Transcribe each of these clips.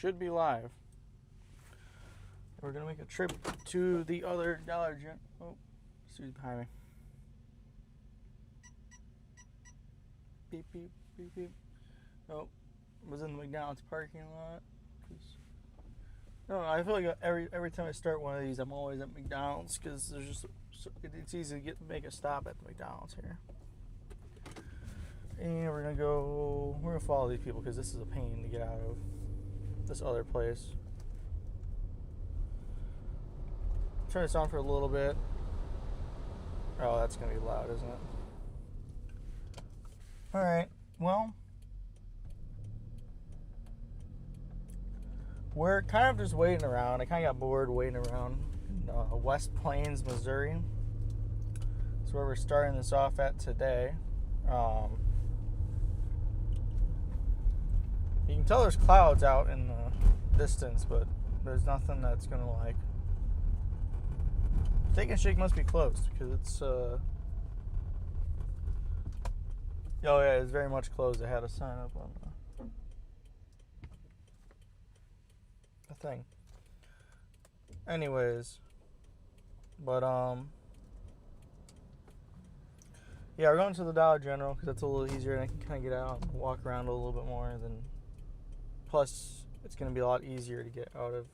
should be live. We're gonna make a trip to the other Dollar General. Oh, Sue's behind me. Beep, beep, beep, beep. Oh, was in the McDonald's parking lot. No, I feel like every time I start one of these, I'm always at McDonald's because there's just it's easy to make a stop at the McDonald's here. And we're gonna follow these people because this is a pain to get out of this other place. Turn this on for a little bit. Oh, that's gonna be loud, isn't it? Alright, well, we're kind of just waiting around. I kind of got bored waiting around in West Plains, Missouri. That's where we're starting this off at today. You can tell there's clouds out in the distance, but there's nothing that's gonna like. Steak and Shake must be closed because it's oh yeah, it's very much closed. I had to sign up on the thing. Anyways, but yeah, we're going to the Dollar General because that's a little easier and I can kind of get out and walk around a little bit more. Than plus, it's going to be a lot easier to get out of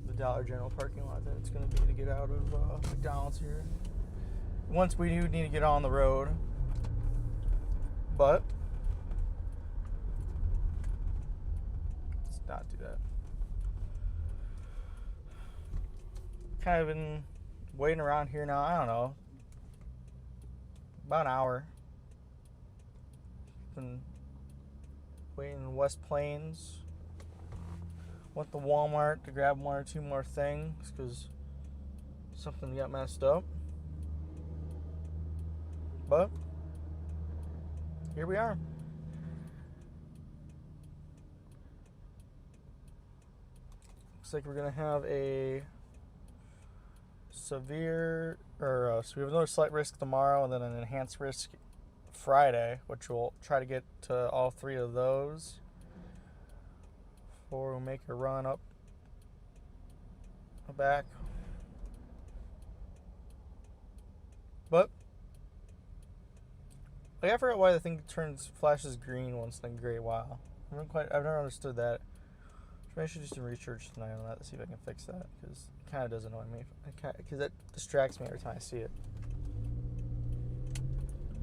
the Dollar General parking lot than it's going to be to get out of McDonald's here. Once we do need to get on the road, but let's not do that. Kind of been waiting around here now, I don't know, about an hour. Been waiting in West Plains. Went to Walmart to grab one or two more things because something got messed up. But here we are. Looks like we're gonna have a severe, so we have another slight risk tomorrow and then an enhanced risk Friday, which we'll try to get to all three of those before we make a run up and back. But like, I forgot why the thing flashes green once then gray. Wow, I've never understood that. Maybe I should do some research tonight on that to see if I can fix that, because it kind of does annoy me. Because that distracts me every time I see it.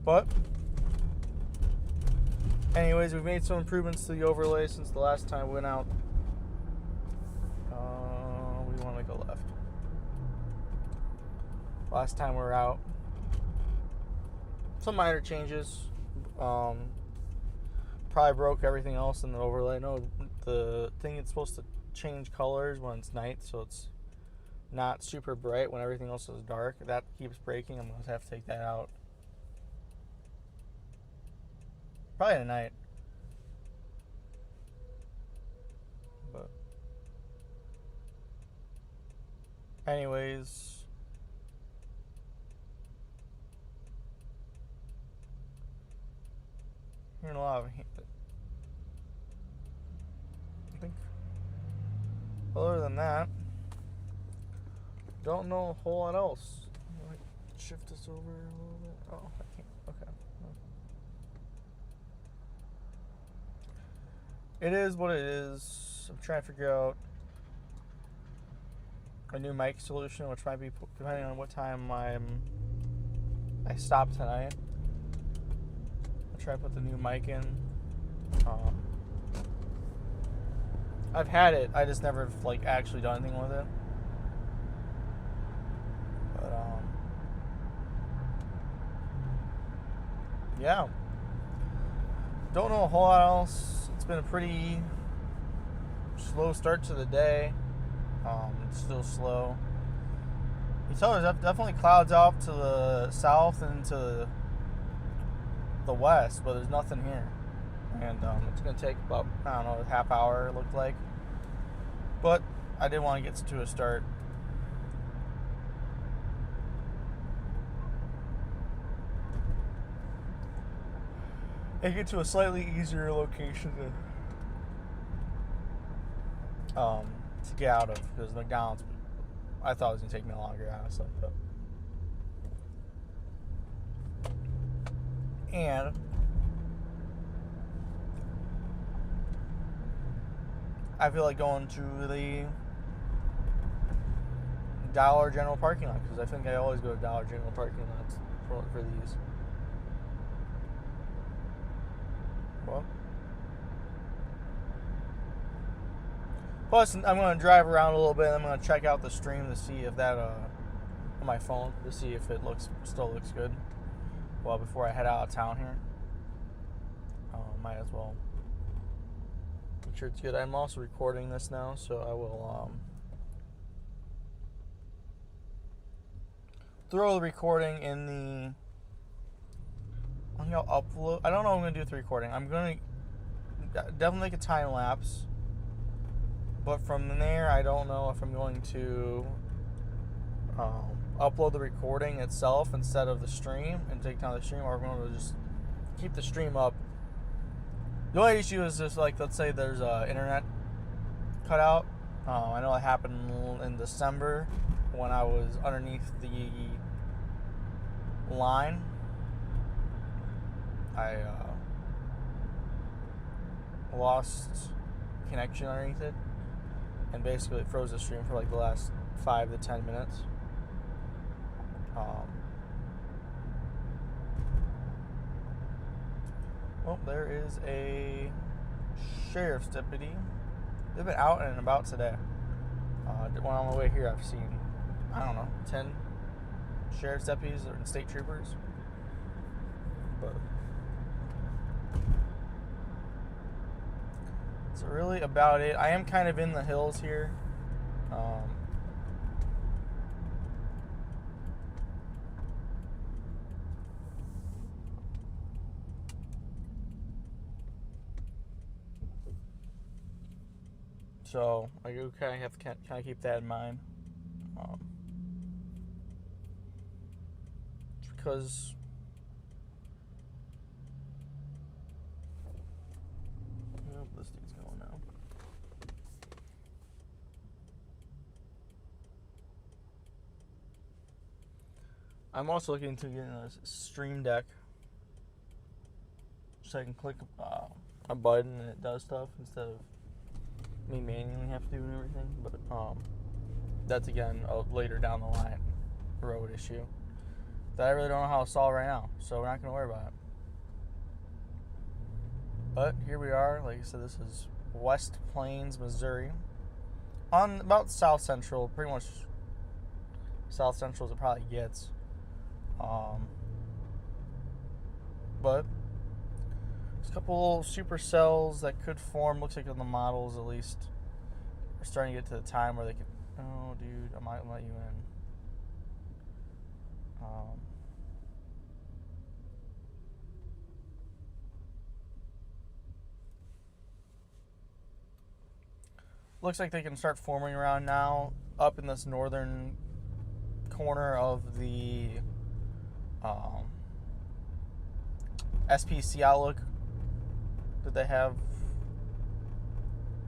But anyways, we've made some improvements to the overlay since the last time we went out. We want to go left. Last time we were out, some minor changes. Probably broke everything else in the overlay. No, the thing is supposed to change colors when it's night, so it's not super bright when everything else is dark. That keeps breaking. I'm going to have to take that out. Probably at night. But anyways, hearing a lot of, I think, other than that, don't know a whole lot else. I'm gonna shift this over a little bit. Oh, I can't. Okay. It is what it is. I'm trying to figure out a new mic solution, which might be depending on what time I stop tonight. I'll try to put the new mic in. I've had it. I just never like actually done anything with it. But yeah. Don't know a whole lot else. It's been a pretty slow start to the day. It's still slow. You tell there's definitely clouds off to the south and to the west, but there's nothing here. And it's going to take about, I don't know, a half hour, it looked like. But I did want to get to a start. and get to a slightly easier location to get out of, because McDonald's, I thought it was going to take me longer, honestly. But. And I feel like going to the Dollar General parking lot, because I think I always go to Dollar General parking lots for these. Well, plus, I'm going to drive around a little bit. And I'm going to check out the stream to see if that on my phone, to see if it still looks good. Well, before I head out of town here, might as well make sure it's good. I'm also recording this now, so I will throw the recording in the. I think I'll upload. I don't know what I'm going to do with the recording. I'm going to definitely make a time lapse. But from there, I don't know if I'm going to upload the recording itself instead of the stream and take down the stream, or if I'm going to just keep the stream up. The only issue is just, like, let's say there's an internet cutout. I know it happened in December when I was underneath the line. I lost connection underneath it, and basically it froze the stream for like the last 5 to 10 minutes. Well, there is a sheriff's deputy. They've been out and about today. When on my way here, I've seen, I don't know, 10 sheriff's deputies and state troopers. But that's really about it. I am kind of in the hills here. So I do kind of have to kind of keep that in mind. Because this dude's going now. I'm also looking into getting a stream deck, so I can click a button and it does stuff instead of me manually have to do and everything. But that's again a later down the line road issue that I really don't know how to solve right now, so we're not going to worry about it. But here we are. Like I said, this is West Plains, Missouri, on about south central, pretty much south central as it probably gets. But there's a couple supercells that could form. Looks like on the models, at least, we're starting to get to the time where they could. Oh, dude, I might let you in. Looks like they can start forming around now up in this northern corner of the SPC outlook that they have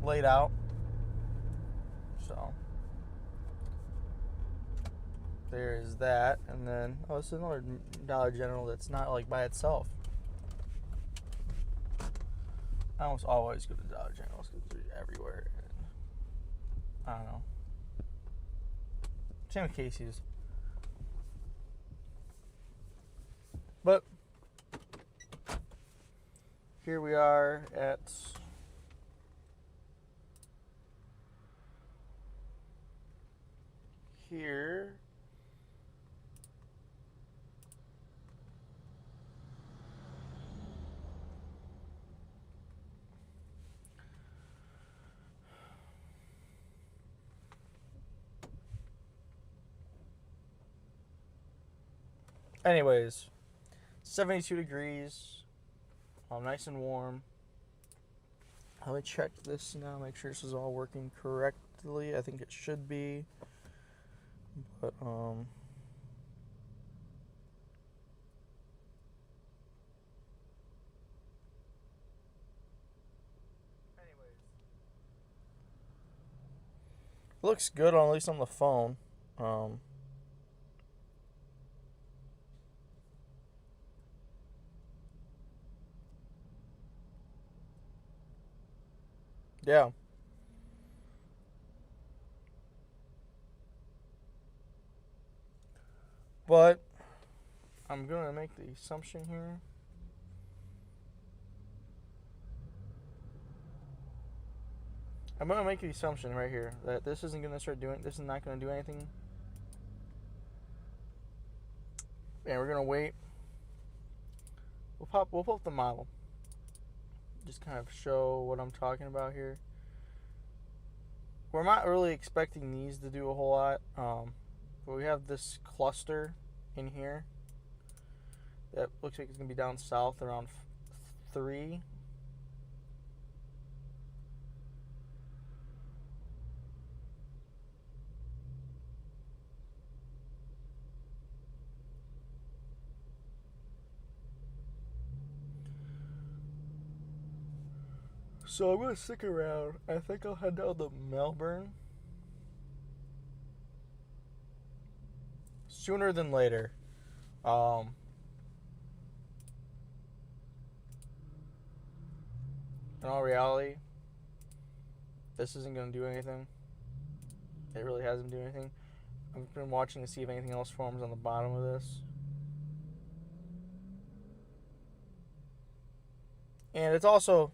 laid out. So there is that, and then it's another Dollar General that's not like by itself. I almost always go to Dollar General because they're everywhere. I don't know. Same with Casey's. But here we are at here. Anyways, 72 degrees. Nice and warm. Let me check this now, make sure this is all working correctly. I think it should be. But, looks good, at least on the phone. Yeah. But I'm going to make the assumption here. I'm going to make the assumption right here that this isn't going to start doing, this is not going to do anything. And we're going to wait. We'll pull up the model. Just kind of show what I'm talking about here. We're not really expecting these to do a whole lot. But we have this cluster in here that looks like it's going to be down south around 3. So I'm going to stick around. I think I'll head down to Melbourne sooner than later. In all reality, this isn't going to do anything. It really hasn't been doing anything. I've been watching to see if anything else forms on the bottom of this. And it's also,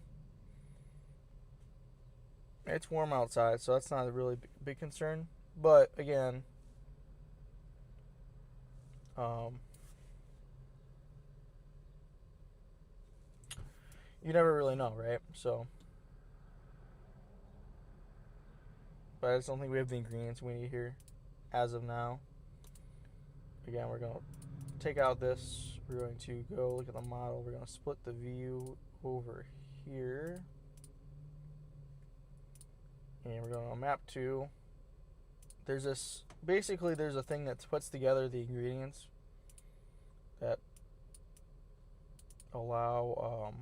it's warm outside, so that's not a really big concern. But again, you never really know, right? So, but I just don't think we have the ingredients we need here as of now. Again, we're going to take out this. We're going to go look at the model. We're going to split the view over here. And we're going to map to. There's this, basically there's a thing that puts together the ingredients that allow,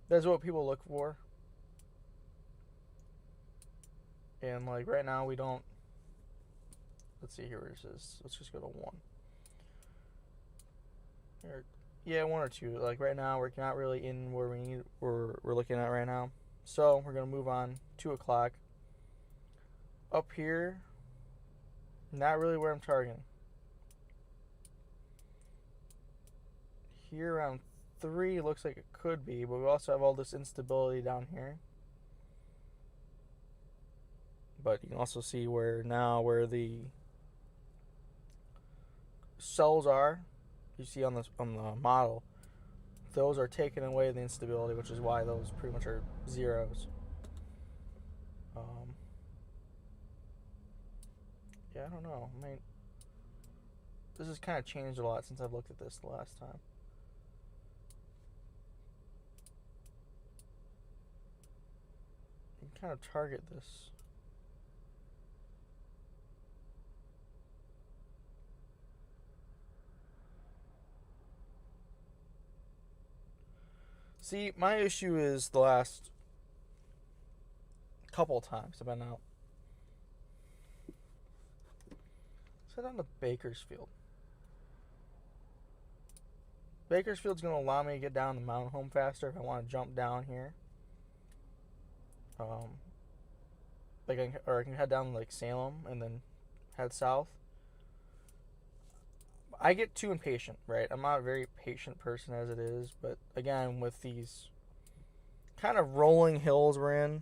that's what people look for. And like right now we don't, let's see here where it is. Let's just go to 1. Or, yeah, 1 or 2. Like right now we're not really in where we're looking at right now. So we're gonna move on. 2 o'clock. Up here, not really where I'm targeting. Here around 3 looks like it could be, but we also have all this instability down here. But you can also see where the cells are. You see on the model, those are taking away the instability, which is why those pretty much are zeros. Yeah, I don't know. I mean, this has kind of changed a lot since I've looked at this the last time. You can kind of target this. See, my issue is the last couple times I've been out. Let's head on to Bakersfield. Bakersfield's going to allow me to get down the mountain home faster if I want to jump down here. I can head down like Salem and then head south. I get too impatient, right? I'm not a very patient person as it is, but again, with these kind of rolling hills we're in,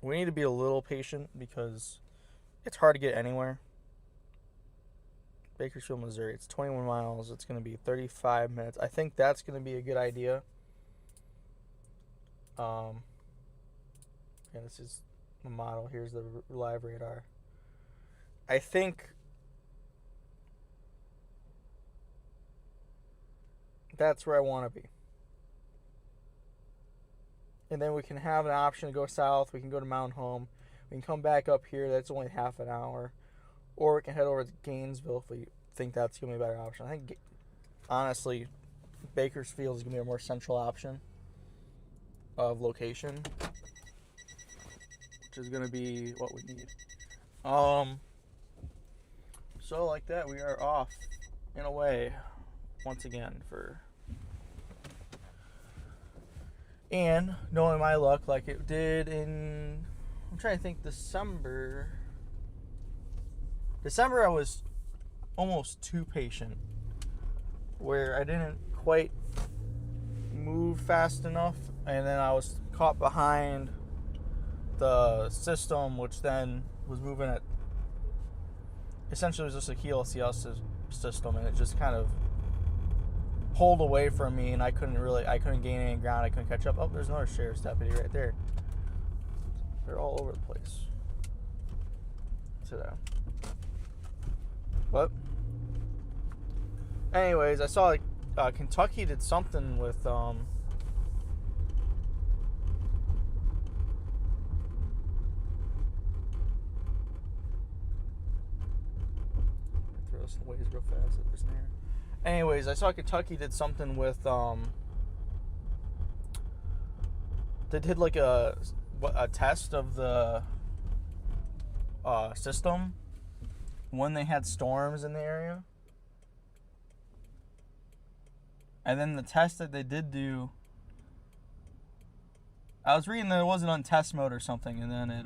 we need to be a little patient because it's hard to get anywhere. Bakersfield, Missouri. It's 21 miles. It's going to be 35 minutes. I think that's going to be a good idea. Yeah, this is the model. Here's the live radar. I think that's where I want to be. And then we can have an option to go south. We can go to Mountain Home. We can come back up here. That's only half an hour. Or we can head over to Gainesville if we think that's going to be a better option. I think, honestly, Bakersfield is going to be a more central option. of location, which is going to be what we need. So like that, we are off in a way once again and knowing my luck like it did in, I'm trying to think, December I was almost too patient, where I didn't quite move fast enough, and then I was caught behind the system, which then was moving at, essentially it was just a QLCS system, and it just kind of pulled away from me, and I couldn't gain any ground. I couldn't catch up. Oh, there's another sheriff's deputy right there. They're all over the place today. But anyways, I saw like Kentucky did something with throw this waves real fast at this near. Anyways, I saw Kentucky did something with they did like a test of the system when they had storms in the area. And then the test that they did do, I was reading that it wasn't on test mode or something, and then it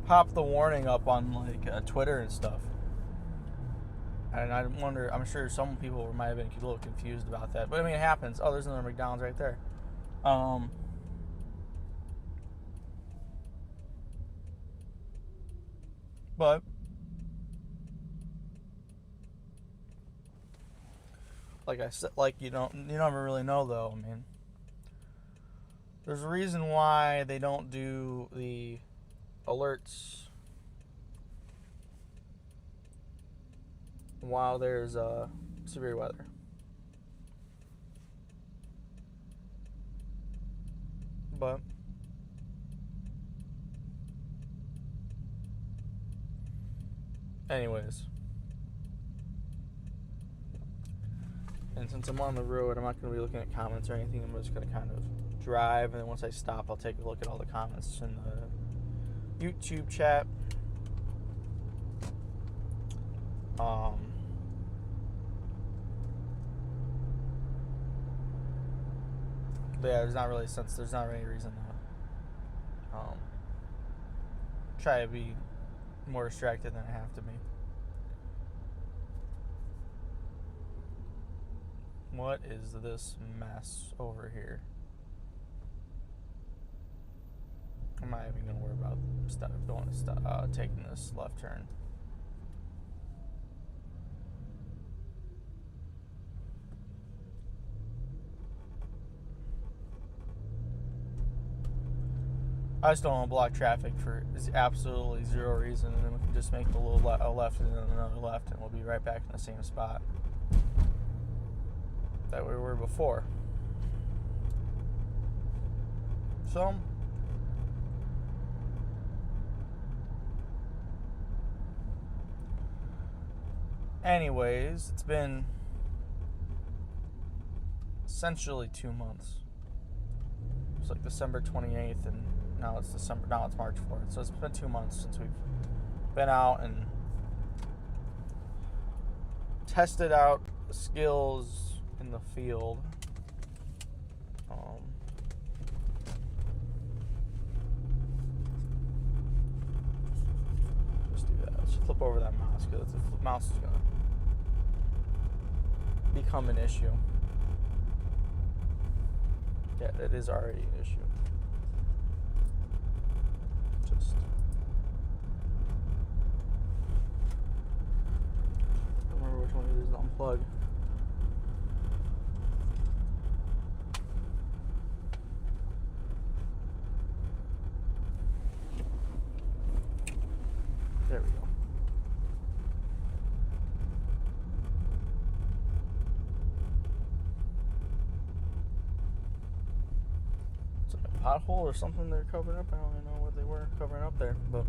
popped the warning up on like Twitter and stuff. And I wonder, I'm sure some people might have been a little confused about that, but I mean, it happens. Oh, there's another McDonald's right there. But like I said, like you never really know though. I mean, there's a reason why they don't do the alerts while there's severe weather. But anyways, and since I'm on the road, I'm not going to be looking at comments or anything. I'm just going to kind of drive, and then once I stop, I'll take a look at all the comments in the YouTube chat. But yeah, there's not really any reason to try to be more distracted than I have to be. What is this mess over here? I'm not even going to worry about taking this left turn. I just don't want to block traffic for absolutely zero reason, and then we can just make a little left and then another left, and we'll be right back in the same spot that we were before. So anyways, it's been essentially 2 months. It was like December 28th, and now it's March 4th. So it's been 2 months since we've been out and tested out the skills in the field. Let's do that. Let's flip over that mouse, because the mouse is going to become an issue. Yeah, it is already an issue. Just don't remember which one it is to unplug. There we go. It's like a pothole or something they're covering up. I don't even know what they were covering up there, but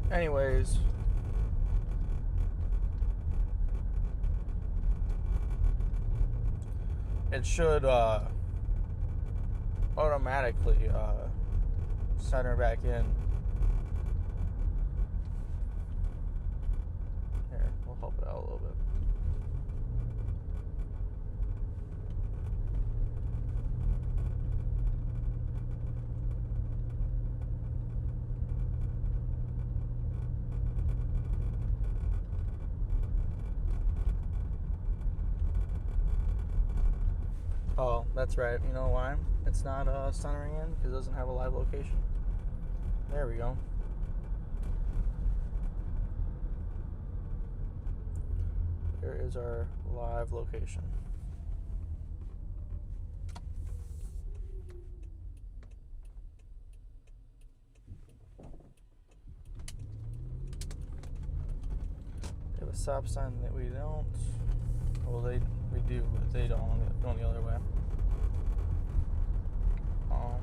anyways, it should automatically center back in. Here, we'll help it out a little bit. Oh, that's right. You know why? It's not centering in because it doesn't have a live location. There we go. There is our live location. They have a stop sign that we don't. Well, we do, but they don't. Going the other way.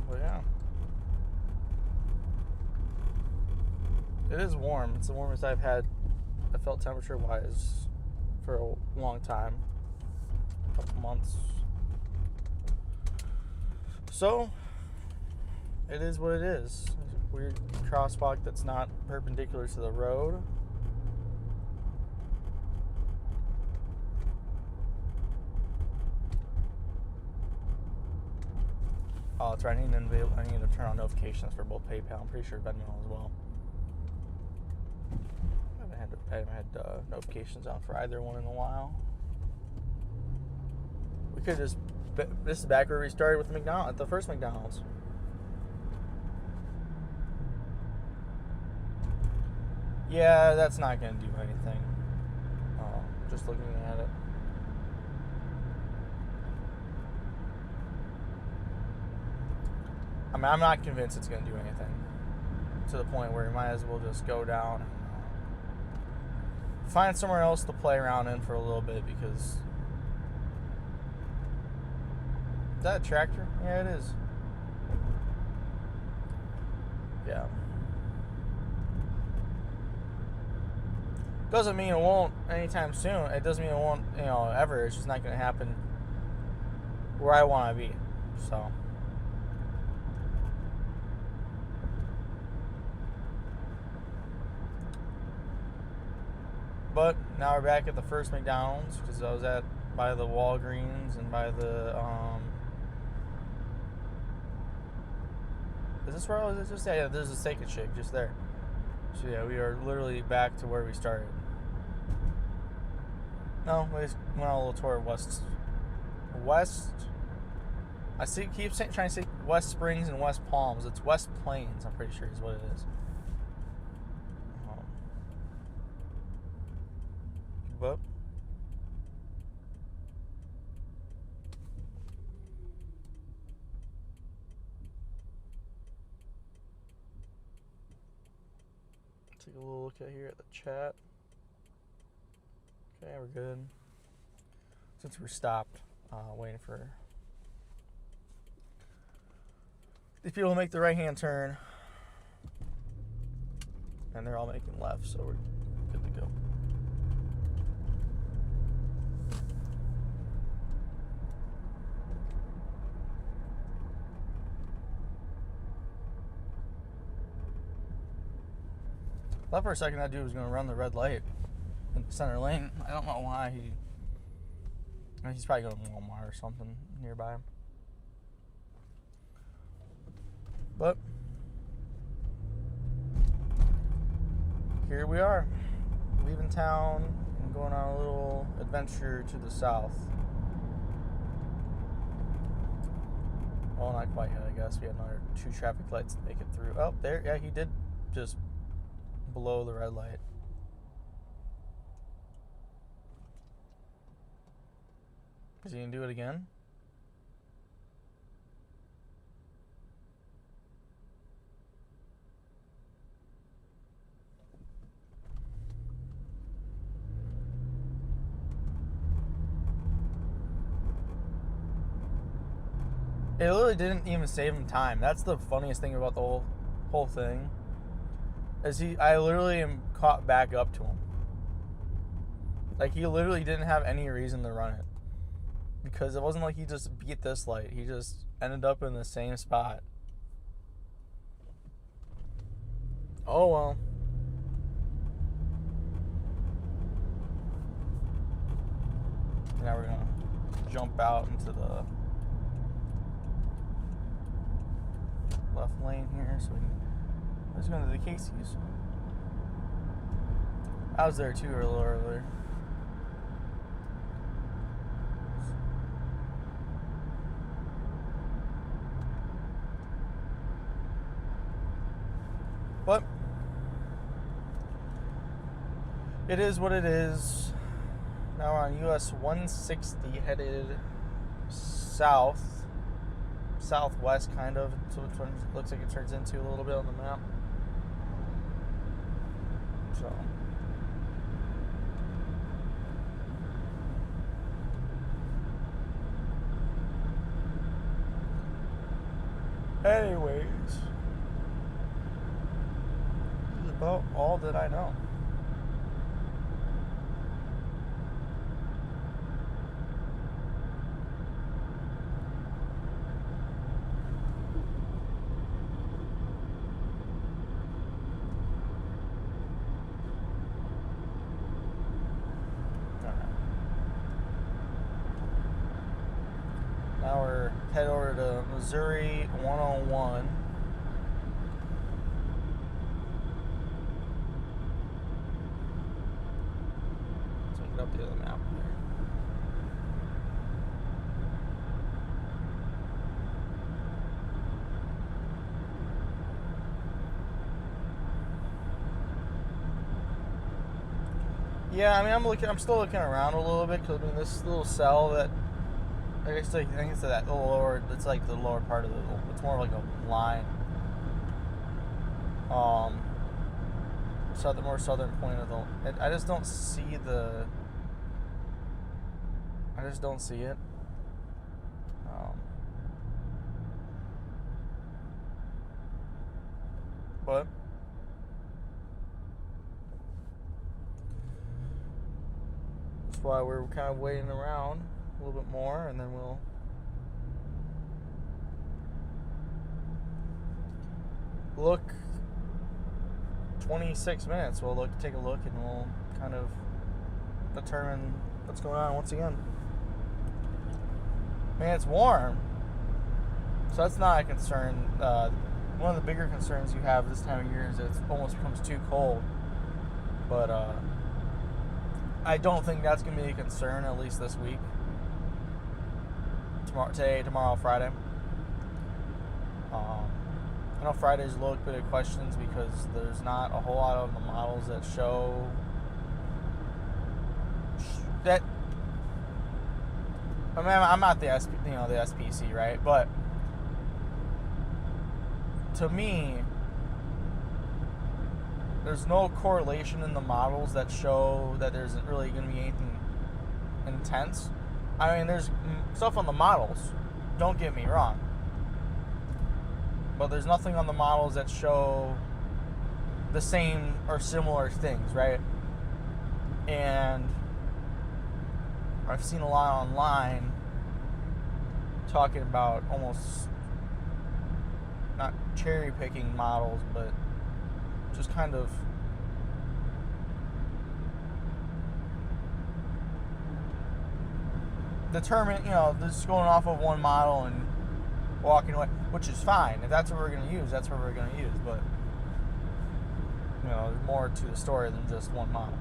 But yeah, it is warm. It's the warmest I felt temperature-wise for a long time, a couple months. So it is what it is. It's a weird crosswalk that's not perpendicular to the road. Oh, that's right. I need to turn on notifications for both PayPal. I'm pretty sure Venmo as well. I haven't had notifications on for either one in a while. We could just. This is back where we started with the first McDonald's. Yeah, that's not going to do anything. Just looking at it. I mean, I'm not convinced it's going to do anything to the point where you might as well just go down and find somewhere else to play around in for a little bit because... Is that a tractor? Yeah, it is. Yeah. Doesn't mean it won't anytime soon. It doesn't mean it won't, ever. It's just not going to happen where I want to be. So... But now we're back at the first McDonald's because I was by the Walgreens and by the is this where I was just? Yeah, there's a Steak and Shake just there. So yeah, we are literally back to where we started. No, we just went on a little tour of West. I keep trying to say West Springs and West Palms. It's West Plains. I'm pretty sure is what it is. But take a little look at here at the chat. Okay, we're good. Since we're stopped, waiting for these people to make the right-hand turn, and they're all making left, so we're good to go. I thought for a second that dude was going to run the red light in the center lane. I don't know why. He's probably going to Walmart or something nearby. But here we are, leaving town and going on a little adventure to the south. Well, not quite yet, I guess. We had another 2 traffic lights to make it through. Oh, there. Yeah, he did just below the red light. Is he gonna do it again? It literally didn't even save him time. That's the funniest thing about the whole thing. I literally am caught back up to him. Like, he literally didn't have any reason to run it. because it wasn't like he just beat this light. He just ended up in the same spot. Oh well. Now we're gonna jump out into the left lane here, so we can. Let's go into the Casey's. I was there too a little earlier. But it is what it is. Now we're on US 160 headed southwest kind of. So which one looks like it turns into a little bit on the map. So anyways, this is about all that I know. Now we're head over to Missouri 101. Let's get up the other map there. Yeah, I mean, I'm still looking around a little bit because I mean, this little cell that. I think it's that lower. It's like the lower part of the. It's more like a line. More southern point of the. I just don't see the. I just don't see it. But. That's why we're kind of waiting around a little bit more, and then we'll look 26 minutes. We'll take a look, and we'll kind of determine what's going on once again. Man, it's warm, so that's not a concern. One of the bigger concerns you have this time of year is it almost becomes too cold, but I don't think that's going to be a concern, at least this week. Tomorrow, Friday. I know Friday's a little bit of questions because there's not a whole lot of the models that show that. I mean, I'm not the SPC, right? But to me, there's no correlation in the models that show that there's really going to be anything intense. I mean, there's stuff on the models, don't get me wrong, but there's nothing on the models that show the same or similar things, right? And I've seen a lot online talking about almost not cherry picking models, but just kind of determine, just going off of one model and walking away, which is fine. If that's what we're going to use, that's what we're going to use. But, there's more to the story than just one model.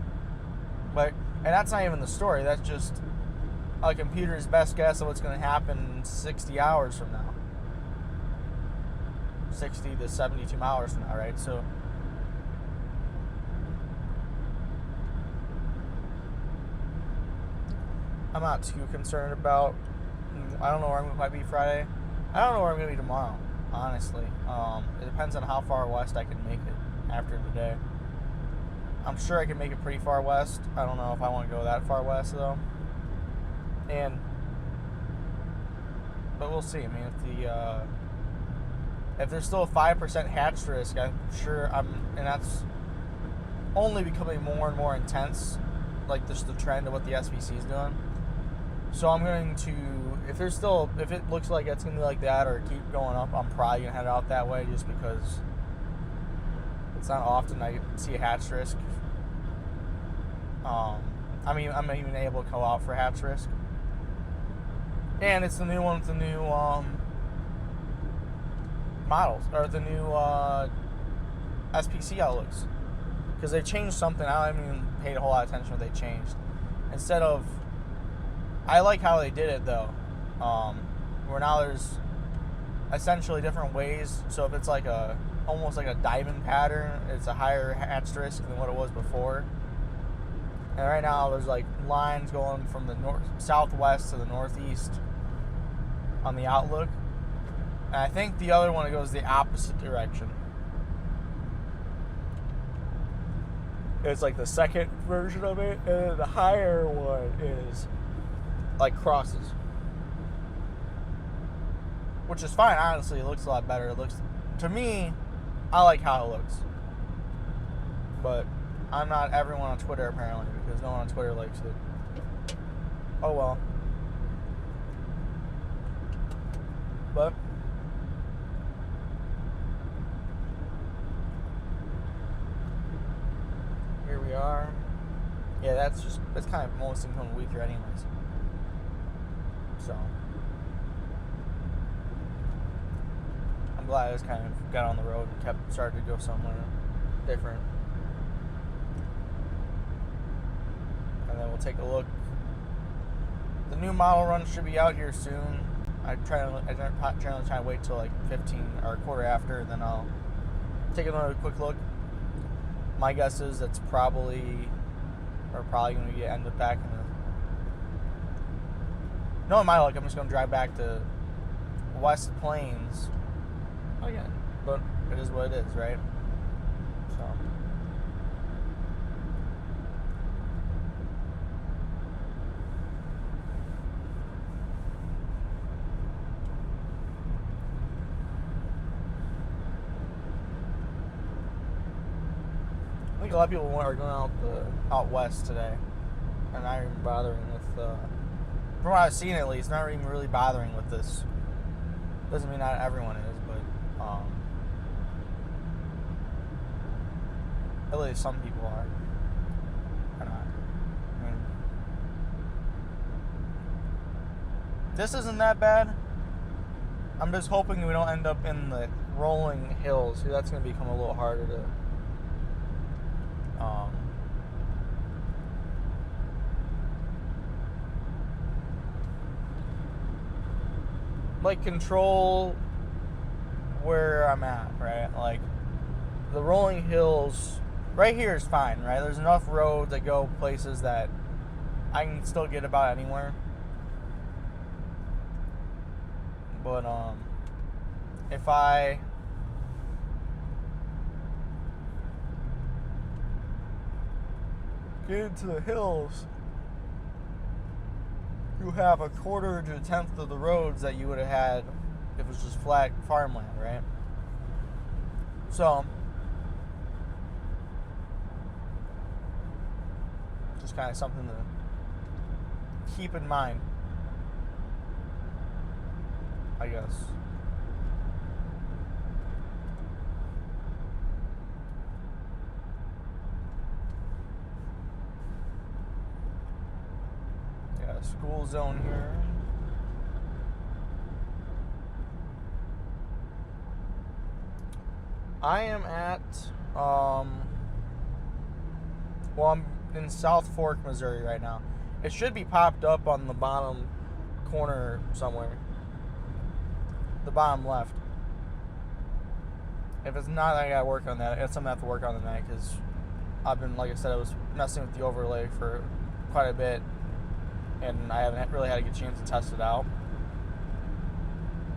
And that's not even the story. That's just a computer's best guess of what's going to happen 60 hours from now. 60 to 72 hours from now, right? So, I'm not too concerned about. I don't know where I'm going to be Friday. I don't know where I'm going to be tomorrow, honestly. It depends on how far west I can make it after the day. I'm sure I can make it pretty far west. I don't know if I want to go that far west, though. But we'll see. I mean, if there's still a 5% hatch risk, I'm sure and that's only becoming more and more intense, like just the trend of what the SVC is doing. So I'm going to, if it looks like it's going to be like that or keep going up, I'm probably going to head out that way just because it's not often I see a hatch risk. I mean, I'm even able to go out for hatch risk. And it's the new one with the new models, or the new SPC outlooks. Because they changed something. I haven't even paid a whole lot of attention to what they changed. Instead of, I like how they did it though. Where now there's essentially different ways. So if it's like almost like a diamond pattern, it's a higher hatch risk than what it was before. And right now there's like lines going from the southwest to the northeast on the outlook. And I think the other one goes the opposite direction. It's like the second version of it, and then the higher one is like crosses. Which is fine, honestly. It looks a lot better. It looks, to me, I like how it looks. But I'm not everyone on Twitter, apparently, because no one on Twitter likes it. Oh well. But here we are. Yeah, that's kind of most incoming week here anyways. So I'm glad I just kind of got on the road and started to go somewhere different. And then we'll take a look. The new model run should be out here soon. I generally try to wait till like 15 or a quarter after, and then I'll take another quick look. My guess is that's probably going to end up back in the. Knowing my luck, I'm just going to drive back to West Plains again. But it is what it is, right? So. I think a lot of people are going out west today, and not even bothering with, from what I've seen at least, not even really bothering with this. Doesn't mean not everyone is, but at least some people are. Or not. I mean, this isn't that bad. I'm just hoping we don't end up in the rolling hills. See, that's going to become a little harder to. Like control where I'm at, right? Like the rolling hills right here is fine, right? There's enough roads that go places that I can still get about anywhere. But if I get into the hills, you have a quarter to a tenth of the roads that you would have had if it was just flat farmland, right? So, just kind of something to keep in mind, I guess. School zone here. I am at I'm in South Fork, Missouri right now. It should be popped up on the bottom corner somewhere. The bottom left. If it's not, I gotta work on that. It's something I have to work on tonight because I've been, like I said, I was messing with the overlay for quite a bit. And I haven't really had a good chance to test it out.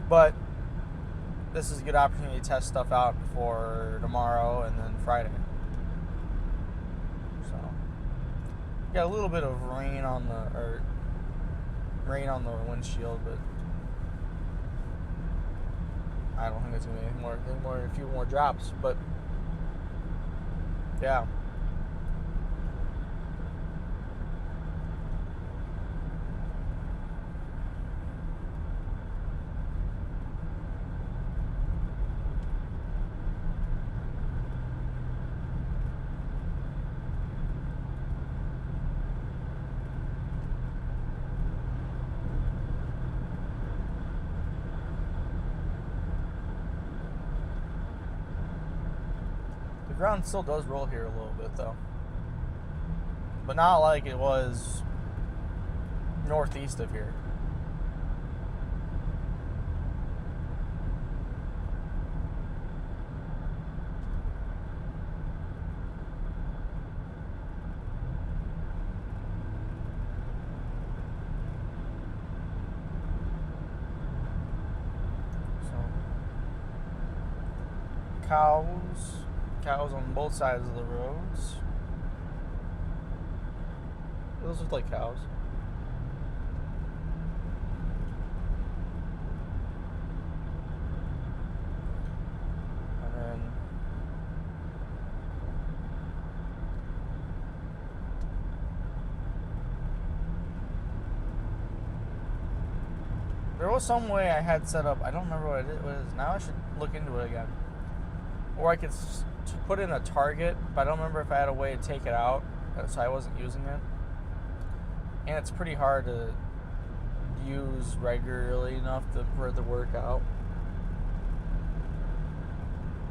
But this is a good opportunity to test stuff out for tomorrow and then Friday. So, got a little bit of rain on the windshield, but I don't think it's gonna be anything more than a few more drops. But yeah. ground still does roll here a little bit though, but not like it was northeast of here. Cows on both sides of the roads. Those look like cows. And then there was some way I had set up. I don't remember what it was. Now I should look into it again. Or I could put in a target, but I don't remember if I had a way to take it out, so I wasn't using it. And it's pretty hard to use regularly enough for it to work out.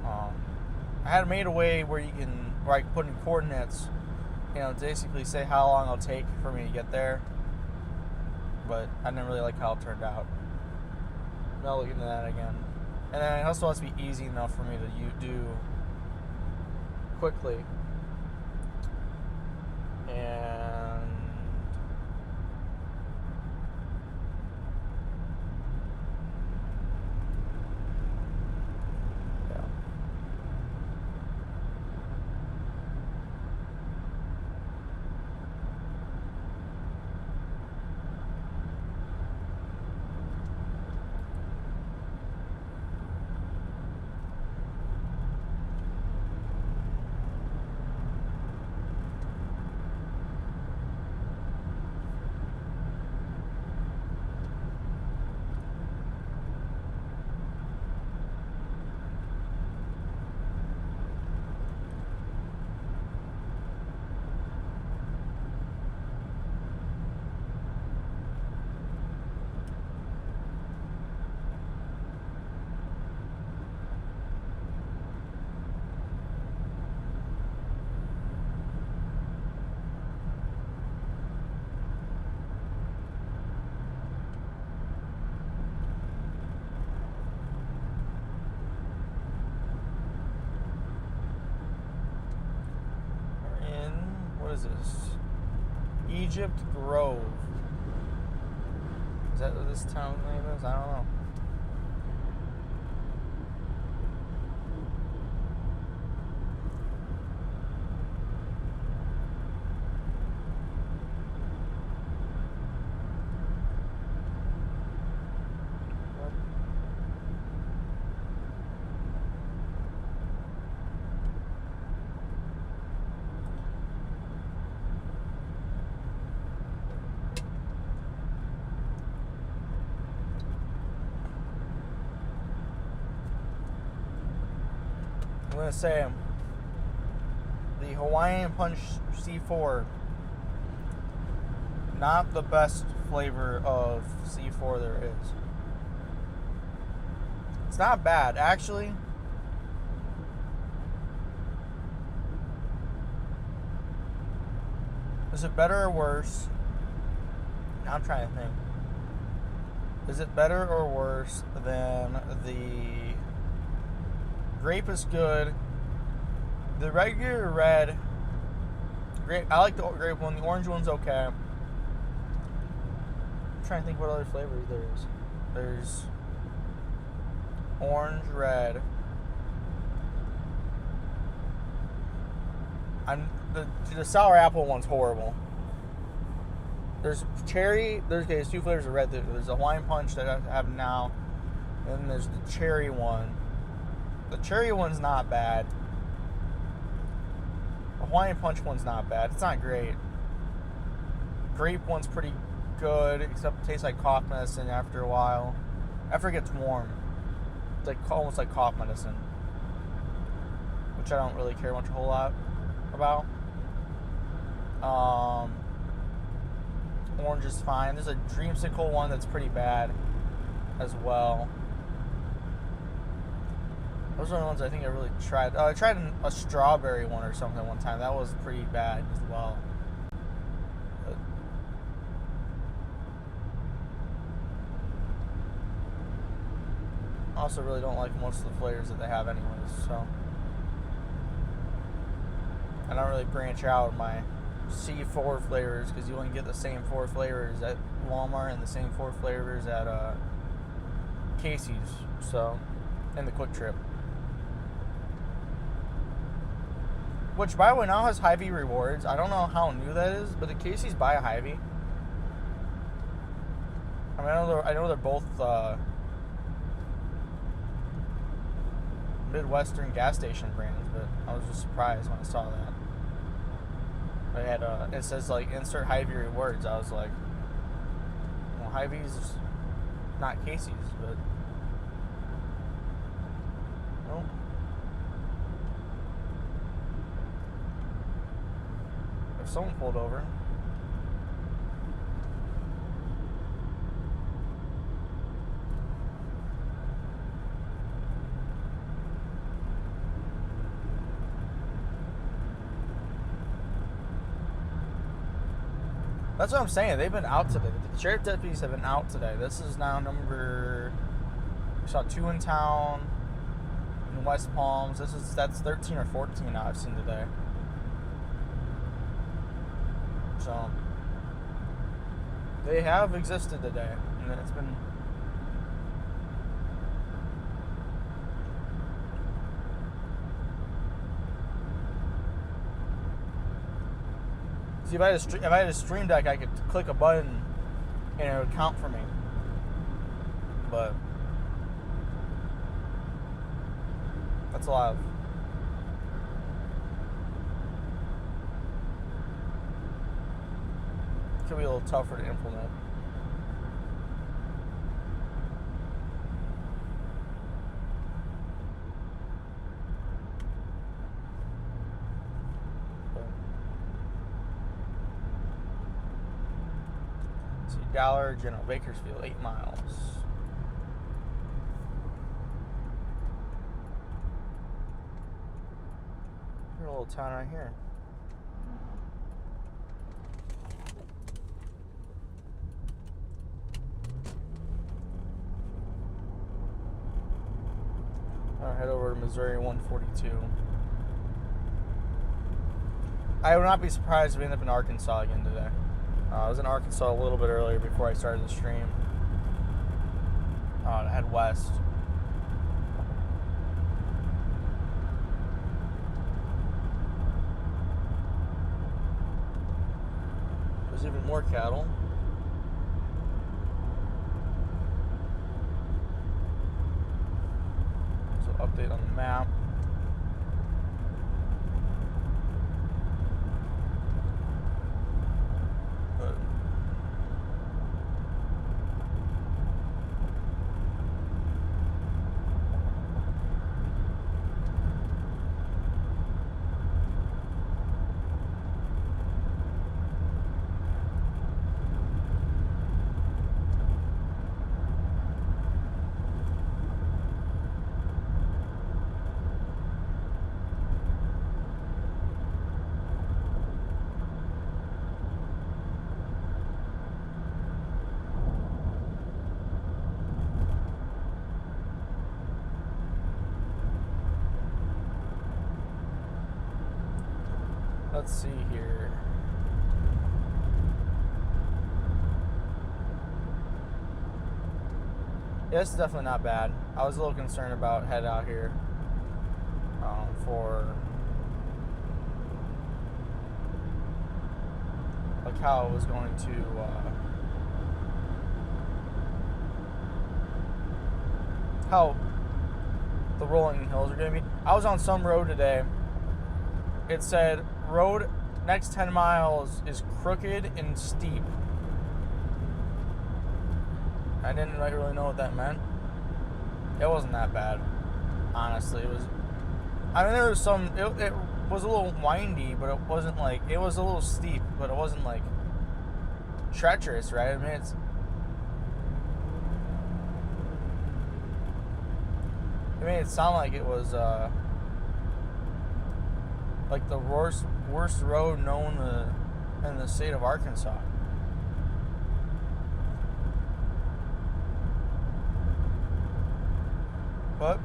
I had made a way where I could put in coordinates, basically say how long it'll take for me to get there. But I didn't really like how it turned out. I'll look into that again. And then it also has to be easy enough for me to do quickly. And yeah. What is this? Egypt Grove. Is that what this town name is? I don't know. I'm going to say the Hawaiian Punch C4, not the best flavor of C4 there is. It's not bad, actually. Is it better or worse? Now I'm trying to think. Is it better or worse than the grape? Is good. The regular red grape, I like the grape one. The orange one's okay. I'm trying to think what other flavors there is. There's orange, red. The sour apple one's horrible. There's cherry. There's two flavors of red. There's a Hawaiian Punch that I have now, and then there's the cherry one. The cherry one's not bad. The Hawaiian Punch one's not bad. It's not great. Grape one's pretty good, except it tastes like cough medicine after a while. After it gets warm. It's like almost like cough medicine, which I don't really care much a whole lot about. Orange is fine. There's a dreamsicle one that's pretty bad as well. Those are the ones I think I really tried. I tried a strawberry one or something one time. That was pretty bad as well. But I also really don't like most of the flavors that they have anyways, so I don't really branch out my C4 flavors because you only get the same 4 flavors at Walmart and the same 4 flavors at Casey's, so, in the Quick Trip. Which, by the way, now has Hy-Vee rewards. I don't know how new that is, but the Casey's buy a Hy-Vee. I mean, I know they're both Midwestern gas station brands, but I was just surprised when I saw that. They had it says like insert Hy-Vee rewards. I was like, well, Hy-Vee's not Casey's, but nope. If someone pulled over. That's what I'm saying. They've been out today. The sheriff deputies have been out today. This is now number. We saw 2 in town in West Palms. That's 13 or 14 now I've seen today. So they have existed today, and it's been. See, if I had a Stream Deck, I could click a button and it would count for me. But that's a lot of. It could be a little tougher to implement. Dollar General, Bakersfield, 8 miles. Here's a little town right here. I'll head over to Missouri 142. I would not be surprised if we end up in Arkansas again today. I was in Arkansas a little bit earlier before I started the stream. To head west. There's even more cattle. So update on the map. Let's see here. Yeah, this is definitely not bad. I was a little concerned about head out here for like how it was going to how the rolling hills are going to be. I was on some road today. It said road next 10 miles is crooked and steep. I didn't really know what that meant. It wasn't that bad, honestly. It was. I mean, there was some. It was a little windy, but it wasn't like. It was a little steep, but it wasn't like treacherous, right? I mean, it made it sound like it was like the worst road known in the state of Arkansas. But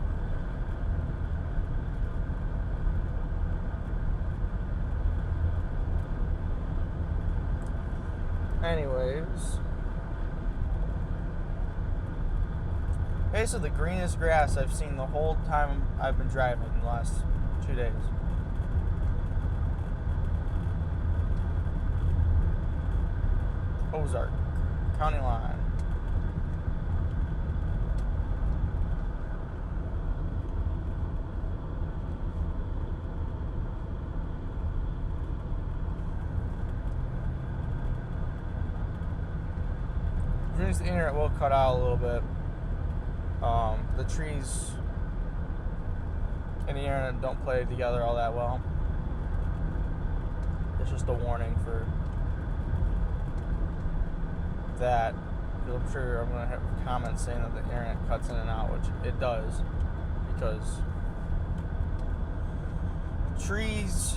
anyways, basically the greenest grass I've seen the whole time I've been driving in the last 2 days. Ozark County line. The internet will cut out a little bit. The trees and the internet don't play together all that well. It's just a warning for that, because I'm sure I'm going to have comments saying that the internet cuts in and out, which it does, because trees.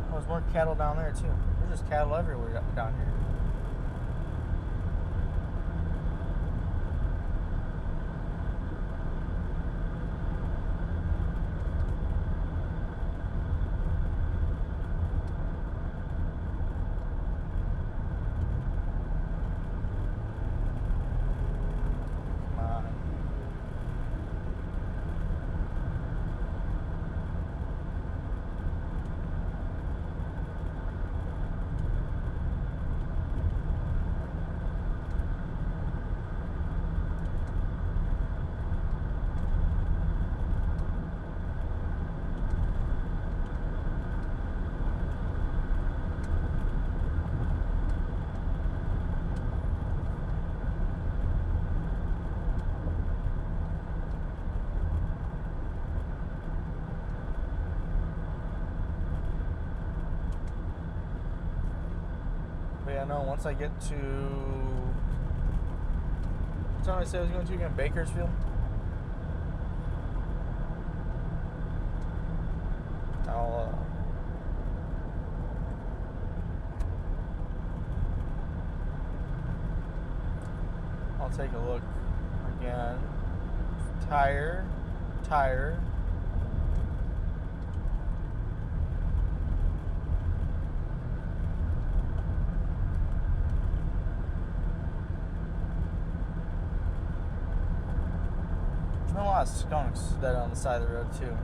Oh, there's more cattle down there too. There's just cattle everywhere down here. I know once I get to, what time did I say I was going to again? Bakersfield? I'll take a look again. Tire. There's been a lot of skunks dead on the side of the road too.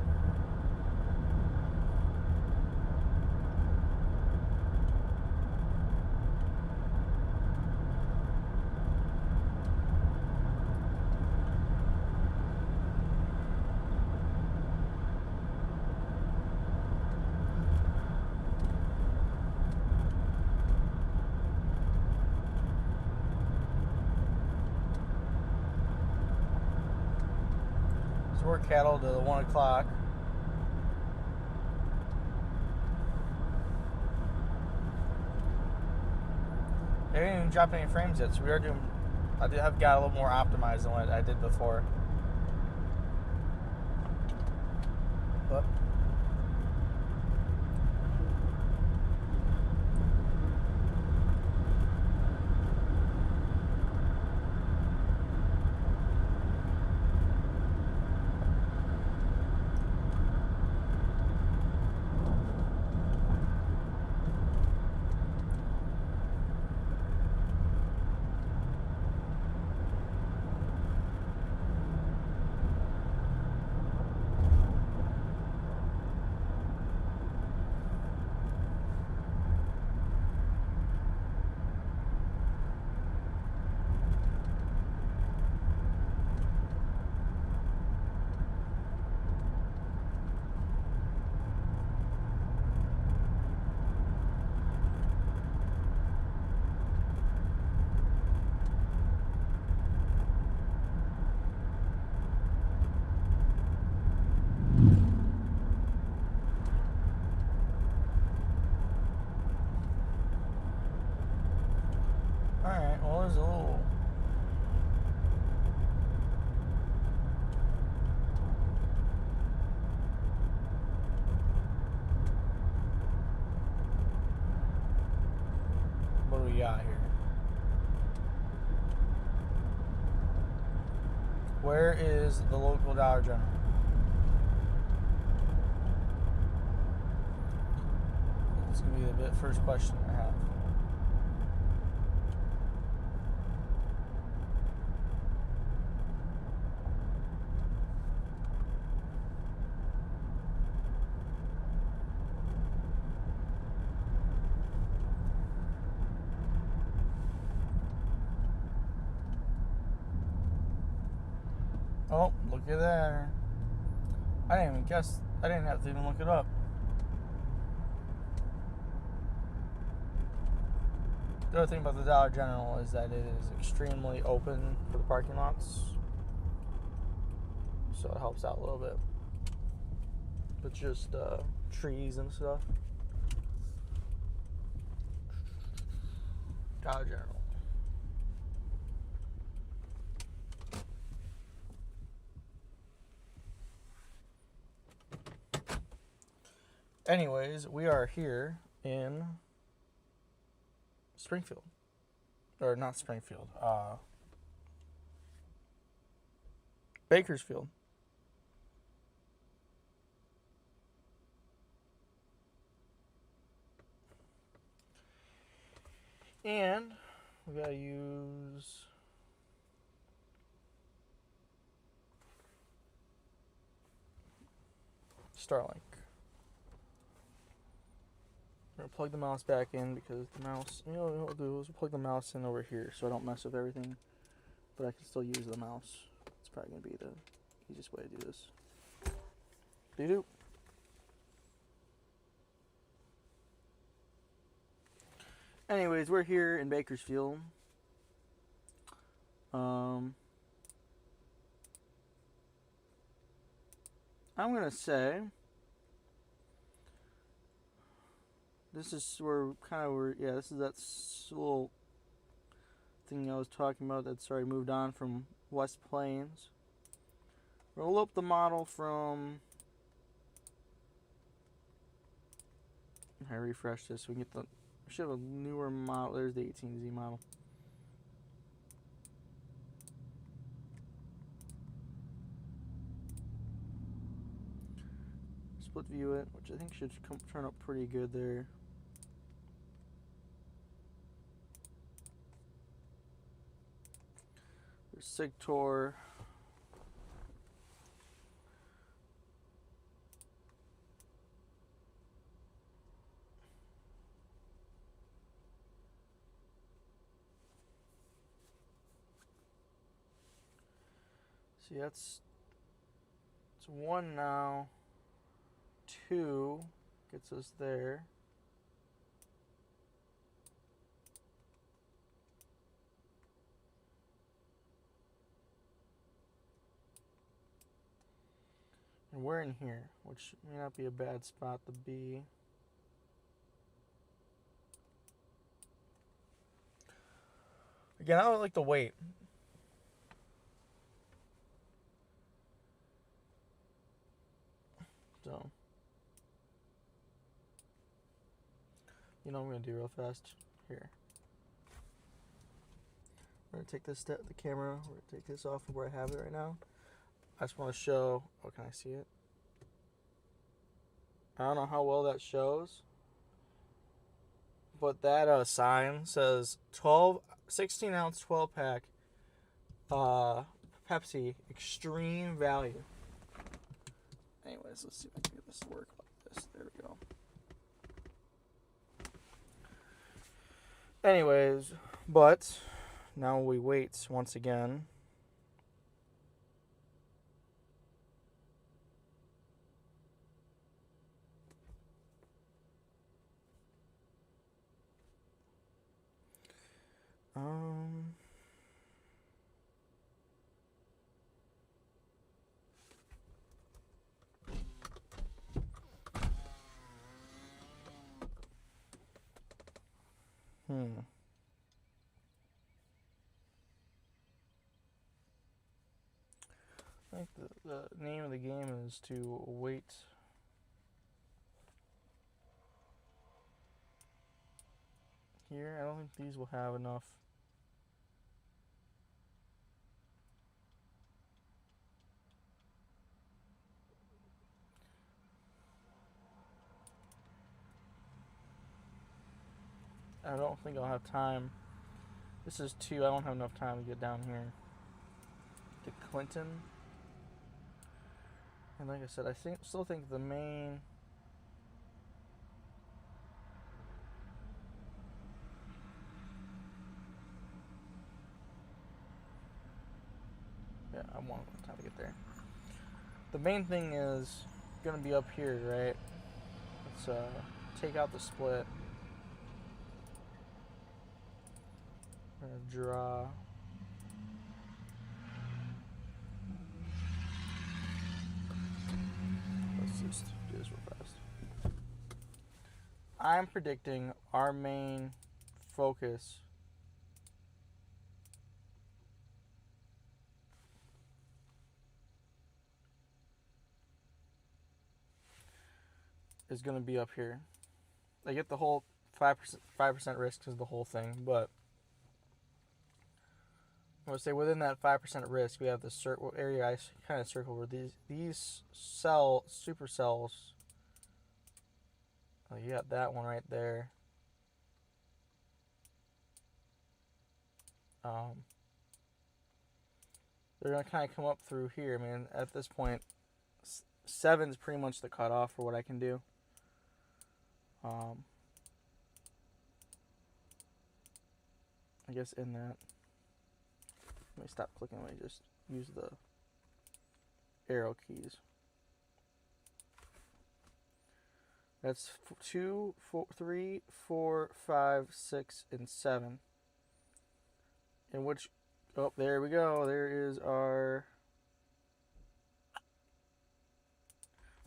We're cattle to the 1 o'clock. They didn't even drop any frames yet, so we are doing. I have got a little more optimized than what I did before. But got here? Where is the local Dollar General? That's going to be the first question I have. Oh, look at there. I didn't even guess. I didn't have to even look it up. The other thing about the Dollar General is that it is extremely open for the parking lots. So it helps out a little bit. With just trees and stuff. Dollar General. Anyways, we are here in Springfield. Or not Springfield. Bakersfield. And we gotta use Starlink. We're gonna plug the mouse back in because the mouse, what we'll do is we'll plug the mouse in over here so I don't mess with everything, but I can still use the mouse. It's probably gonna be the easiest way to do this. Doo-doo. Anyways, we're here in Bakersfield. I'm gonna say this is where this is that little thing I was talking about that's already moved on from West Plains. Roll up the model from, I refresh this so we can get we should have a newer model. There's the 18Z model. Split view it, which I think should turn up pretty good there. There's Sigtor. See, it's 1 now. 2 gets us there. And we're in here, which may not be a bad spot to be. Again, I would like to wait. So, what I'm going to do real fast here. We're going to take the camera, we're going to take this off of where I have it right now. I just want to show, can I see it? I don't know how well that shows, but that sign says 16 ounce 12 pack Pepsi extreme value. Anyways, let's see if I can get this to work like this. There we go. Anyways, but now we wait once again. I think the name of the game is to wait. here. I don't think these will have enough. I don't think I'll have time. This is 2. I don't have enough time to get down here to Clinton. And like I said, I still think the main I want time to get there. The main thing is gonna be up here, right? Let's take out the split. I'm gonna draw. Let's just do this real fast. I'm predicting our main focus is going to be up here. I get the whole 5% risk is the whole thing, but I would say within that 5% risk, we have the area I kind of circled where these supercells. Oh, you got that one right there. They're going to kind of come up through here. I mean, at this point, 7 is pretty much the cutoff for what I can do. I guess in that, let me stop clicking. Let me just use the arrow keys. That's 2, 4, 3, 4, 5, 6, and 7. In which, oh, there we go. There is our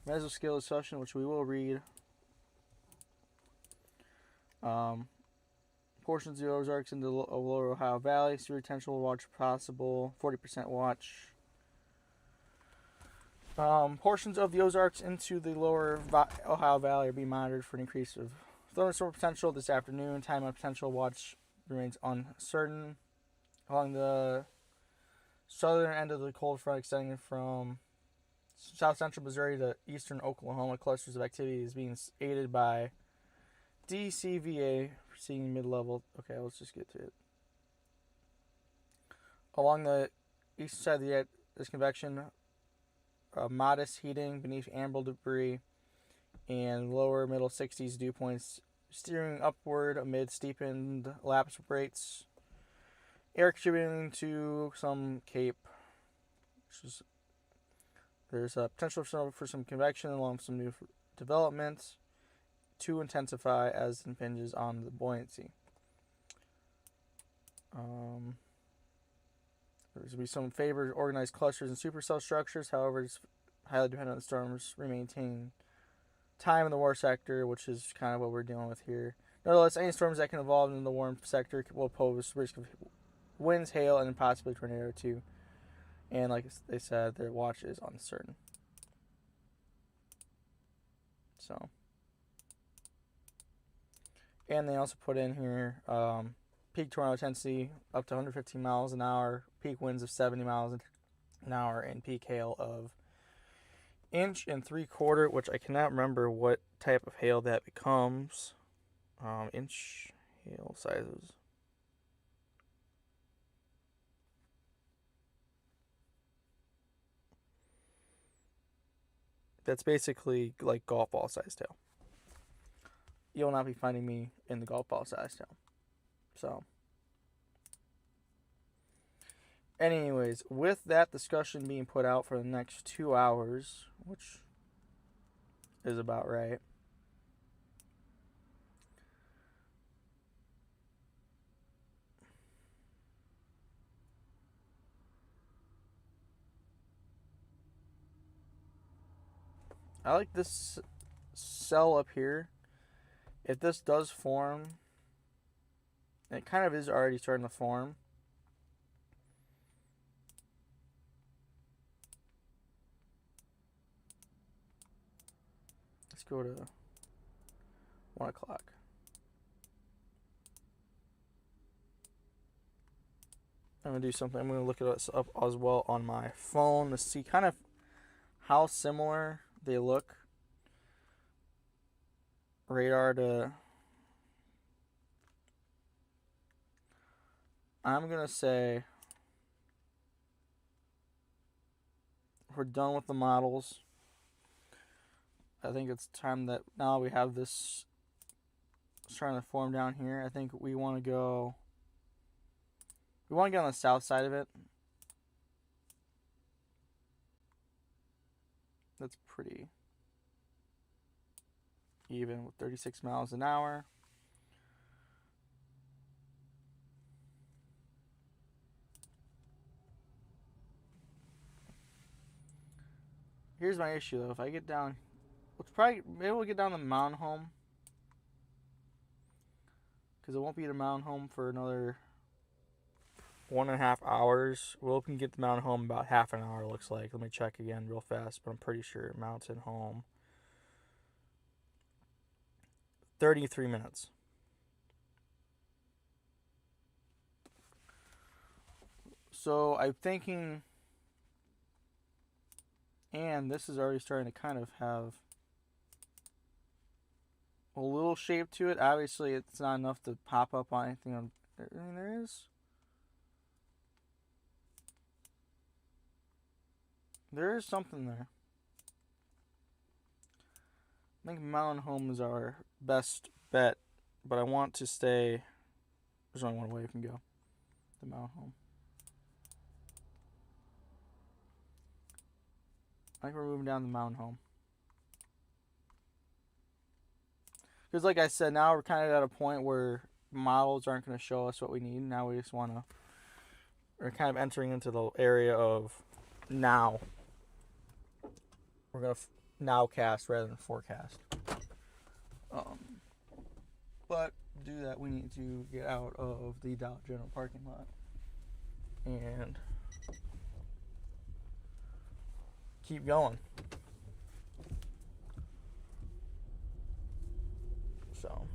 mesoscale discussion, which we will read. Portions of the Ozarks into the lower Ohio Valley. Severe potential watch possible. 40% watch. Portions of the Ozarks into the lower Ohio Valley are being monitored for an increase of thunderstorm potential this afternoon. Time of potential watch remains uncertain. Along the southern end of the cold front extending from south central Missouri to eastern Oklahoma, clusters of activity is being aided by DCVA preceding mid-level. Okay, let's just get to it. Along the eastern side of the there's convection, modest heating beneath amber debris, and lower middle 60s dew points steering upward amid steepened lapse rates. Air contributing to some cape. There's a potential for some convection along some new developments to intensify as it impinges on the buoyancy. There's going to be some favored organized clusters and supercell structures. However, it's highly dependent on the storms maintaining time in the war sector, which is kind of what we're dealing with here. Nevertheless, any storms that can evolve in the warm sector will pose risk of winds, hail, and possibly tornado too. And like they said, their watch is uncertain. So, and they also put in here peak tornado intensity up to 115 miles an hour, peak winds of 70 miles an hour, and peak hail of 1 3/4 inch, which I cannot remember what type of hail that becomes. Inch hail sizes. That's basically like golf ball sized hail. You'll not be finding me in the golf ball sized hail. So, anyways, with that discussion being put out for the next 2 hours, which is about right. I like this cell up here. If this does form, it kind of is already starting to form. Let's go to 1 o'clock. I'm going to do something. I'm going to look at this up as well on my phone to see kind of how similar they look. Radar to... I'm going to say we're done with the models. I think it's time that now we have this starting to form down here. I think we want to go... We want to get on the south side of it. That's pretty even with 36 miles an hour. Here's my issue though. If I get down, maybe we'll get down the mountain home, because it won't be the mountain home for another 1.5 hours. We'll can get the mountain home about half an hour, looks like. Let me check again real fast, but I'm pretty sure mountain home 33 minutes. So I'm thinking, and this is already starting to kind of have a little shape to it. Obviously it's not enough to pop up on anything. I mean, there is. There is something there. I think mountain home is our best bet, but I want to stay. There's only one way we can go. The mountain home. I think we're moving down the mountain home. Because like I said, now we're kind of at a point where models aren't going to show us what we need. Now we just want to... We're kind of entering into the area of now. We're going to nowcast rather than forecast. But to do that, we need to get out of the Dollar General parking lot and keep going. So,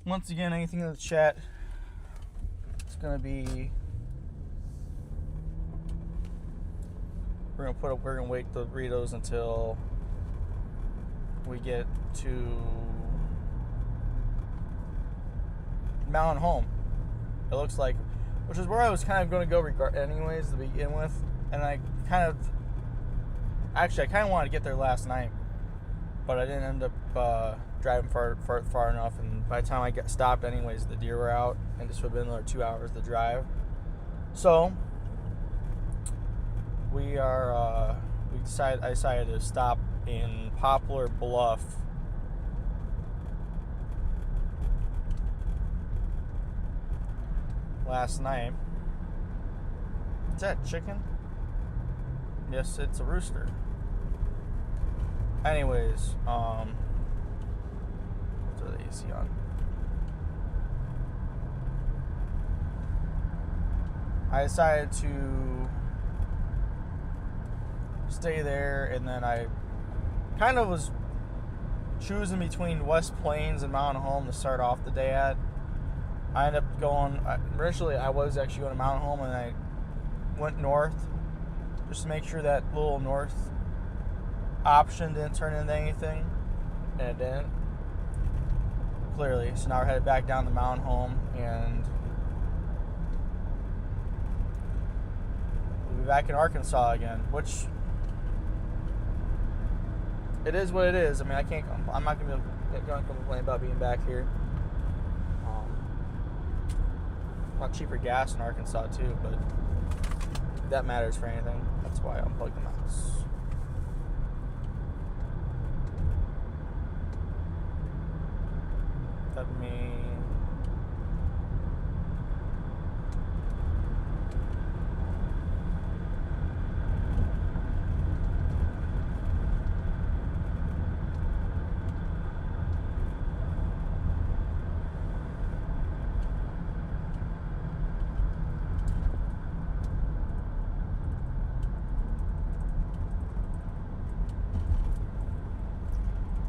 once again, anything in the chat, it's going to be... We're gonna wait to read those until we get to Mountain Home. It looks like, which is where I was kind of going to go anyways to begin with, and I kind of wanted to get there last night, but I didn't end up driving far enough, and by the time I got stopped anyways, the deer were out, and this would have been another 2 hours to drive. So I decided to stop in Poplar Bluff. Last night. Is that chicken? Yes, it's a rooster. Anyways, turn the AC on. I decided to stay there, and then I kind of was choosing between West Plains and Mountain Home to start off the day at. I ended up going, originally I was actually going to Mountain Home, and I went north just to make sure that little north option didn't turn into anything, and it didn't, clearly. So now we're headed back down to Mountain Home, and we'll be back in Arkansas again, which it is what it is. I mean, I'm not going to complain about being back here. A lot cheaper gas in Arkansas too, but if that matters for anything, that's why I unplugged the mouse. Let me...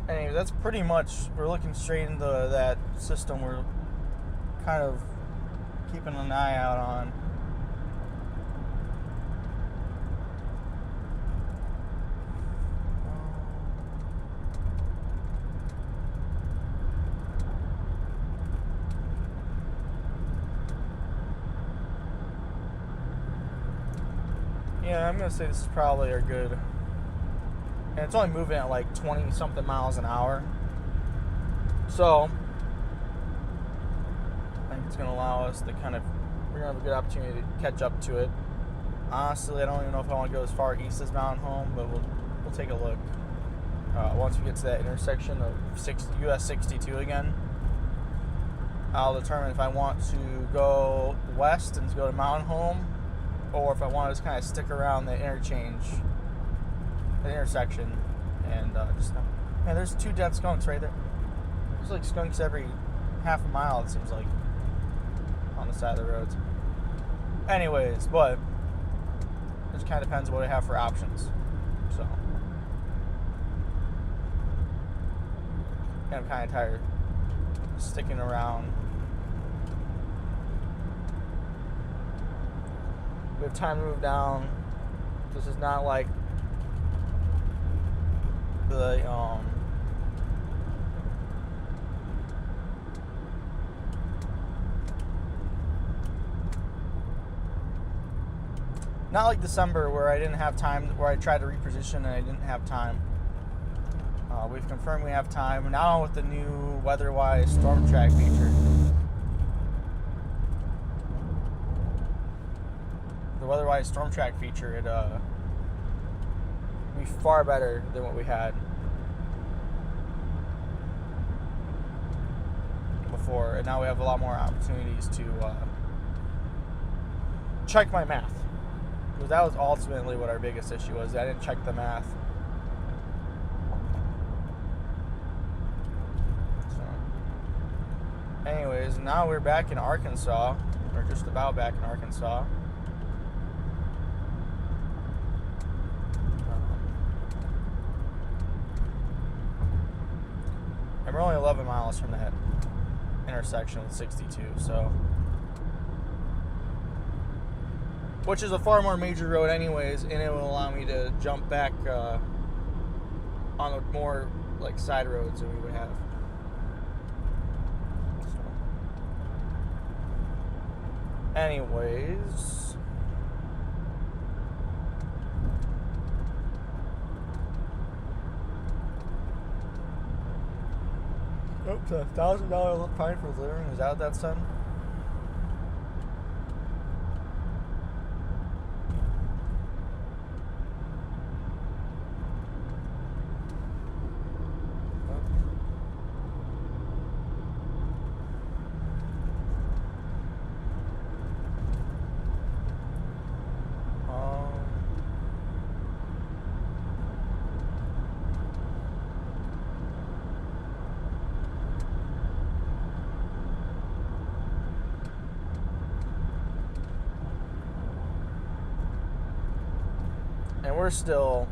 Anyway, that's pretty much, we're looking straight into that system. We're kind of keeping an eye out on. Yeah, I'm gonna say this is probably our good. And it's only moving at like 20 something miles an hour. So I think it's gonna allow us to kind of, we're gonna have a good opportunity to catch up to it. Honestly, I don't even know if I want to go as far east as Mountain Home, but we'll take a look. Once we get to that intersection of US 62 again, I'll determine if I want to go west and go to Mountain Home, or if I want to just kind of stick around the intersection, and just, man, there's 2 dead skunks right there. There's like skunks every half a mile, it seems like, on the side of the roads. Anyways, but it just kind of depends what I have for options. So, I'm kind of tired of sticking around. We have time to move down. This is not like the not like December where I didn't have time, where I tried to reposition and I didn't have time. We've confirmed we have time now with the new WeatherWise storm track feature. The WeatherWise storm track feature, it be far better than what we had before, and now we have a lot more opportunities to check my math, because that was ultimately what our biggest issue was. I didn't check the math. So, anyways, now we're back in Arkansas, or just about back in Arkansas. And we're only 11 miles from that intersection with 62, so, which is a far more major road anyways, and it will allow me to jump back on the more like side roads that we would have. So, anyways, oops, $1,000 fine for littering. Is that what that's done? And we're still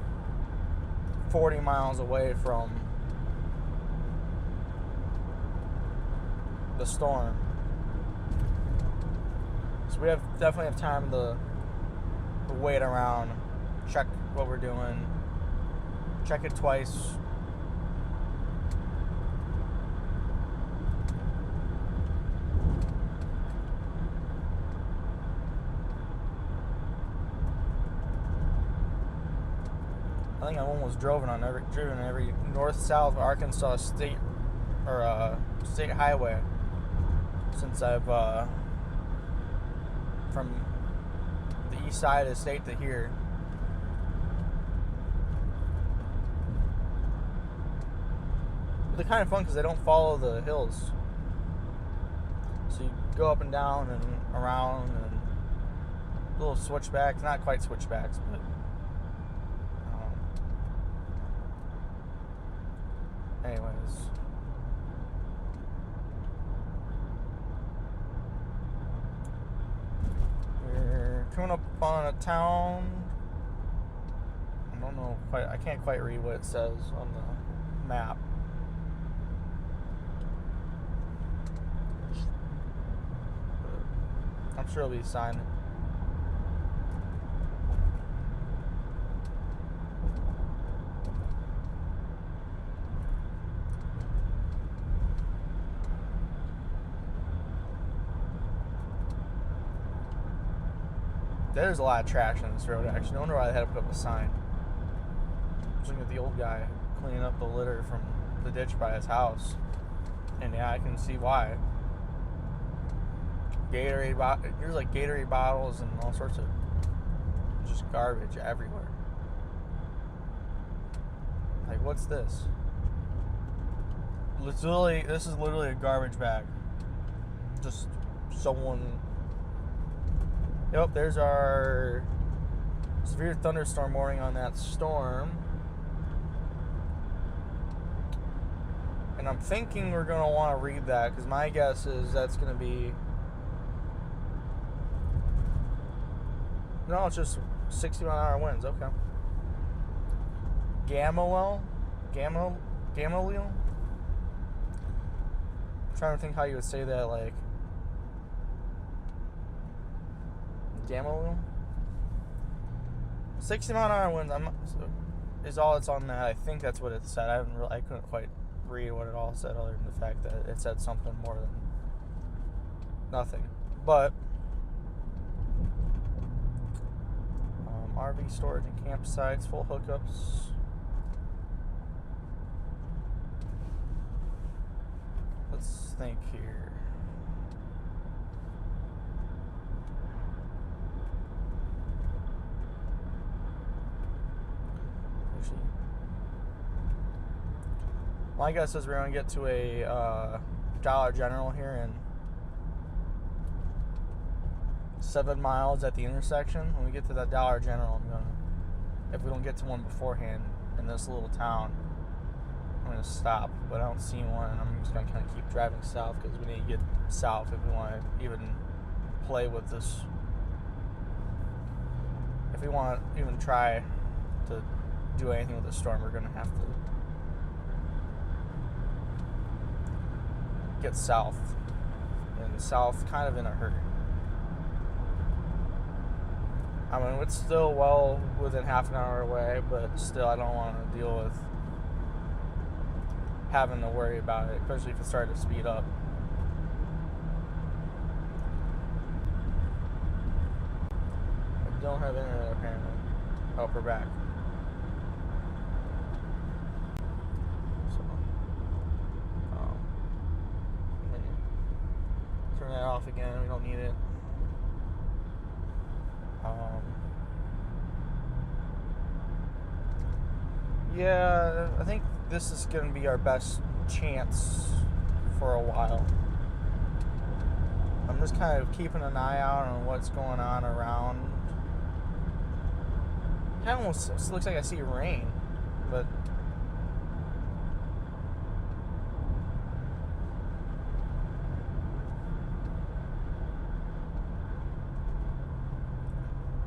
40 miles away from the storm. So we definitely have time to wait around, check what we're doing, check it twice. I think I almost driven every north-south Arkansas state or state highway since I've from the east side of the state to here. But they're kind of fun because they don't follow the hills, so you go up and down and around and little switchbacks, not quite switchbacks, but anyways, we're coming up on a town. I don't know quite, I can't quite read what it says on the map. I'm sure it'll be a sign. There's a lot of trash on this road, actually. No wonder why they had to put up a sign. I was looking at the old guy cleaning up the litter from the ditch by his house. And yeah, I can see why. There's like Gatorade bottles and all sorts of just garbage everywhere. Like, what's this? This is literally a garbage bag. Just someone... Yep, there's our severe thunderstorm warning on that storm. And I'm thinking we're going to want to read that, because my guess is that's going to be... No, it's just 60-mile-an-hour winds. Okay. Gamaliel? I'm trying to think how you would say that, like... Gamaliel? 60-mile-an-hour winds is all that's on that. I think that's what it said. I couldn't quite read what it all said, other than the fact that it said something more than nothing. But RV storage and campsites, full hookups. Let's think here. Actually, my guess is we're going to get to a Dollar General here in 7 miles at the intersection. When we get to that Dollar General, if we don't get to one beforehand in this little town, I'm going to stop. But I don't see one, and I'm just going to kind of keep driving south, because we need to get south if we want to even play with this. If we want to even try to do anything with the storm, we're going to have to get south. And south kind of in a hurry. I mean, it's still well within half an hour away, but still, I don't want to deal with having to worry about it, especially if it started to speed up. I don't have internet, apparently. Oh, we're back. So, turn that off again. We don't need it. Yeah, I think this is going to be our best chance for a while. I'm just kind of keeping an eye out on what's going on around. It almost looks like I see rain, but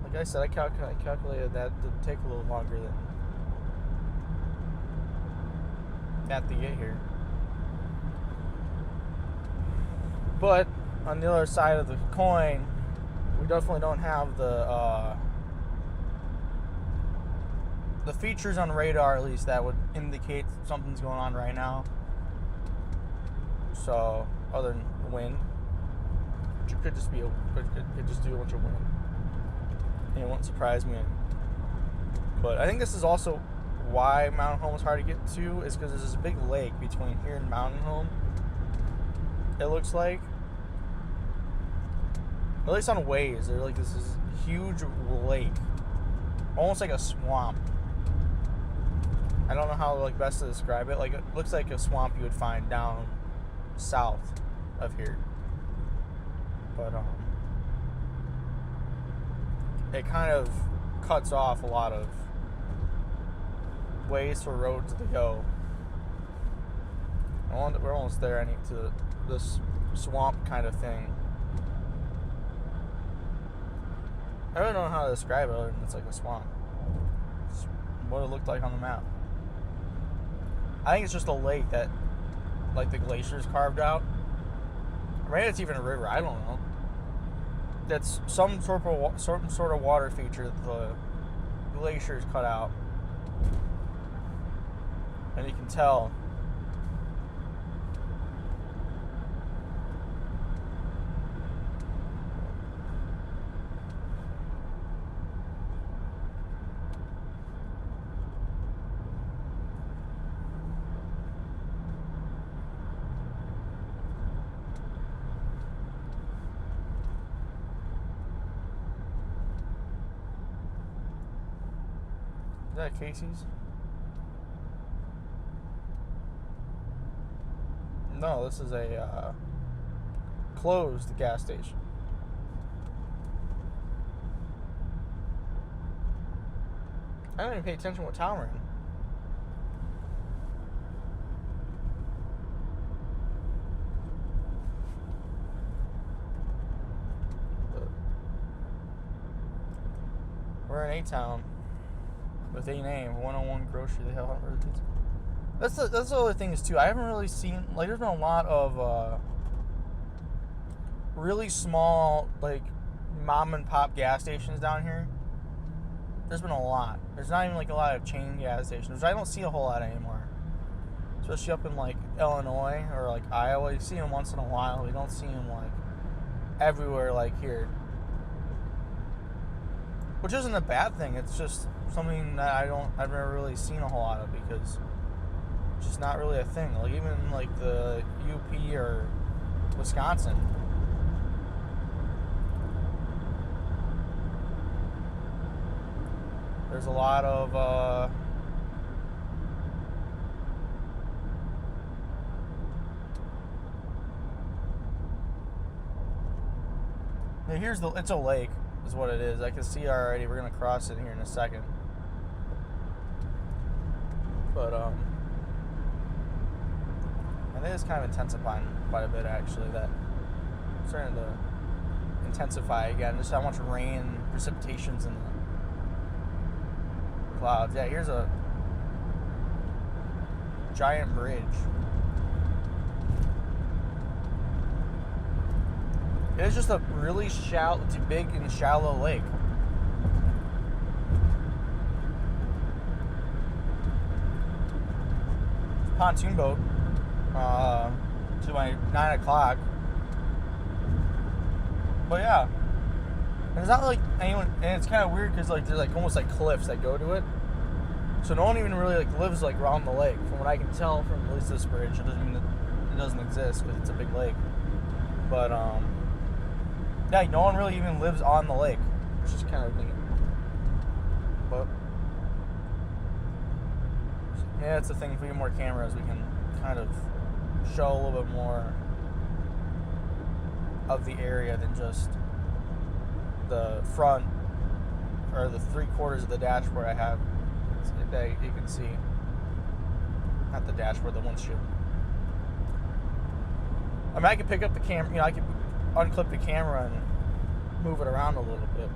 like I said, I calculated that to take a little longer than that to get here. But on the other side of the coin, we definitely don't have the features on radar, at least, that would indicate something's going on right now. So, other than wind, which could just be could just do a bunch of wind. And it won't surprise me. But I think this is also why Mountain Home is hard to get to, is because there's this big lake between here and Mountain Home. It looks like, at least on Waze, there's like this huge lake, almost like a swamp. I don't know how like best to describe it. Like, it looks like a swamp you would find down south of here. But it kind of cuts off a lot of ways for roads to go. We're almost there. I need to this swamp kind of thing. I don't know how to describe it other than it's like a swamp. It's what it looked like on the map. I think it's just a lake that, like, the glaciers carved out. Or maybe it's even a river. I don't know. that's some sort of water feature that the glacier is cut out, and you can tell. Is that Casey's? No, this is a closed gas station. I don't even pay attention what town we're in. But we're in A-town with a name, 101 grocery. They have that's the other thing is too. I haven't really seen, like, there's been a lot of really small, like, mom and pop gas stations down here. There's been a lot. There's not even like a lot of chain gas stations, which I don't see a whole lot anymore. Especially up in like Illinois or like Iowa, you see them once in a while. You don't see them like everywhere like here, which isn't a bad thing. It's just something that I've never really seen a whole lot of because it's just not really a thing. Like even like the UP or Wisconsin. There's a lot of it's a lake is what it is. I can see already. We're gonna cross it here in a second. But and it is kind of intensifying quite a bit actually. That starting to intensify again. Just how much rain, precipitations in the clouds. Yeah, here's a giant bridge. It is just a really shallow, it's a big and shallow lake. It's a pontoon boat to my 9 o'clock. But yeah. And it's not like anyone, and it's kind of weird because like there's like almost like cliffs that go to it, so no one even really like lives like around the lake. From what I can tell from at least this bridge, it doesn't mean that it doesn't exist because it's a big lake. But yeah, no one really even lives on the lake, which is kind of neat. But yeah, it's the thing. If we get more cameras, we can kind of show a little bit more of the area than just the front or the 3/4 of the dashboard I have that you can see. Not the dashboard, the windshield. I mean, I could pick up the camera, I could unclip the camera and move it around a little bit.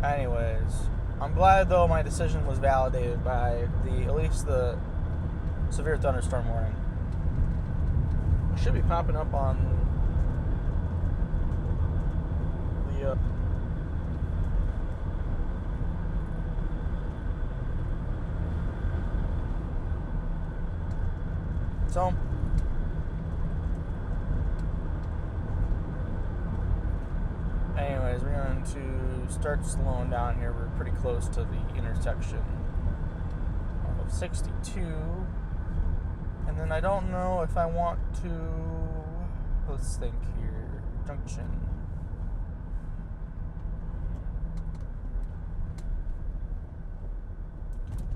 But anyways, I'm glad though my decision was validated by at least the severe thunderstorm warning. It should be popping up on the so anyways, we're going to start slowing down here. We're pretty close to the intersection of 62. And then I don't know if I want to, let's think here, junction.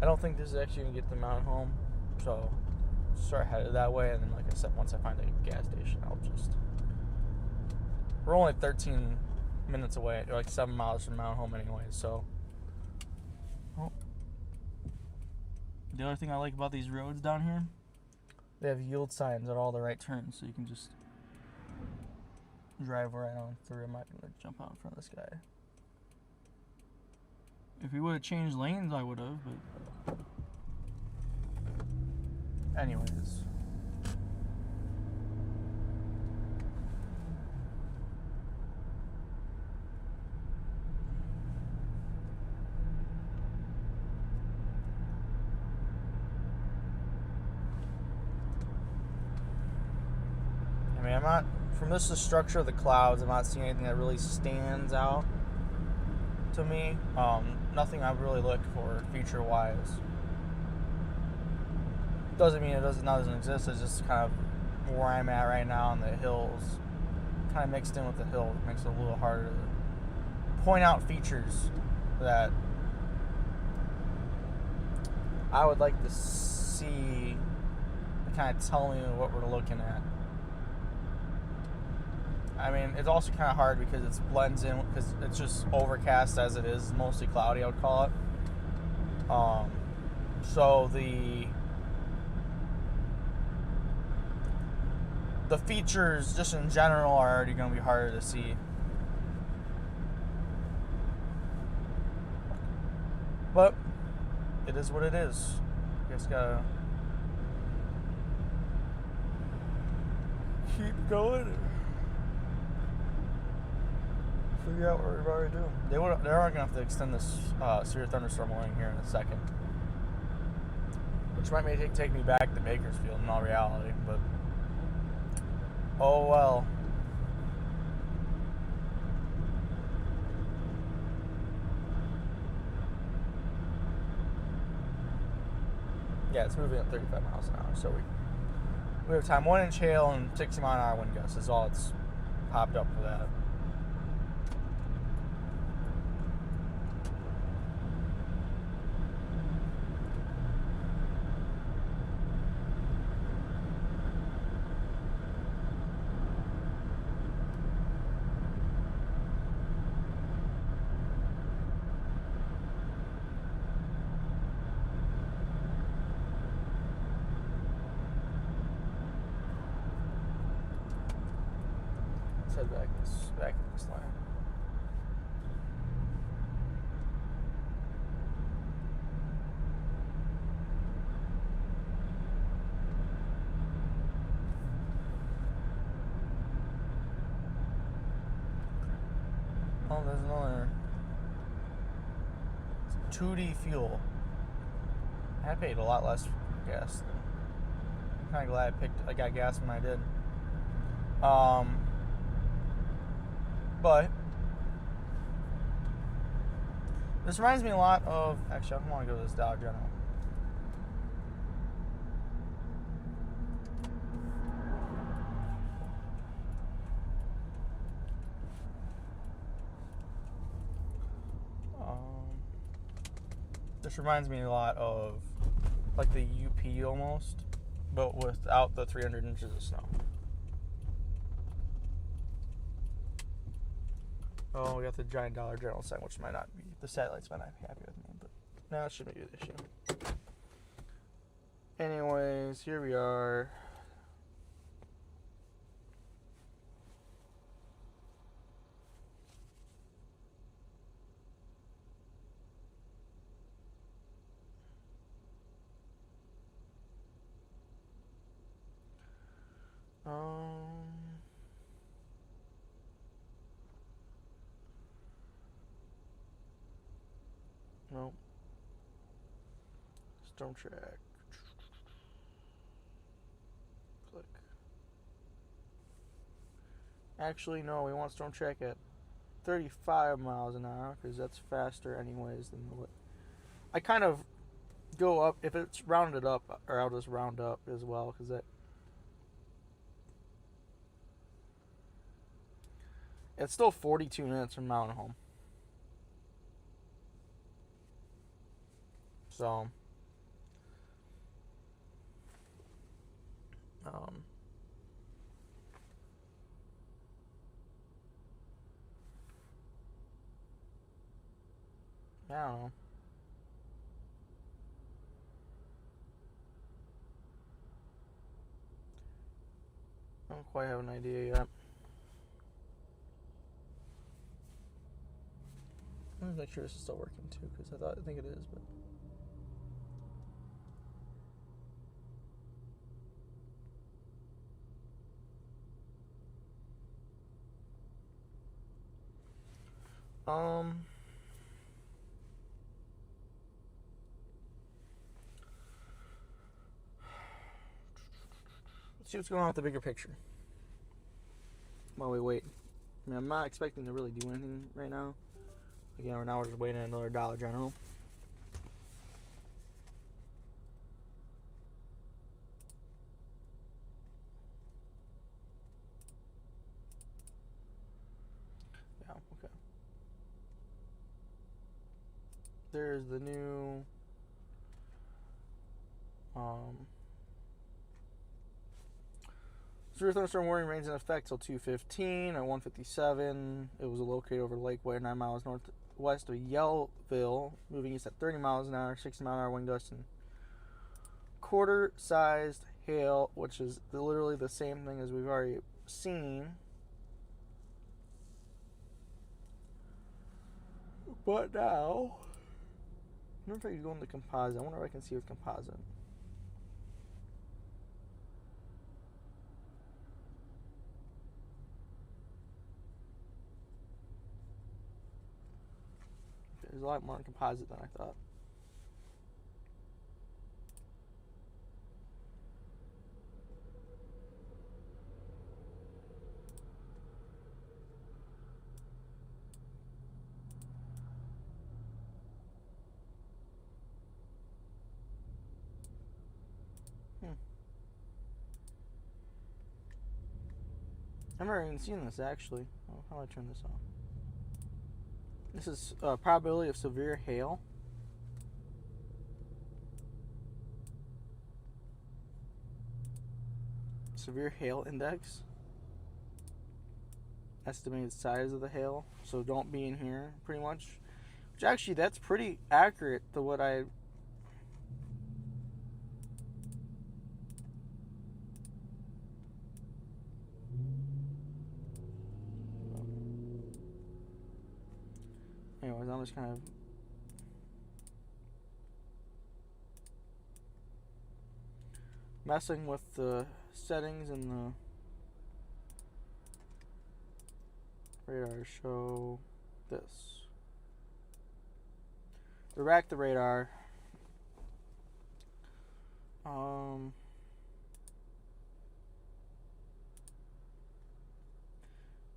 I don't think this is actually going to get them out home, so start headed that way, and then like I said, once I find a gas station, I'll just, we're only 13 minutes away, or like 7 miles from Mount Home anyway, so. Oh. The other thing I like about these roads down here, they have yield signs at all the right turns, so you can just drive right on through. I'm not going to jump out in front of this guy. If we would have changed lanes, I would have, but Anyways. I mean, I'm not, from this the structure of the clouds, I'm not seeing anything that really stands out to me. Nothing I really look for feature-wise. Doesn't mean it doesn't exist. It's just kind of where I'm at right now in the hills, kind of mixed in with the hills. It makes it a little harder to point out features that I would like to see to kind of tell me what we're looking at. I mean, it's also kind of hard because it blends in, because it's just overcast as it is, mostly cloudy, I would call it. So the features just in general are already going to be harder to see. But it is what it is. You just gotta keep going. Figure out what we're about to do. They are going to have to extend this severe thunderstorm warning here in a second, which might take me back to Bakersfield in all reality, but oh well. Yeah, it's moving at 35 miles an hour, so we have time. 1 inch hail and 60 mile an hour wind gusts is all it's popped up for that. Let's head back in this line. Oh, there's another 2D fuel. I paid a lot less for gas. I'm kind of glad I got gas when I did. But this reminds me a lot of, actually, I want to go to this Dow General. This reminds me a lot of like the UP almost, but without the 300 inches of snow. Oh, we got the giant Dollar General sign, which might not be, the satellites might not be happy with me, but no, it shouldn't be an issue. Anyways, here we are. Nope. Storm track. Click. Actually, no, we want storm track at 35 miles an hour because that's faster anyways than the. I kind of go up if it's rounded up, or I'll just round up as well because that. It's still 42 minutes from Mountain Home. So, I don't know. I don't quite have an idea yet. Let me make sure this is still working too, because I think it is, but. Let's see what's going on with the bigger picture while we wait. I mean, I'm not expecting to really do anything right now. Again, right now we're just waiting on another Dollar General. Yeah, okay. There's the new severe thunderstorm warning remains in effect till 2:15 at 1:57. It was located over Lake White, 9 miles northwest of Yellville, moving east at 30 miles an hour, 60-mile-an-hour wind gusts, and quarter-sized hail, which is literally the same thing as we've already seen. But now, I wonder if I can go into composite. I wonder if I can see with composite. There's a lot more in composite than I thought. I've never even seen this actually. Oh, how do I turn this on? This is probability of severe hail. Severe hail index. Estimated size of the hail. So don't be in here, pretty much. Which actually, that's pretty accurate to what I... Anyways, I'm just kind of... messing with the settings in the radar to show this. To rack the radar.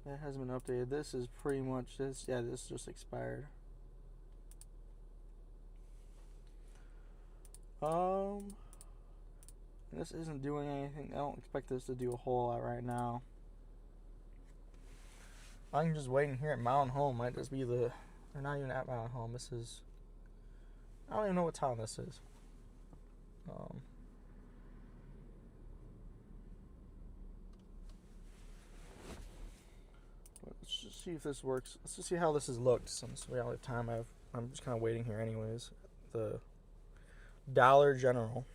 That hasn't been updated. This is pretty much this. Yeah, this just expired. This isn't doing anything. I don't expect this to do a whole lot right now. I'm just waiting here at Mountain Home. Might just be the... Or not even at Mountain Home. This is... I don't even know what town this is. Let's just see if this works. Let's just see how this has looked since we don't have time. I'm just kind of waiting here anyways. The Dollar General.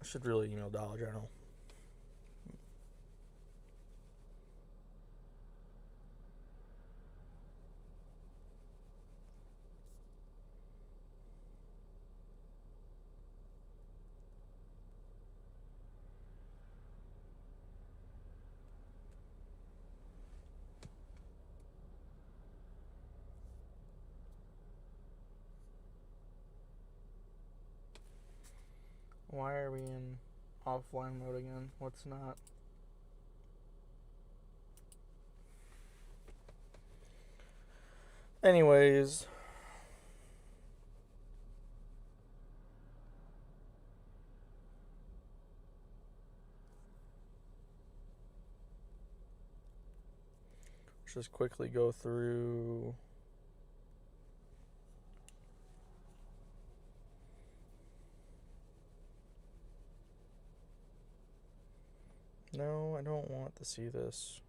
I should really email Dollar General. Why are we in offline mode again? What's not? Anyways. Let's just quickly go through... No, I don't want to see this.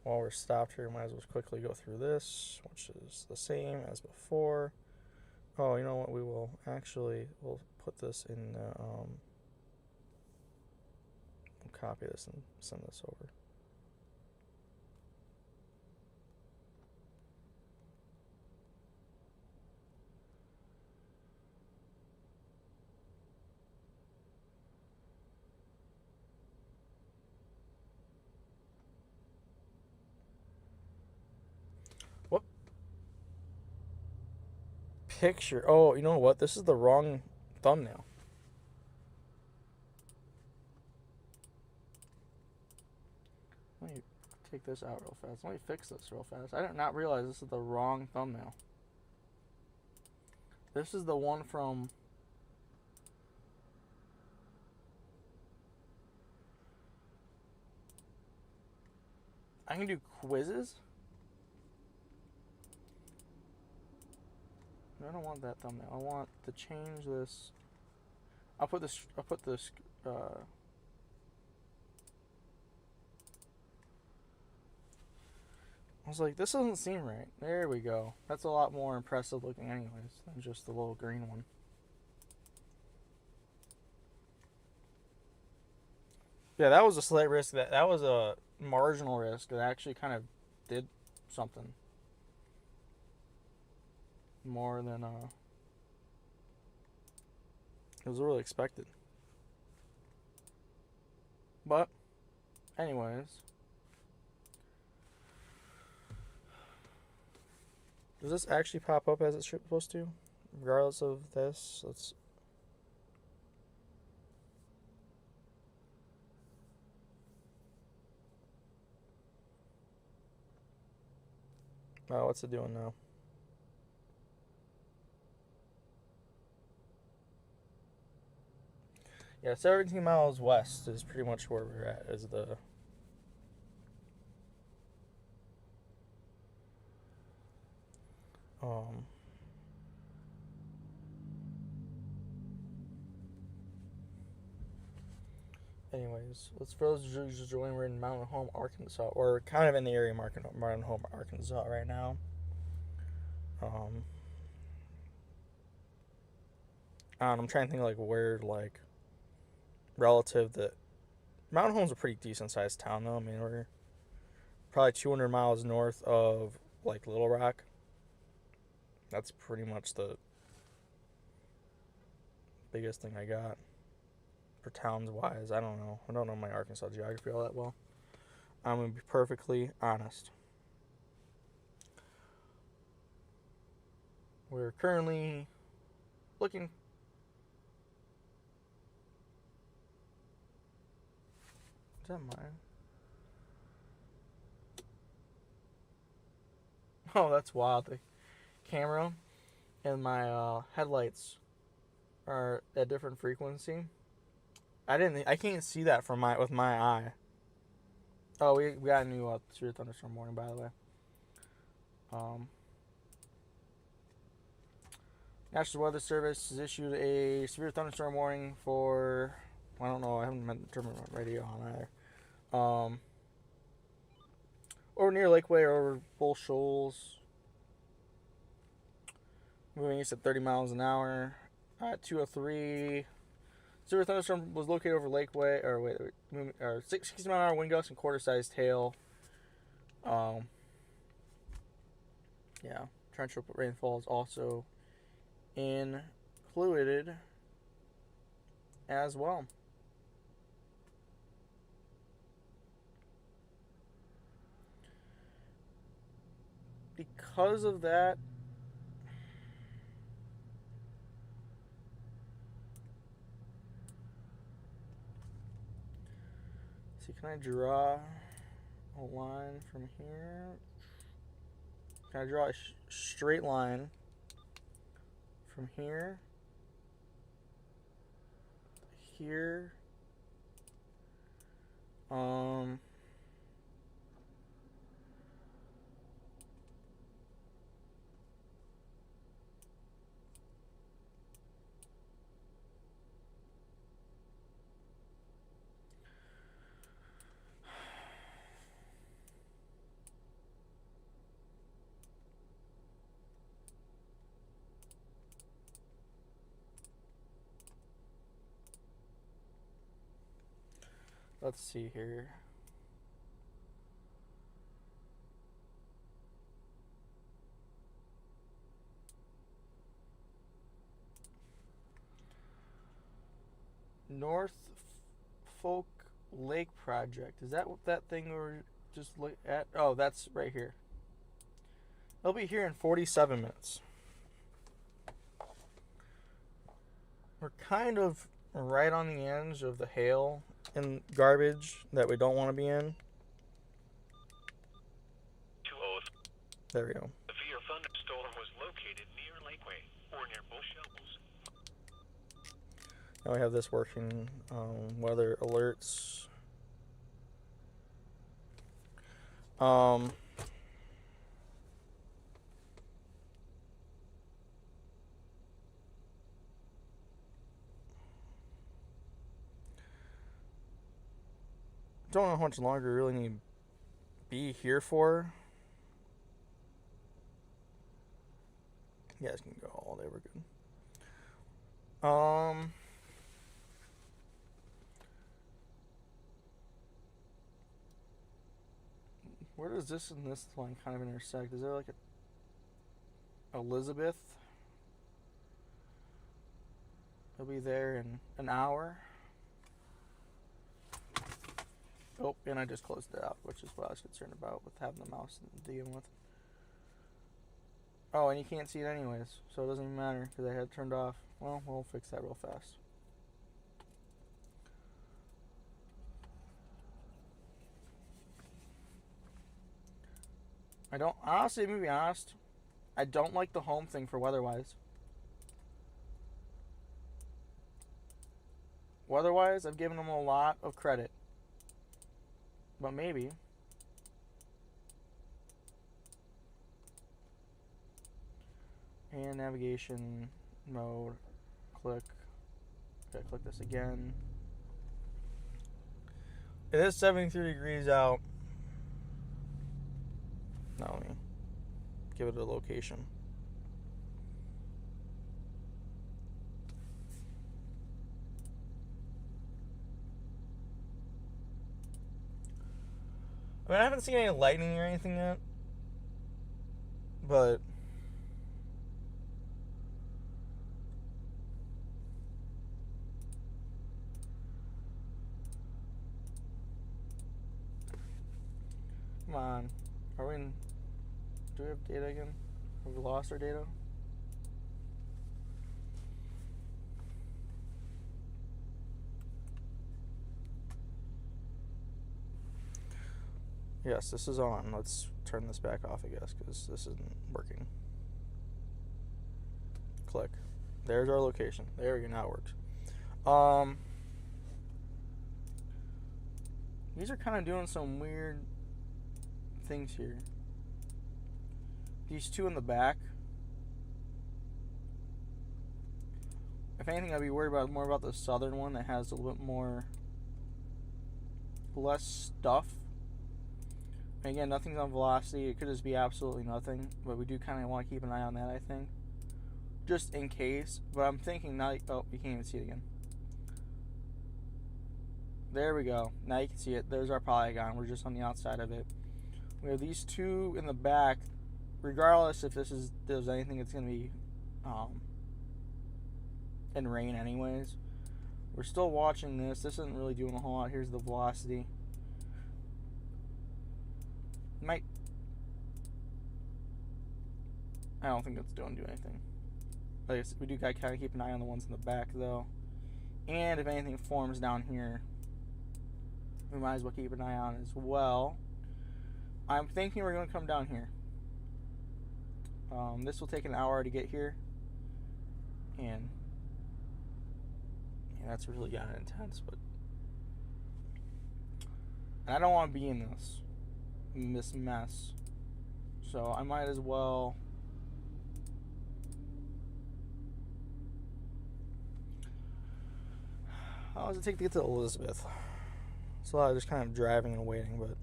While we're stopped here, might as well quickly go through this, which is the same as before. Oh, you know what? We will actually, we'll put this in, we'll copy this and send this over. picture. Oh, you know what? This is the wrong thumbnail. Let me take this out real fast. Let me fix this real fast. I did not realize this is the wrong thumbnail. This is the one from... I can do quizzes? I don't want that thumbnail. I want to change this. I'll put this, I was like, this doesn't seem right. There we go. That's a lot more impressive looking anyways than just the little green one. Yeah, that was a slight risk. That was a marginal risk that actually kind of did something. More than it was really expected. But anyways, does this actually pop up as it's supposed to? Regardless of this, let's... Oh, what's it doing now? Yeah, 17 miles west is pretty much where we're at, is the... Anyways, let's for those just joining, we're in Mountain Home, Arkansas, or kind of in the area of Mountain Home, Arkansas right now. I'm trying to think like where, like, relative that Mountain Home's a pretty decent sized town though. I mean, we're probably 200 miles north of like Little Rock. That's pretty much the biggest thing I got for towns wise. I don't know my Arkansas geography all that well. I'm gonna be perfectly honest. We're currently looking... Is that mine? Oh, that's wild. The camera and my headlights are at different frequency. I can't see that with my eye. Oh, we got a new severe thunderstorm warning, by the way. National Weather Service has issued a severe thunderstorm warning for... I don't know. I haven't turned my radio on either. Over near Lakeway or over Bull Shoals. Moving east at 30 miles an hour. 203. Severe thunderstorm was located over Lakeway, or 60 mile an hour wind gusts and quarter-sized hail. Yeah, torrential rainfall is also included as well. Because of that, see, can I draw a line from here? Can I draw a straight line from here, here, let's see here. Norfolk Lake Project. Is that what that thing we were just looking at? Oh, that's right here. It'll be here in 47 minutes. we're kind of right on the edge of the hail and garbage that we don't want to be in. There we go. The severe thunderstorm was located near Lakeway or near Bush Shovels. Now we have this working. Weather alerts. Don't know how much longer we really need to be here for. You guys can go all day, we're good. Where does this and this line kind of intersect? Is there like a Elizabeth? It'll be there in an hour. Oh, and I just closed it out, which is what I was concerned about with having the mouse to begin with. Oh, and you can't see it anyways, so it doesn't even matter because I had it turned off. Well, we'll fix that real fast. I don't, honestly, to be honest, I don't like the home thing for WeatherWise. WeatherWise, I've given them a lot of credit. But maybe. And navigation mode, click. Okay, click this again. It is 73 degrees out. Now let me give it a location. I mean, I haven't seen any lightning or anything yet, but come on. Are we in? Do we have data again? Have we lost our data? Yes, this is on. Let's turn this back off, I guess, because this isn't working. Click. There's our location. There we go. Now it works. These are kind of doing some weird things here. These two in the back. If anything, I'd be worried about more about the southern one that has a little bit more, less stuff. And again, nothing's on velocity. It could just be absolutely nothing, but we do kind of want to keep an eye on that, I think, just in case. But I'm thinking now. Oh, you can't even see it again. There we go. Now you can see it. There's our polygon. We're just on the outside of it. We have these two in the back. Regardless if there's anything that's going to be in rain anyways. We're still watching this. This isn't really doing a whole lot. Here's the velocity. I don't think that's doing anything. Like we do gotta kind of keep an eye on the ones in the back though. And if anything forms down here, we might as well keep an eye on as well. I'm thinking we're gonna come down here. This will take an hour to get here, and yeah, that's really kind of intense. But and I don't want to be in this mess, so I might as well. How long does it take to get to Elizabeth? It's a lot of just kind of driving and waiting, but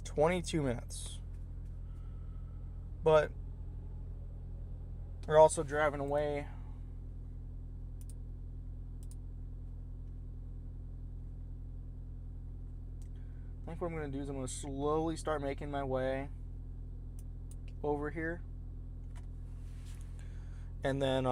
22 minutes. But we're also driving away. I think what I'm going to do is I'm going to slowly start making my way over here. And then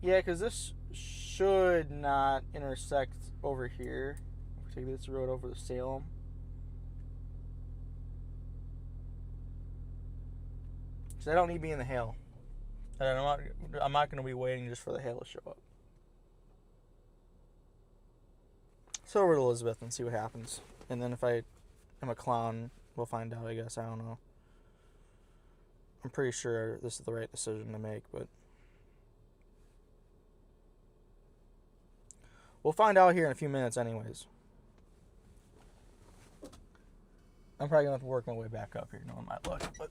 yeah, because this should not intersect over here. If we take this road over to Salem. So I don't need to be in the hail. And I'm not going to be waiting just for the hail to show up. So over to Elizabeth and see what happens. And then if I am a clown, we'll find out, I guess. I don't know. I'm pretty sure this is the right decision to make, but we'll find out here in a few minutes anyways. I'm probably going to have to work my way back up here, knowing my luck, but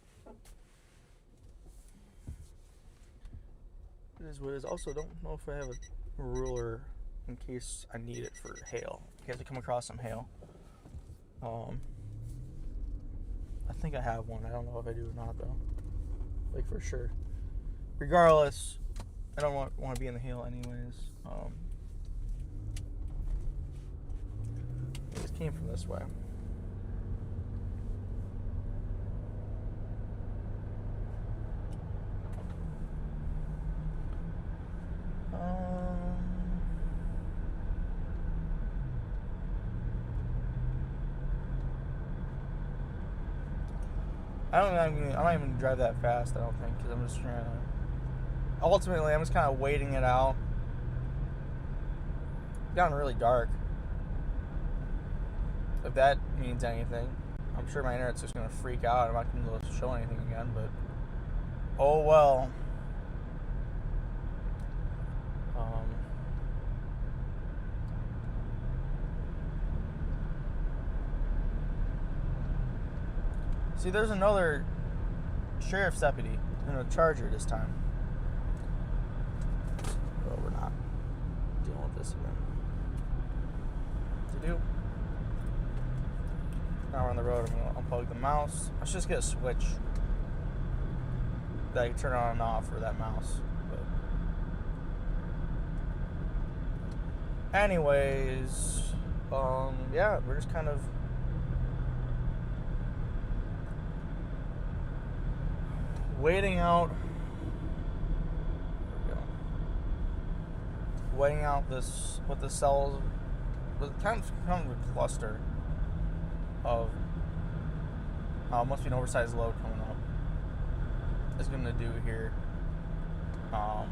it is what it is. Also, don't know if I have a ruler in case I need it for hail. In case I come across some hail. I think I have one. I don't know if I do or not, though. Like, for sure. Regardless, I don't want to be in the hail anyways. This came from this way. I'm not even gonna drive that fast, I don't think, because I'm just trying to. Ultimately, I'm just kind of waiting it out. It's gotten really dark. If that means anything, I'm sure my internet's just gonna freak out. I'm not gonna be able to show anything again, but oh well. See, there's another sheriff's deputy in a Charger this time. Well, we're not dealing with this again. To do. Now we're on the road. I'm going to unplug the mouse. I should just get a switch that I can turn on and off for that mouse. But anyways, yeah, we're just kind of waiting out. There we go. Waiting out this what the cells, but kind of a cluster of must be an oversized load coming up. Is going to do here. I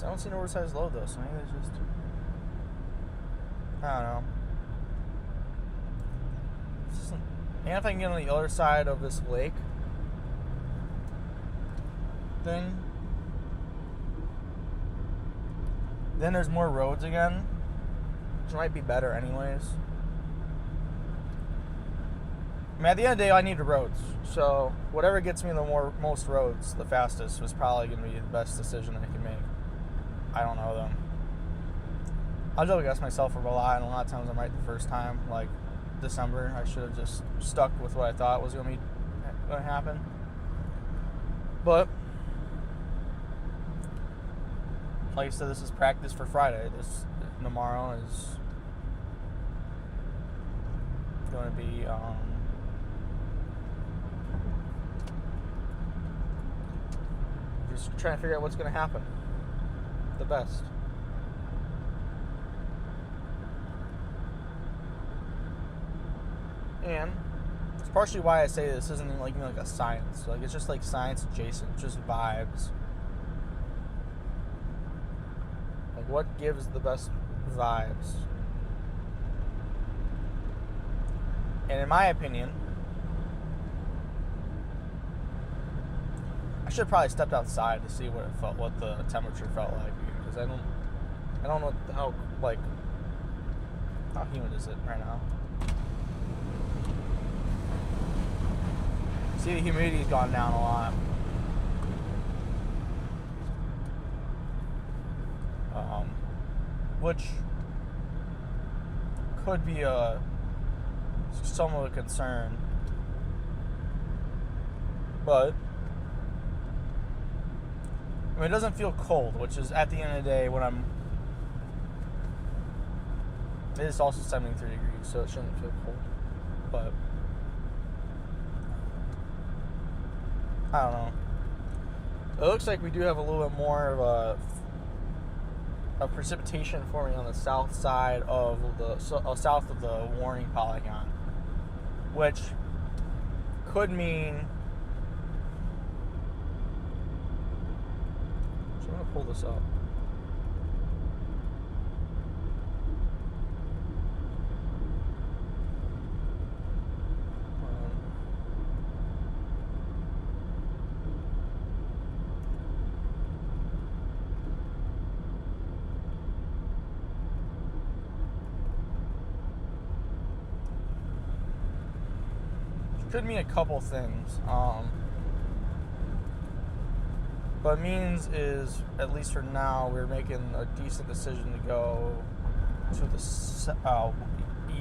don't see an oversized load though, so maybe it's just, I don't know. And if I can get on the other side of this lake thing, then there's more roads again, which might be better anyways. I mean, at the end of the day, I need the roads. So whatever gets me the most roads the fastest was probably going to be the best decision I can make. I don't know though. I'll just guess myself for a lot, and a lot of times I'm right the first time. Like December, I should have just stuck with what I thought was going to happen. But like I said, this is practice for Friday. This tomorrow is going to be just trying to figure out what's going to happen the best. And it's partially why I say this isn't like a science. Like, it's just like science adjacent, just vibes. Like, what gives the best vibes? And in my opinion, I should have probably stepped outside to see what the temperature felt like, because I don't know how humid is it right now. See, the humidity's gone down a lot. Which could be some of a concern. But I mean, it doesn't feel cold, which is at the end of the day when it is also 73 degrees, so it shouldn't feel cold. But I don't know. It looks like we do have a little bit more of precipitation forming on the south side of south of the warning polygon, which could mean. So I'm gonna pull this up. Could mean a couple things, but means is, at least for now, we're making a decent decision to go to the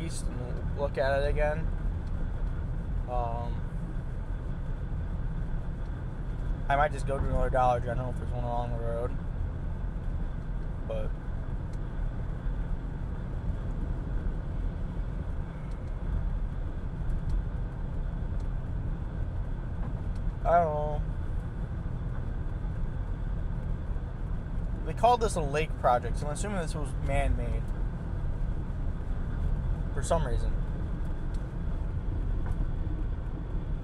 east and look at it again. I might just go to another Dollar General if there's one along the road, but I don't know. They called this a lake project, so I'm assuming this was man-made for some reason.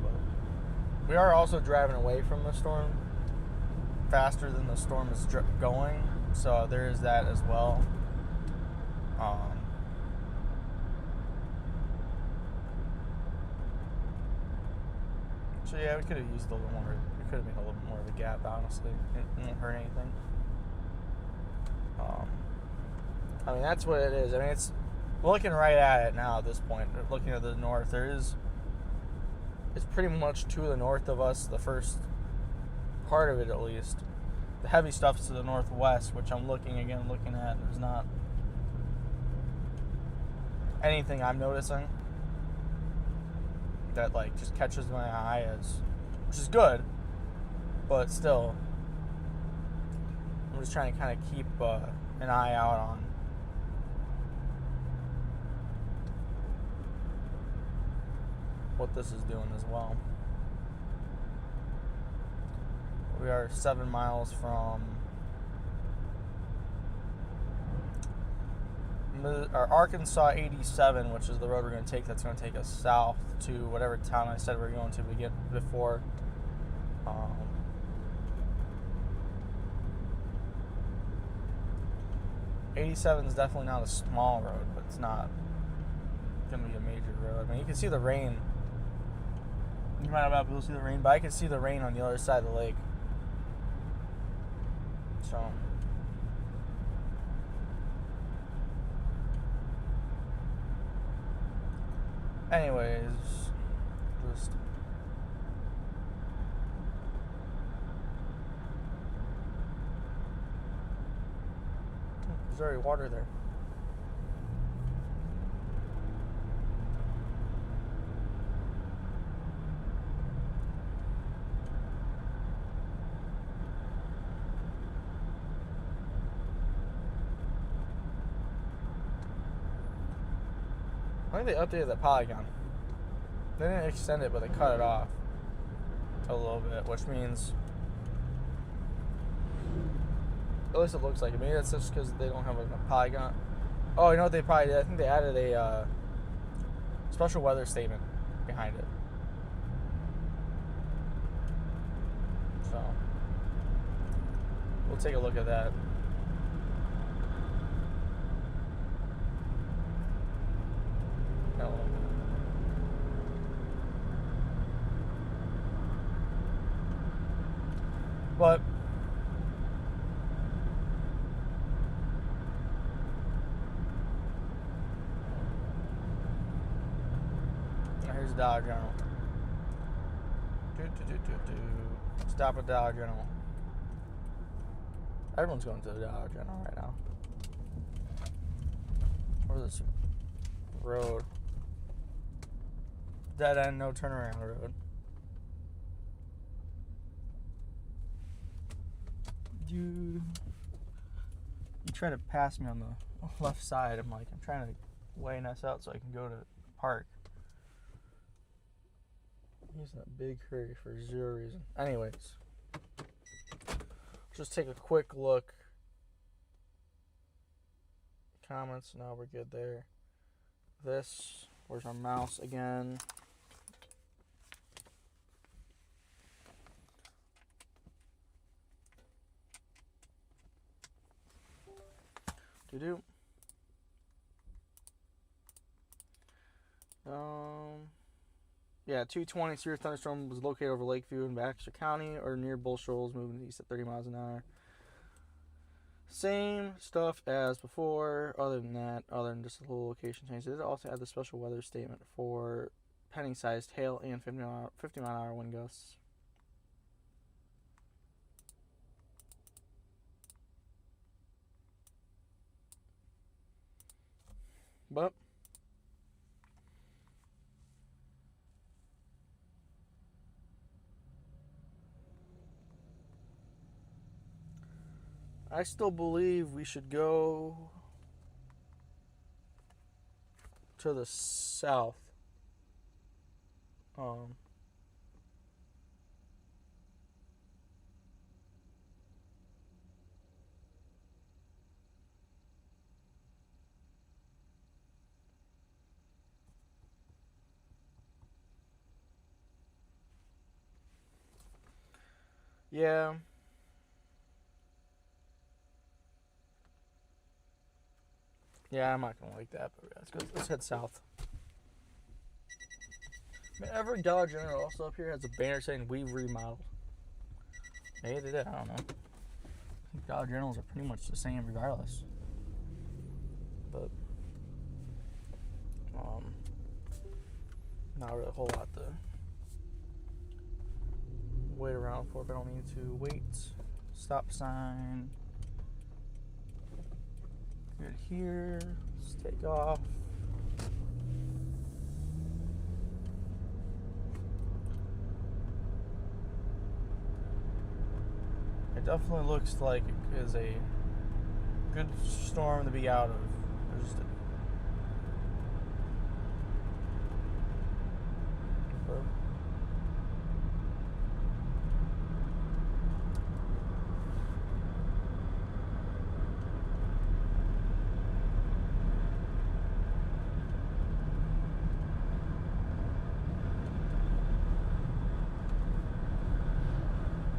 But we are also driving away from the storm faster than the storm is going, so there is that as well. So yeah, we could have used a little more. We could have made a little bit more of a gap, honestly. It didn't hurt anything. I mean, that's what it is. I mean, it's looking right at it now at this point. Looking at the north, it's pretty much to the north of us. The first part of it, at least. The heavy stuff's to the northwest, which I'm looking at. There's not anything I'm noticing that like just catches my eye, which is good, but still, I'm just trying to kind of keep an eye out on what this is doing as well. We are 7 miles from Arkansas 87, which is the road we're going to take. That's going to take us south to whatever town I said we're going to before. 87 is definitely not a small road, but it's not going to be a major road. I mean, you can see the rain. You might not be able to see the rain, but I can see the rain on the other side of the lake. So anyways, just there's already water there. I think they updated the polygon. They didn't extend it, but they cut it off a little bit, which means, at least it looks like it. Maybe that's just because they don't have a polygon. Oh, you know what they probably did? I think they added a special weather statement behind it. So we'll take a look at that. But here's Dollar General. Stop at Dollar General. Everyone's going to the Dollar General right now. Where's this road? Dead end, no turnaround road. You try to pass me on the left side. I'm trying to widen us out so I can go to the park. He's in a big hurry for zero reason. Anyways, Just take a quick look. Comments, no, we're good there. This, where's our mouse again? Do-do. Yeah, 220 severe thunderstorm was located over Lakeview in Bakersfield County or near Bull Shoals, moving east at 30 miles an hour. Same stuff as before, other than just a little location change. They did also add the special weather statement for penny-sized hail and 50-mile-an-hour wind gusts. But I still believe we should go to the south. Yeah. Yeah, I'm not gonna like that, but let's head south. I mean, every Dollar General also up here has a banner saying we've remodeled. Maybe they did, I don't know. I think Dollar Generals are pretty much the same regardless. But not really a whole lot to wait around for, but I don't need to wait. Stop sign. Good here. Let's take off. It definitely looks like it is a good storm to be out of.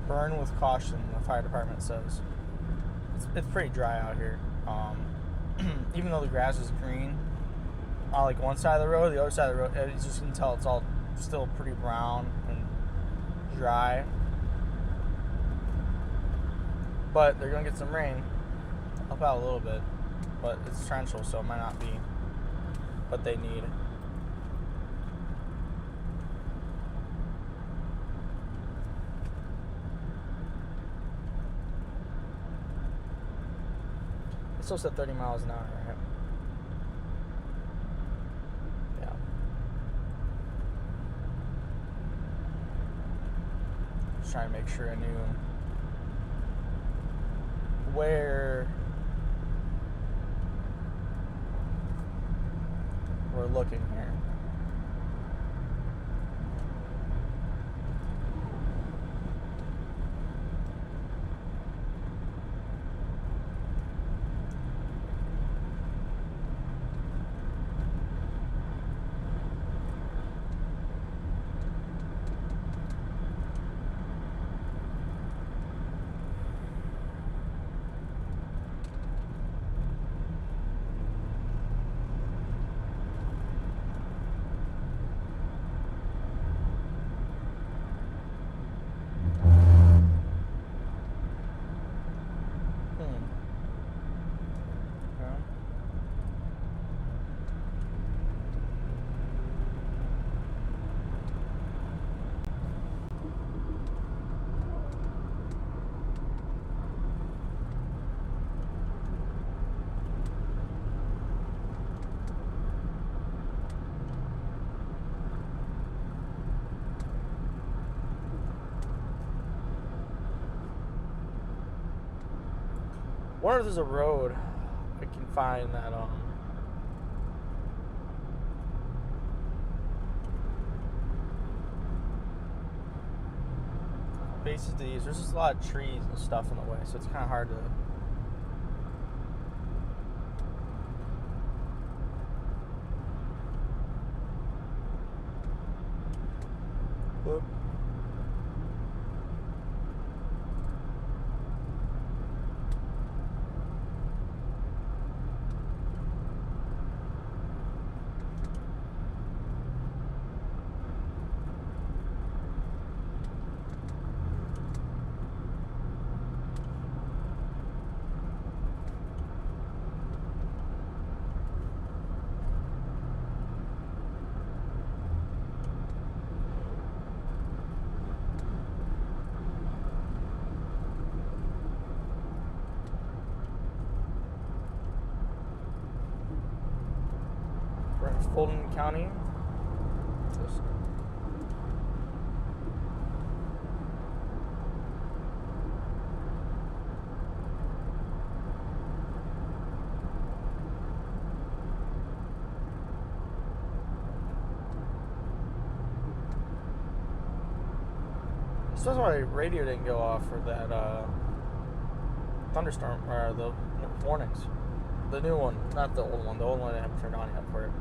Burn with caution, the fire department says. It's pretty dry out here. Even though the grass is green on like one side of the road, the other side of the road, you just can tell it's all still pretty brown and dry. But they're gonna get some rain. Help out a little bit. But it's torrential, so it might not be what they need. Still said 30 miles an hour, right? Yeah. Just trying to make sure I knew where we're looking here. I wonder if there's a road I can find that bases of these, there's just a lot of trees and stuff in the way, so it's kind of hard to. Whoop. Fulton County. This is why the radio didn't go off for that thunderstorm, or the warnings. The new one, not the old one. The old one I haven't turned on yet for it.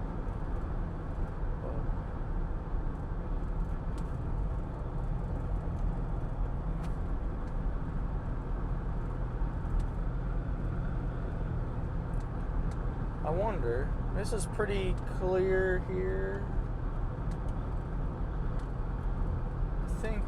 I wonder, this is pretty clear here. I think.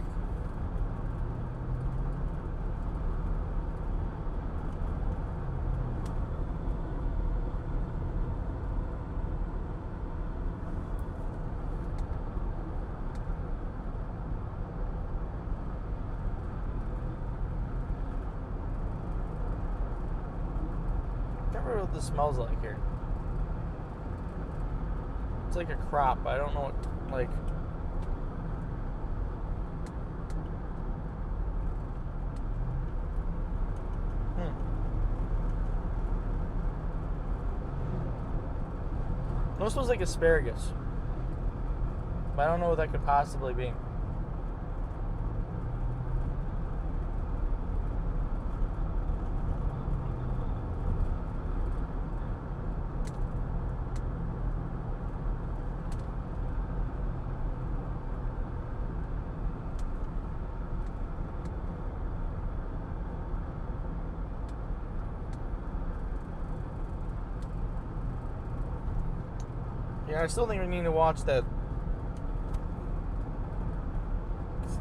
I can't remember what this smells like here. It's like a crop, but I don't know what, like. It almost smells like asparagus, but I don't know what that could possibly be. Yeah, I still think we need to watch that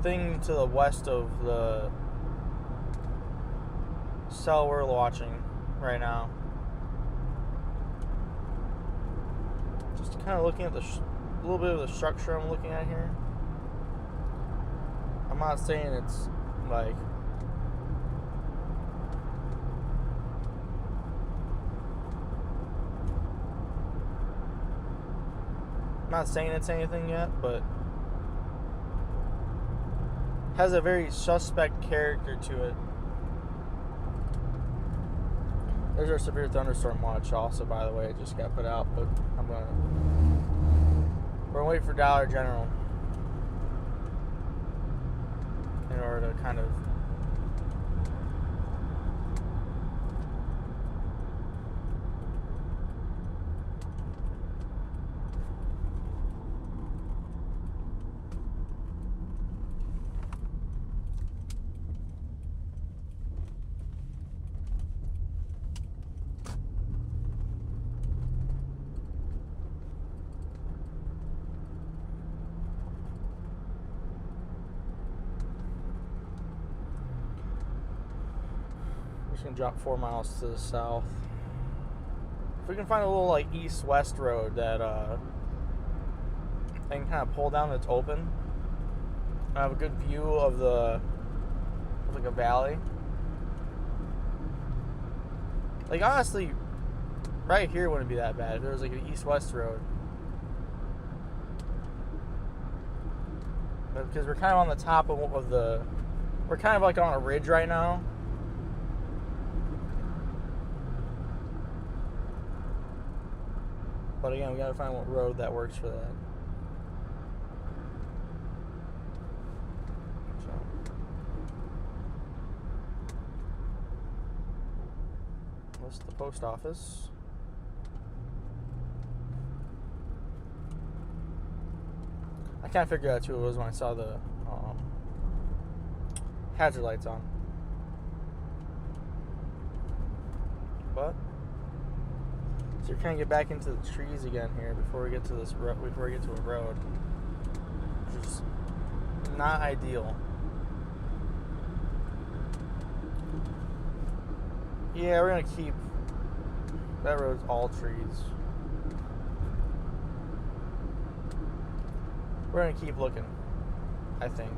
thing to the west of the cell we're watching right now. Just kind of looking at the little bit of the structure I'm looking at here. I'm not saying it's like not saying it's anything yet, but has a very suspect character to it. There's our severe thunderstorm watch also, by the way. It just got put out, but we're gonna wait for Dollar General in order to kind of gonna drop 4 miles to the south. If we can find a little like east-west road that I can kind of pull down that's open, I have a good view of like a valley. Like honestly, right here wouldn't be that bad if there was like an east-west road. But because we're kind of on the top of the, we're kind of like on a ridge right now. But again, we gotta find what road that works for that. So. this is the post office. I kind of figured out who it was when I saw the hazard lights on. But so you're trying to get back into the trees again here before we get to this before we get to a road, which is not ideal. Yeah, we're gonna keep that road's all trees. We're gonna keep looking, I think.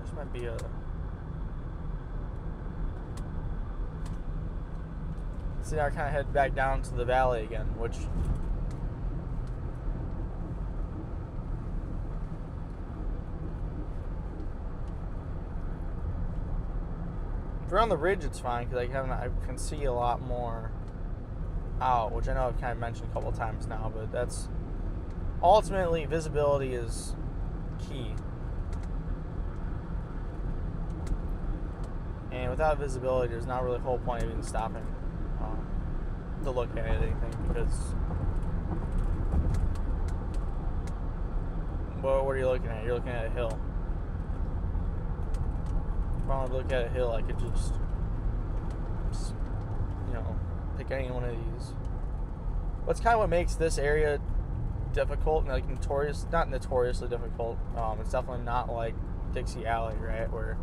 This might be a... See, I kind of head back down to the valley again, which... If we're on the ridge, it's fine, because I can see a lot more out, which I know I've kind of mentioned a couple of times now, but that's... Ultimately, visibility is key. And without visibility, there's not really a whole point of even stopping to look at anything, because what are you looking at? You're looking at a hill. If I want to look at a hill, I could just pick any one of these. What's kind of what makes this area difficult, and not notoriously difficult. It's definitely not like Dixie Alley, right, where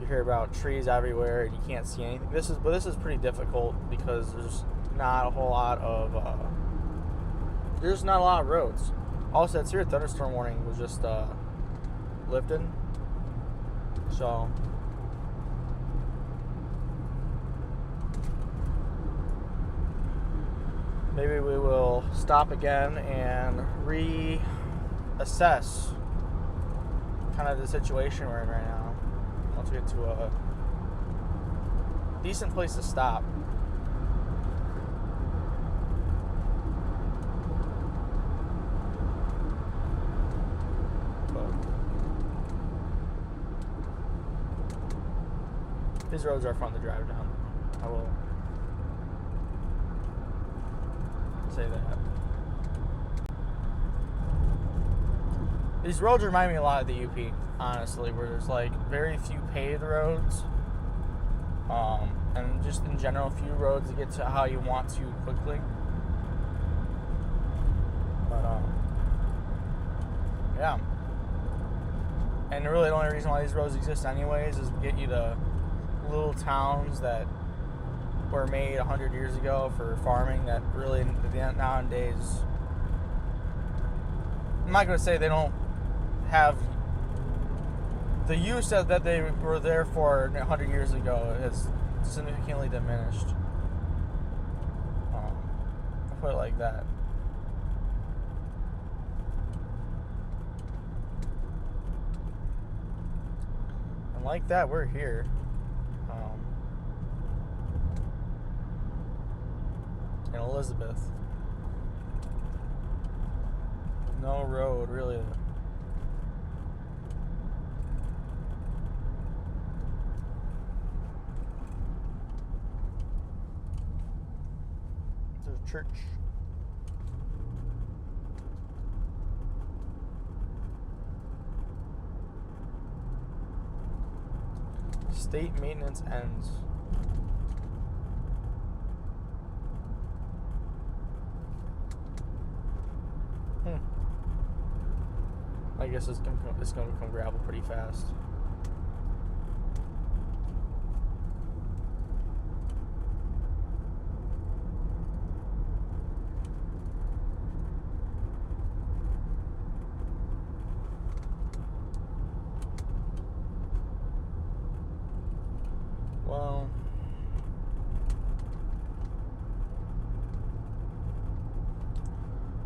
you hear about trees everywhere and you can't see anything. This is pretty difficult because there's not a whole lot of there's not a lot of roads. Also, that severe thunderstorm warning was just lifted, so maybe we will stop again and reassess kind of the situation we're in right now. Once we get to a decent place to stop. But these roads are fun to drive down. I will say that. These roads remind me a lot of the UP, honestly, where there's like very few paved roads, and just in general, few roads to get to how you want to quickly. But yeah, and really the only reason why these roads exist anyways is to get you to little towns that were made 100 years ago for farming that really nowadays, I'm not going to say they don't have the use that they were there for 100 years ago has significantly diminished. I'll put it like that. And like that, we're here. In Elizabeth. No road, really. There's a church. State maintenance ends. I guess it's going to become gravel pretty fast. Well,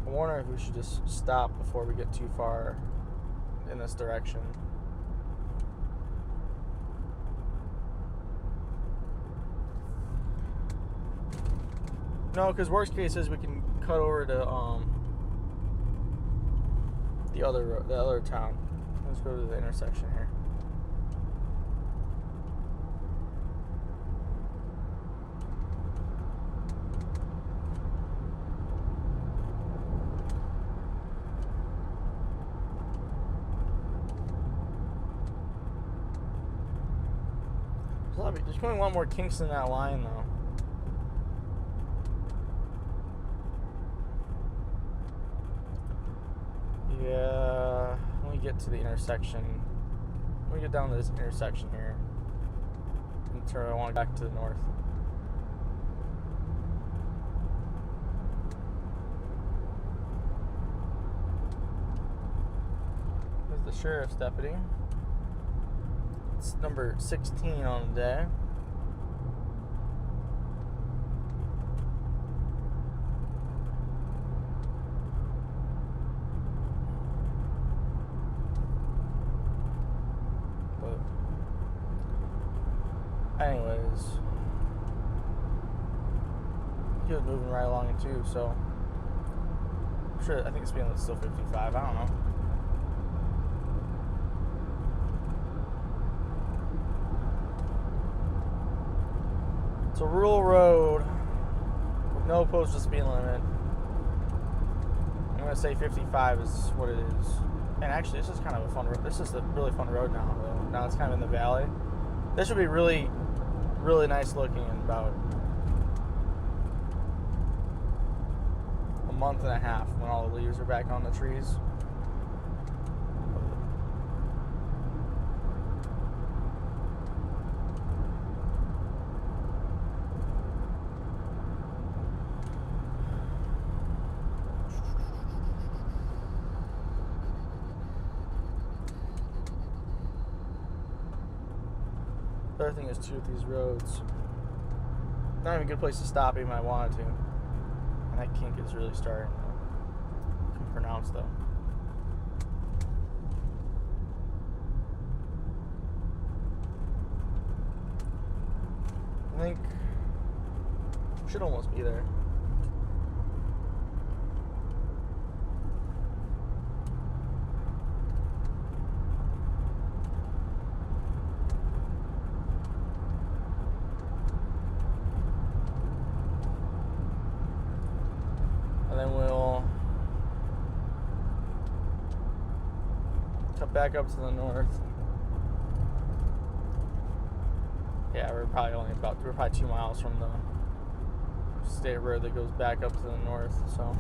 I wonder if we should just stop before we get too far in this direction. No, because worst case is we can cut over to the other town. Let's go to the intersection here. There's probably one more kinks in that line, though. Yeah, when we get to the intersection, when we get down to this intersection here, and turn, I want to go back to the north. There's the sheriff's deputy. It's number 16 on the day. Anyways, he was moving right along too, so I'm sure. I think the speed limit's still 55. I don't know. It's a rural road with no posted speed limit. I'm gonna say 55 is what it is. And actually, this is kind of a fun road. This is a really fun road now, though. Now it's kind of in the valley. This would be really nice looking in about a month and a half when all the leaves are back on the trees. The other thing is too with these roads, not even a good place to stop even if I wanted to. And that kink is really starting to be pronounced though. I think we should almost be there. And then we'll cut back up to the north. Yeah, we're probably 2 miles from the state road that goes back up to the north, so.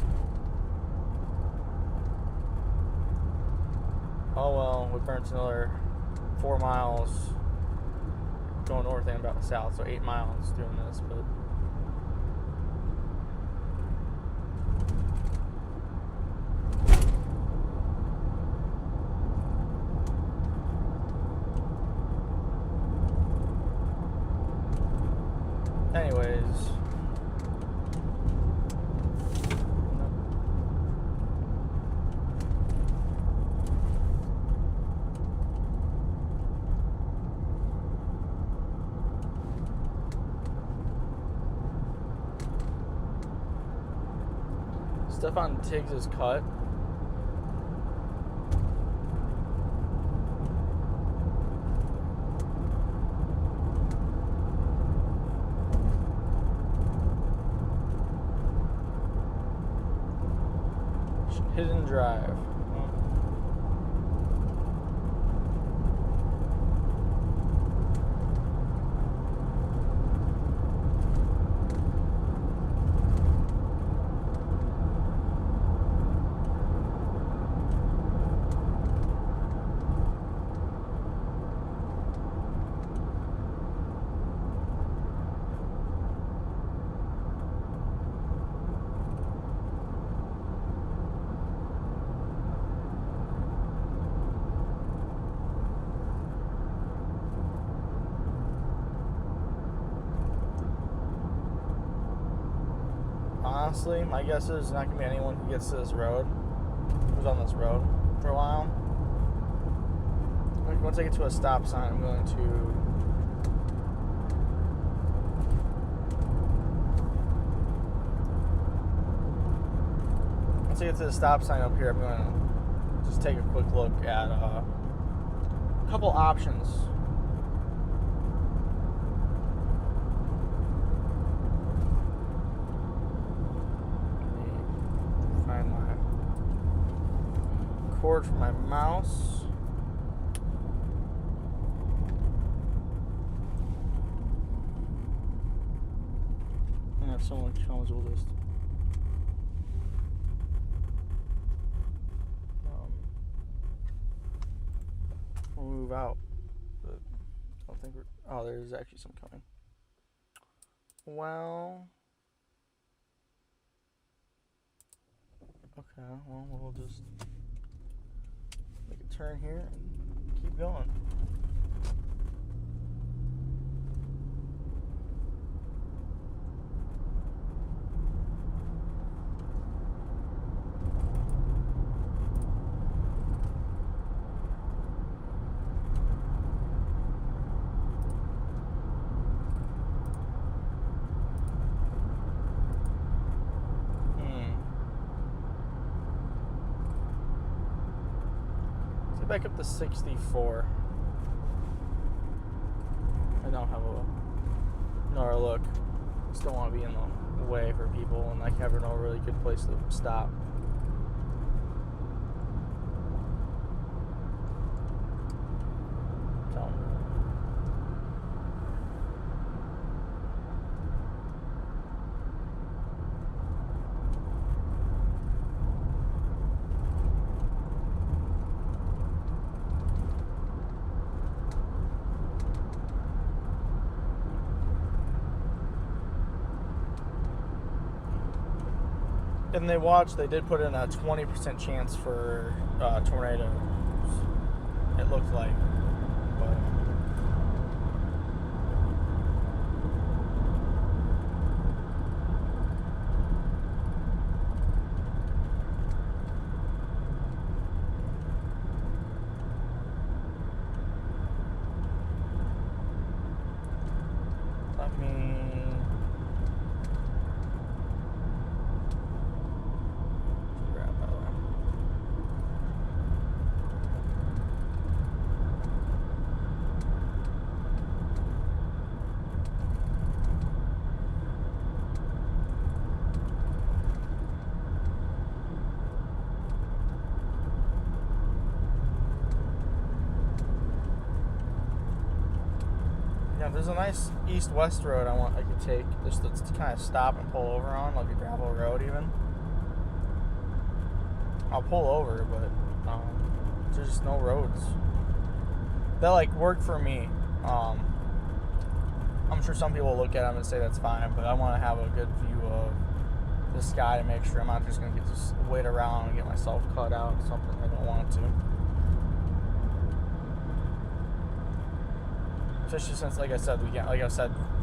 Oh well, we burnt another 4 miles going north and about south, so 8 miles doing this, but. Anyways, stuff on Tiggs is cut. Hidden Drive. Honestly, my guess is there's not going to be anyone who gets to this road, who's on this road for a while. Once I get to a stop sign, I'm going to to get to the stop sign up here, I'm going to just take a quick look at a couple options. Let me find my cord for my mouse. And if someone comes, we'll just we'll move out. But I don't think we're. Oh, there's actually some coming. Well. Okay, well, we'll just make a turn here and keep going. Back up to 64. I don't have another look. Just don't want to be in the way for people, and I never know a really good place to stop. So. And they did put in a 20% chance for tornadoes, it looked like. But let me there's a nice east-west road I could take just to kind of stop and pull over on, like a gravel road even. I'll pull over, but there's just no roads that like work for me. I'm sure some people will look at them and say that's fine, but I want to have a good view of the sky to make sure I'm not just going to get just wait around and get myself cut out something I don't want to. Especially since, like I said,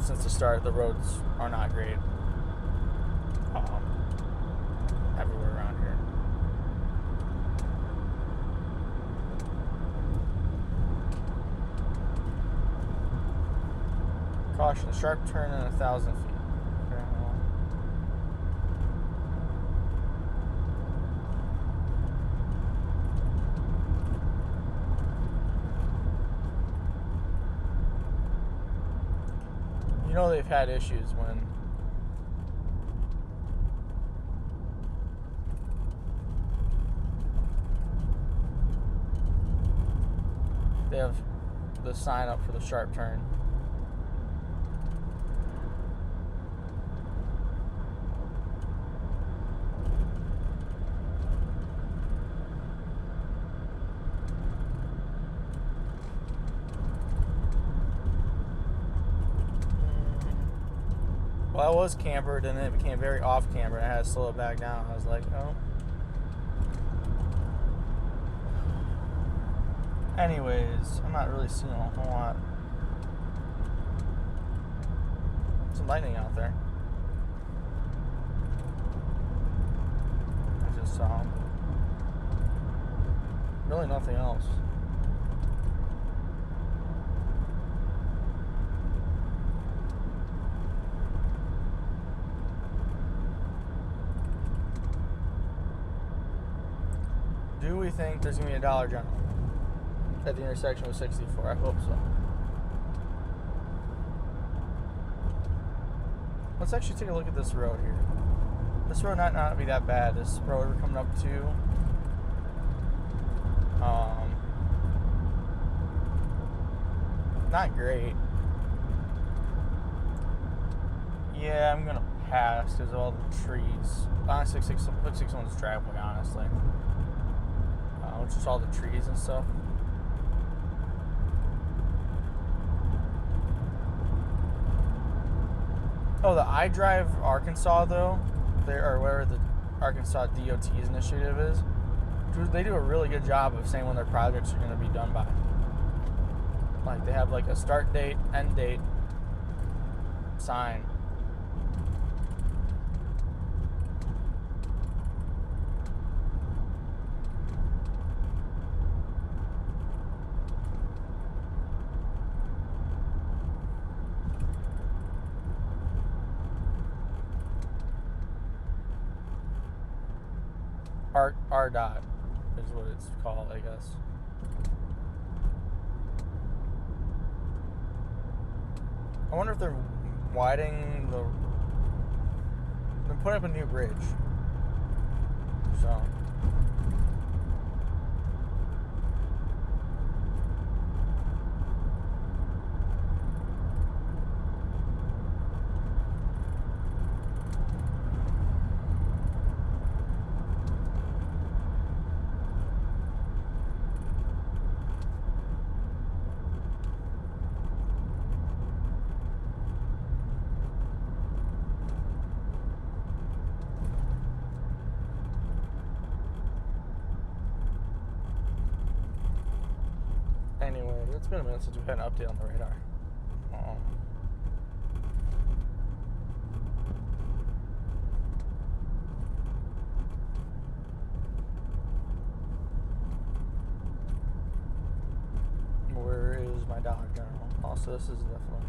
since the start, the roads are not great everywhere around here. Caution: sharp turn in 1,000 feet. Okay, well. You know they've had issues when they have the sign up for the sharp turn. Well, I was cambered, and then it became very off camber, and I had to slow it back down. I was like, oh. Anyways, I'm not really seeing a whole lot. Some lightning out there. I just saw really nothing else. we think there's going to be a Dollar General at the intersection with 64? I hope so. Let's actually take a look at this road here. This road might not be that bad. This road we're coming up to. Not great. Yeah, I'm gonna pass because of all the trees. Honestly, 661's driveway, honestly. Which is all the trees and stuff. Oh, the I Drive Arkansas, though, or whatever the Arkansas DOT's initiative is, they do a really good job of saying when their projects are going to be done by. Like, they have like a start date, end date sign. RDOT is what it's called, I guess. I wonder if they're widening the... They're putting up a new bridge. So... Anyway, it's been a minute since we've had an update on the radar. Where is my Dollar General? Also, this is definitely...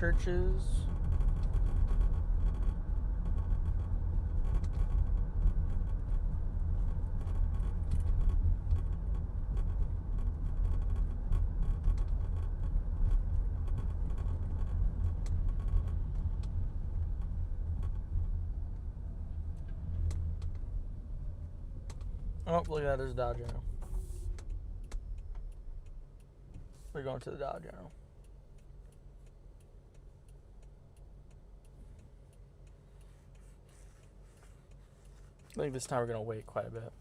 churches. Oh, look at that, there's a Dollar General. We're going to the Dollar General. I think this time we're going to wait quite a bit.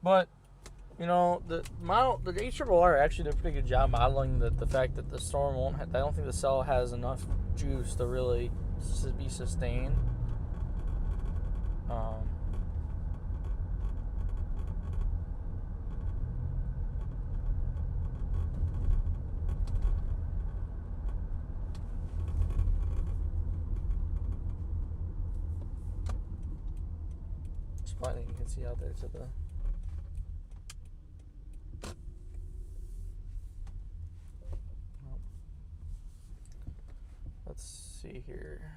But, you know, the HRRR actually did a pretty good job modeling the fact that the storm won't I don't think the cell has enough juice to really be sustained. I think you can see out there to the... Let's see here.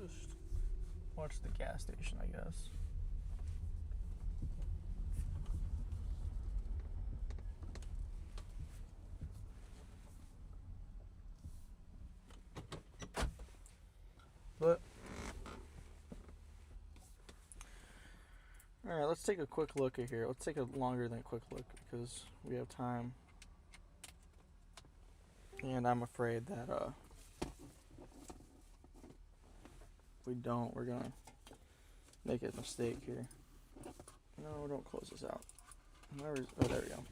Just watch the gas station, I guess. But alright, let's take a quick look at here. Let's take a longer than a quick look because we have time. And I'm afraid that if we don't, we're gonna make a mistake here. No, don't close this out. Oh, there we go.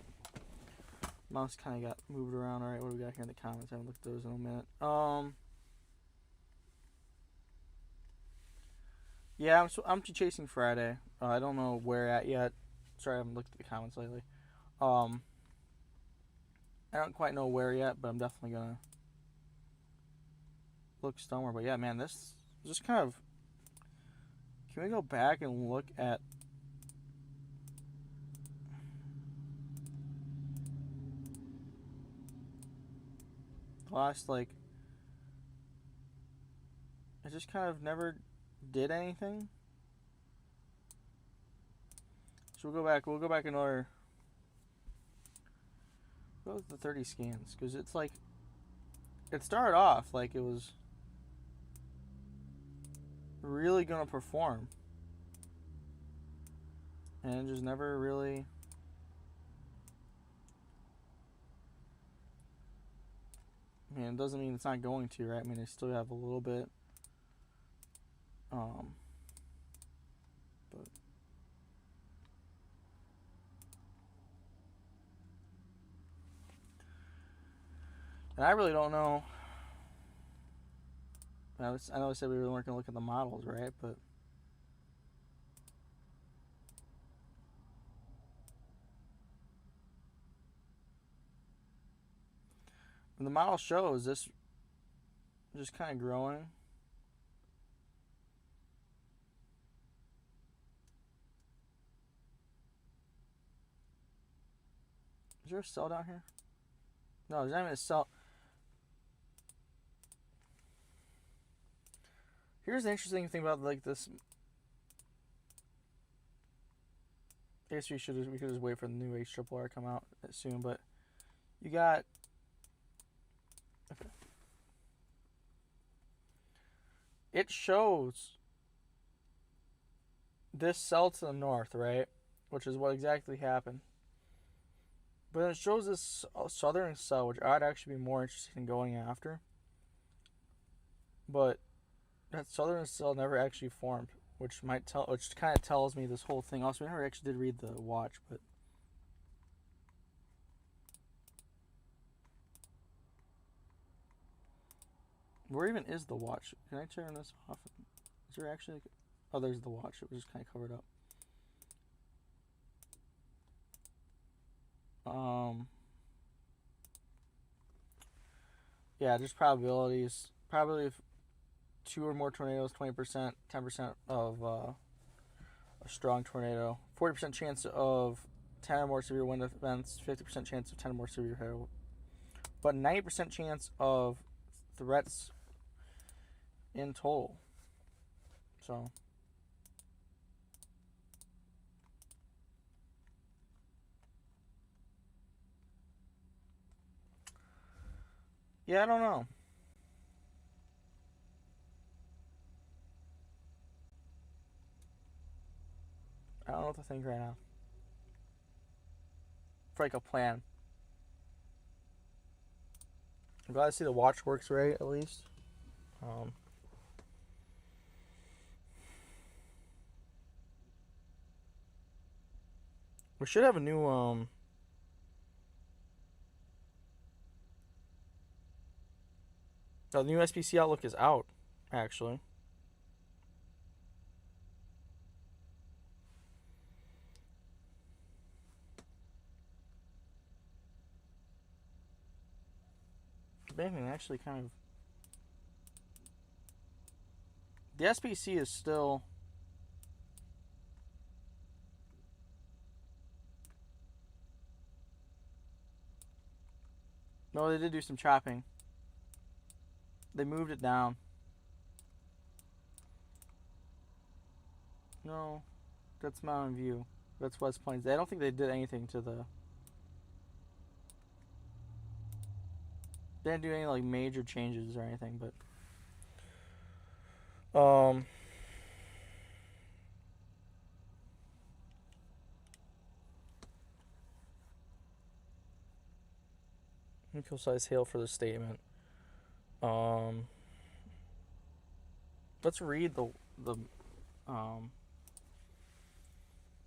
Mouse kind of got moved around. Alright, what do we got here in the comments? I haven't looked at those in a minute. Yeah, I'm chasing Friday. I don't know where at yet. Sorry, I haven't looked at the comments lately. I don't quite know where yet, but I'm definitely gonna look somewhere. But yeah, man, this just kind of. Can we go back and look at the last, like, it just kind of never did anything. So we'll go back. We'll go back another. Go with the 30 scans, because it's like it started off like it was really gonna perform, and it just never really. I mean, it doesn't mean it's not going to, right? I mean, they still have a little bit. But and I really don't know. I know I said we weren't gonna look at the models, right? But the model shows this just kind of growing. Is there a cell down here? No, there's not even a cell. Here's the interesting thing about like this. I guess we could just wait for the new HRRR to come out soon, but you got. Okay. It shows this cell to the north, right? Which is what exactly happened. But it shows this southern cell, which I'd actually be more interested in going after. But that southern cell never actually formed, which kind of tells me this whole thing. Also, we never actually did read the watch, but where even is the watch? Can I turn this off? Is there actually? Oh, there's the watch. It was just kind of covered up. Yeah, just probabilities. Probably if 2 or more tornadoes, 20%, 10% of a strong tornado, 40% chance of 10 or more severe wind events, 50% chance of 10 or more severe hail, but 90% chance of threats in total. So yeah, I don't know. I don't know what to think right now. For like a plan. I'm glad to see the watch works right, at least. We should have a new the new SPC outlook is out, actually. If anything, actually kind of. The SPC is still. No, they did do some chopping. They moved it down. No, that's Mountain View. That's West Plains. I don't think they did anything to the. They didn't do any like major changes or anything, but. Equal size hail for the statement. Let's read the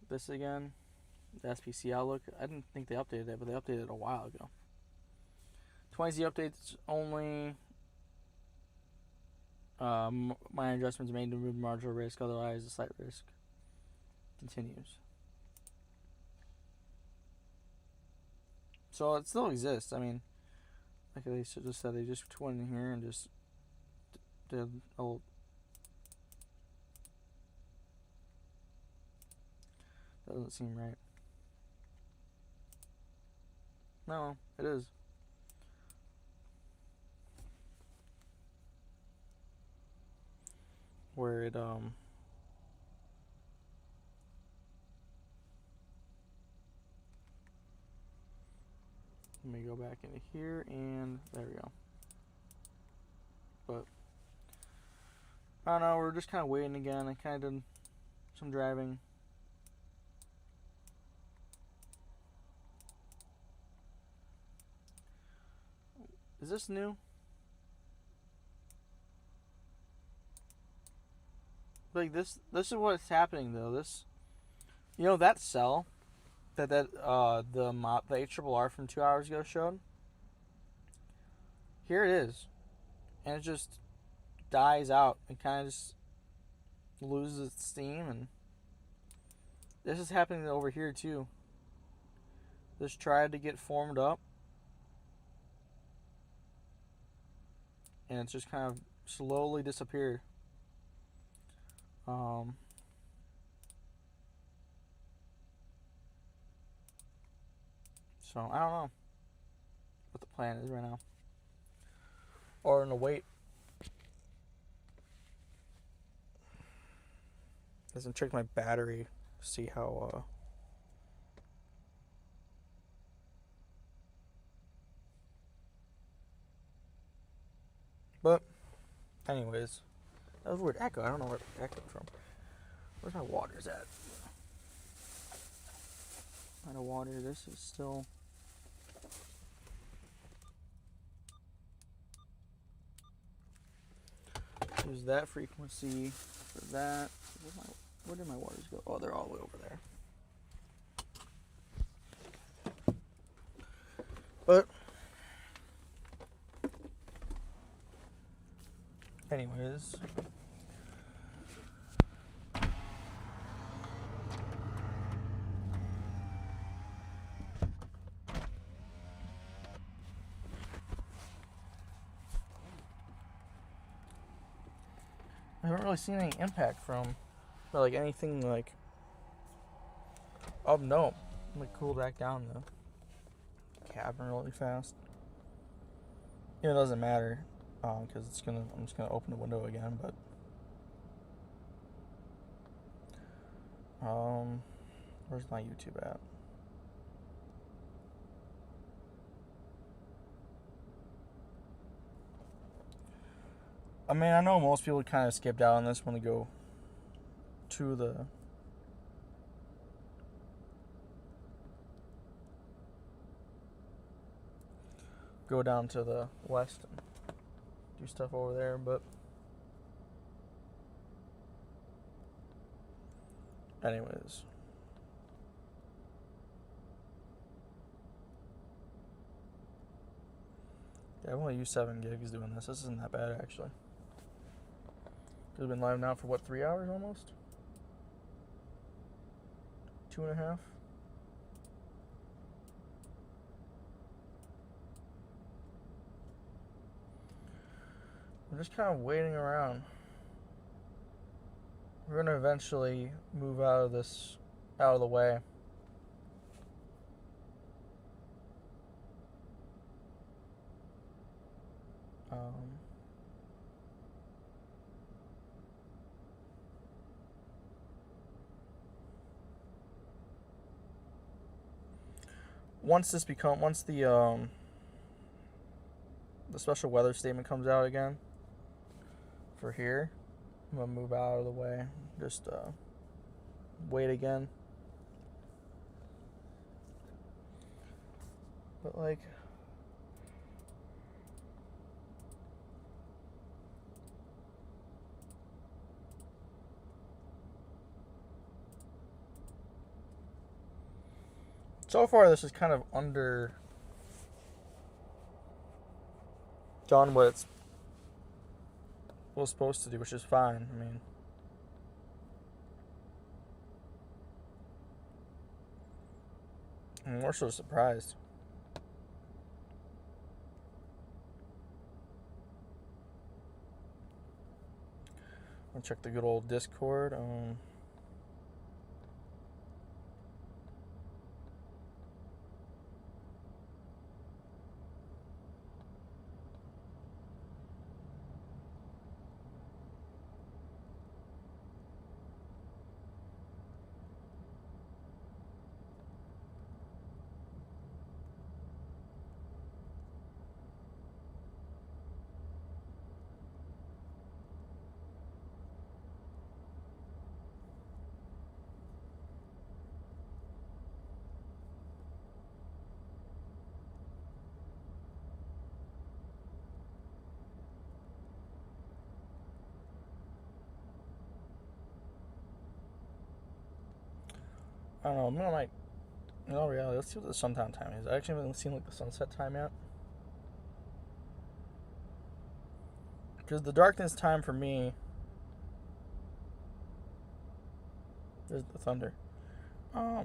this again. The SPC outlook. I didn't think they updated it, but they updated it a while ago. 20Z updates only. Minor adjustments made to remove marginal risk, otherwise the slight risk continues. So it still exists. I mean, like they just said, they just went in here and just did a little. Doesn't seem right. No, it is. Where it let me go back into here, and there we go. But I don't know, we're just kind of waiting again. I kind of did some driving. Is this new? Like this is what's happening though. This, you know, that cell that the ARRR from 2 hours ago showed. Here it is, and it just dies out. It kind of just loses its steam, and this is happening over here too. This tried to get formed up, and it's just kind of slowly disappeared. So I don't know what the plan is right now, or in the wait. Doesn't check my battery to see how. But, anyways, that was a weird echo. I don't know where it echoed from. Where's my waters at? Out of water. This is still. Use that frequency for that. Where did my waters go? Oh, they're all the way over there. But anyways, I haven't really seen any impact from, like, anything like. Oh no, I'm gonna cool back down the cabin really fast. It doesn't matter, because I'm just gonna open the window again. But where's my YouTube at? I mean, I know most people kind of skipped out on this when they go to the down to the west and do stuff over there, but anyways. Yeah, I've only used 7 gigs doing this. This isn't that bad, actually. We've been live now for what, 3 hours almost? 2.5? We're just kind of waiting around. We're going to eventually move out of the way. Once the special weather statement comes out again for here, I'm gonna move out of the way. Just wait again. But like, so far this is kind of under done what was supposed to do, which is fine. I mean, I'm more so surprised. I'll check the good old Discord. I don't know. I'm gonna like, in all reality, let's see what the sundown time is. I actually haven't seen like the sunset time yet. Because the darkness time for me, there's the thunder.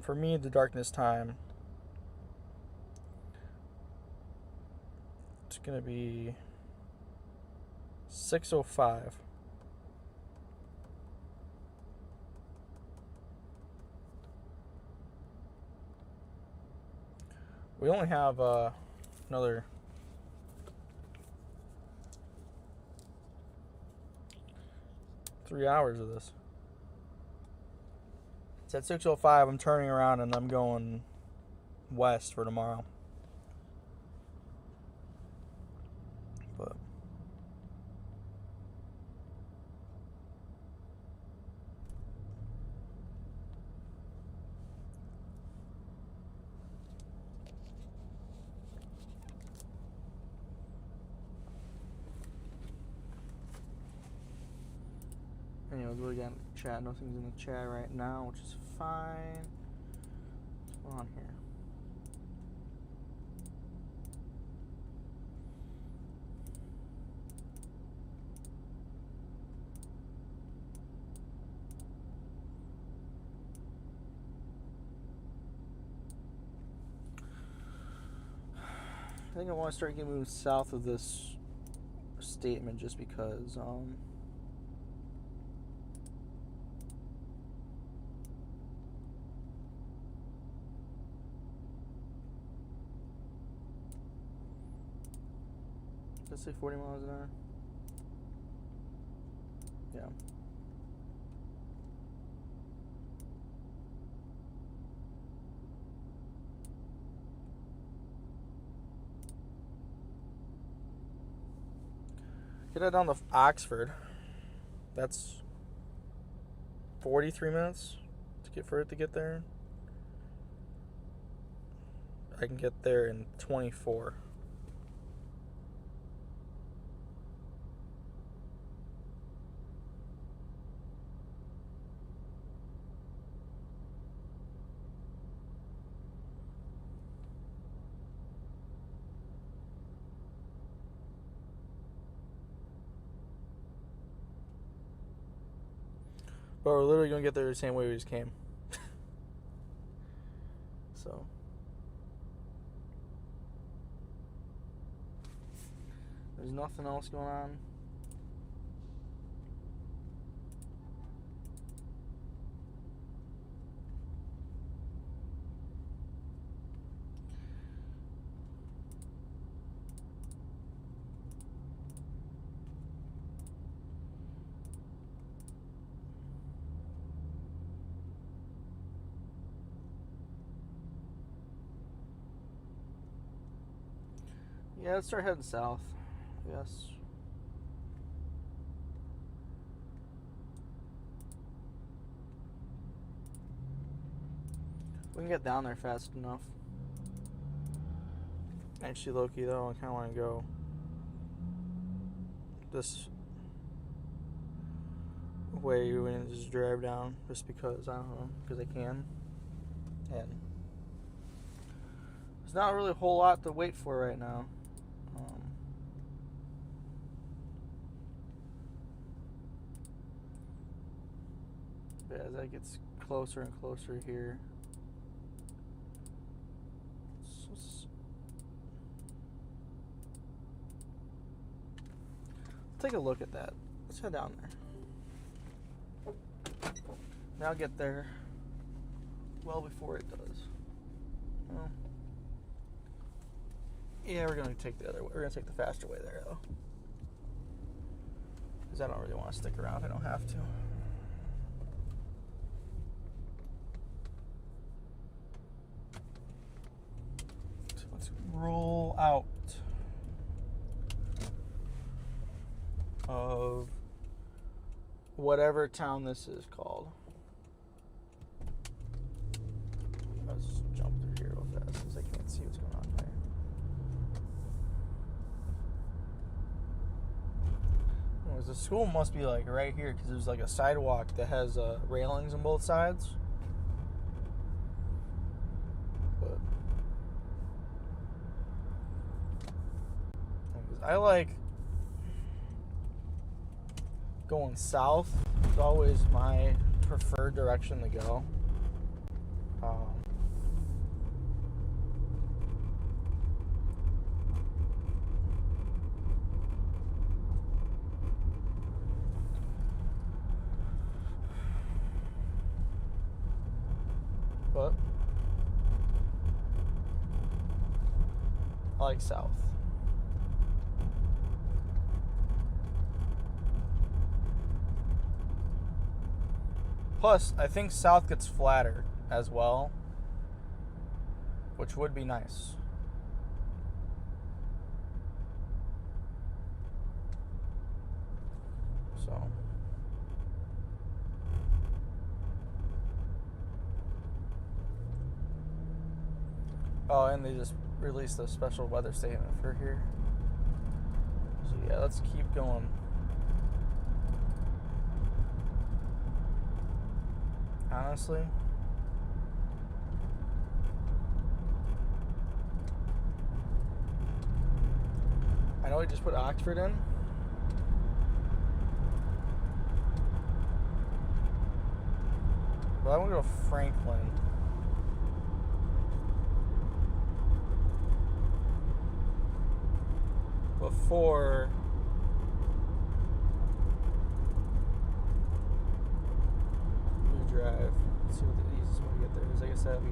For me, the darkness time, it's gonna be 6:05. We only have another 3 hours of this. It's at 6:05. I'm turning around and I'm going west for tomorrow. But anyways, we got chat. Nothing's in the chat right now, which is fine. What's going on here? I think I want to start getting moved south of this statement just because let's say 40 miles an hour. Yeah. Get that down to Oxford. That's 43 minutes for it to get there. I can get there in 24. But we're literally going to get there the same way we just came. So. There's nothing else going on. Yeah, let's start heading south. Yes. We can get down there fast enough. Actually, low-key though, I kind of want to go this way and just drive down just because, I don't know, because I can. And there's not really a whole lot to wait for right now. bit as that gets closer and closer here. Let's take a look at that. Let's head down there. Now get there well before it does. Well, yeah, we're gonna take the other way. We're gonna take the faster way there, though, because I don't really want to stick around. I don't have to. So let's roll out of whatever town this is called. Let's jump through here real fast since I can't see what's going on there. Anyways, the school must be like right here because there's like a sidewalk that has railings on both sides. But I like going south. It's always my preferred direction to go. But I like south. Plus, I think south gets flatter as well, which would be nice. So, oh, and they just released a special weather statement for here. So yeah, let's keep going. Honestly, I know we just put Oxford in, but I want to go Franklin. Before we drive, let's see what the easiest way to get there is. I guess that'd be,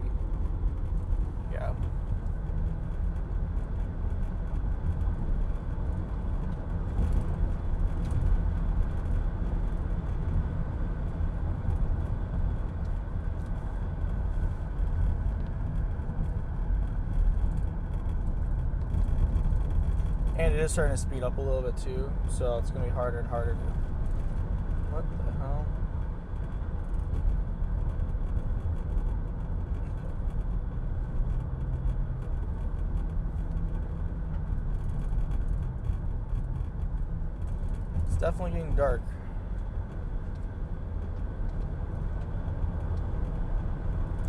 yeah. And it is starting to speed up a little bit too, so it's going to be harder and harder to... What the hell? It's definitely getting dark.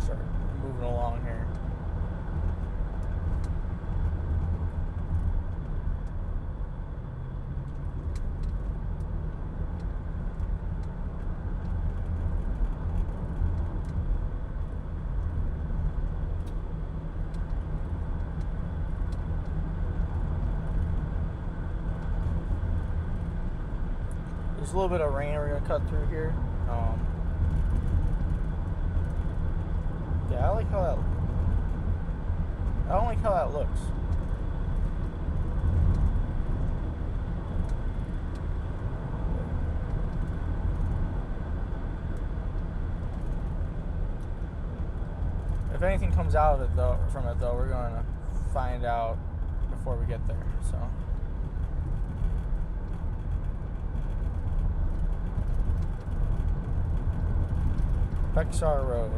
Start moving along here. There's a little bit of rain we're going to cut through here. Yeah, I like how that... I don't like how that looks. If anything comes out of it though, from it though, we're going to find out before we get there. So. Bexar Road.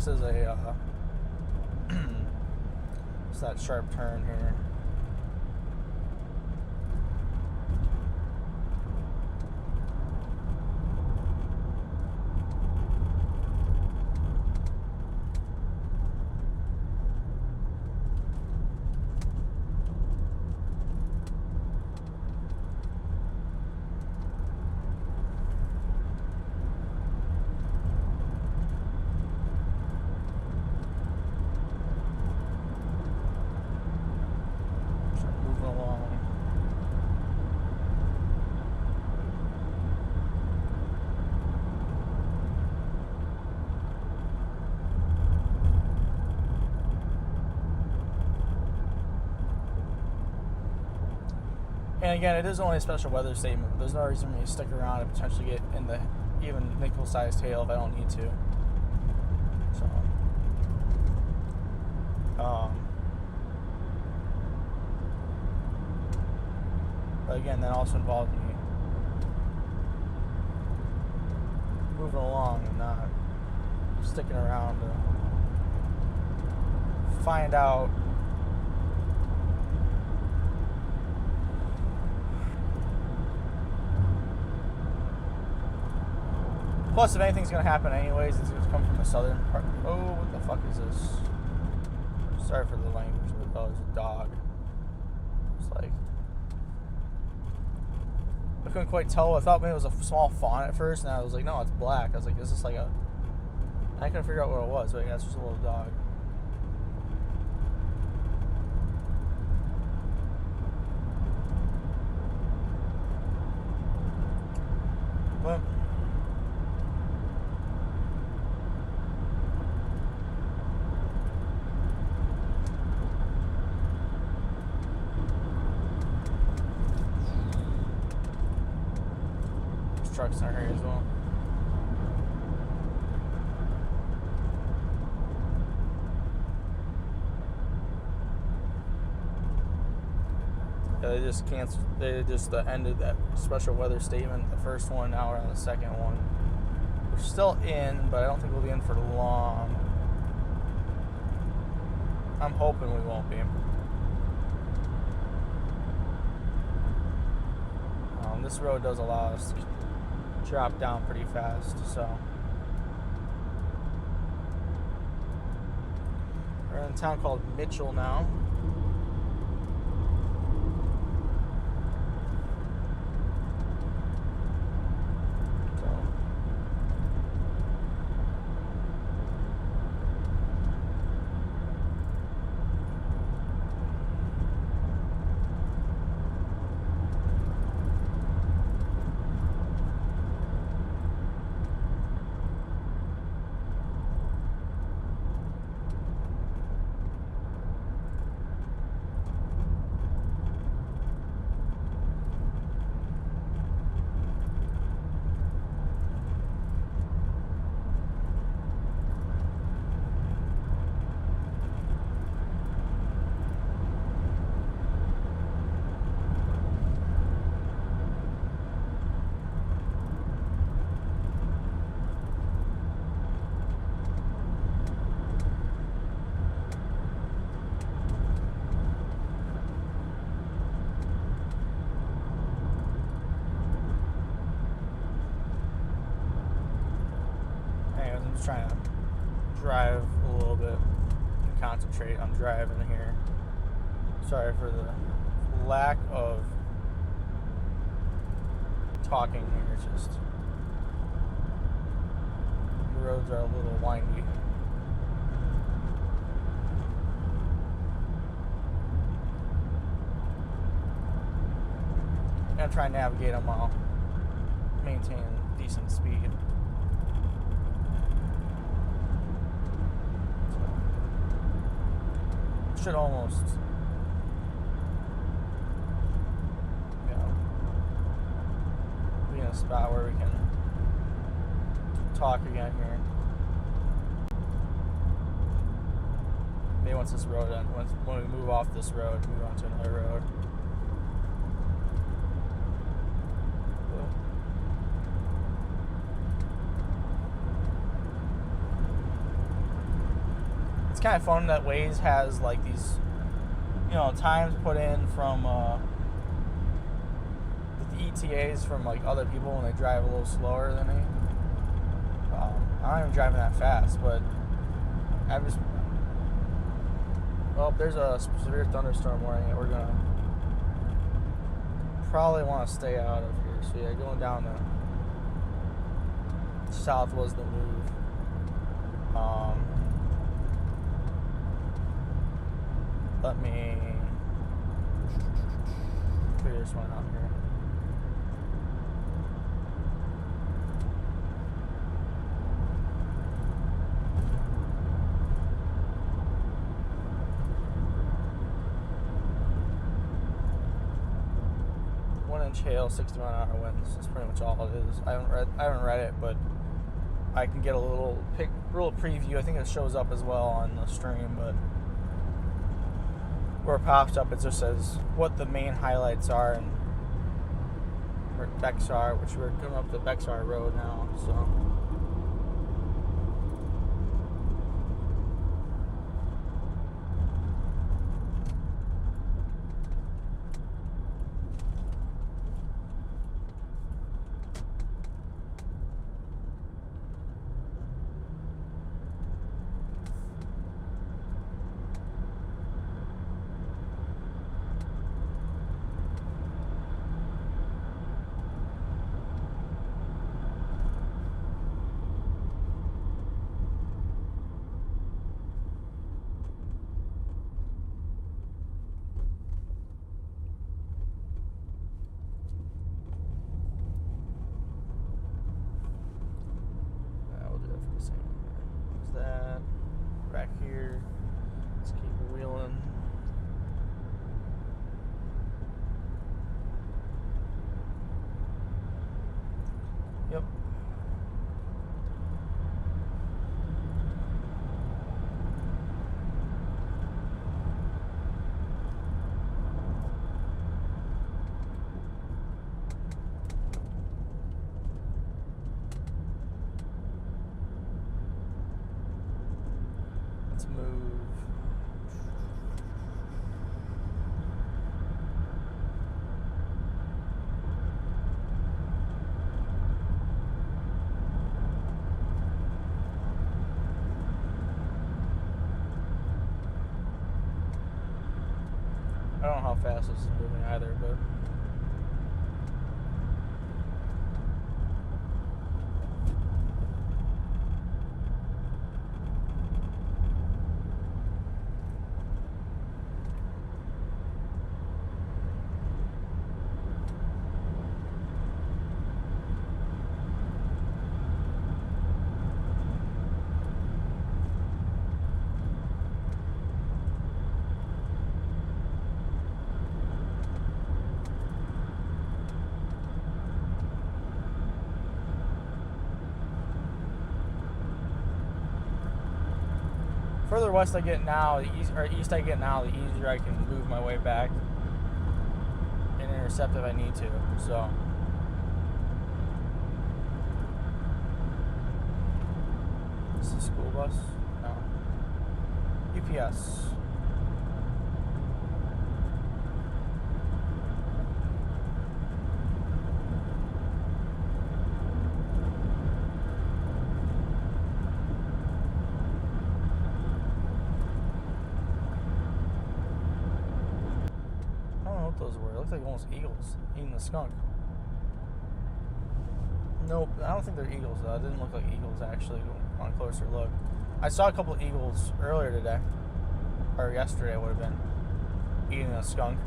this is a it's that sharp turn here. And again, it is only a special weather statement, but there's no reason for me to stick around and potentially get in the even nickel-sized hail if I don't need to. So, but again, that also involves me moving along and not sticking around to find out plus, if anything's going to happen anyways, it's going to come from the southern part. Oh, what the fuck is this? Sorry for the language, but oh, there's a dog. It's like... I couldn't quite tell. I thought maybe it was a small fawn at first, and I was like, no, it's black. I was like, is this like a... I couldn't figure out what it was, but yeah, it's just a little dog. Well... trucks in our area as well. Yeah, they just canceled. They just ended that special weather statement. The first one. Now we're on the second one. We're still in, but I don't think we'll be in for long. I'm hoping we won't be. This road does allow us to drop down pretty fast, so we're in a town called Mitchell now. Trying to drive a little bit and concentrate on driving here. Sorry for the lack of talking here. It's just the roads are a little windy. I'm trying to navigate them while maintaining decent speed. Should almost, be in a spot where we can talk again here. Maybe once this road ends, when we move off this road, move on to another road. kind of fun that Waze has like these, you know, times put in from the ETAs from like other people when they drive a little slower than me. I'm not even driving that fast, but I'm just. Oh, there's a severe thunderstorm warning that we're gonna probably want to stay out of here. So yeah, going down the south was the move. Let me figure this one out here. Hail, 60 mile an hour winds. That's pretty much all it is. I haven't read it, but I can get a little preview. I think it shows up as well on the stream, but where it pops up, it just says what the main highlights are and where Bexar, which we're coming up the Bexar Road now. So. That back here, let's keep wheeling. Yep. Let's move. I don't know how fast this is moving either, but further west I get now, east I get now, the easier I can move my way back and intercept if I need to. So this is a school bus? No. UPS. Those were. It looked like almost eagles eating the skunk. Nope, I don't think they're eagles though. It didn't look like eagles actually on a closer look. I saw a couple of eagles earlier today, or yesterday would have been, eating a skunk.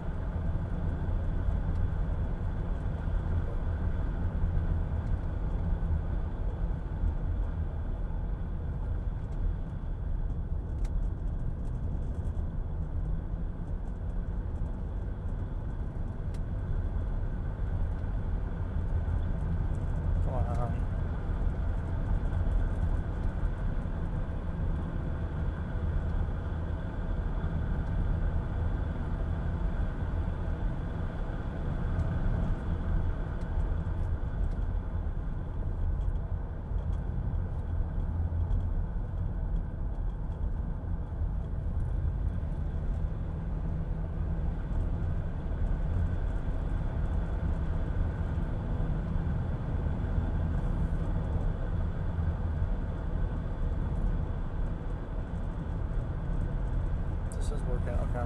This is working, okay.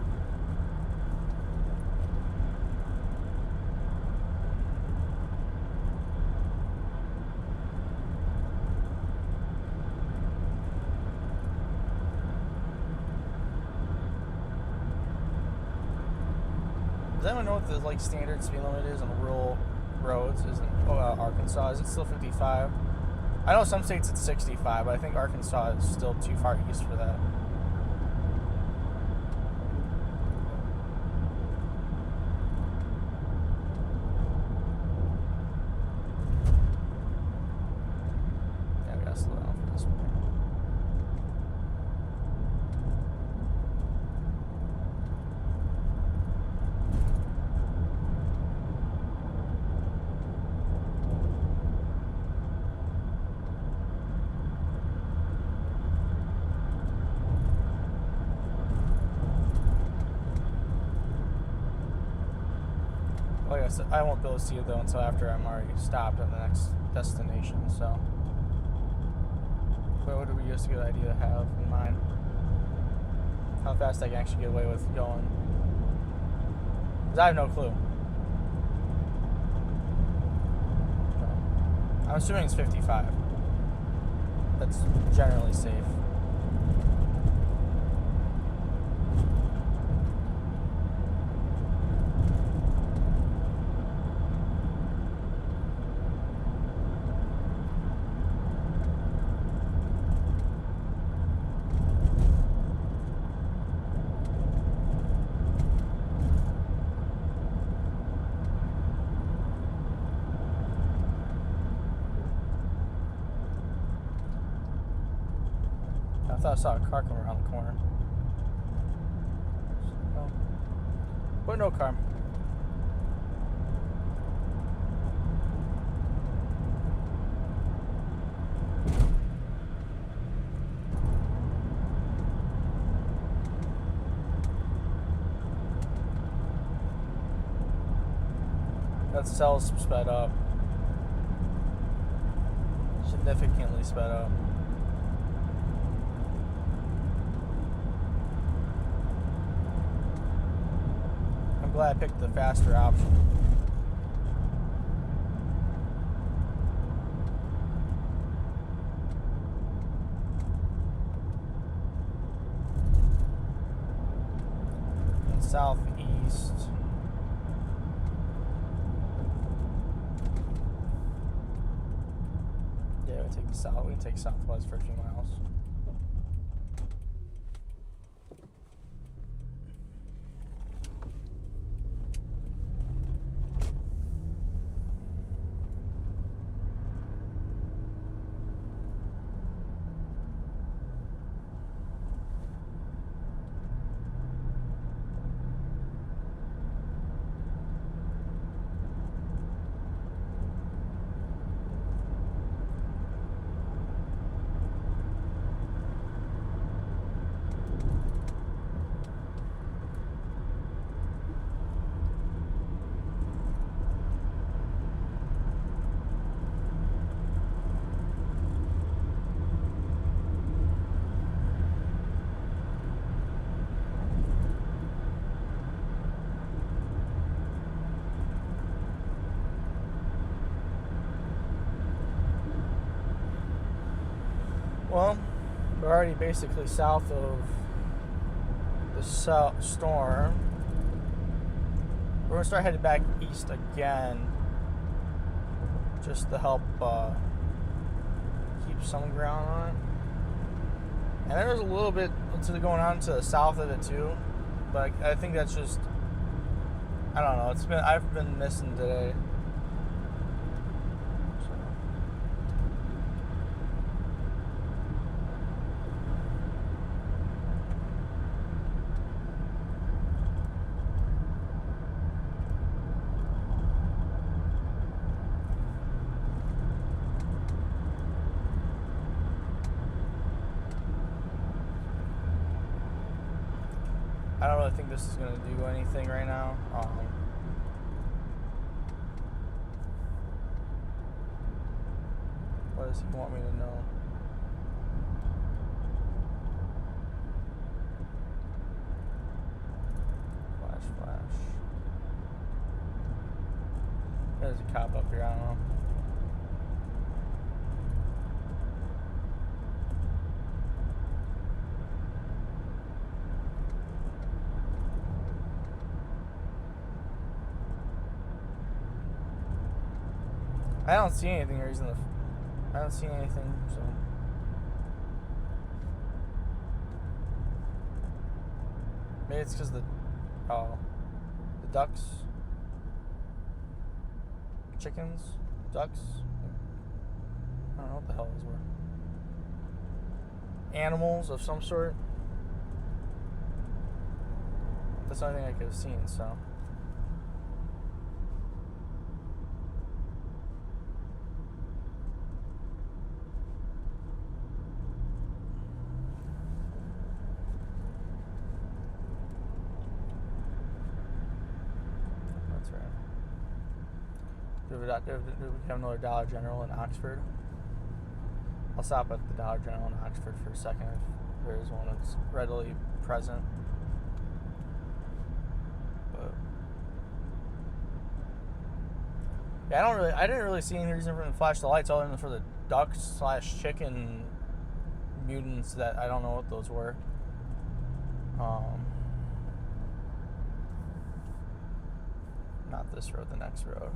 Does anyone know what the like standard speed limit is on rural roads? Arkansas? Is it still 55? I know some states it's 65, but I think Arkansas is still too far east for that. Yeah, we gotta slow down for this one. Like I said, I won't be able to see it though until after I'm already stopped at the next destination, so. But what would be just a good idea to have in mind? How fast I can actually get away with going. Because I have no clue. I'm assuming it's 55. That's generally safe. I thought I saw a car come around the corner. Oh. But no car. That cell's sped up. Significantly sped up. I'm glad I picked the faster option. And southeast. Yeah, we take the south. We can take southwest for a few miles. Well, we're already basically south of the storm. We're going to start heading back east again just to help keep some ground on it. And there's a little bit going on to the south of it too, but I think that's just, I don't know, I've been missing today. I don't really think this is going to do anything right now. What does he want me to know? There's a cop up here, I don't know. I don't see anything reason to. I don't see anything, so. Maybe it's because the ducks, chickens, ducks. I don't know what the hell those were. Animals of some sort. That's the only thing I could have seen, so. Do we have another Dollar General in Oxford? I'll stop at the Dollar General in Oxford for a second if there is one that's readily present. But yeah, I didn't really see any reason for them to flash the lights other than for the duck/chicken mutants that I don't know what those were. Not this road, the next road.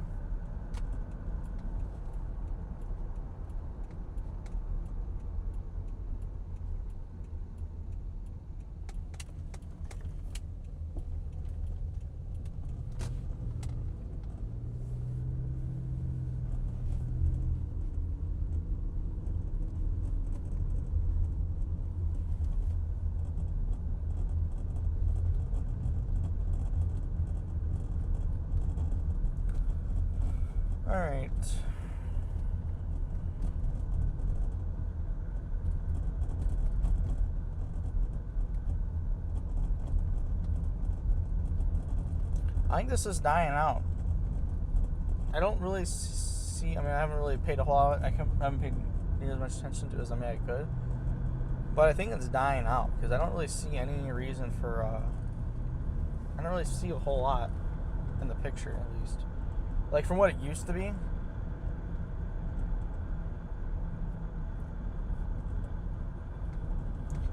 All right. I think this is dying out. I don't really see. I mean, I haven't really paid a whole lot. I haven't paid near as much attention to it as I could. But I think it's dying out because I don't really see any reason for. I don't really see a whole lot in the picture, at least. Like from what it used to be.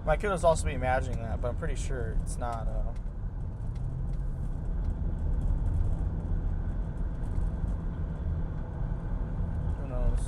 I could also be imagining that, but I'm pretty sure it's not. Who knows?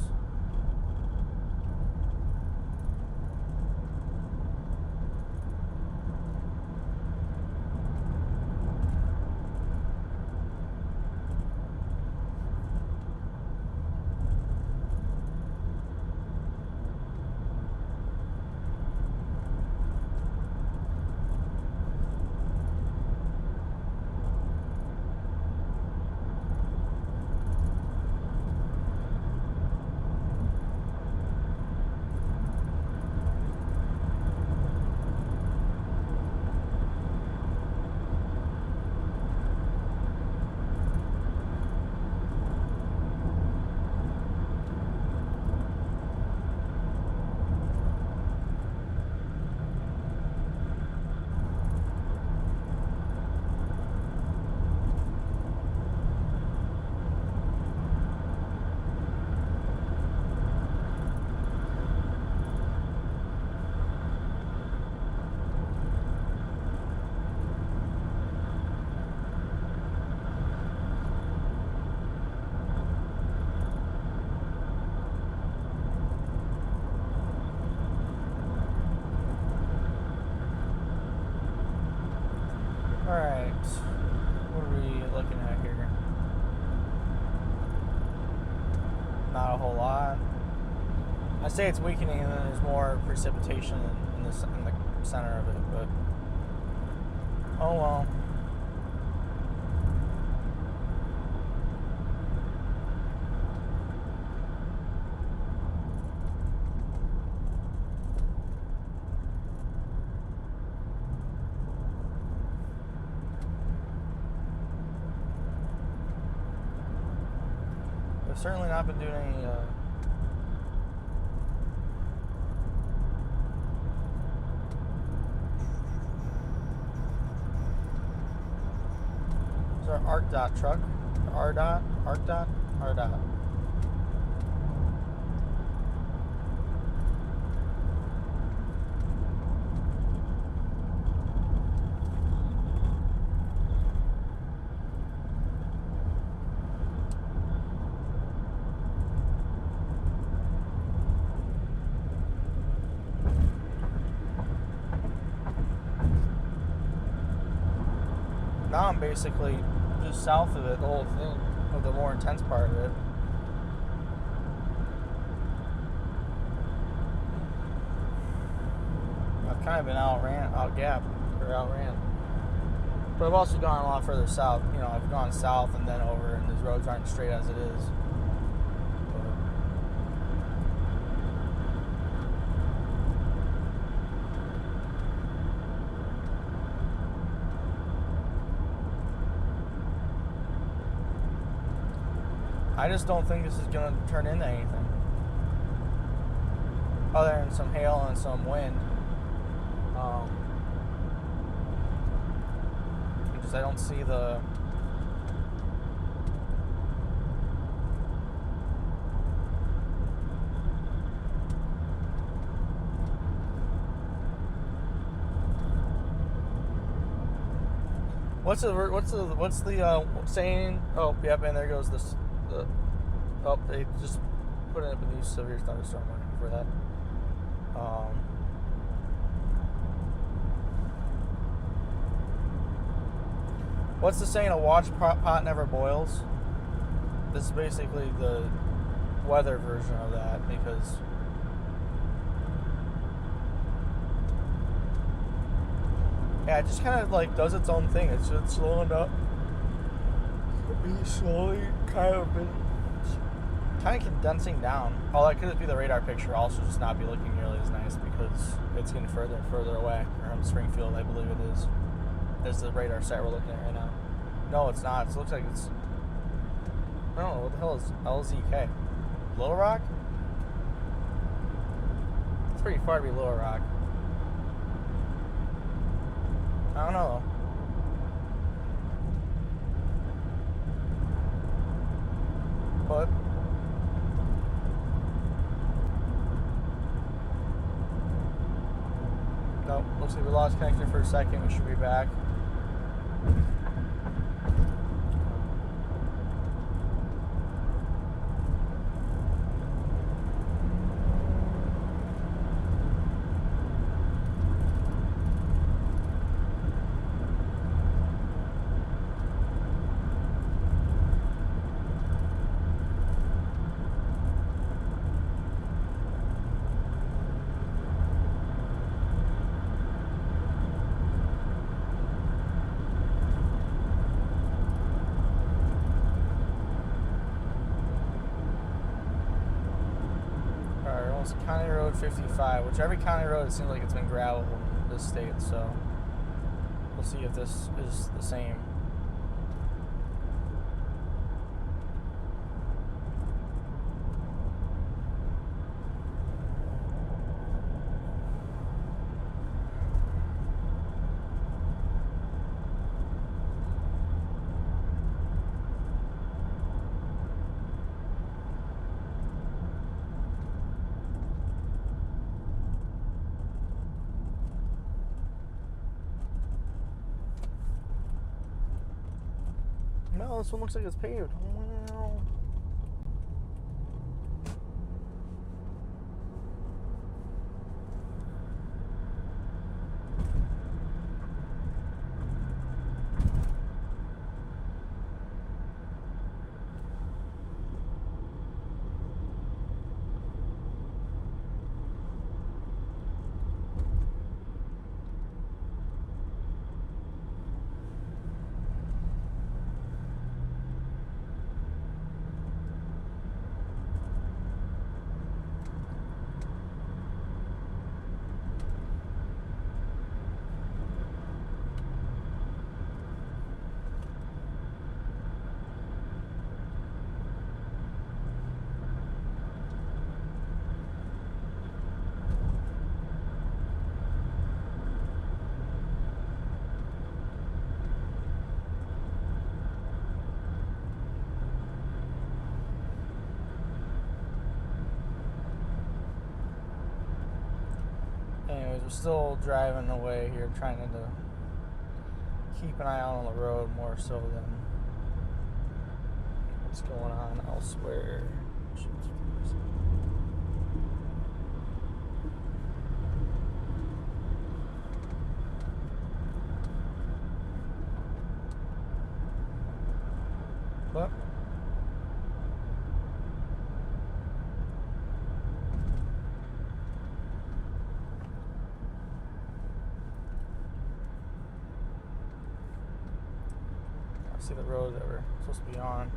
Alright, what are we looking at here? Not a whole lot. I say it's weakening and then there's more precipitation in the center of it, but oh well. I've certainly not been doing any is our ARC dot truck? ARC dot? Hard out. Now I'm basically just south of it, the whole thing, of the more intense part of it. I've kind of been outran. But I've also gone a lot further south. You know, I've gone south and then over, and these roads aren't straight as it is. I just don't think this is going to turn into anything other than some hail and some wind. I don't see the what's the saying? Oh, yep, and there goes this. Oh, they just put it up in the severe thunderstorm warning for that. What's the saying? A watch pot never boils. This is basically the weather version of that, because yeah, it just kind of like does its own thing. It's just slowing up. Slowly kind of condensing down. Oh, that could just be the radar picture. Also, just not be looking nearly as nice because it's getting further and further away from Springfield. I believe it is. This is the radar set we're looking at right now. No, it's not. It looks like it's. I don't know what the hell is LZK. Little Rock? It's pretty far to be Little Rock. I don't know. But no, looks like we lost connection for a second. We should be back. County Road 55, which every county road, it seems like it's been gravel in this state, so we'll see if this is the same. No, this one looks like it's paved. Wow. still driving away here, trying to keep an eye out on the road more so than what's going on elsewhere. But I see the road that we're supposed to be on.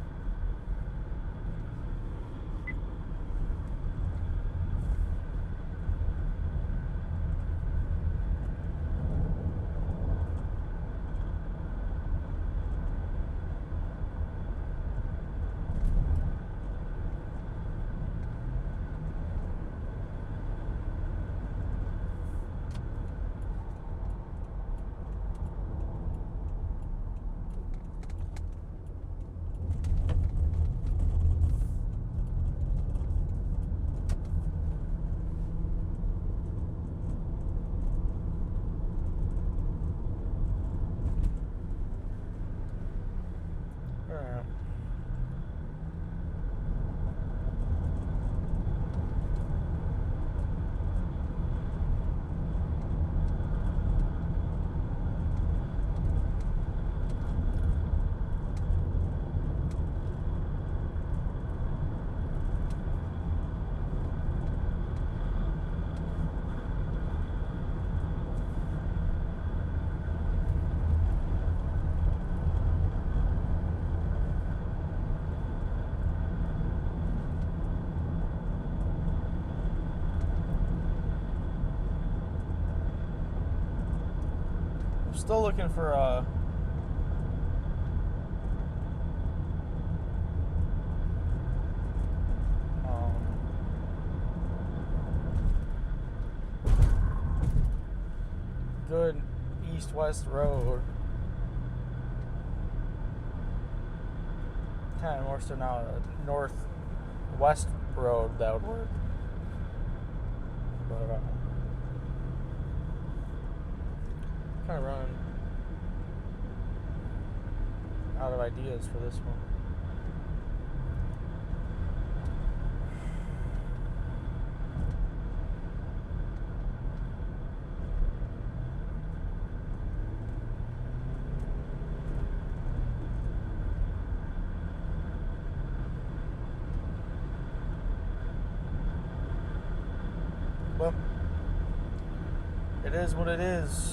Still looking for good east-west road. Kind of more so now a northwest road that would work. But kind of running out of ideas for this one. But it is what it is.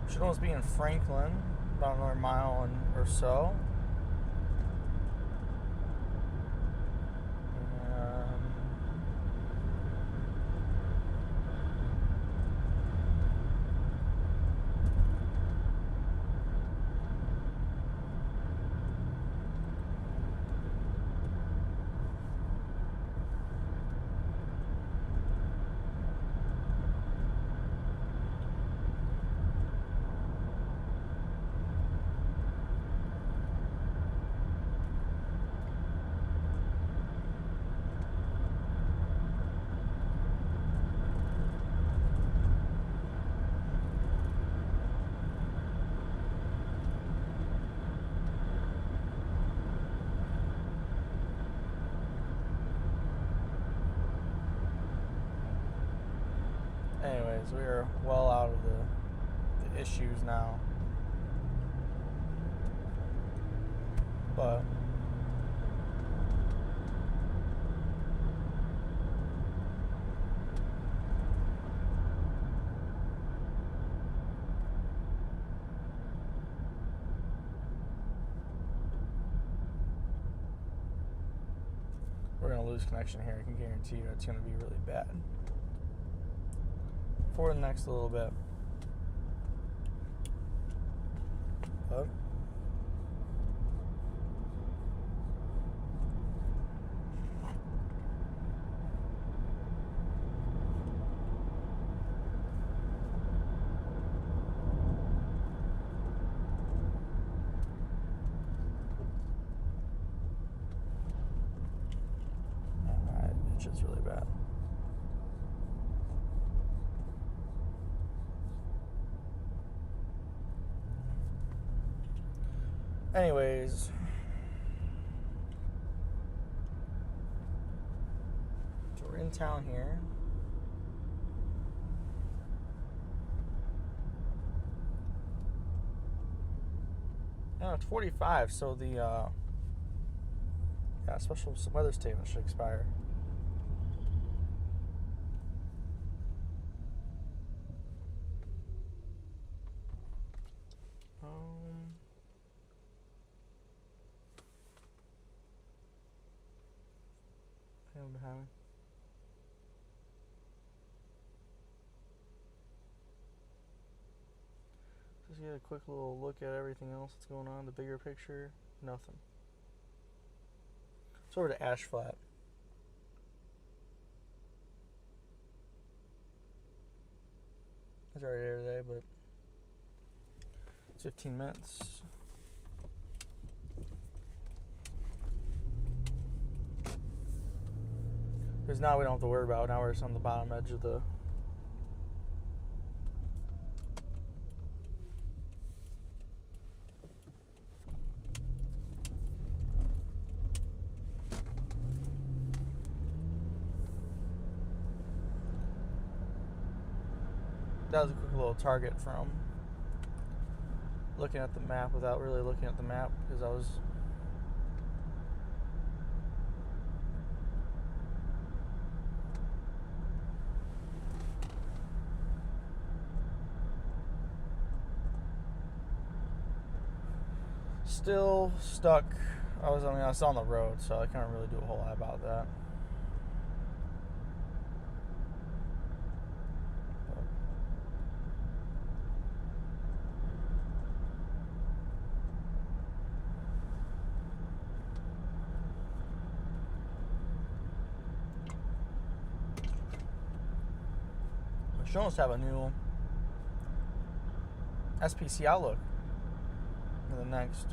Should almost be in Franklin, about another mile or so. Anyways, we are well out of the issues now. But to lose connection here. I can guarantee you it's going to be really bad for the next little bit. But it's just really bad. Anyways, so we're in town here. Yeah, it's 45, so the special weather statement should expire. Behind. Just get a quick little look at everything else that's going on, the bigger picture, nothing. It's over to Ash Flat. It's already there today, but it's 15 minutes. Because now we don't have to worry about it. Now we're just on the bottom edge of the that was a quick little target from looking at the map without really looking at the map, because I was still stuck. I was on the road, so I can't really do a whole lot about that. Should almost have a new SPC outlook in the next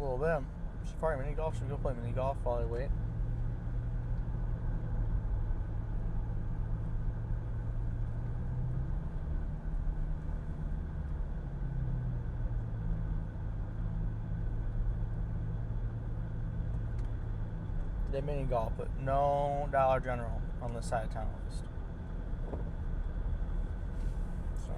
little bit. Safari mini golf. Should we go play mini golf while I wait? Did mini golf, but no Dollar General on this side of town list. So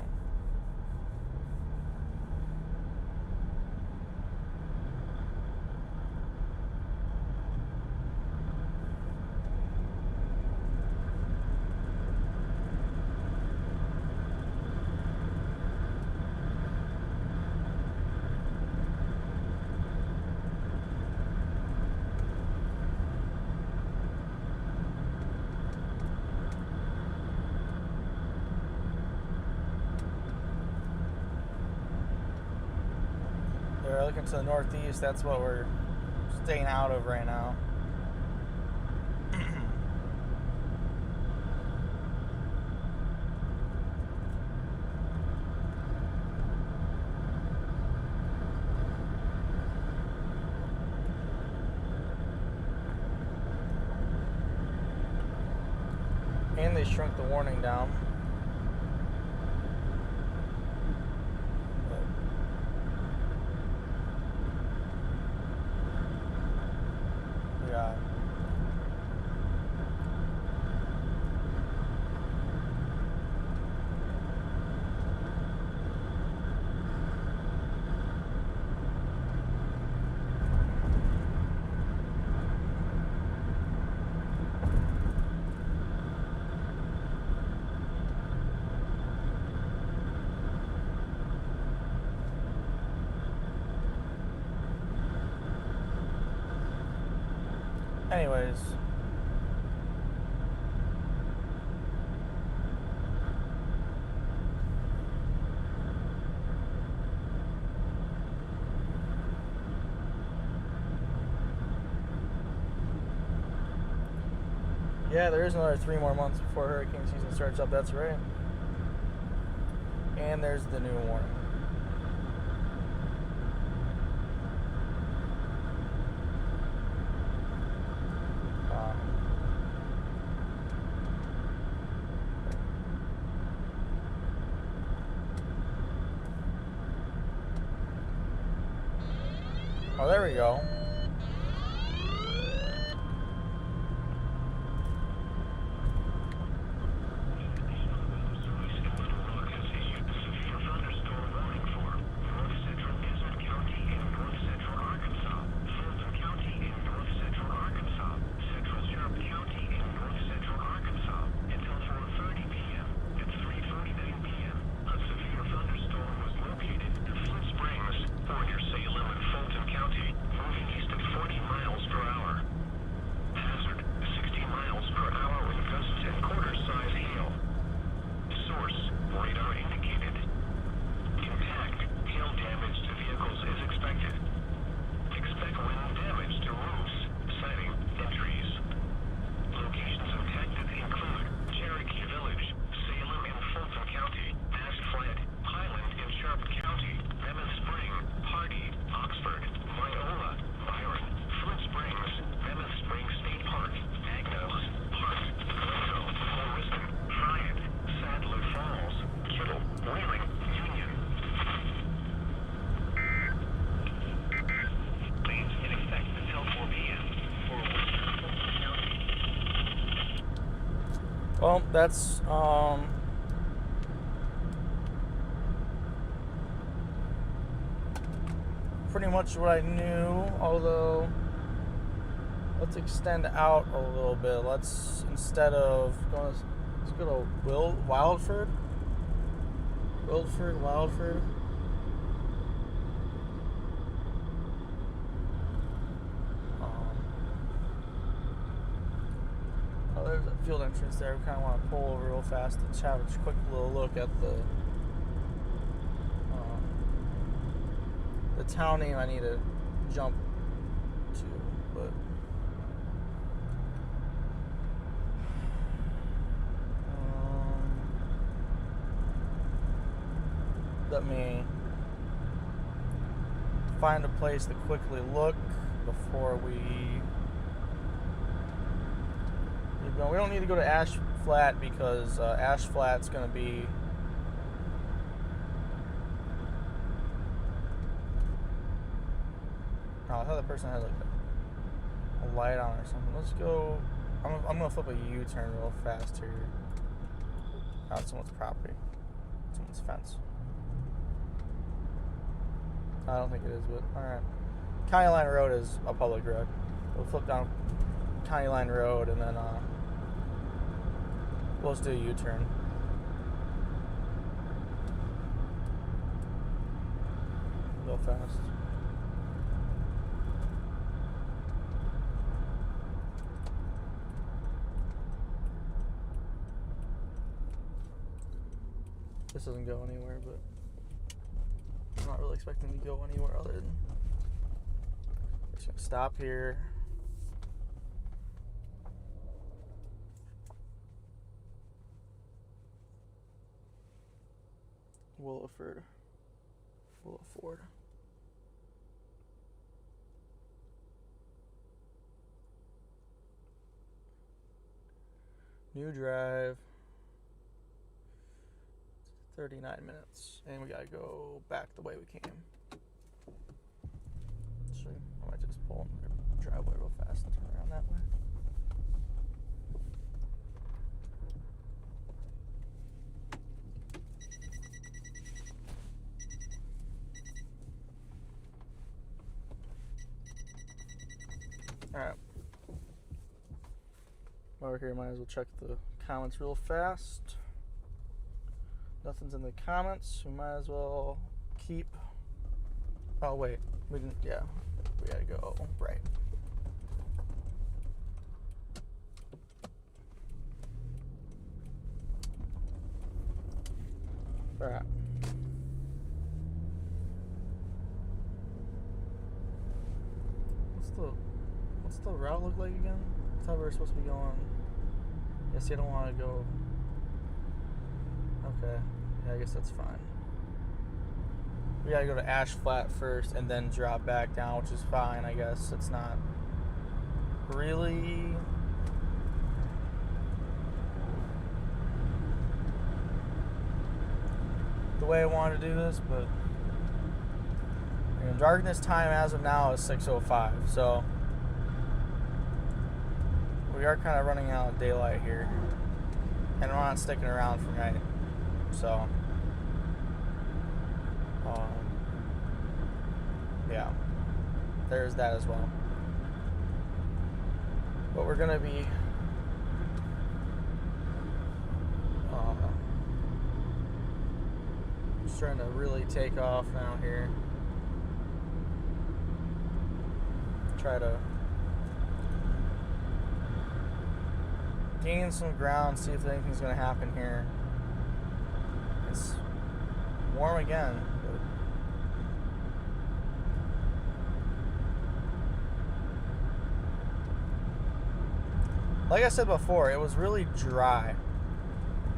they're looking to the northeast. That's what we're staying out of right now. And they shrunk the warning down. Yeah. Anyways. Yeah, there is another 3 more months before hurricane season starts up. That's right. And there's the new warning. Oh, there we go. Well, that's pretty much what I knew, although let's extend out a little bit. Let's, instead of going, let's go to Wildford. Oh, there's a field entrance there. We kind of want to pull over real fast and have a quick little look at the town name I need to jump to, but let me find a place to quickly look before we don't need to go to Ash Flat because Ash Flat's going to be I thought the person had like a light on or something. Let's go. I'm gonna flip a U-turn real fast here. Out someone's property, someone's fence. I don't think it is, but all right. County Line Road is a public road. We'll flip down County Line Road and then we'll just do a U-turn. Real fast. This doesn't go anywhere, but I'm not really expecting to go anywhere other than just gonna stop here. Williford. New drive. 39 minutes, and we gotta go back the way we came. So I might just pull in the driveway real fast and turn around that way. Alright. While we're here, might as well check the comments real fast. Nothing's in the comments. We might as well keep. Oh, wait. We didn't. Yeah. We gotta go right. Alright. What's the route look like again? I thought we were supposed to be going. Yes, you don't want to go. Okay. Yeah, I guess that's fine. We gotta go to Ash Flat first and then drop back down, which is fine, I guess. It's not really the way I wanted to do this, but darkness time as of now is 6:05, so we are kind of running out of daylight here, and we're not sticking around for night, so yeah, there's that as well. But we're gonna be just trying to really take off now here. Try to gain some ground, see if anything's gonna happen here. It's warm again, but like I said before, it was really dry,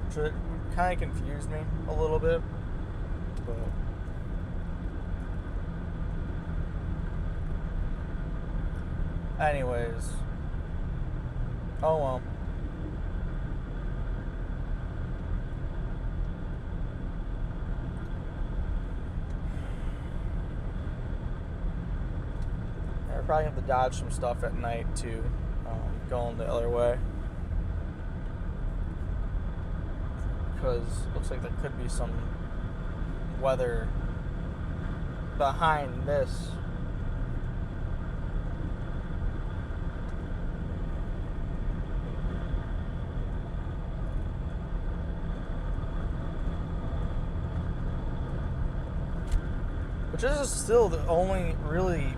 which kind of confused me a little bit, but anyways, oh well. We're probably have to dodge some stuff at night too, going the other way, because it looks like there could be some weather behind this. Which is still the only really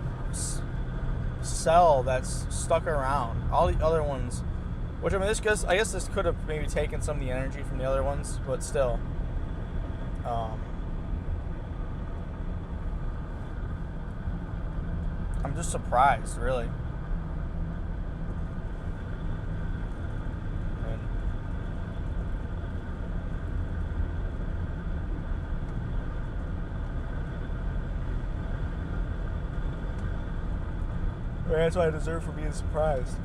cell that's stuck around. All the other ones, which I mean, I guess this could have maybe taken some of the energy from the other ones, but still, I'm just surprised, really. That's what I deserve for being surprised.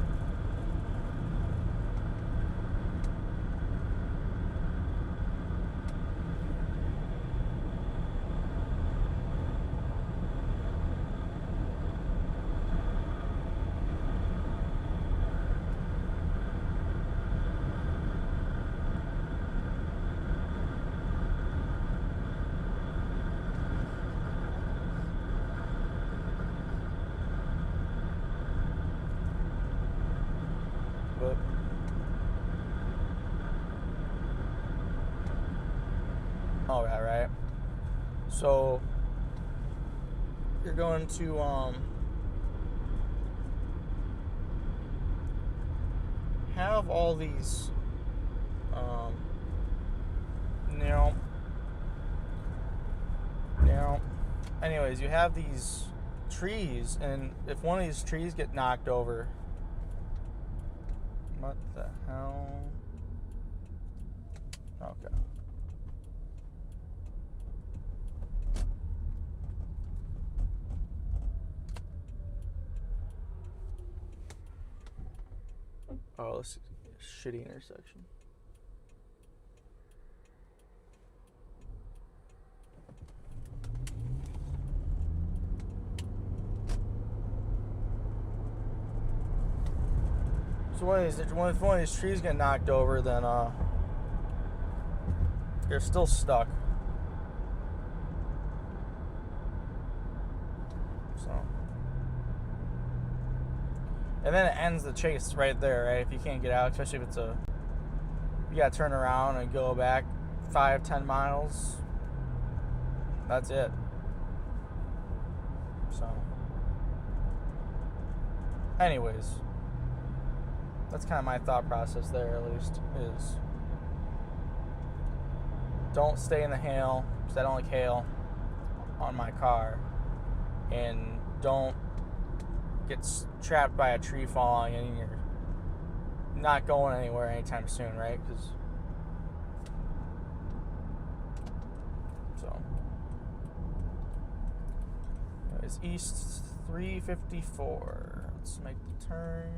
All right. So you're going to have all these anyways, you have these trees, and if one of these trees get knocked over, what the hell? Okay. Oh, this is a shitty intersection. So if one of these trees get knocked over, then you're still stuck. So, and then it ends the chase right there, right? If you can't get out, especially if you gotta turn around and go back 5-10 miles. That's it. So, anyways, that's kind of my thought process there, at least, is don't stay in the hail, because I don't like hail on my car, and don't get trapped by a tree falling and you're not going anywhere anytime soon, right? It's east 354. Let's make the turn.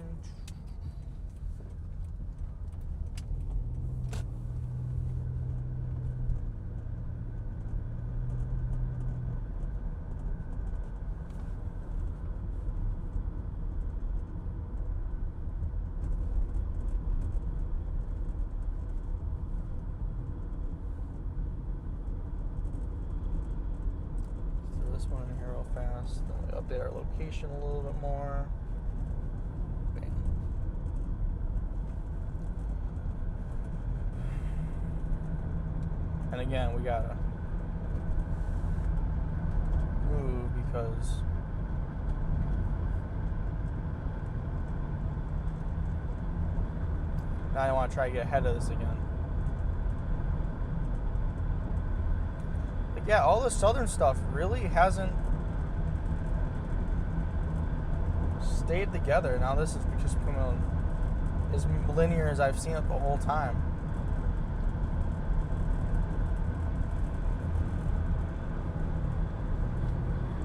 This one in here real fast. Then we update our location a little bit more. Bam. And again, we gotta move because now I want to try to get ahead of this again. Yeah, all the southern stuff really hasn't stayed together. Now this is just becoming as linear as I've seen it the whole time.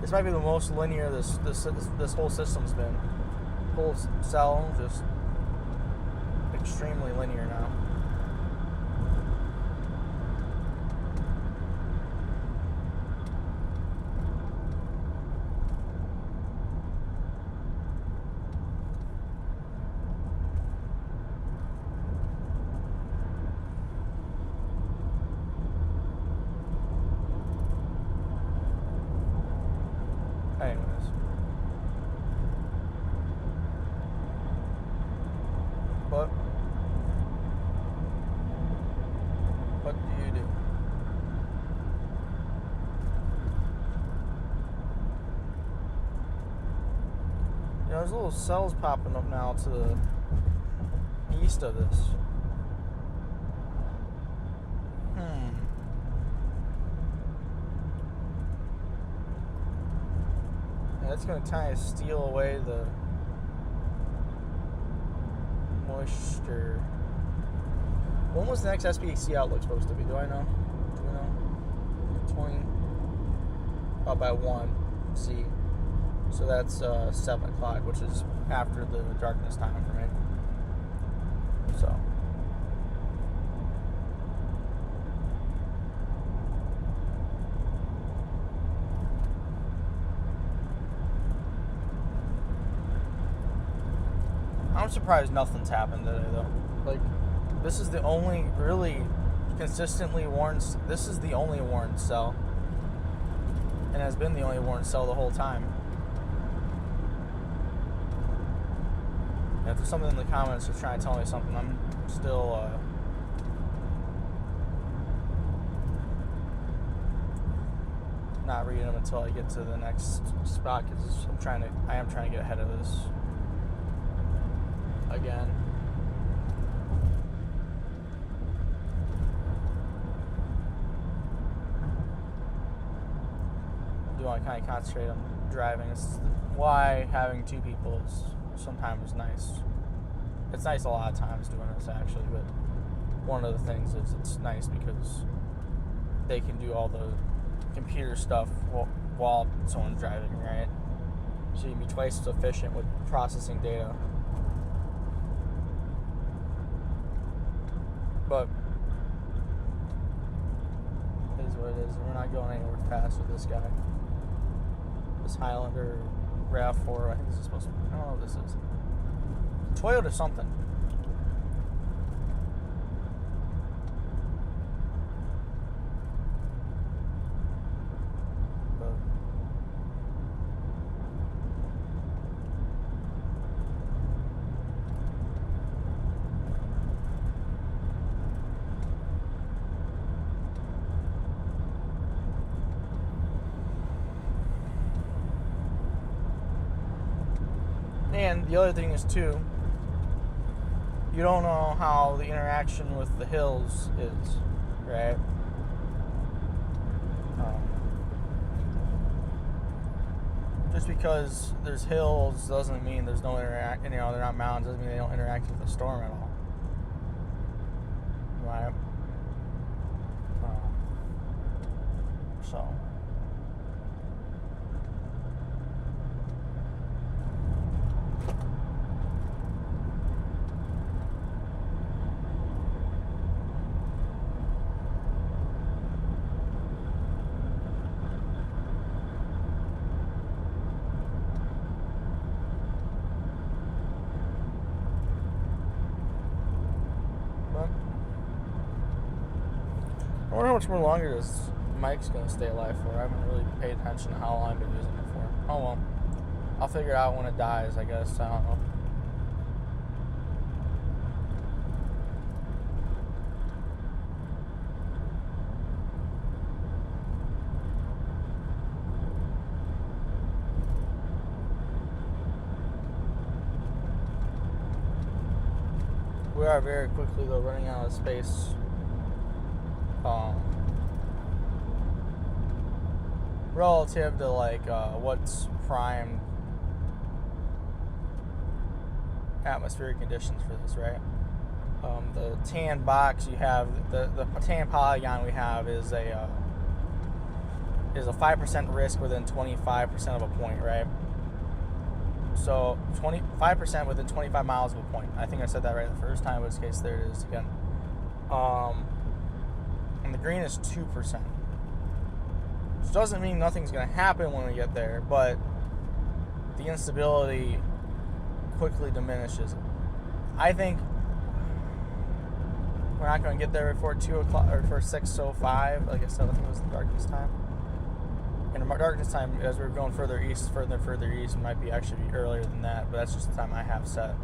This might be the most linear this whole system's been. Whole cell just extremely linear now. What do you do? You know, there's little cells popping up now to the east of this. Yeah, that's going to kind of steal away the moisture. When was the next SPC outlook supposed to be? Do I know? Do we know? 20. Oh, by 1. See. So that's 7 o'clock, which is after the darkness time for me. So. I'm surprised nothing's happened today, though. Like, this is the only really consistently worn. This is the only worn cell, and has been the only worn cell the whole time. And if there's something in the comments that's trying to tell me something, I'm still not reading them until I get to the next spot, because I am trying to get ahead of this again. Do want to kind of concentrate on driving. It's why having two people is sometimes nice. It's nice a lot of times doing this, actually, but one of the things is it's nice because they can do all the computer stuff while someone's driving, right? So you can be twice as efficient with processing data. But it is what it is. We're not going anywhere fast with this guy. This Highlander RAV4, I think this is supposed to be, I don't know what this is. Toyota something. And the other thing is, too, you don't know how the interaction with the hills is, right? just because there's hills doesn't mean there's no interact. You know, they're not mountains doesn't mean they don't interact with the storm at all. Right. So. I wonder how much more longer this mic's going to stay alive for. I haven't really paid attention to how long I've been using it for. Oh well. I'll figure it out when it dies, I guess. I don't know. We are very quickly, though, running out of space. Relative to like what's prime atmospheric conditions for this, right? The tan box you have, the tan polygon we have is a 5% risk within 25% of a point, right? So 25% within 25 miles of a point. I think I said that right the first time, but in this case, there it is again. And the green is 2%. Which doesn't mean nothing's going to happen when we get there, but the instability quickly diminishes. I think we're not going to get there before 2 o'clock or before 6:05. Like I said, I think it was the darkest time. And the darkest time, as we're going further east, might be actually earlier than that, but that's just the time I have set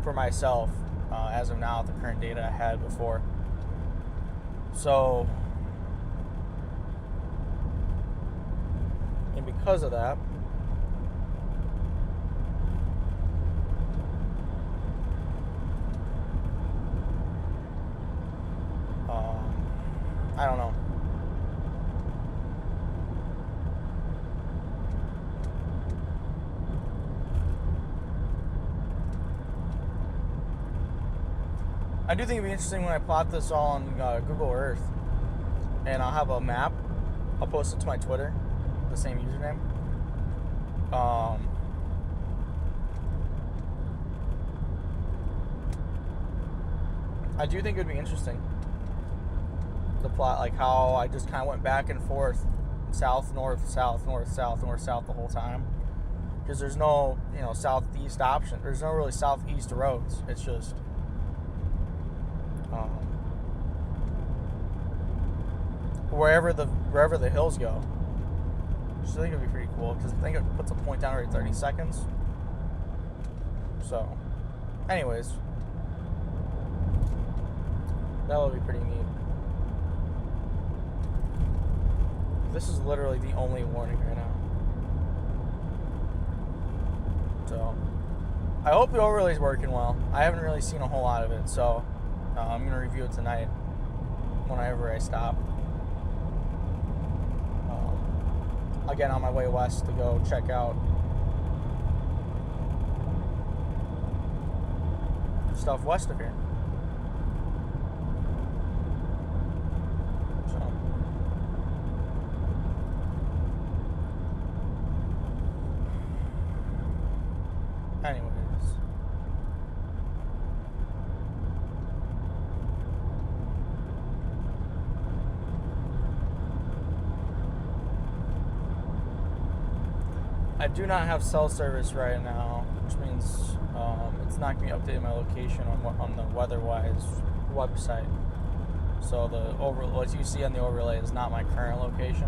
for myself as of now with the current data I had before. So, and because of that, I don't know. I do think it'd be interesting when I plot this all on Google Earth, and I'll have a map. I'll post it to my Twitter, the same username. I do think it would be interesting to plot like how I just kind of went back and forth, south, north, south, north, south, north, south the whole time, because there's no southeast option. There's no really southeast roads. It's just wherever the hills go. So I think it'd be pretty cool, because I think it puts a point down every 30 seconds. So, anyways, that would be pretty neat. This is literally the only warning right now. So, I hope the overlay is working well. I haven't really seen a whole lot of it, so I'm going to review it tonight whenever I stop. Again, on my way west to go check out stuff west of here. So, anyways. I do not have cell service right now, which means it's not going to be updating my location on the WeatherWise website. So what you see on the overlay is not my current location.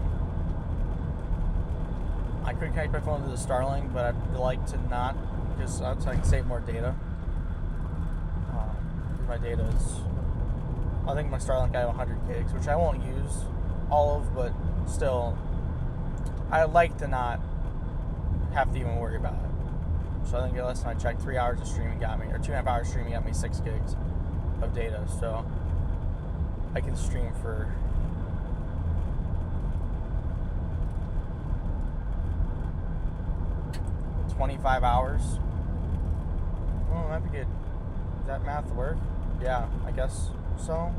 I could connect my phone to the Starlink, but I'd like to not, because so I can save more data. My data is, I think my Starlink I have 100 gigs, which I won't use all of, but still, I'd like to not have to even worry about it. So I think last time I checked, 3 hours of streaming got me, or 2.5 hours streaming got me 6 gigs of data. So I can stream for 25 hours. Well, that'd be good. Does that math work? Yeah, I guess so.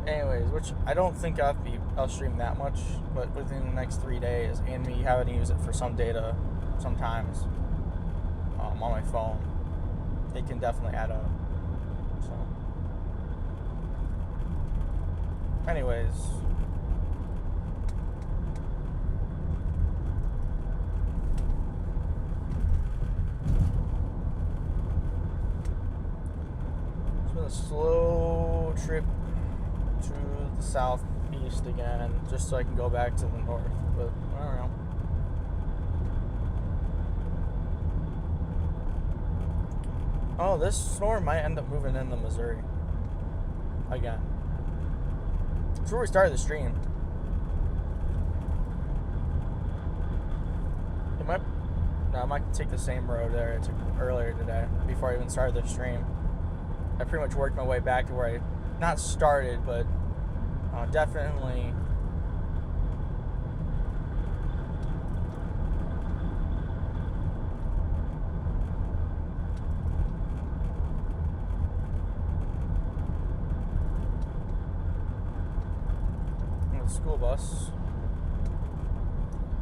Anyways, which I don't think I'll stream that much, but within the next 3 days, and me having to use it for some data sometimes on my phone, it can definitely add up. So, anyways, it's been a slow trip to the southeast again, just so I can go back to the north, but I don't know. Oh, this storm might end up moving into Missouri again. It's where we started the stream. I might take the same road there I took earlier today before I even started the stream. I pretty much worked my way back to where I not started, but definitely school bus.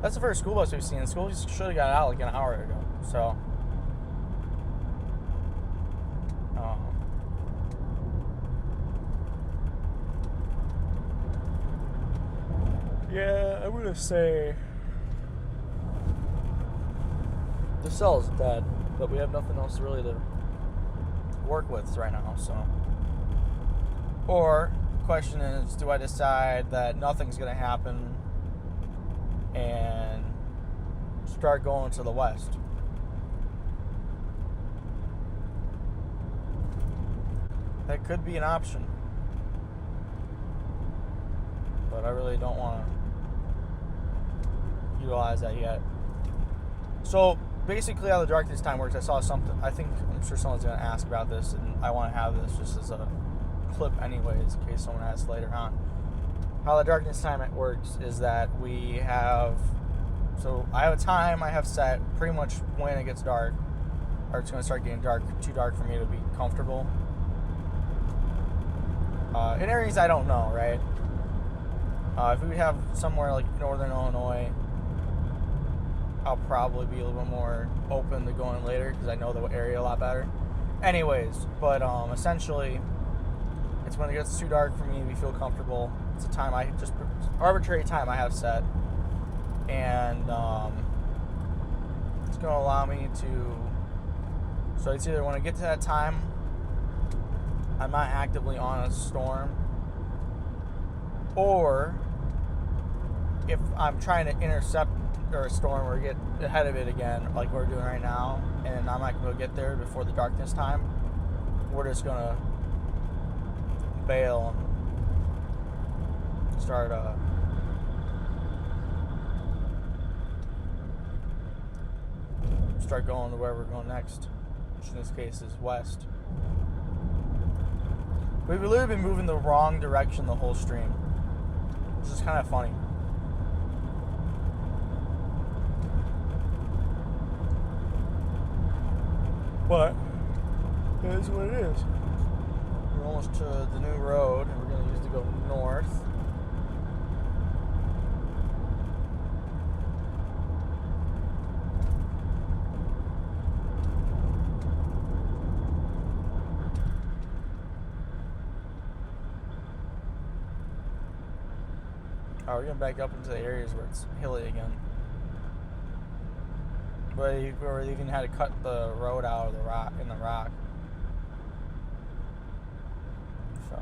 That's the first school bus we've seen. The school should have got out like an hour ago. So, yeah, I'm gonna say the cell's dead, but we have nothing else really to work with right now. So, or question is, do I decide that nothing's going to happen and start going to the west? That could be an option, but I really don't want to utilize that yet. So basically how the darkness time works, I saw something, I'm sure someone's going to ask about this, and I want to have this just as a clip anyways in case someone asks later on. How the darkness time it works is that I have a time I have set pretty much when it gets dark, or it's going to start getting too dark for me to be comfortable. In areas I don't know, right? If we have somewhere like northern Illinois, I'll probably be a little bit more open to going later because I know the area a lot better. Anyways, but essentially, it's when it gets too dark for me to feel comfortable. It's a time arbitrary time I have set, and it's going to allow me to. So it's either when I get to that time, I'm not actively on a storm, or if I'm trying to intercept or a storm or get ahead of it again, like we're doing right now, and I'm not going to get there before the darkness time, we're just going to bail and start going to where we're going next, which in this case is west. We've literally been moving the wrong direction the whole stream, which is kind of funny. But it is what it is. We're almost to the new road, and we're going to use to go north. Oh, we're going to back up into the areas where it's hilly again. Where they even had to cut the road out of the rock in the rock. So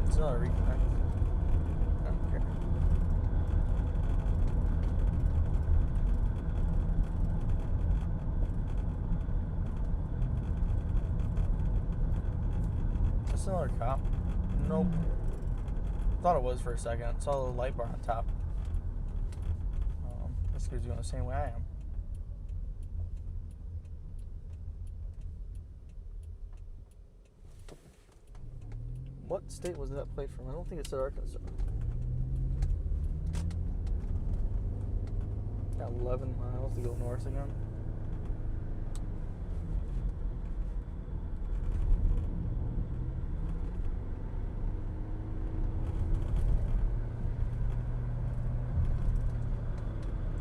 it's another reconnect. I don't care. That's another cop. Nope. Thought it was for a second. Saw a little light bar on top. This kid's going the same way I am. What state was that plate from? I don't think it said Arkansas. Got 11 miles to go north again.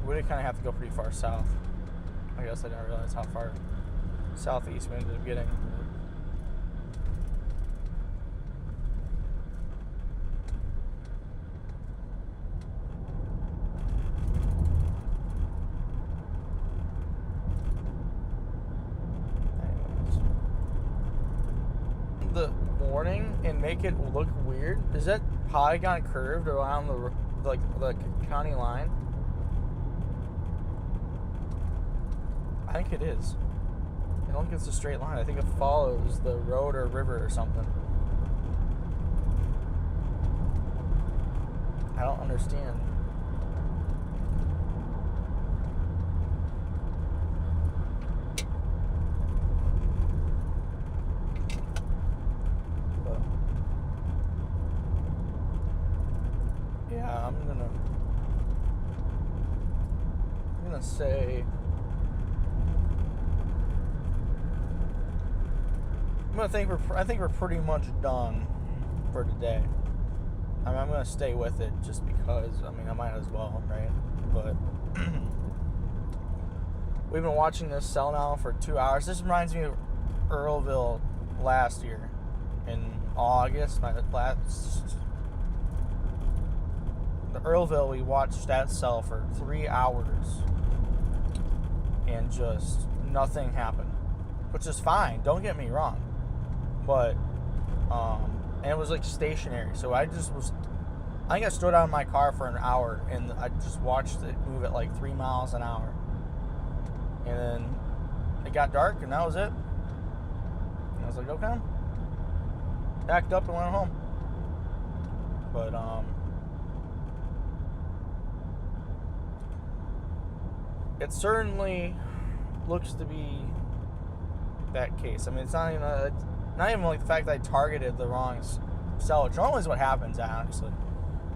We did kind of have to go pretty far south. I guess I didn't realize how far southeast we ended up getting. The warning and make it look weird. Is that polygon curved around the county line? I think it is. I don't think it's a straight line. I think it follows the road or river or something. I don't understand. But yeah, I'm gonna say I think we're pretty much done for today. I mean, I'm gonna stay with it just because. I mean, I might as well, right? But we've been watching this cell now for 2 hours. This reminds me of Earlville last year in August. The Earlville, we watched that cell for 3 hours and just nothing happened, which is fine. Don't get me wrong. But, and it was like stationary. So I think I stood out in my car for an hour and I just watched it move at like 3 miles an hour. And then it got dark and that was it. And I was like, okay. Packed up and went home. But, it certainly looks to be that case. I mean, it's not even like the fact that I targeted the wrong cell, which normally is what happens, honestly.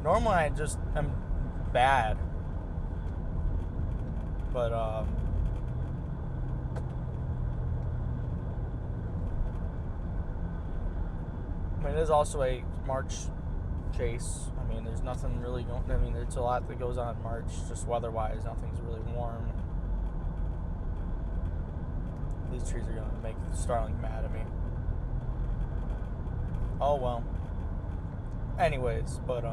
Normally I just am bad. But, I mean, it is also a March chase. I mean, there's nothing really going, I mean, there's a lot that goes on in March, just weather-wise. Nothing's really warm. These trees are going to make Starling mad at me. Oh, well. Anyways, but,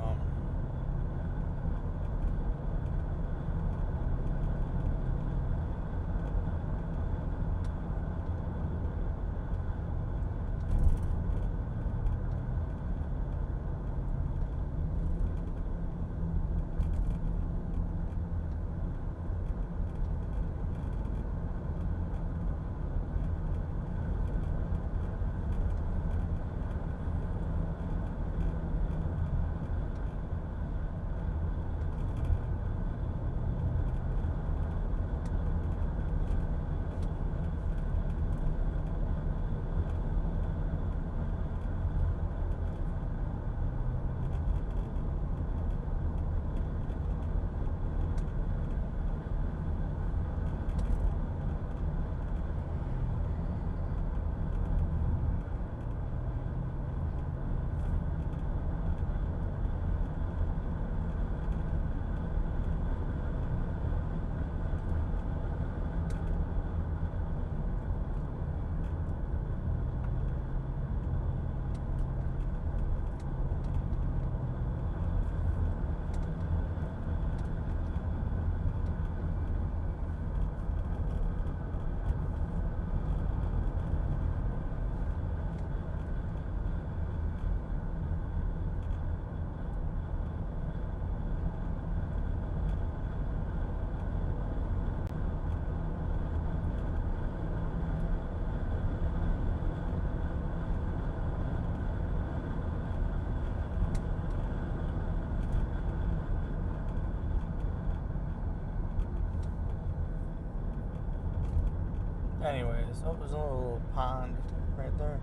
anyways. Oh, there's a little pond right there.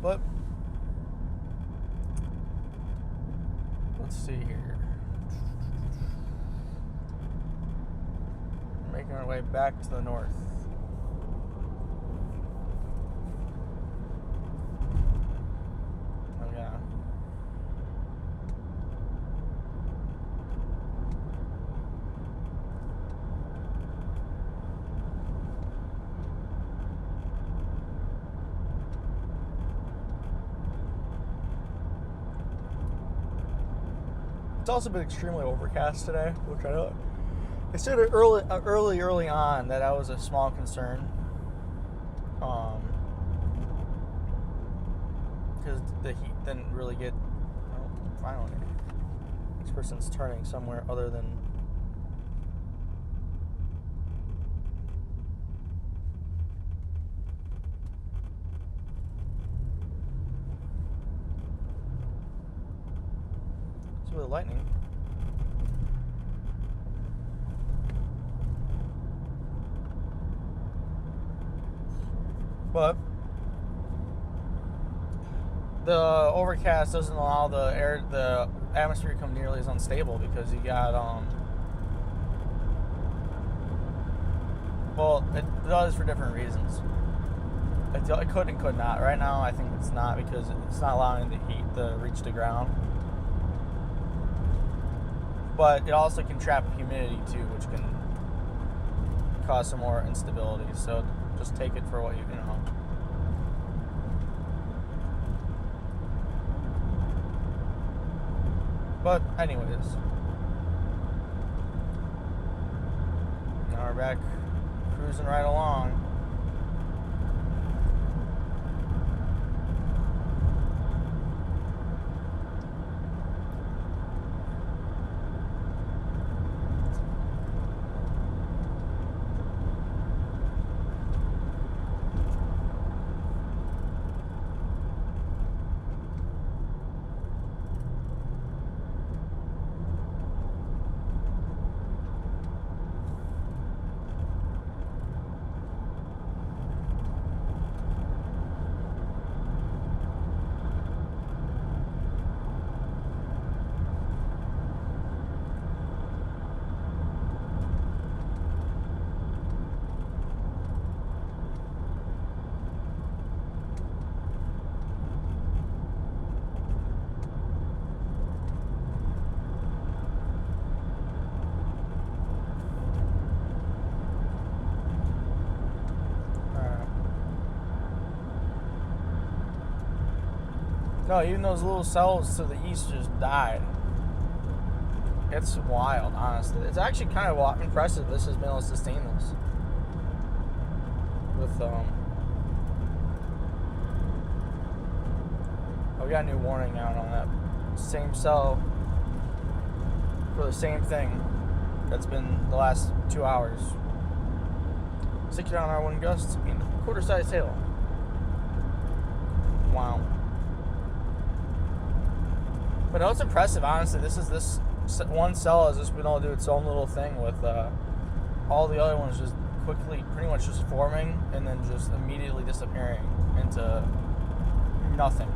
But let's see here. We're making our way back to the north. Oh yeah. It's also been extremely overcast today, which I know. I said it early on that I was a small concern, because the heat didn't really get. Oh, finally, this person's turning somewhere other than. With lightning. But the overcast doesn't allow the atmosphere to come nearly as unstable because you got well, it does for different reasons. It could and could not. Right now I think it's not because it's not allowing the heat to reach the ground. But it also can trap humidity too, which can cause some more instability. So just take it for what you know. But anyways, now we're back cruising right along. No, even those little cells to the east just died. It's wild, honestly. It's actually kind of impressive this has been able to sustain this. With, we got a new warning out on that same cell for the same thing that's been the last 2 hours. 60-mile-an-hour wind gusts and quarter-size hail. Wow. But no, it's impressive, honestly. This one cell has just been able to do its own little thing with all the other ones just quickly, pretty much just forming and then just immediately disappearing into nothing.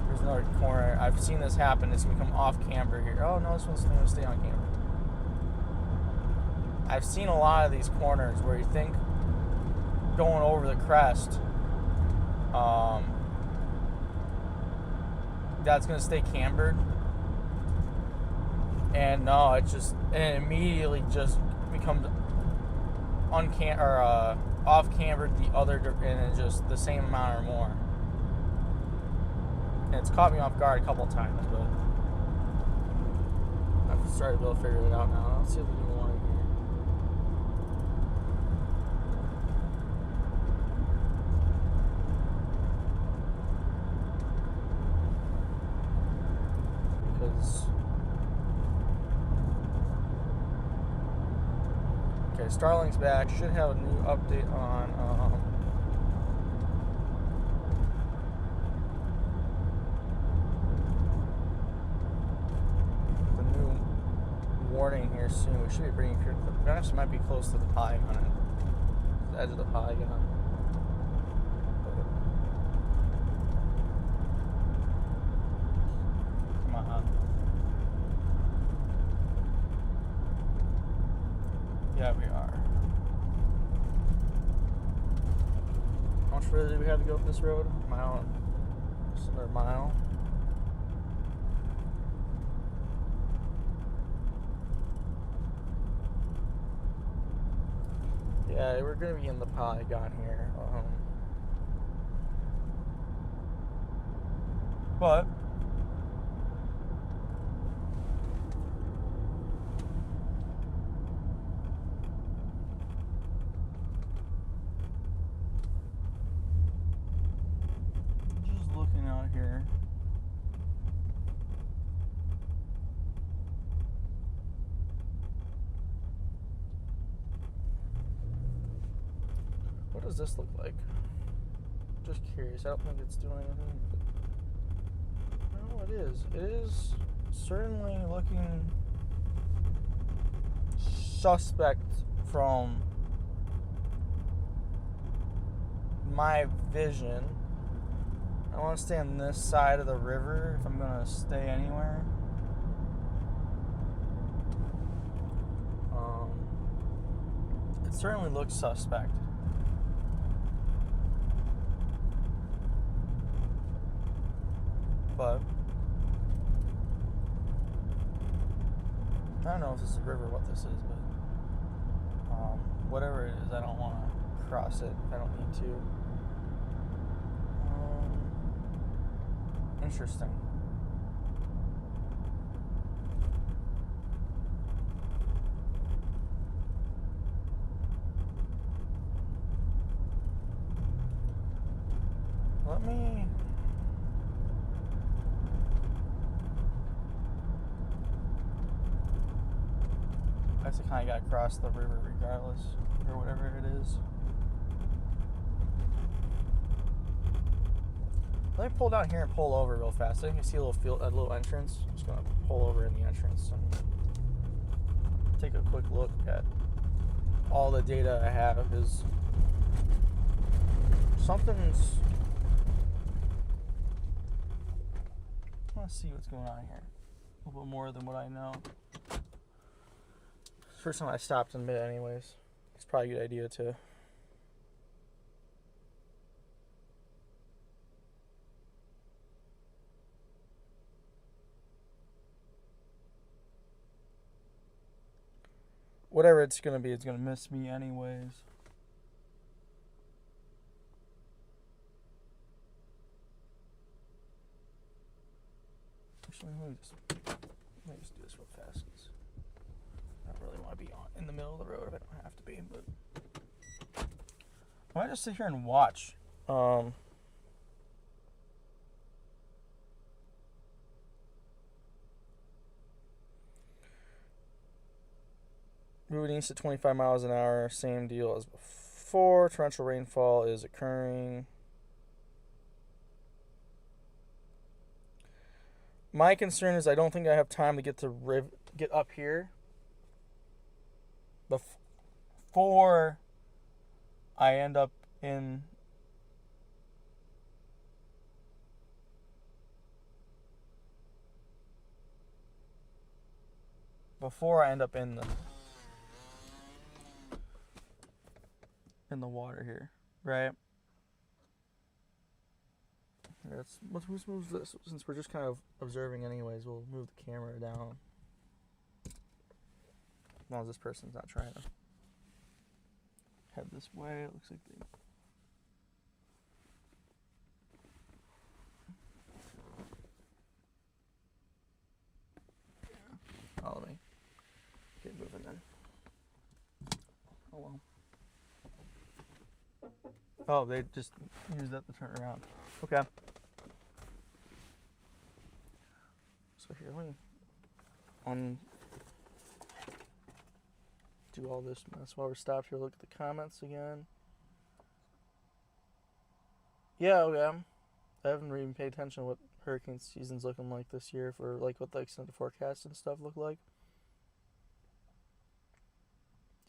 There's another corner. I've seen this happen. It's going to come off camber here. Oh, no, this one's going to stay on camber. I've seen a lot of these corners where you think going over the crest, that's going to stay cambered. And no, it immediately just becomes off cambered the other, and just the same amount or more. And it's caught me off guard a couple of times, but I've started to be able to figure it out now. Let's see if we can one here. Okay, Starlink's back. Should have a new update on the new warning here soon. We should be bringing here. The actually might be close to the polygon, the edge of the polygon. further do we have to go up this road? Just another mile. Yeah, we're gonna be in the polygon here. But just looking out here. What does this look like? Just curious. I don't think it's doing anything. No, it is. It is certainly looking suspect from my vision. I want to stay on this side of the river if I'm going to stay anywhere. It certainly looks suspect. But I don't know if this is a river or what this is, but whatever it is, I don't want to cross it if I don't need to. Interesting. Let me... I guess I kind of got to cross the river regardless, or whatever it is. Let me pull down here and pull over real fast. I think you see a little entrance. I'm just gonna pull over in the entrance and take a quick look at all the data I have. Because something's... I want to see what's going on here a little bit more than what I know. First time I stopped in mid anyways. It's probably a good idea to whatever it's gonna be, it's gonna miss me anyways. Actually, let me just do this real fast. I don't really want to be in the middle of the road if I don't have to be, but I might just sit here and watch. Moving east at 25 miles an hour, same deal as before. Torrential rainfall is occurring. My concern is I don't think I have time to get up here before I end up in the water here, right? Let's move this, since we're just kind of observing anyways. We'll move the camera down as long as this person's not trying to head this way. It looks like they... Follow me. Get moving then. Oh well. Oh, they just used that to turn around. Okay. So here, let me do all this mess while we're stopped here. Look at the comments again. Yeah, okay. I haven't really paid attention to what hurricane season's looking like this year, for like what the extended forecast and stuff look like.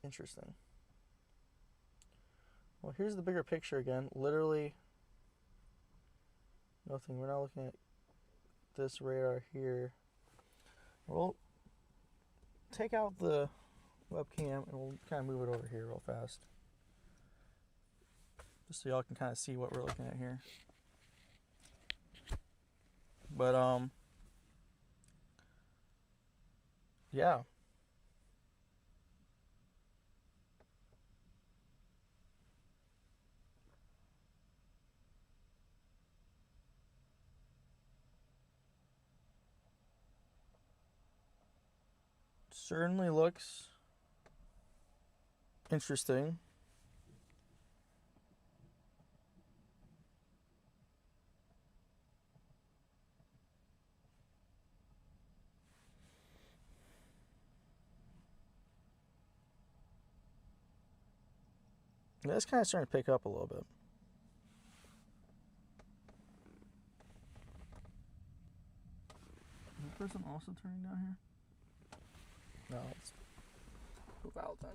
Interesting. Well, here's the bigger picture again. Literally nothing. We're not looking at this radar here. We'll take out the webcam and we'll kind of move it over here real fast. just so y'all can kind of see what we're looking at here. But yeah. Certainly looks interesting. That's kind of starting to pick up a little bit. Is the person also turning down here? No, let's move out then.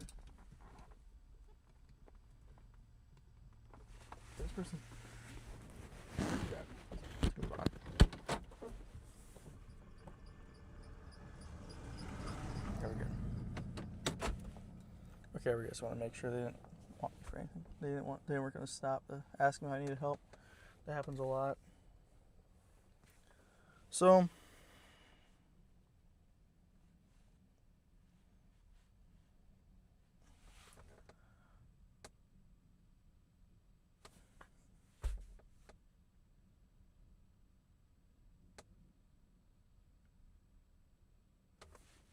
This person. Yeah, let's move on. There we go. Okay, we just want to make sure they didn't want me for anything. They weren't going to stop to ask me if I needed help. That happens a lot. So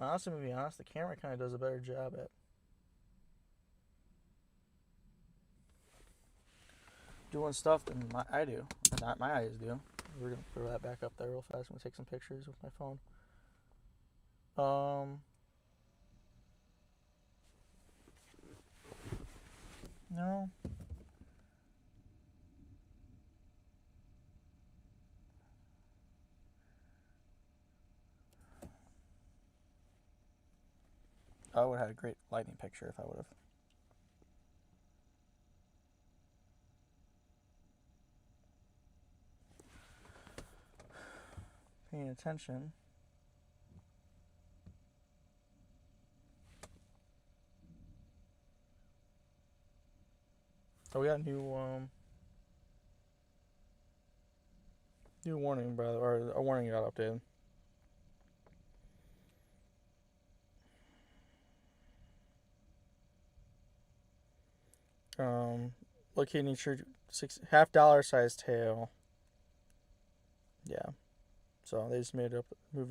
honestly, to be honest, the camera kind of does a better job at doing stuff than I do. Not my eyes do. We're gonna throw that back up there real fast. I'm gonna take some pictures with my phone. No. I would have had a great lightning picture if I would have. Paying attention. Oh, we got a new warning, brother, or a warning got updated. Locating each $half size tail. Yeah. So they just moved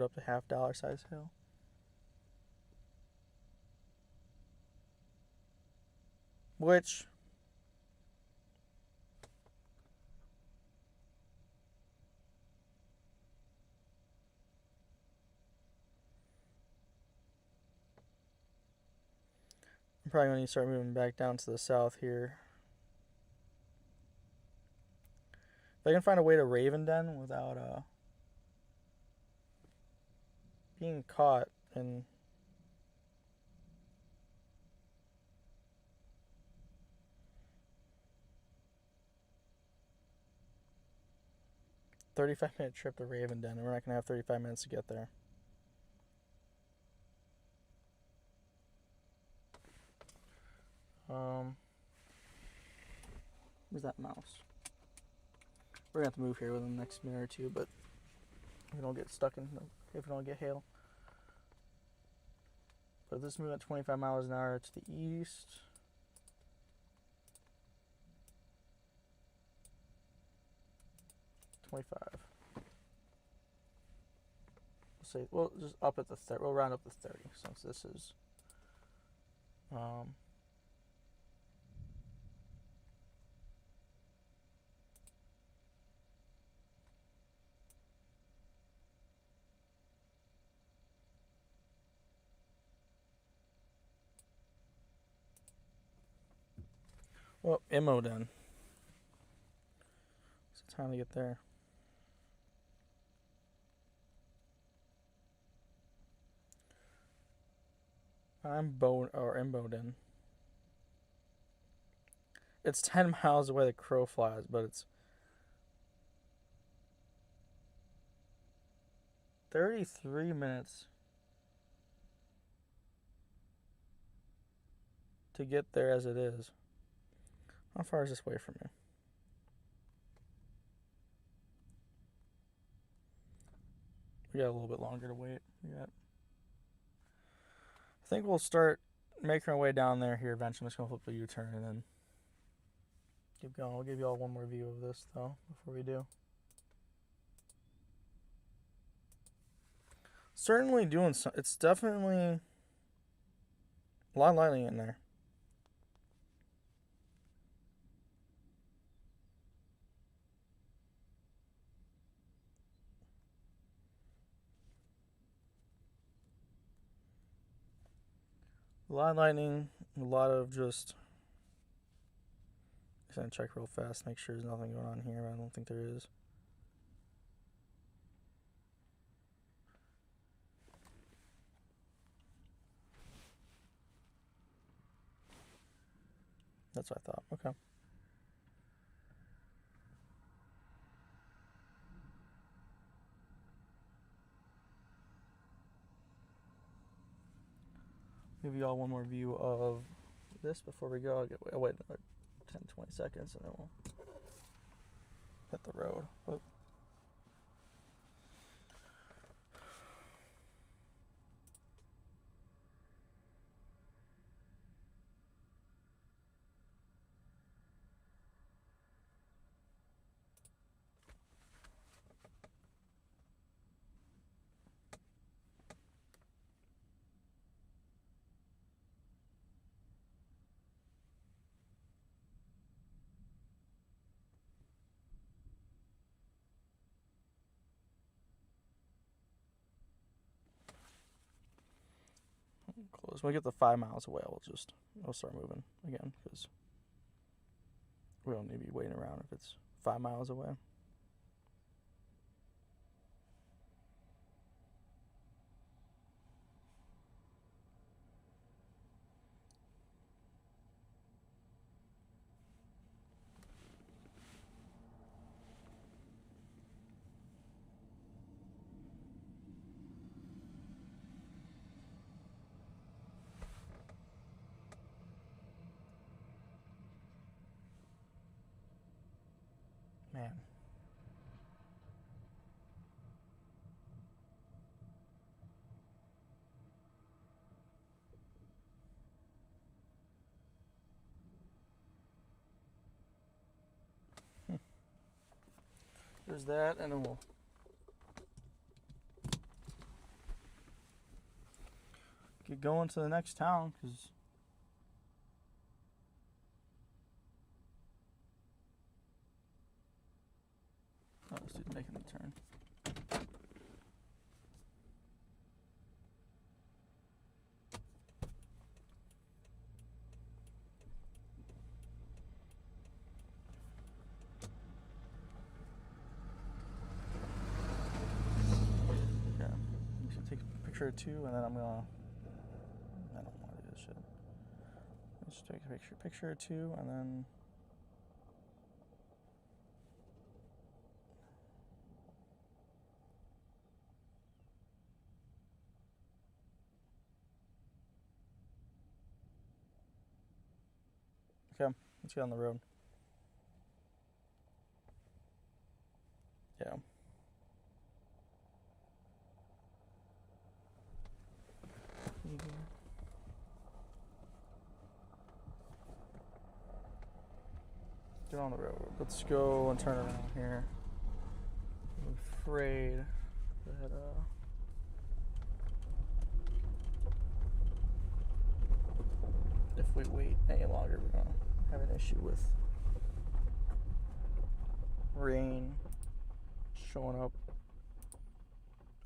up to $half size tail. Which I'm probably going to start moving back down to the south here. If I can find a way to Raven Den without being caught and $35-minute trip to Raven Den, and we're not going to have 35 minutes to get there. Where's that mouse? We're going to have to move here within the next minute or two, but if we don't get stuck in, if we don't get hail. But this moving at 25 miles an hour to the east. We'll say, well, just up at the 30. We'll round up to 30 since this is well, MO done. It's time to get there. I'm Imboden. It's 10 miles away the crow flies, but it's 33 minutes to get there as it is. How far is this away from you? We got a little bit longer to wait. I think we'll start making our way down there here eventually. I'm just going to flip a U-turn and then keep going. I'll give you all one more view of this, though, before we do. Certainly doing some. It's definitely a lot of lightning in there. A lot of lightning, a lot of just. I'm going to check real fast, make sure there's nothing going on here. I don't think there is. That's what I thought. Okay. Give you all one more view of this before we go. I'll wait another 10-20 seconds and then we'll hit the road. Oh. Close. When we get to 5 miles away, we'll start moving again because we don't need to be waiting around if it's 5 miles away. Man. There's that, and then we'll get going to the next town because this dude's making the turn. Okay, I'm just gonna take a picture or two, and then I don't want to do this shit. Let's take a picture or two, and then. Okay, let's get on the road. Yeah. Get on the road. Let's go and turn around here. I'm afraid that if we wait any longer, we're gonna have an issue with rain showing up.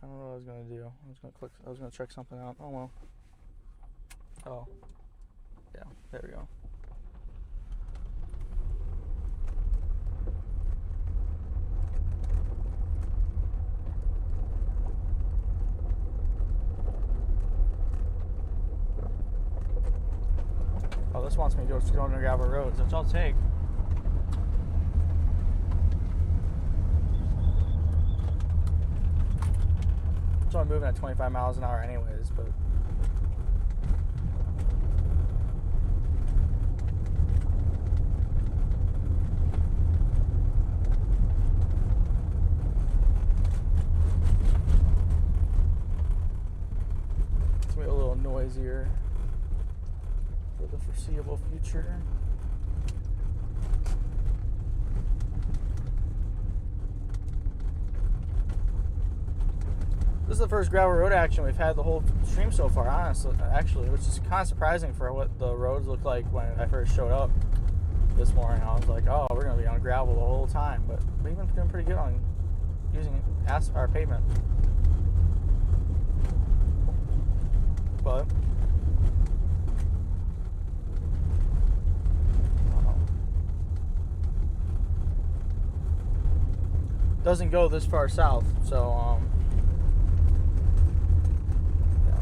I don't know what I was gonna do. I was gonna check something out. Oh well. Oh. Yeah, there we go. Oh, this wants me to go on the gravel roads, which I'll take. It's only moving at 25 miles an hour anyways, but foreseeable future. This is the first gravel road action we've had the whole stream so far, honestly, actually, which is kind of surprising for what the roads looked like when I first showed up this morning. I was like, oh, we're going to be on gravel the whole time, but we've been doing pretty good on using our pavement. But doesn't go this far south, so yeah.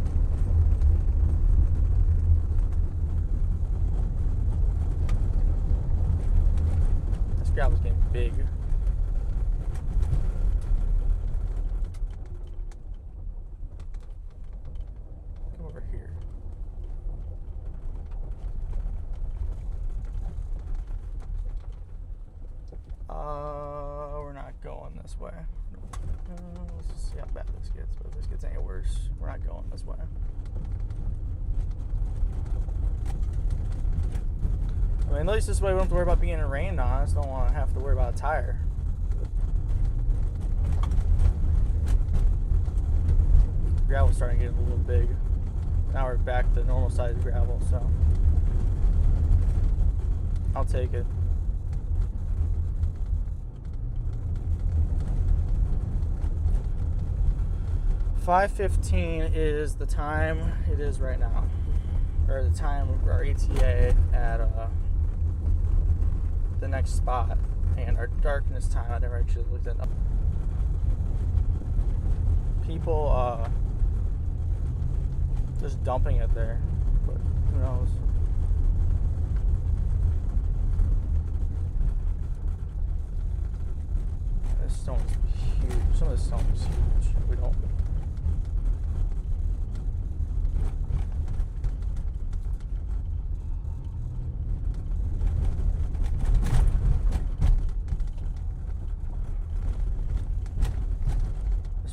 This gravel's getting big. Come over here. We're not going this way. Let's just see how bad this gets. But if this gets any worse, we're not going this way. I mean, at least this way we don't have to worry about being rained on. I just don't want to have to worry about a tire. Gravel's starting to get a little big. Now we're back to normal size gravel, so I'll take it. .5:15 is the time it is right now, or the time of our ETA at the next spot, and our darkness time. I never actually looked it up. People just dumping it there, but who knows? This stone is huge. Some of this stone is huge. We don't.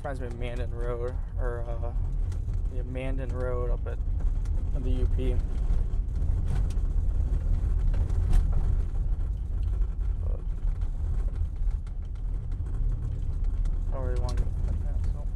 Reminds me of Mandan Road, or the Mandan Road up at the UP. I don't really want to go like that, so.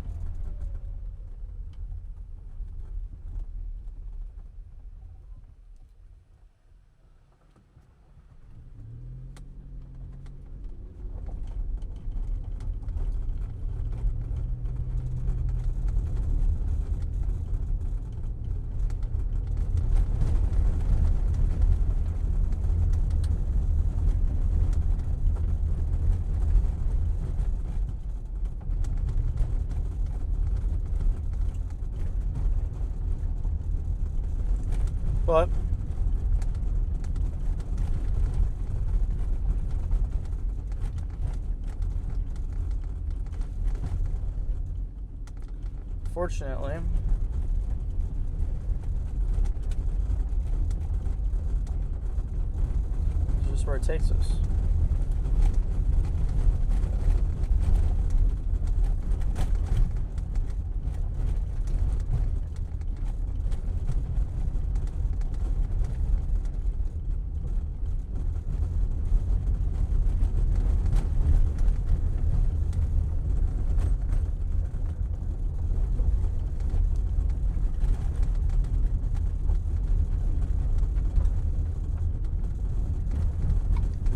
But fortunately, this is just where it takes us.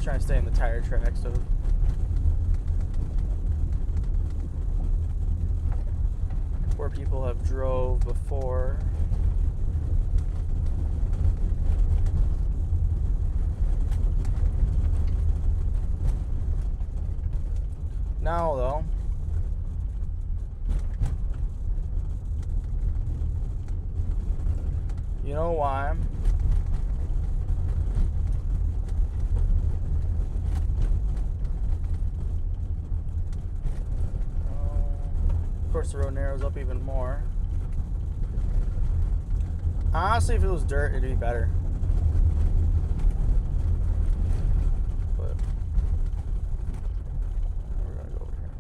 Trying to stay in the tire track, so where people have drove before. Now though, you know why? Of course, the road narrows up even more. Honestly, if it was dirt, it'd be better. But we're gonna go over here.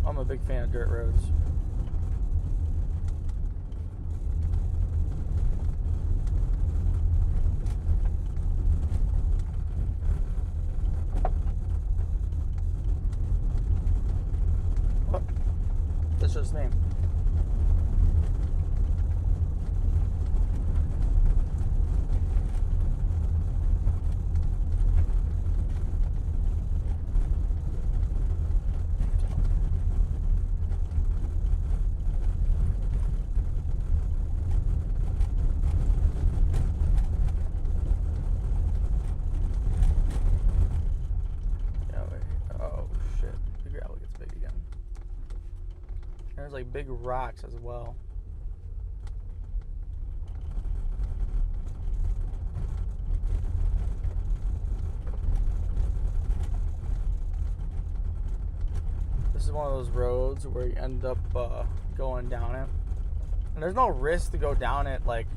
I'm a big fan of dirt roads. like big rocks as well. This is one of those roads where you end up going down it. And there's no risk to go down it, like,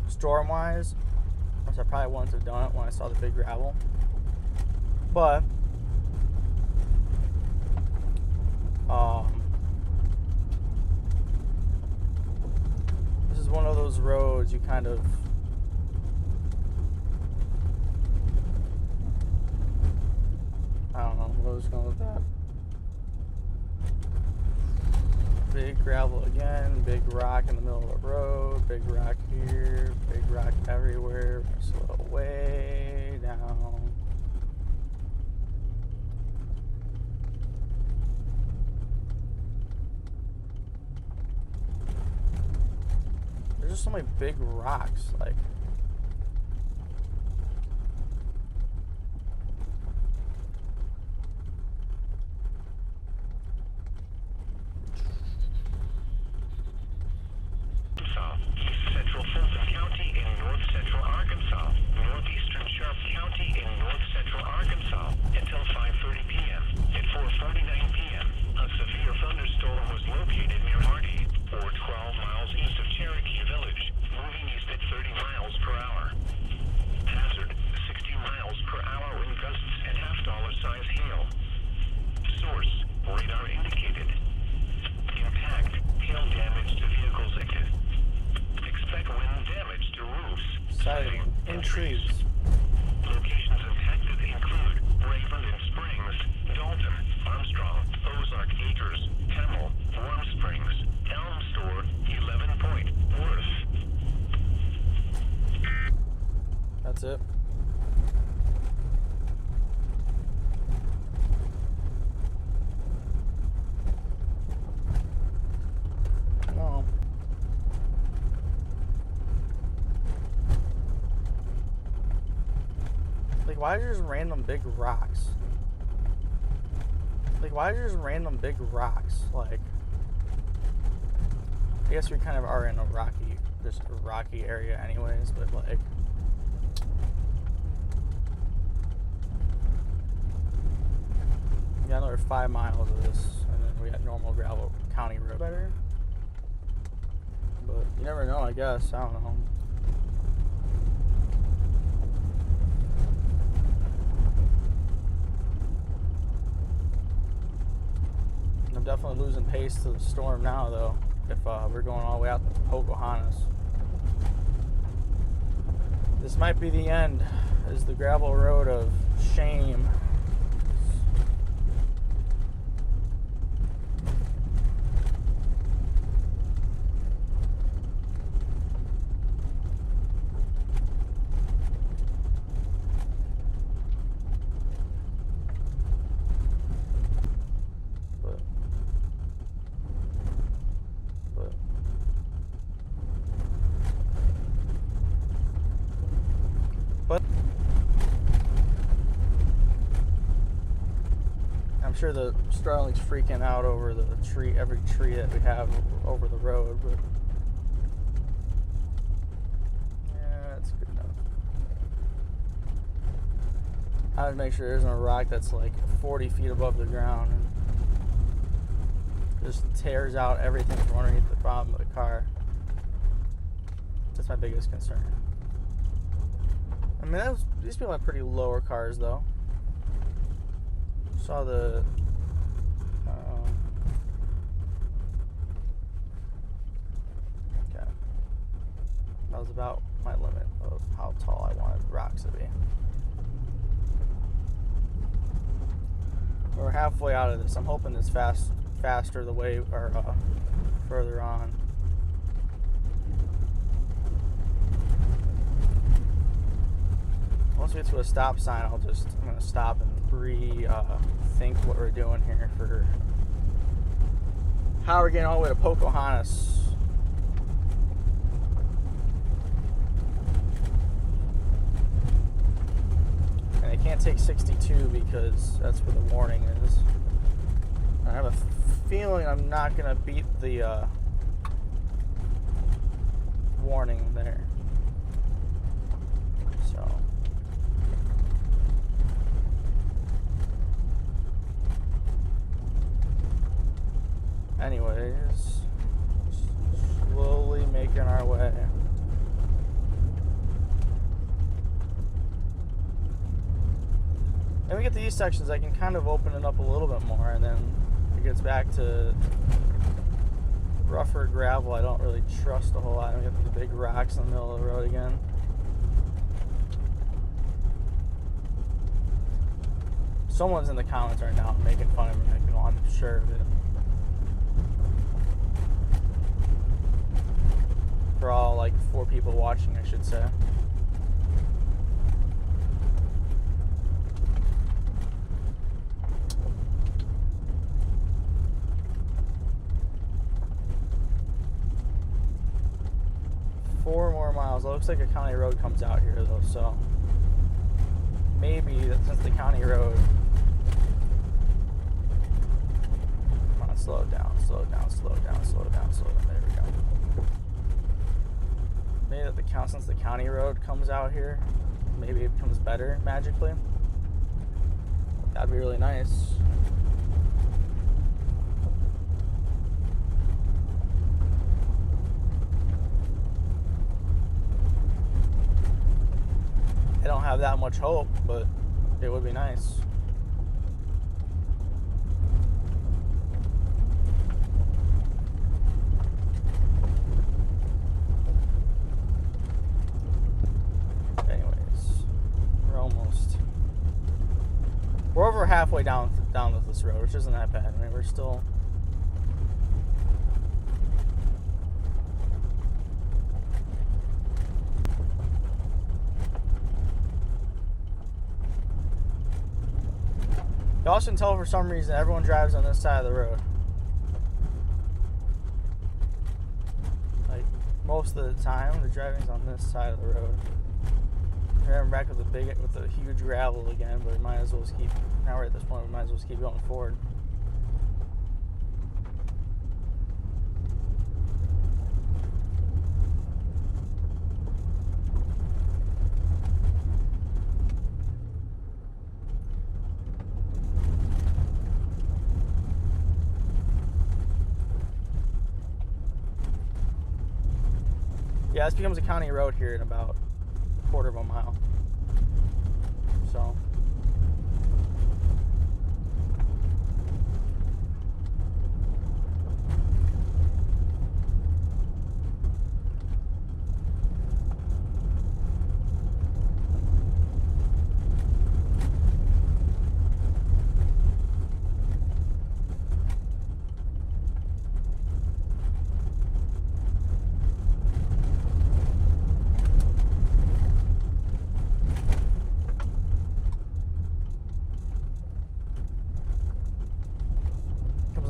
storm-wise. Which I probably wouldn't have done it when I saw the big gravel. But, this is one of those roads you kind of... I don't know where I was going with that. Big gravel again, big rock in the middle of the road, big rock here, big rock everywhere. Slow way down. There's just so many big rocks, like. In trees. Locations impacted include Raven Springs, Dalton, Armstrong, Ozark Acres, Camel, Warm Springs, Elm Store, 11 Point, Worth. That's it. No. Like, why are there just random big rocks? Like, why are there just random big rocks? Like, I guess we kind of are in a rocky area anyways, but like, we got another 5 miles of this, and then we got normal gravel county road better. But you never know, I guess. I don't know. I'm definitely losing pace to the storm now, though, if we're going all the way out to Pocahontas. This might be the end, is the gravel road of shame. I'm sure the Starling's freaking out over the tree, every tree that we have over the road, but yeah, it's good enough. I would make sure there isn't a rock that's like 40 feet above the ground and just tears out everything from underneath the bottom of the car. That's my biggest concern. I mean, these people have pretty lower cars, though. Saw the okay. That was about my limit of how tall I wanted rocks to be. We're halfway out of this. I'm hoping it's faster the way or further on. Once we get to a stop sign, I'm gonna stop and think what we're doing here for how we're getting all the way to Pocahontas. And I can't take 62 because that's where the warning is. I have a feeling I'm not gonna beat the warning there. So anyways, slowly making our way. And we get to these sections, I can kind of open it up a little bit more, and then it gets back to rougher gravel I don't really trust a whole lot. And we have these big rocks in the middle of the road again. Someone's in the comments right now making fun of me. I'm sure of it. For all like 4 people watching, I should say. Four more miles. It looks like a county road comes out here though, so maybe since the county road. Come on, slow it down, slow it down, slow it down, slow it down, slow it down. There we go. Maybe that since the county road comes out here, maybe it becomes better magically. That'd be really nice. I don't have that much hope, but it would be nice. Anyways, we're over halfway down with this road, which isn't that bad. I mean, we're still. You also can tell for some reason everyone drives on this side of the road. Like most of the time, the driving's on this side of the road. Here I'm back with the huge gravel again, but we might as well just keep. Now we're at this point, we might as well just keep going forward. Yeah, this becomes a county road here in about a quarter of a mile. So.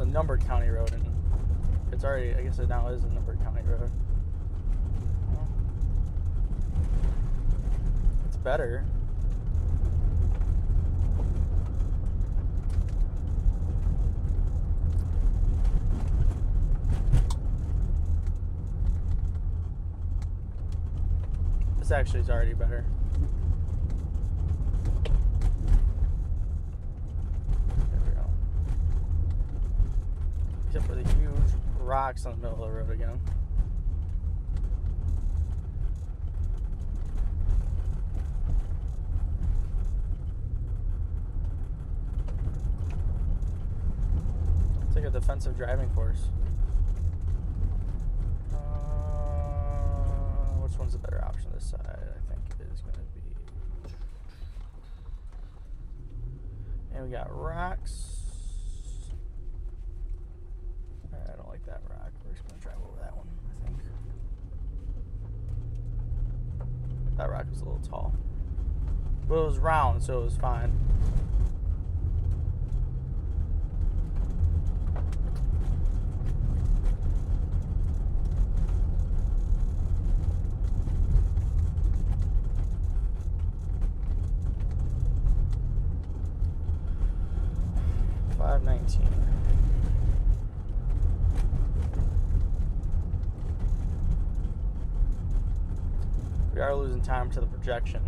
Numbered county road, and it's already, I guess it now is a numbered county road. Well, it's better. This actually is already better. Except for the huge rocks in the middle of the road again. It's like a defensive driving course. Which one's the better option this side? I think it is going to be. And we got rocks. I don't like that rock. We're just going to drive over that one, I think. That rock was a little tall. But it was round, so it was fine. $5.19. start losing time to the projection.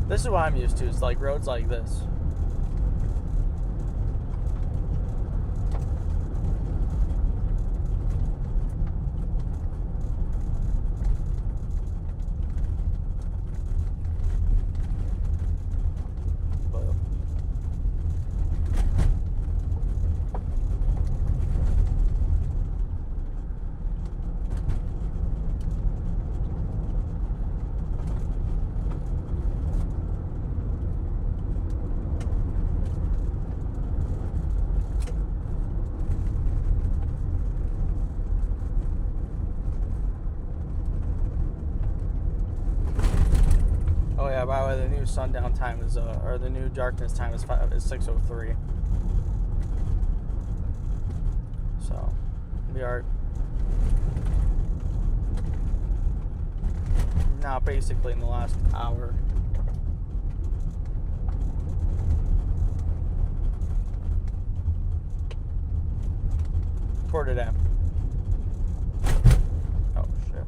This is what I'm used to. It's like roads like this. Oh yeah, by the way, the new sundown time is, or the new darkness time is 6:03. So, we are now basically in the last hour. For today. Oh shit.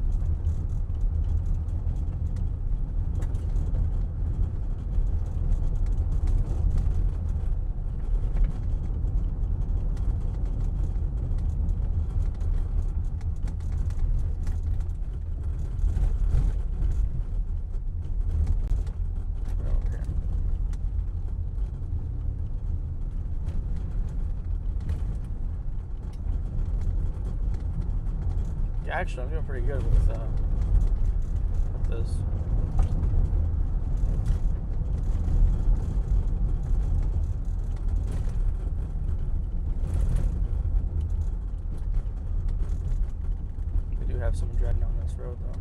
Yeah, actually, I'm doing pretty good with this. We do have someone driving down this road, though.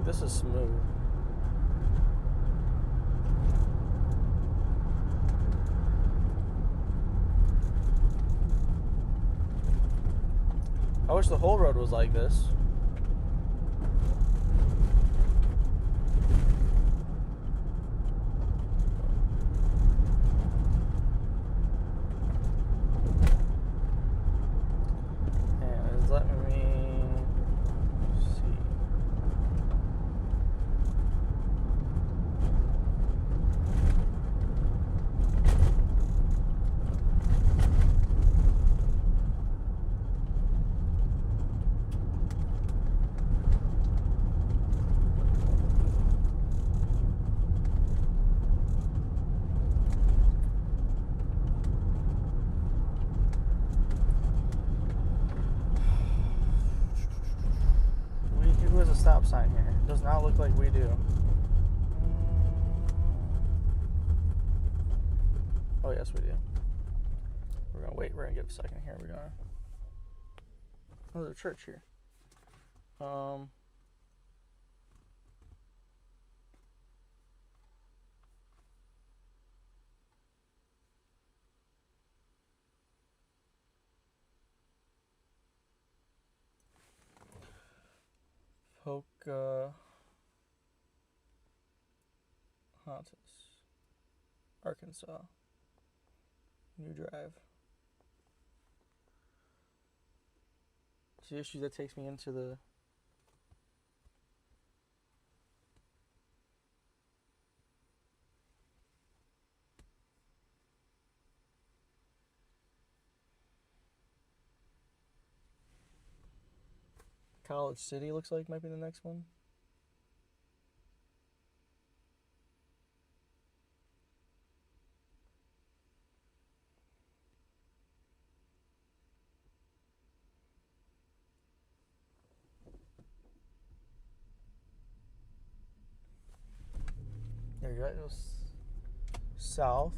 This is smooth. I wish the whole road was like this. And it's letting me see. Stop sign here. It does not look like we do. Oh yes, we do. We're gonna wait. We're gonna give a second here. We're gonna. Oh, there's a church here. Pocahontas, Arkansas. New drive. See the issue that takes me into the. College City looks like might be the next one. There you go. It goes south.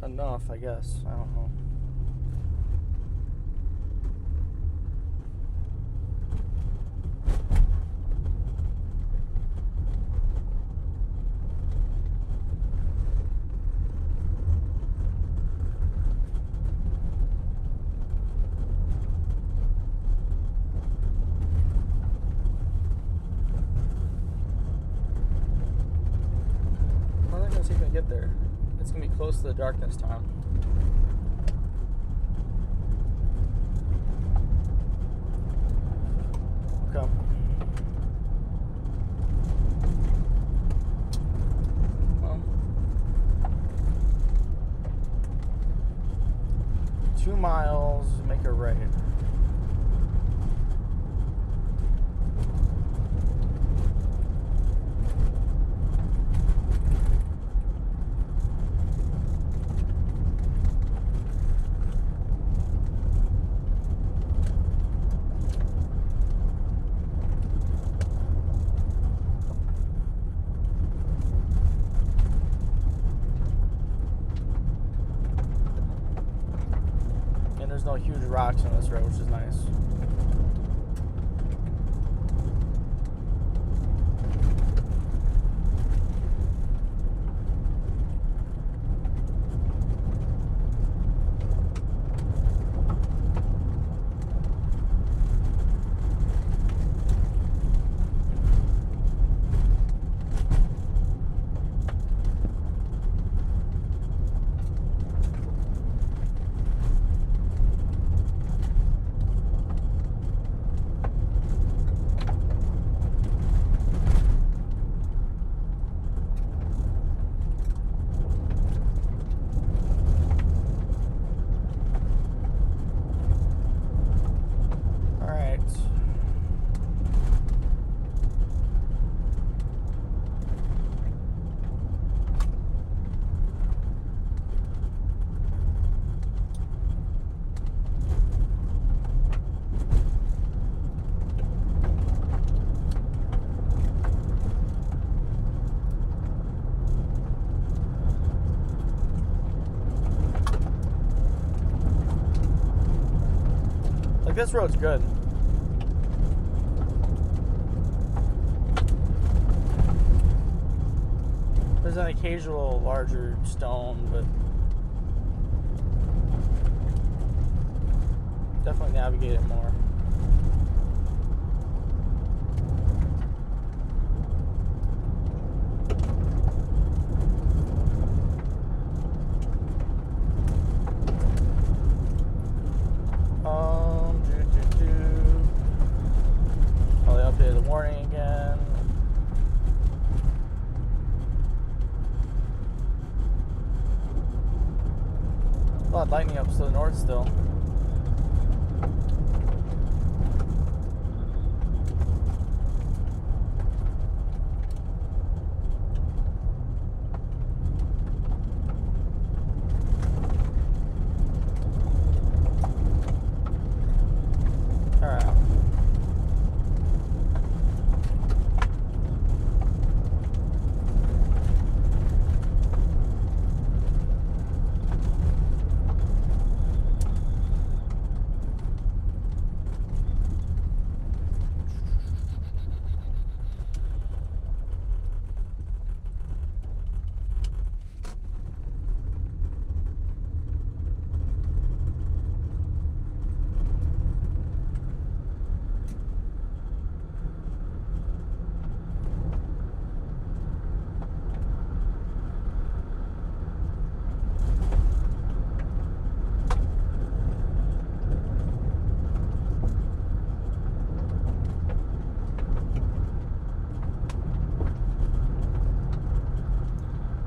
Enough, I guess. I don't know. Get there. It's gonna be close to the darkness time. Okay. Well, 2 miles, make a right. There's no huge rocks on this road, which is nice. Like, this road's good. There's an occasional larger stone, but definitely navigate it more. Probably updated the warning again. A lot of lightning up to the north still.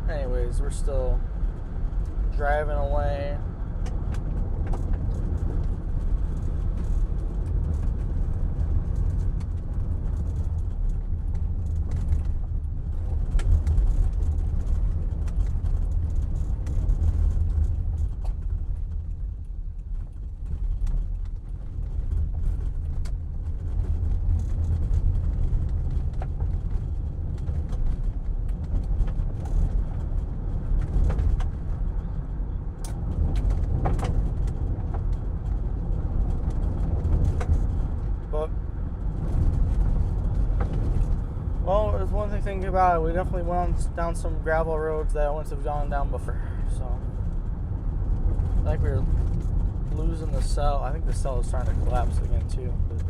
Anyways, we're still driving away. think about it, we definitely went down some gravel roads that I wouldn't have gone down before. So I think we were losing the cell. I think the cell is trying to collapse again too. But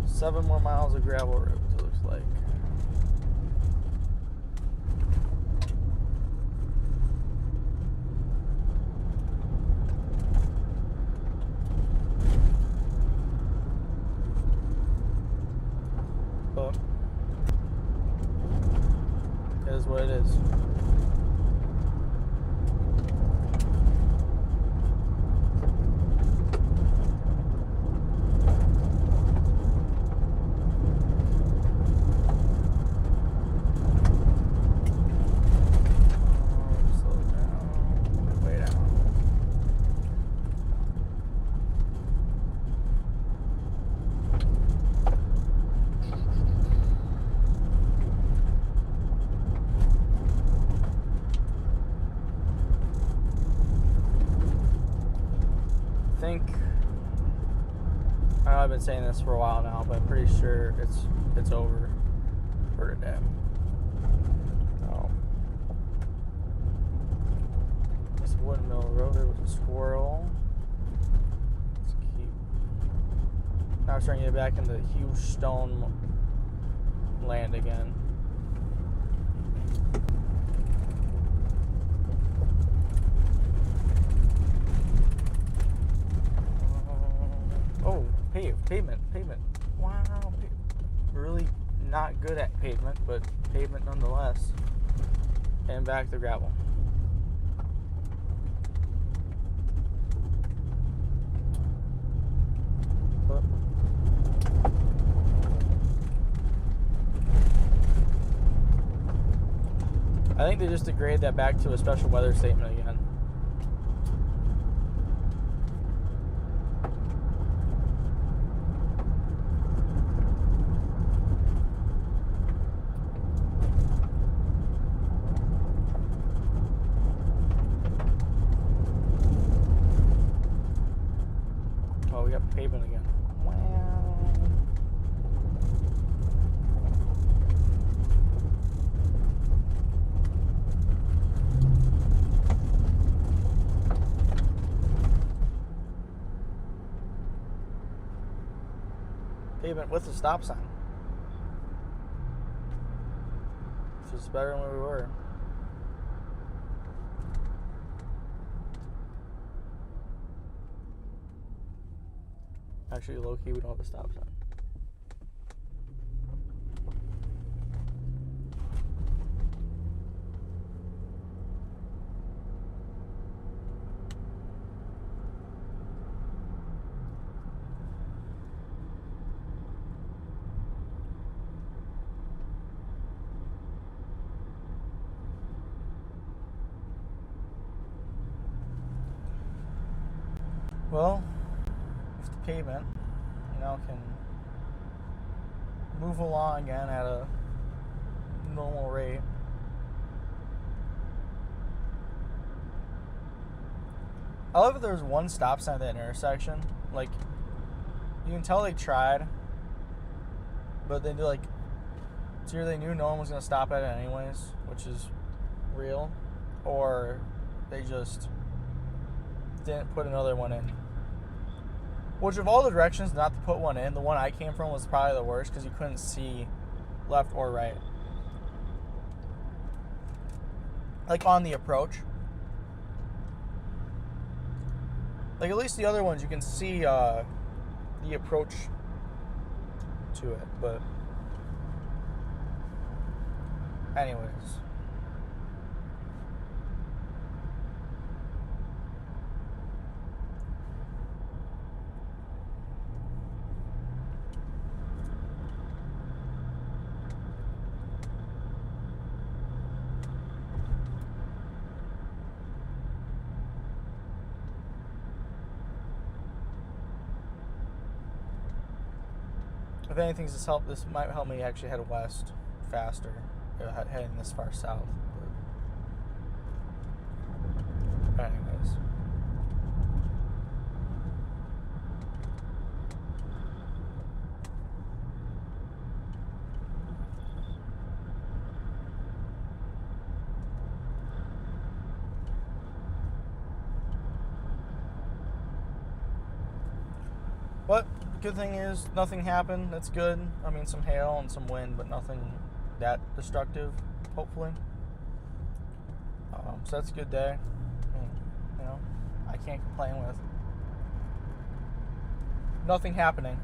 seven more miles of gravel roads, it looks like. But it is what it is. I know I've been saying this for a while now, but I'm pretty sure it's over for today. This Woodmill Road, there was a squirrel. Let's keep. Now I'm trying to get back into huge stone land again. Oh, pavement. Wow, really not good at pavement, but pavement nonetheless. And back to gravel. But I think they just degraded that back to a special weather statement again. Oh, we got pavement again. Wow. Pavement with a stop sign. Which is better than where we were. Actually, low-key, we don't have a stop sign. Well, with the pavement, you now can move along again at a normal rate. I love that there's one stop sign at that intersection. Like, you can tell they tried, but they do like, it's either they knew no one was going to stop at it anyways, which is real, or they just didn't put another one in. Which, of all the directions not to put one in, the one I came from was probably the worst because you couldn't see left or right. Like on the approach. Like at least the other ones you can see the approach to it, but anyways. If anything, this might help me actually head west faster, heading this far south. But anyways. But good thing is nothing happened. That's good. I mean, some hail and some wind, but nothing that destructive, hopefully. So that's a good day. You know, I can't complain with nothing happening.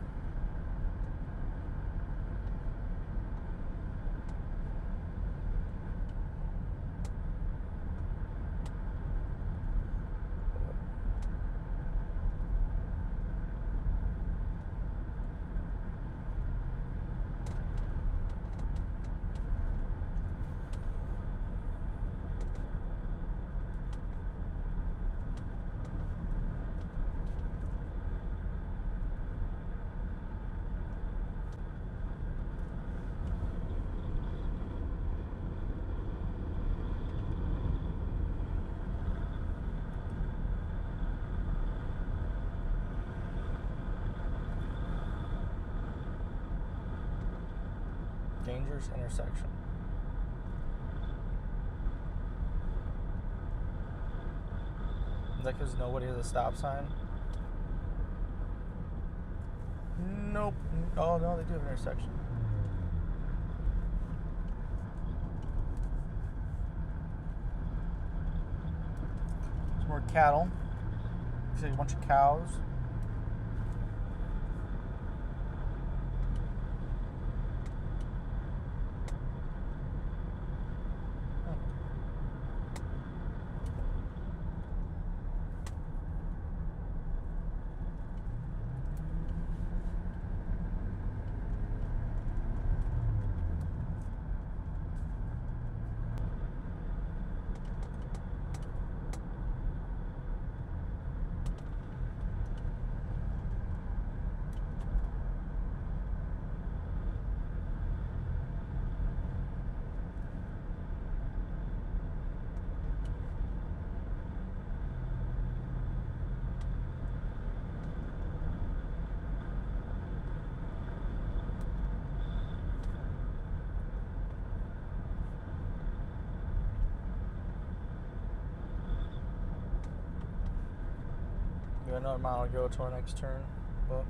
Dangerous intersection. Is that because nobody has a stop sign? Nope. Oh no, they do have an intersection. Some more cattle. Looks like a bunch of cows. We got another mile to go to our next turn, but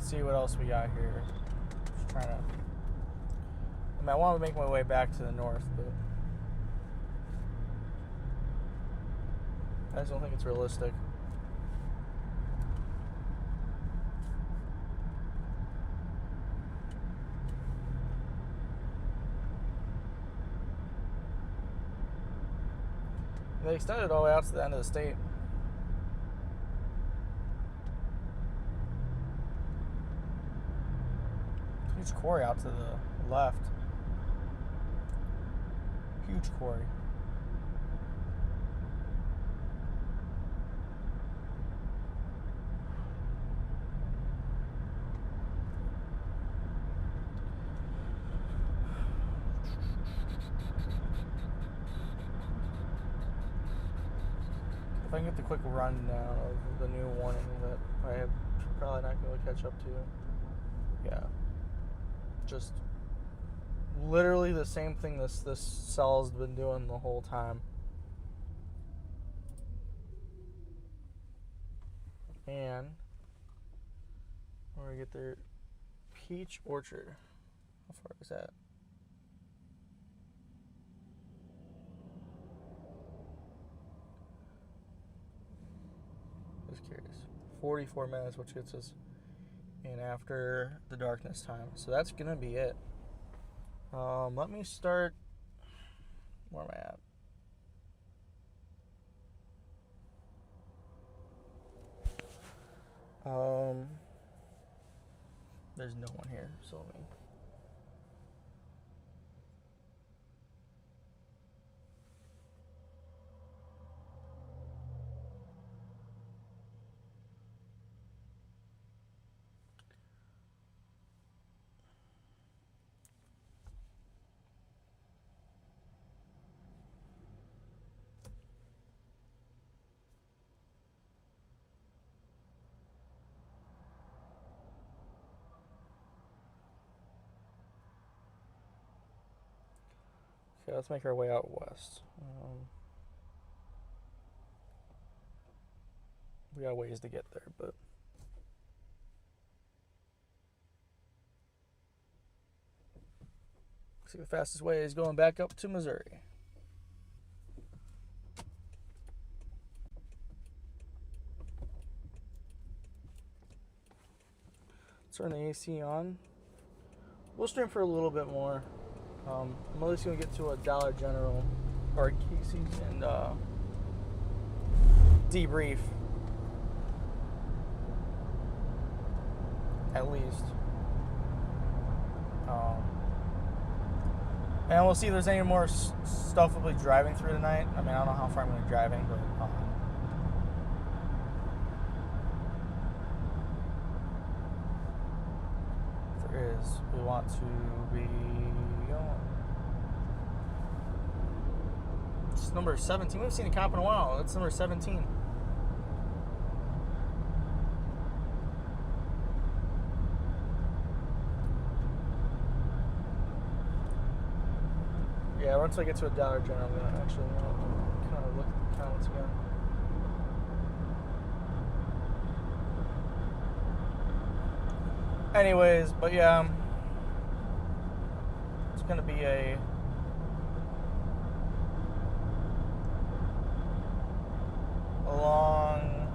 let's see what else we got here. Just trying to. I mean, I want to make my way back to the north, but I just don't think it's realistic. They extended all the way out to the end of the state. Huge quarry out to the left. Huge quarry. If I can get the quick rundown of the new warning that I have probably not going to catch up to. Yeah. Just literally the same thing this cell's been doing the whole time. And we're going to get their peach orchard. How far is that? Just curious. 44 minutes, which gets us in after the darkness time. So that's going to be it. Let me start. Where am I at? There's no one here, so let me. Okay, let's make our way out west. We got ways to get there, but see, the fastest way is going back up to Missouri. Turn the AC on. We'll stream for a little bit more. I'm at least going to get to a Dollar General or Casey's and Debrief. At least. And we'll see if there's any more stuff we'll be driving through tonight. I mean, I don't know how far I'm going to be driving, but if there is, we want to be going. It's number 17. We haven't seen a cop in a while. That's number 17. Yeah, once I get to a Dollar General, I'm going to actually kind of look at the counts again. Anyways, but yeah, it's going to be a long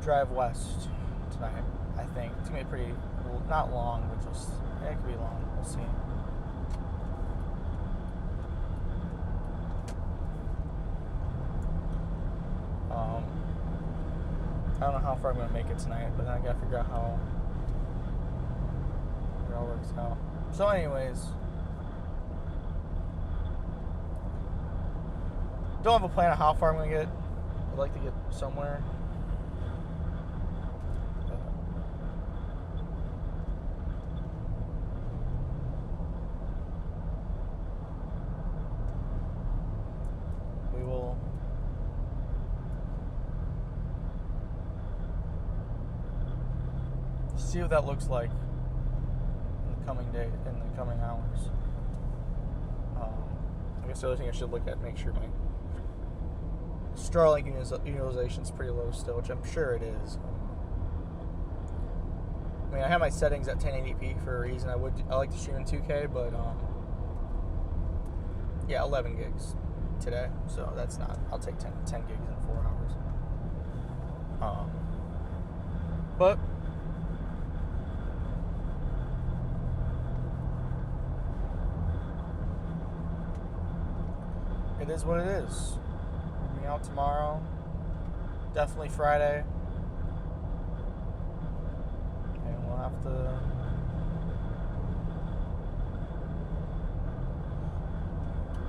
drive west tonight, I think. It's going to be pretty, not long, but just, yeah, it could be long. We'll see. I don't know how far I'm going to make it tonight, but then I got to figure out how it all works out. So anyways, don't have a plan of how far I'm going to get. I'd like to get somewhere. We will see what that looks like in the coming day, in the coming hours. I guess the other thing I should look at, make sure my Starlink utilization is pretty low still, which I'm sure it is. I mean, I have my settings at 1080p for a reason. I like to stream in 2K, but yeah, 11 gigs today, so that's not. I'll take 10 gigs in 4 hours. But it is what it is. We'll be out tomorrow. Definitely Friday. And we'll have to.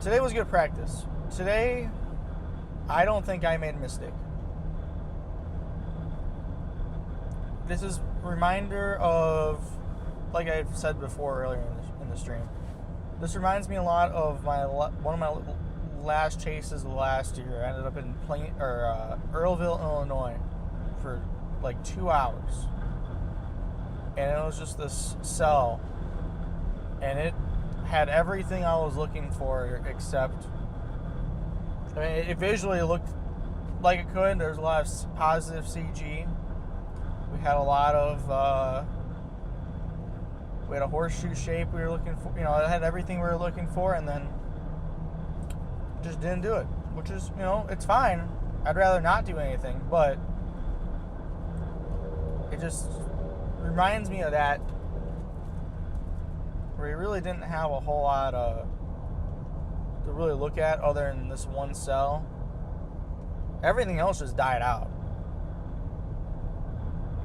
Today was good practice. Today, I don't think I made a mistake. This is a reminder of, like I've said before earlier in the stream, this reminds me a lot of one of my last chases of last year. I ended up in Earlville, Illinois for like 2 hours. And it was just this cell. And it had everything I was looking for except, I mean, it visually looked like it could. There's a lot of positive CG. We had a lot of, we had a horseshoe shape we were looking for. You know, it had everything we were looking for, and then just didn't do it. which is, you know, it's fine. I'd rather not do anything, but it just reminds me of that, where you really didn't have a whole lot to really look at other than this one cell. Everything else just died out.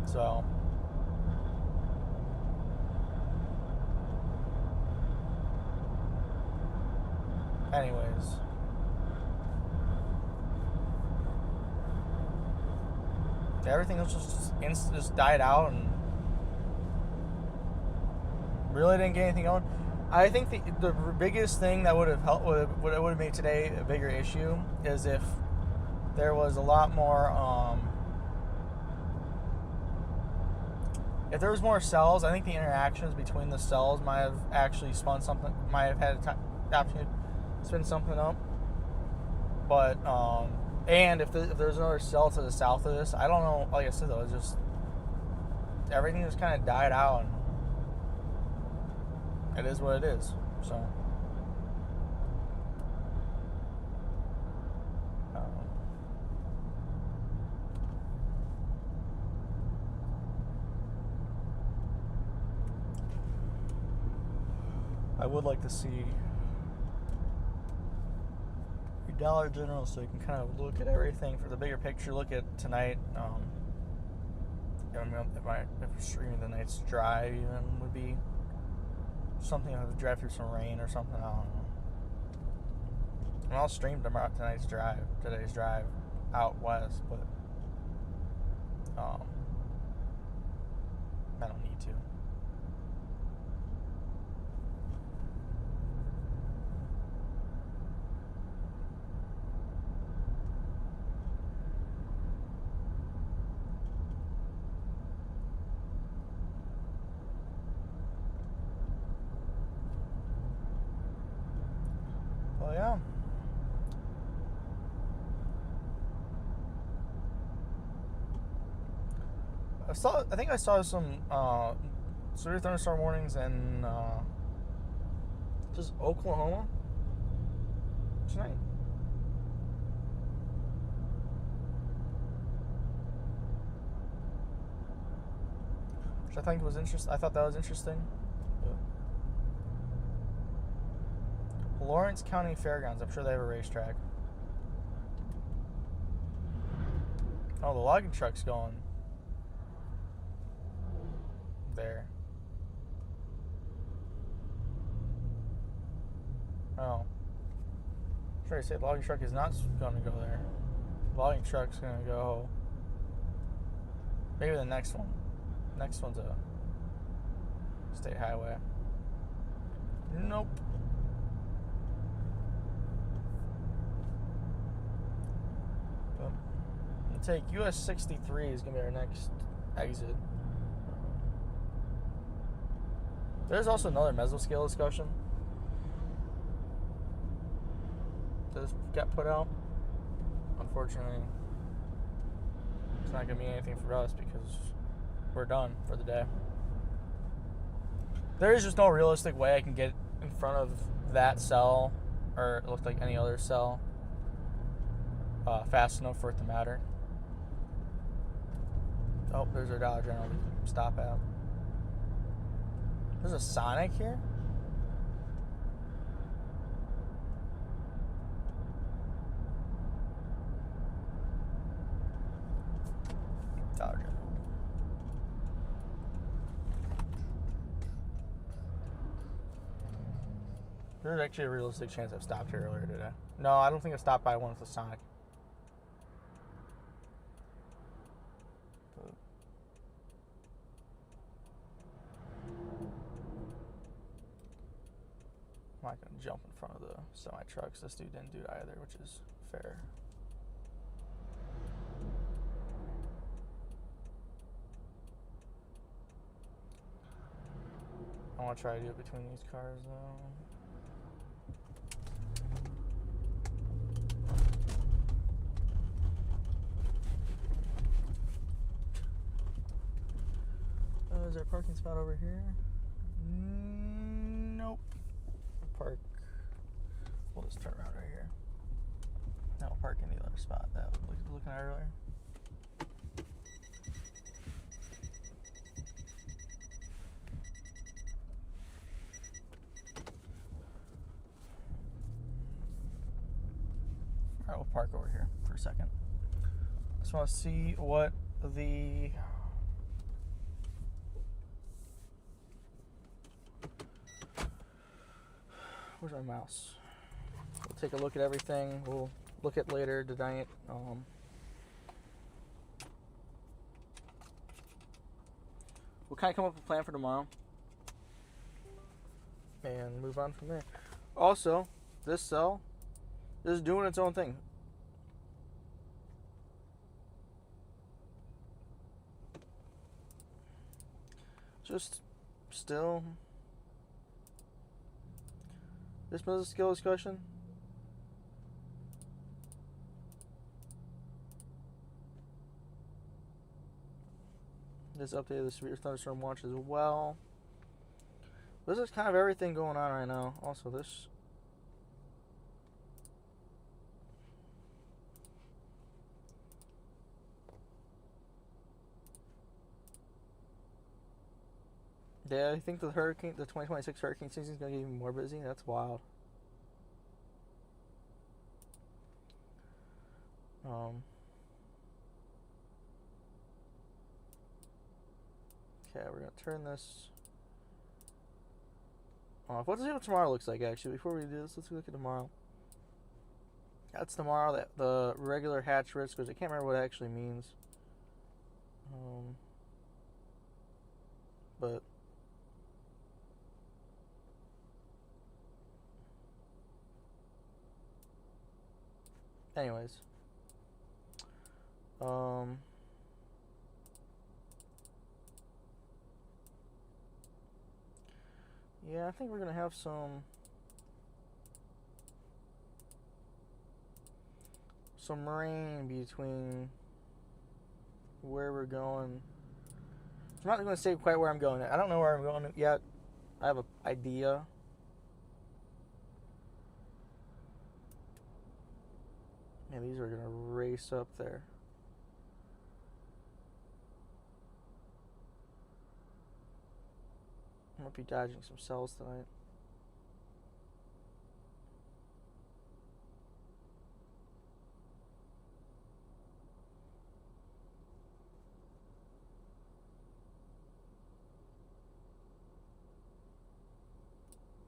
So anyways, everything else just died out and really didn't get anything going. I think the biggest thing that would have helped, would have made today a bigger issue, is if there was a lot more, if there was more cells. I think the interactions between the cells might have actually spun something, might have had the opportunity to spin something up. But, and if there's another cell to the south of this, I don't know, like I said though, it's just, everything just kind of died out, and it is what it is, so. I would like to see your Dollar General so you can kind of look at everything for the bigger picture. Look at tonight. If streaming the night's drive even would be something. I have to drive through some rain or something. I don't know. And I'll stream today's drive out west, but I don't need to. Well, yeah. I think I saw some severe thunderstorm warnings in just Oklahoma tonight. Which I think was interesting. I thought that was interesting. Lawrence County Fairgrounds. I'm sure they have a racetrack. Oh, the logging truck's going there. Oh. Sure, I said the logging truck is not going to go there. The logging truck's going to go maybe the next one. Next one's a state highway. Nope. Take US 63 is going to be our next exit. There's also another mesoscale discussion that got put out. Unfortunately, it's not going to mean anything for us because we're done for the day. There is just no realistic way I can get in front of that cell, or it looked like any other cell, fast enough for it to matter. Oh, there's our Dollar General we can stop at. There's a Sonic here? Dollar General. There's actually a realistic chance I've stopped here earlier today. No, I don't think I've stopped by one with a Sonic. I'm not going to jump in front of the semi-trucks. This dude didn't do it either, which is fair. I want to try to do it between these cars, though. Is there a parking spot over here? Nope. Park. We'll just turn around right here. Now we'll park in the other spot that we were looking at earlier. Alright, we'll park over here for a second. Just want to see what the where's my mouse? We'll take a look at everything. We'll look at later tonight. We'll kind of come up with a plan for tomorrow and move on from there. Also, this cell is doing its own thing. Just still this was a skill discussion. This updated the severe thunderstorm watch as well. This is kind of everything going on right now. Also, this yeah, I think the 2026 hurricane season is going to get even more busy. That's wild. Okay, we're going to turn this off. Let's see what tomorrow looks like, actually. Before we do this, let's look at tomorrow. That's tomorrow, that the regular hatch risk, which I can't remember what it actually means. But anyways, yeah, I think we're gonna have some rain between where we're going. I'm not going to say quite where I'm going. I don't know where I'm going yet. I have an idea. Man, these are going to race up there. I might be dodging some cells tonight.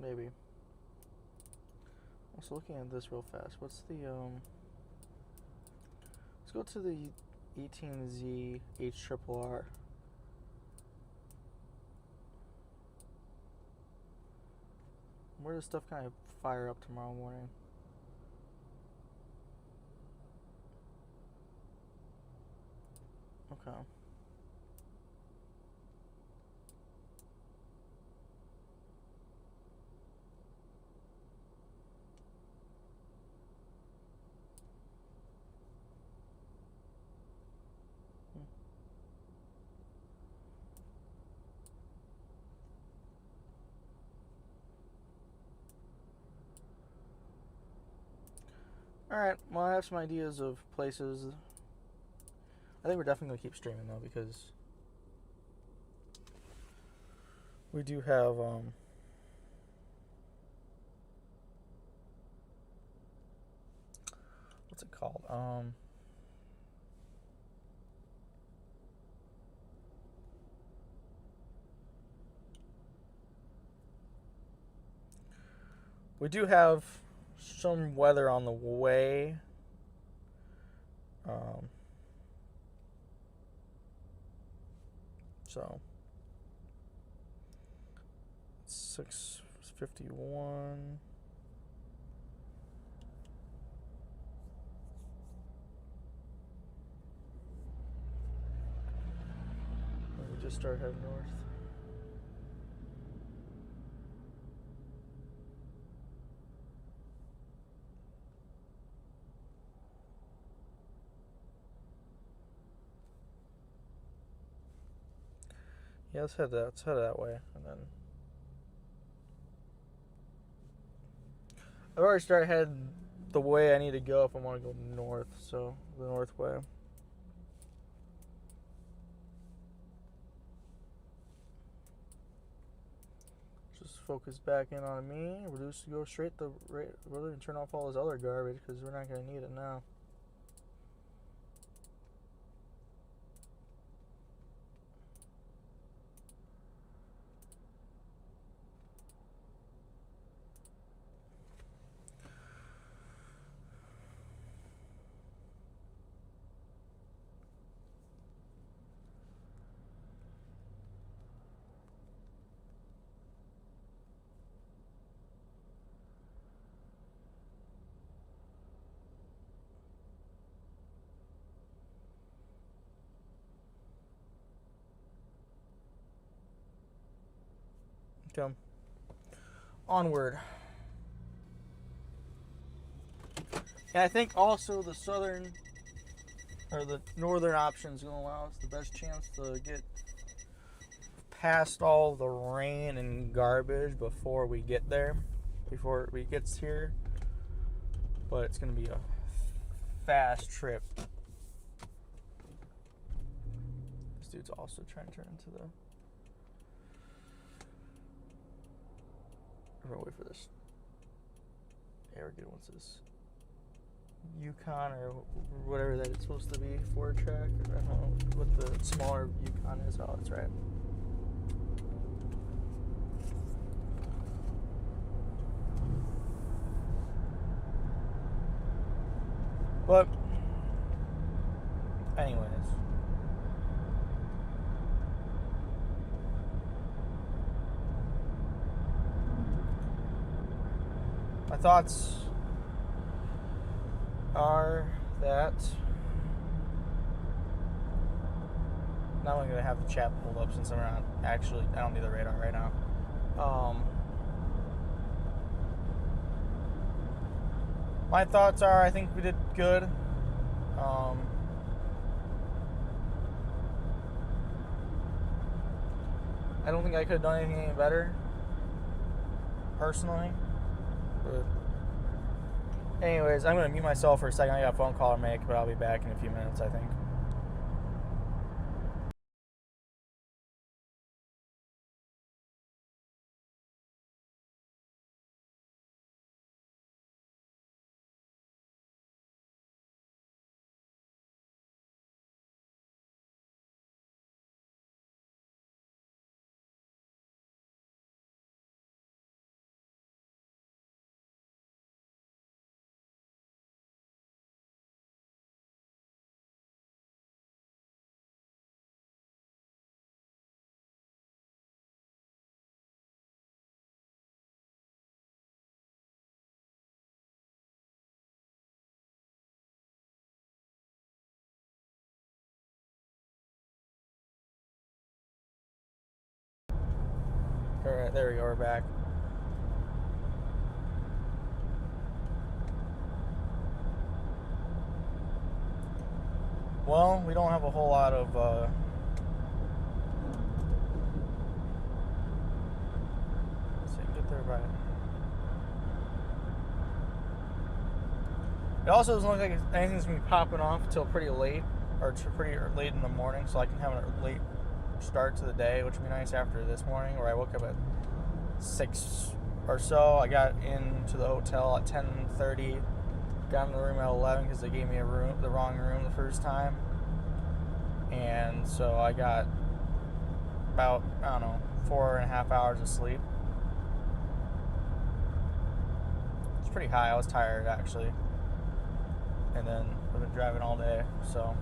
Maybe. Also looking at this real fast. What's the let's go to the 18Z HRRR. Where does stuff kind of fire up tomorrow morning? Okay. Alright, well, I have some ideas of places. I think we're definitely going to keep streaming, though, because we do have, what's it called? We do have some weather on the way. So 6:51. We just start heading north. Yeah, let's head that way, and then I've already started heading the way I need to go if I want to go north, so the north way. Just focus back in on me, reduce to go straight the right, and turn off all this other garbage because we're not going to need it now. Come onward. And I think also the southern or the northern option is going to allow us the best chance to get past all the rain and garbage before we get there, before we gets here. But it's going to be a fast trip. This dude's also trying to turn into the... We're gonna wait for this. Yeah, we're good. What's this? Yukon or whatever that it's supposed to be. Ford track. I don't know what the smaller Yukon is. Oh, that's right. But, anyways. My thoughts are that now I'm going to have the chat pulled up since I'm not actually, I don't need the radar right now. My thoughts are I think we did good. I don't think I could have done anything any better, personally. But anyways, I'm going to mute myself for a second. I got a phone call to make, but I'll be back in a few minutes, I think. Alright, there we go, we're back. Well, we don't have a whole lot of let's see, get there by. It also doesn't look like anything's gonna be popping off until pretty late, or pretty late in the morning, so I can have a late start to the day, which would be nice after this morning, where I woke up at 6 or so. I got into the hotel at 10:30, got in the room at 11 because they gave me the wrong room the first time, and so I got about, I don't know, 4.5 hours of sleep. It's pretty high. I was tired, actually, and then I've been driving all day, so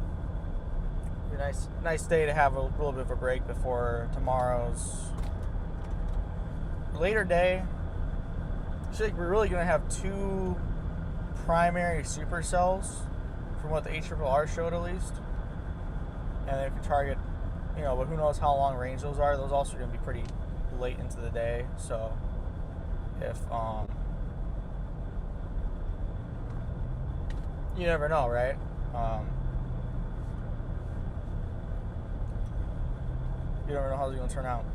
it'll be a nice day to have a little bit of a break before tomorrow's later day. I feel like we're really going to have two primary supercells from what the HRRR showed, at least, and they can target, you know, but who knows how long range those are. Those also are going to be pretty late into the day, so if you never know, right? You never know how it's going to turn out.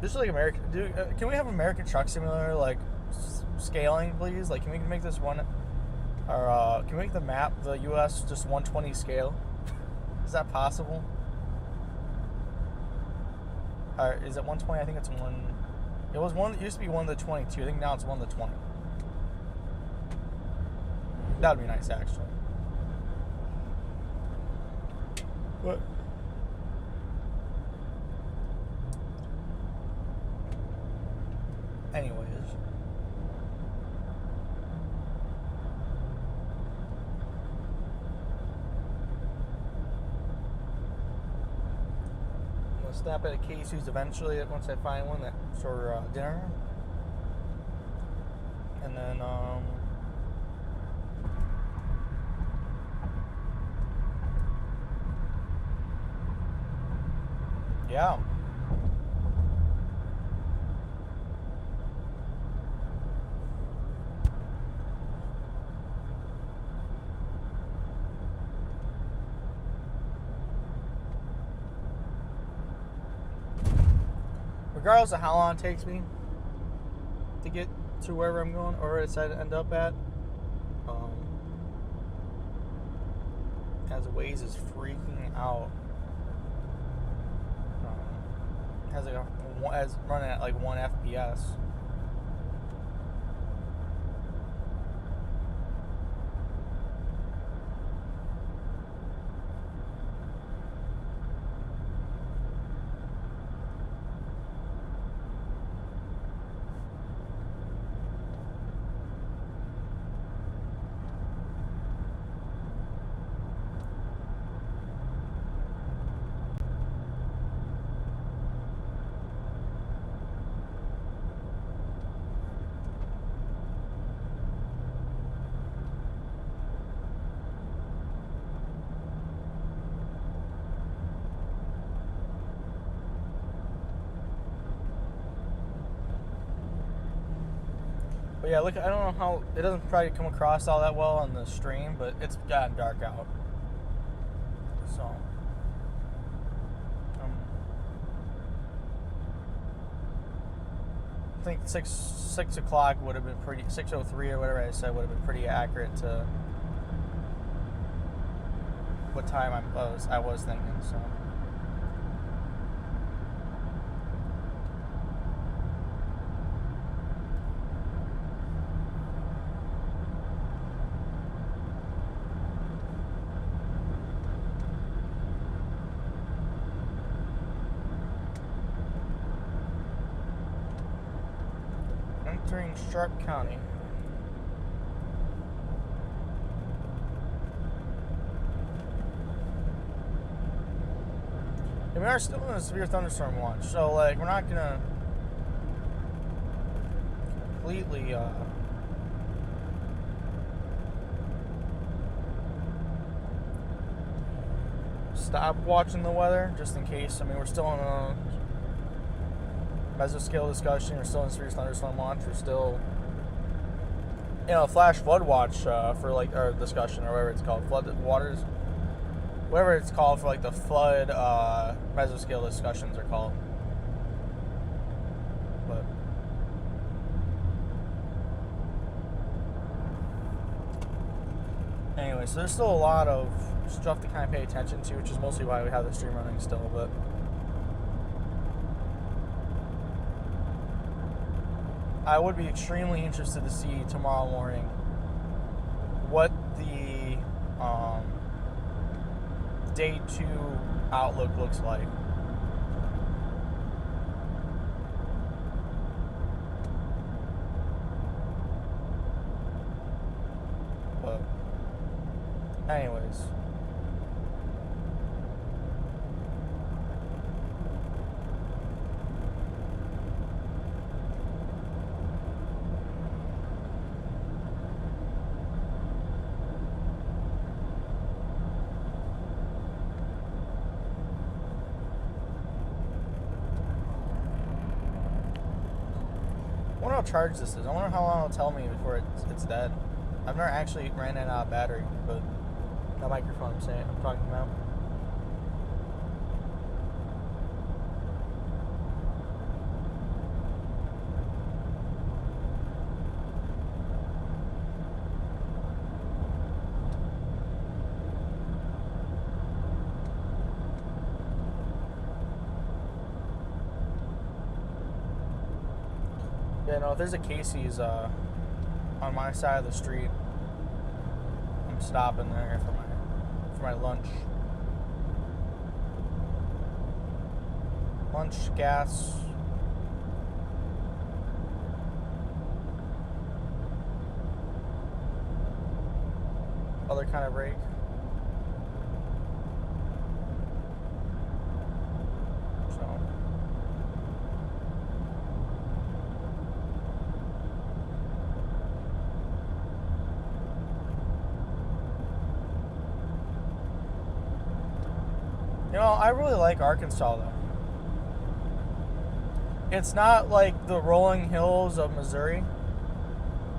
Just like American, dude, can we have American Truck Simulator like scaling, please? Like, can we make this one, or can we make the map, the U.S. just 120 scale? Is that possible? Or is it 120? I think it's one. It was one. It used to be 1 to 22. I think now it's 1 to 20. That would be nice, actually. What? Anyways. I'm gonna stop at a Casey's eventually once I find one that for dinner. And then yeah. Regardless of how long it takes me to get to wherever I'm going or where I decide to end up at, as Waze is freaking out. Has like as running at like 1 FPS. But yeah, look, I don't know how, it doesn't probably come across all that well on the stream, but it's gotten dark out. So, I think 6 o'clock would have been pretty, 6:03 or whatever I said would have been pretty accurate to what time I was thinking, so. Entering Sharp County. And we are still in a severe thunderstorm watch, so like we're not gonna completely stop watching the weather just in case. I mean, we're still in a mesoscale discussion. We're still in serious thunderstorm watch. We're still, flash flood watch for like our discussion or whatever it's called, flood waters, whatever it's called for like the flood mesoscale discussions are called. But anyway, so there's still a lot of stuff to kind of pay attention to, which is mostly why we have the stream running still, but. I would be extremely interested to see tomorrow morning what the day 2 outlook looks like. But anyways. I wonder how charged this is. I wonder how long it'll tell me before it's dead. I've never actually ran it out of battery, but that microphone I'm talking about. Yeah, no, if there's a Casey's on my side of the street, I'm stopping there for my lunch. Lunch, gas. Other kind of break. So. You know, I really like Arkansas though. It's not like the rolling hills of Missouri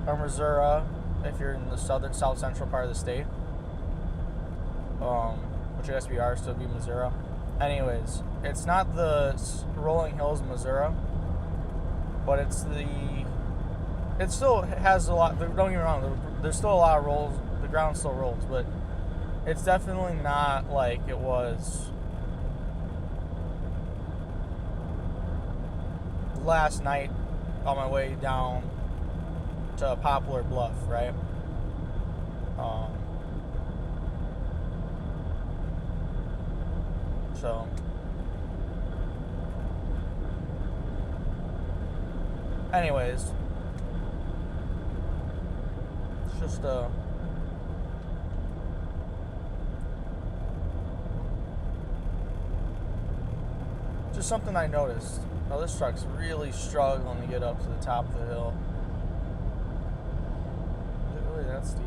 or Missouri if you're in the south central part of the state. Which I guess we are, still be Missouri. Anyways, it's not the rolling hills of Missouri, but it still has a lot. Don't get me wrong, there's still a lot of rolls. The ground still rolls, but it's definitely not like it was last night on my way down to Poplar Bluff, right? So anyways, it's just something I noticed. Oh, this truck's really struggling to get up to the top of the hill. Is it really that steep?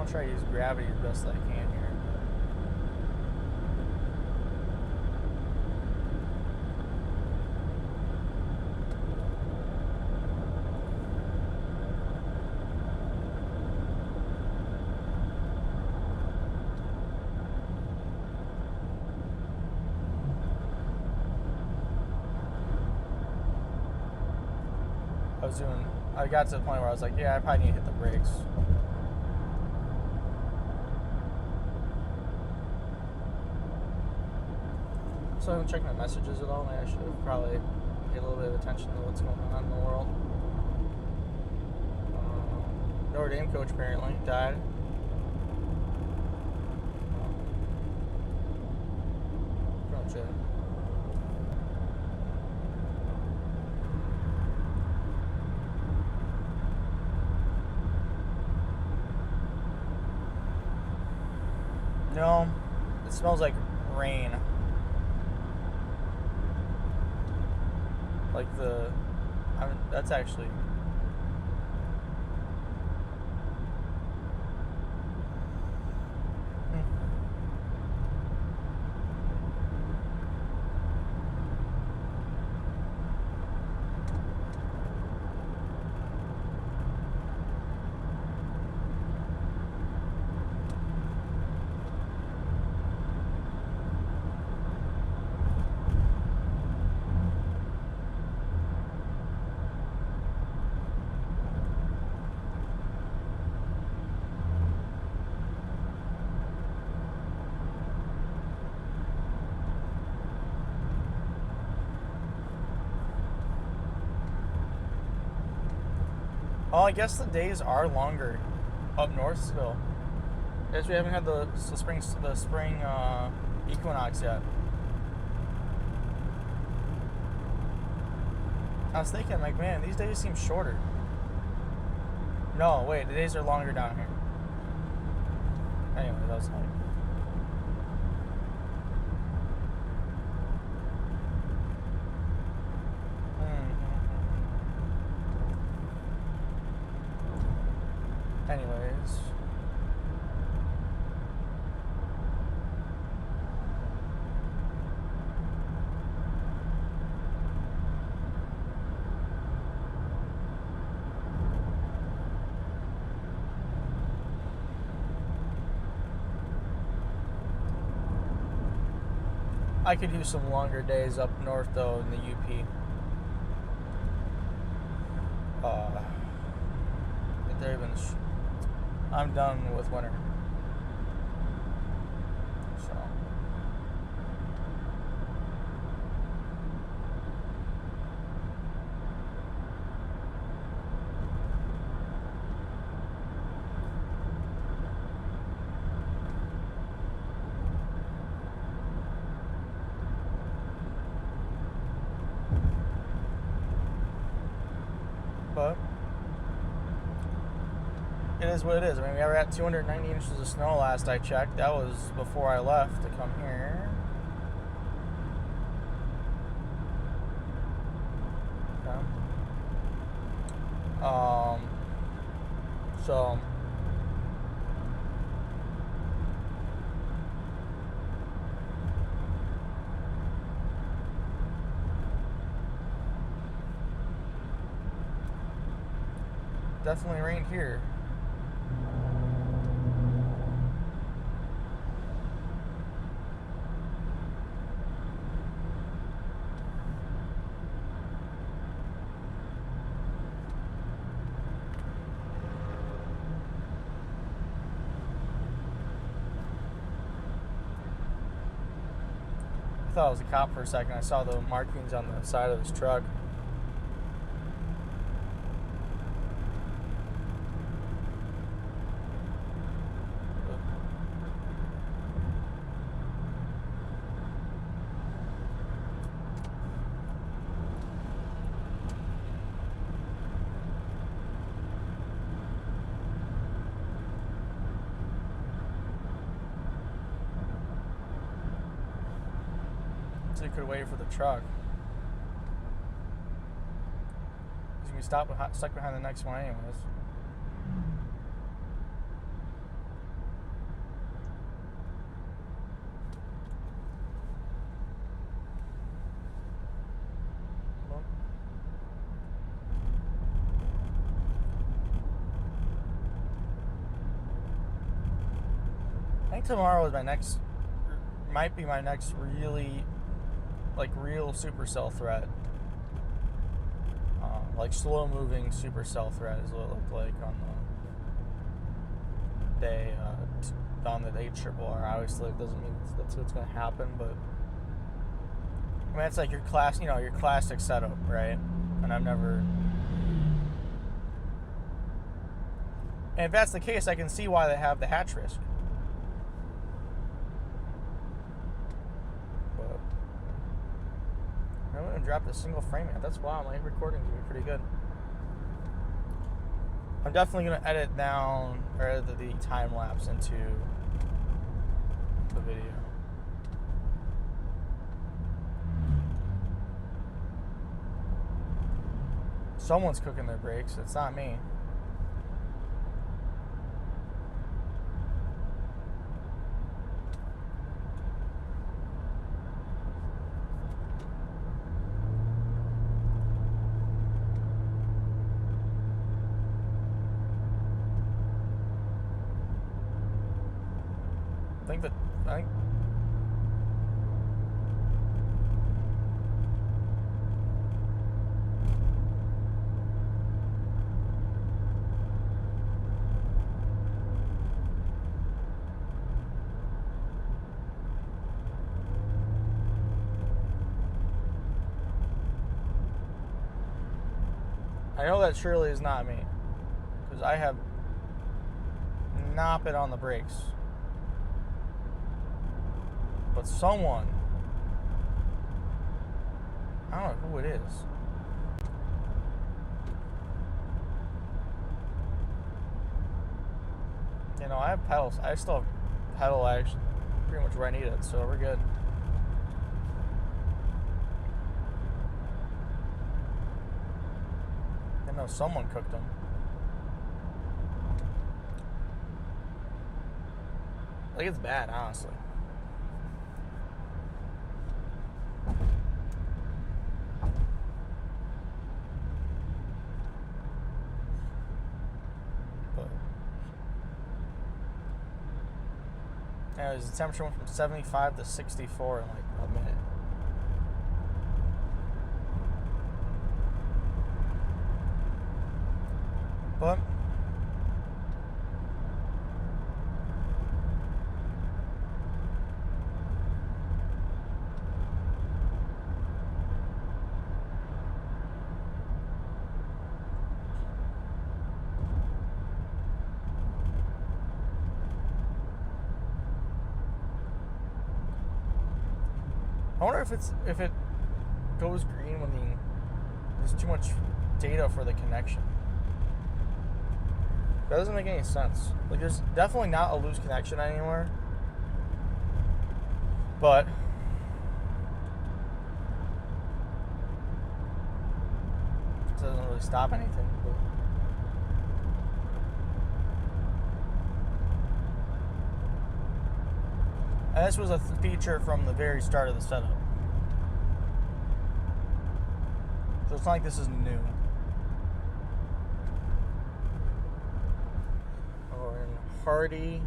Try to use gravity as best I can here. I got to the point where I was like, yeah, I probably need to hit the brakes. So I haven't checked my messages at all. Maybe I should have probably paid a little bit of attention to what's going on in the world. Notre Dame coach apparently died. Pretty much it. No, it smells like rain. Like that's actually. Oh, I guess the days are longer up north still. I guess we haven't had the spring equinox yet. I was thinking, like, man, these days seem shorter. No, wait, the days are longer down here. Anyway, that was like. Anyways. I could use some longer days up north though in the UP. I'm done with winter. So. But it is what it is. I mean, we were at 290 inches of snow last I checked. That was before I left to come here. Okay. So definitely rained here. I thought it was a cop for a second. I saw the markings on the side of his truck. So you could wait for the truck. He's gonna be stuck behind the next one anyways. I think tomorrow is might be my next really real supercell threat. Like slow moving supercell threat is what it looked like on the day on the HRRR. Obviously it doesn't mean that's what's going to happen, but I mean it's like your classic setup, right? And I've never. And if that's the case, I can see why they have the hatch risk. I wouldn't drop a single frame yet. That's wild. My recording's gonna be pretty good. I'm definitely gonna edit down or edit the time lapse into the video. Someone's cooking their brakes. It's not me. I think I know that surely is not me, because I have not been on the brakes. But someone, I don't know who it is. You know, I have pedals. I still have pedal actually pretty much where I need it, so we're good. I know someone cooked them. I think it's bad, honestly. Anyways, the temperature went from 75 to 64 in like a minute. But I wonder if it goes green when there's too much data for the connection. That doesn't make any sense. Like, there's definitely not a loose connection anywhere. But it doesn't really stop anything. And this was a feature from the very start of the setup. So it's not like this is new. Oh, and Hardy.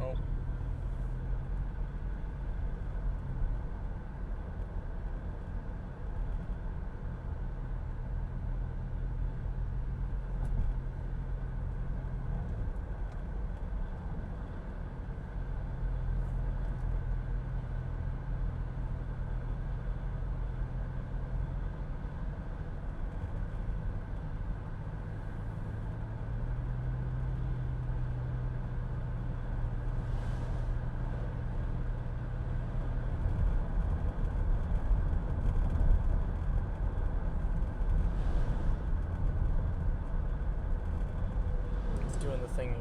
Oh. Doing the thing again.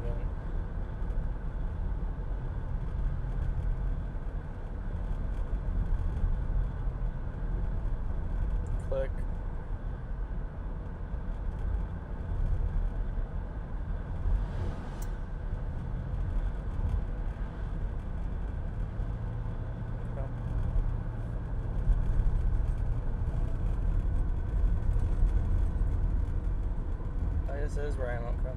Click. Okay. I guess it is where I am. Okay.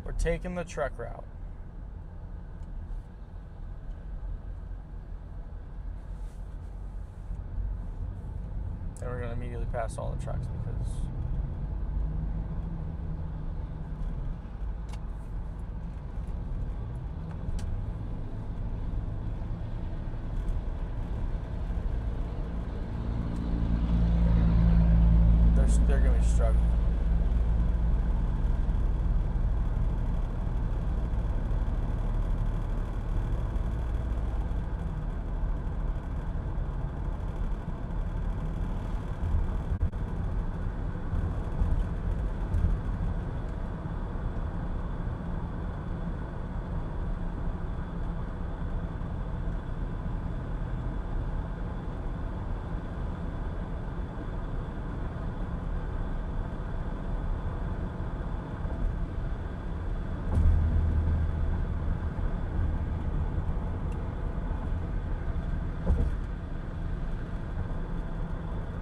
We're taking the truck route. And we're going to immediately pass all the trucks because they're going to be struggling.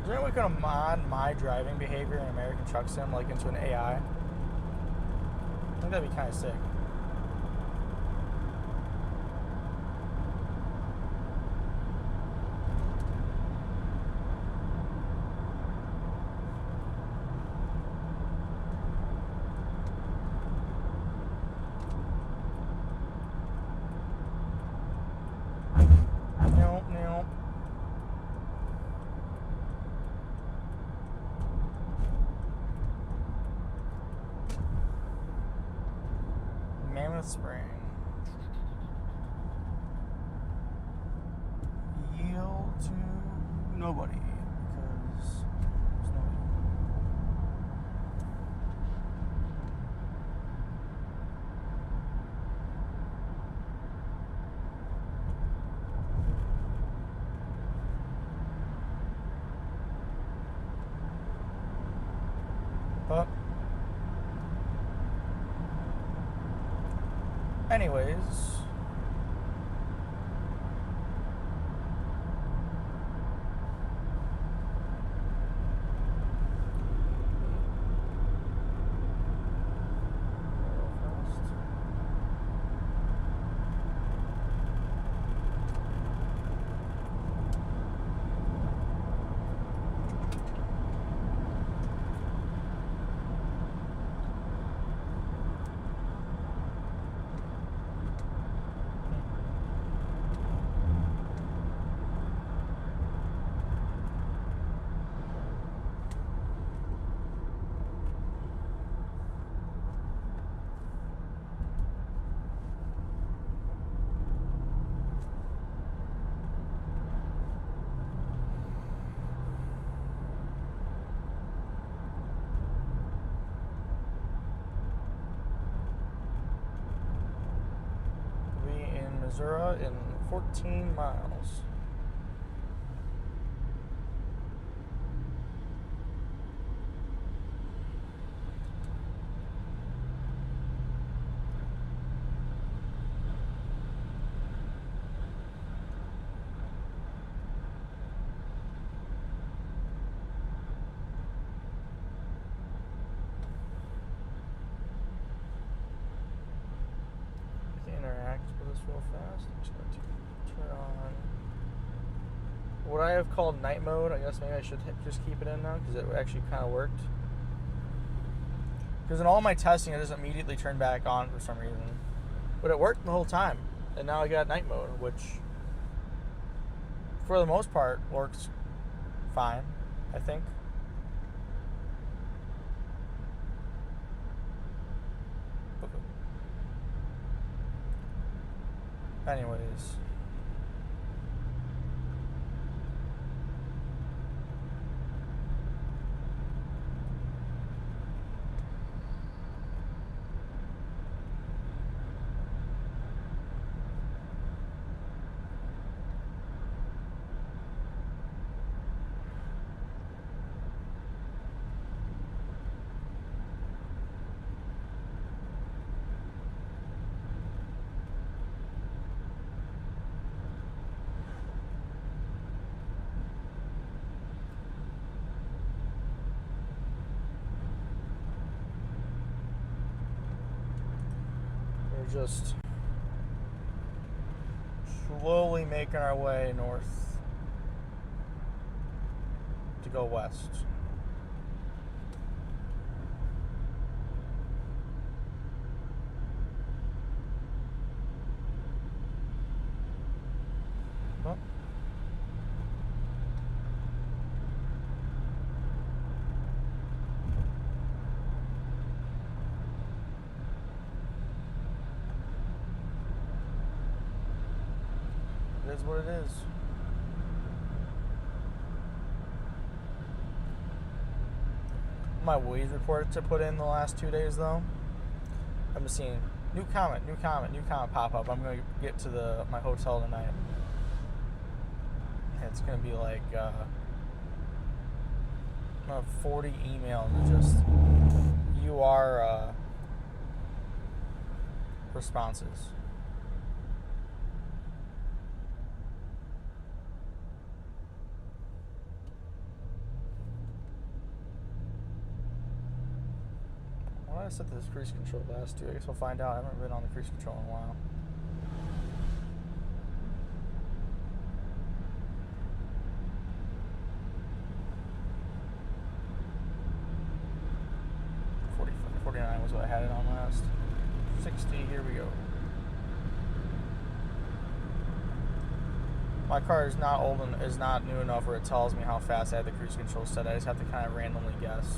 Is there any way we can mod my driving behavior in American Truck Sim like into an AI? I think that'd be kind of sick. Nope. Mammoth Spring. Yield to nobody because there's nobody. But anyways, Missouri in 14 miles. Real fast. I'm just going to turn on what I have called night mode. I guess maybe I should just keep it in now because it actually kind of worked. Because in all my testing, it doesn't immediately turn back on for some reason, but it worked the whole time. And now I got night mode, which for the most part works fine, I think. Anyways, just slowly making our way north to go west. Oh. It is what it is. My Waze report to put in the last 2 days though, I've been seeing new comment pop up. I'm gonna get to my hotel tonight. It's gonna be like 40 emails of just responses. Why did I set this cruise control last two? I guess we'll find out. I haven't been on the cruise control in a while. Was what I had it on last. 60, here we go. My car is not old and is not new enough where it tells me how fast I have the cruise control set. I just have to kind of randomly guess.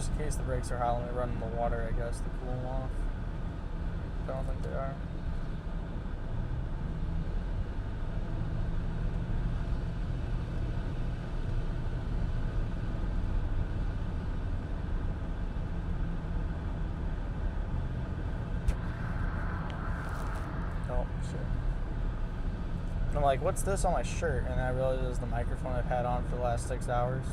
Just in case the brakes are hot, let me run in the water, I guess, to cool them off. I don't think they are. Oh, shit. I'm like, what's this on my shirt? And I realized it was the microphone I've had on for the last 6 hours.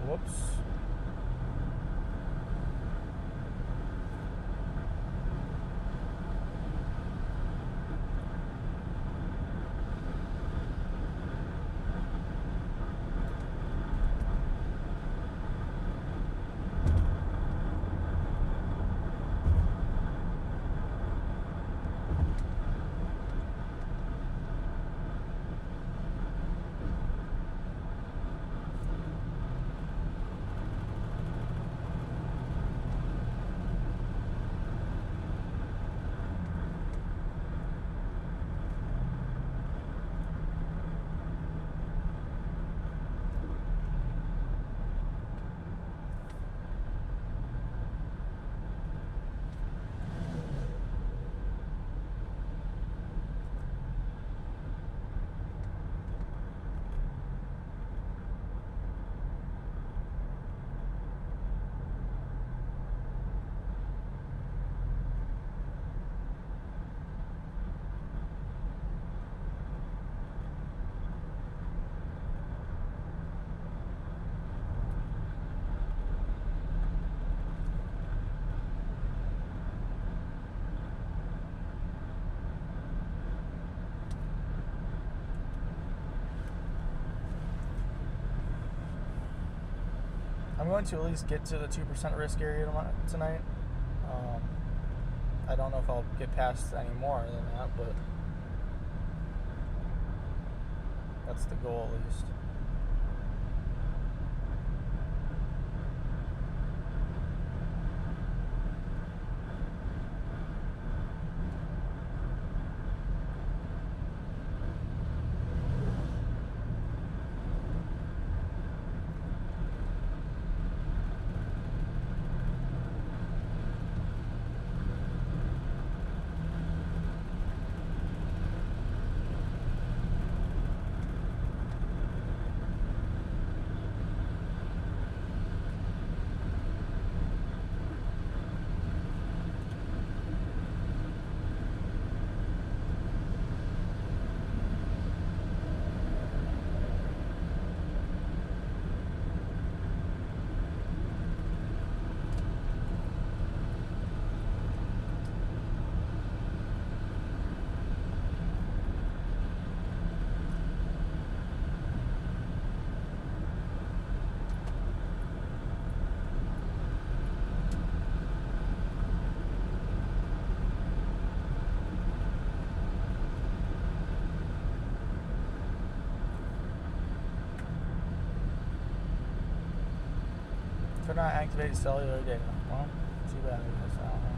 Whoops. I'm going to at least get to the 2% risk area tonight. I don't know if I'll get past any more than that, but that's the goal at least. Could not activate cellular data. Well, too bad, I guess. I don't know.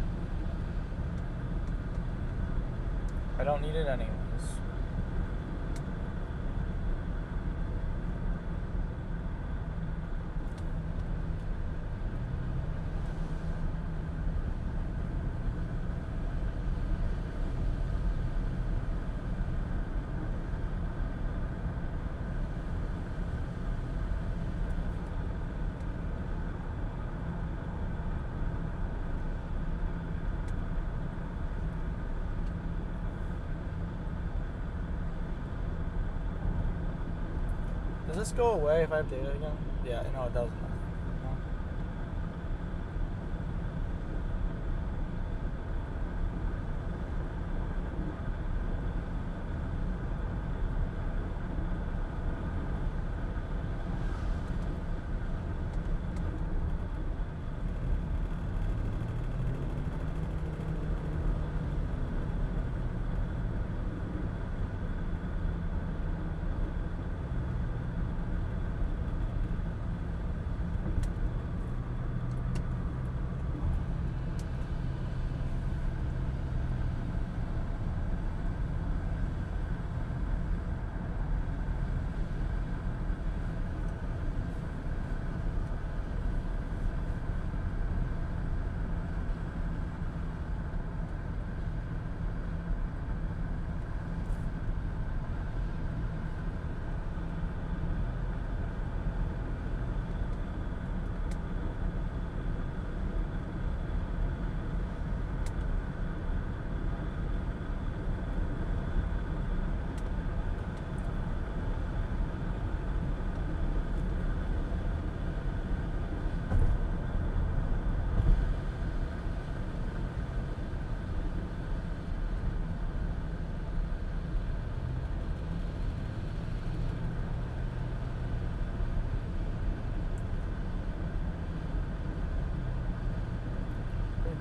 I don't need it anyways. Does this go away if I have data again? Yeah, no, it doesn't. No.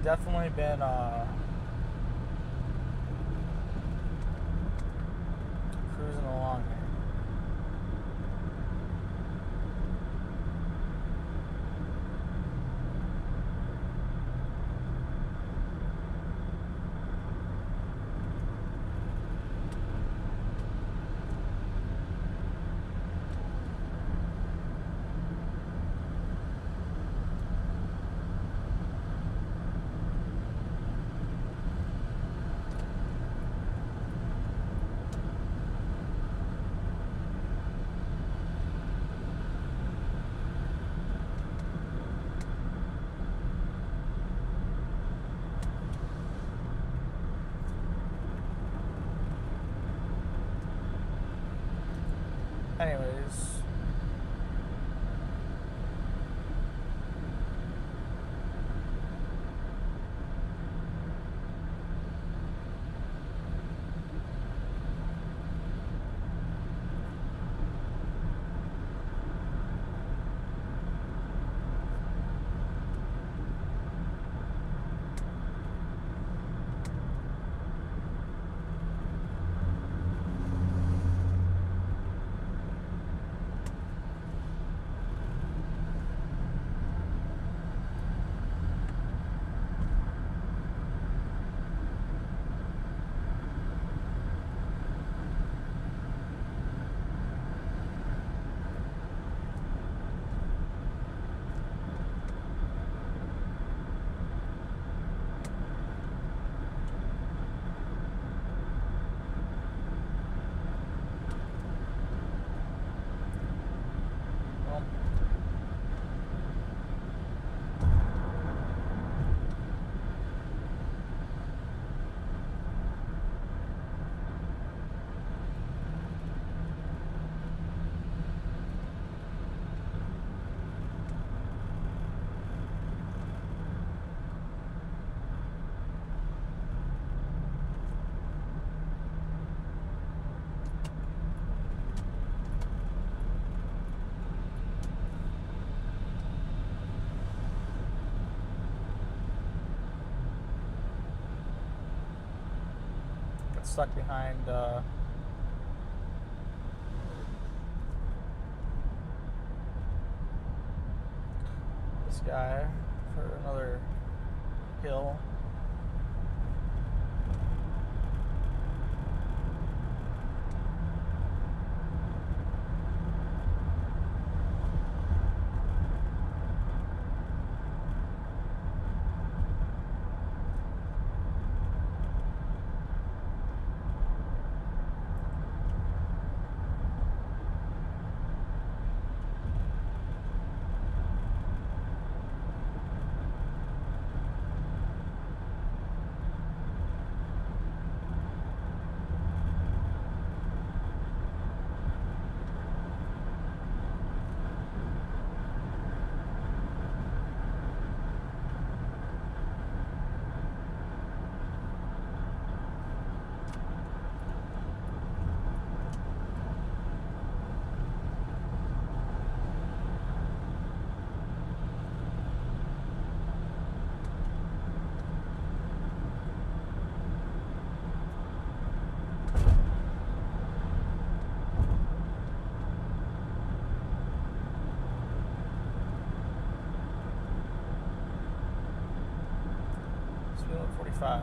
definitely been cruising along here. Anyways, got stuck behind this guy for another hill. Speed limit 45.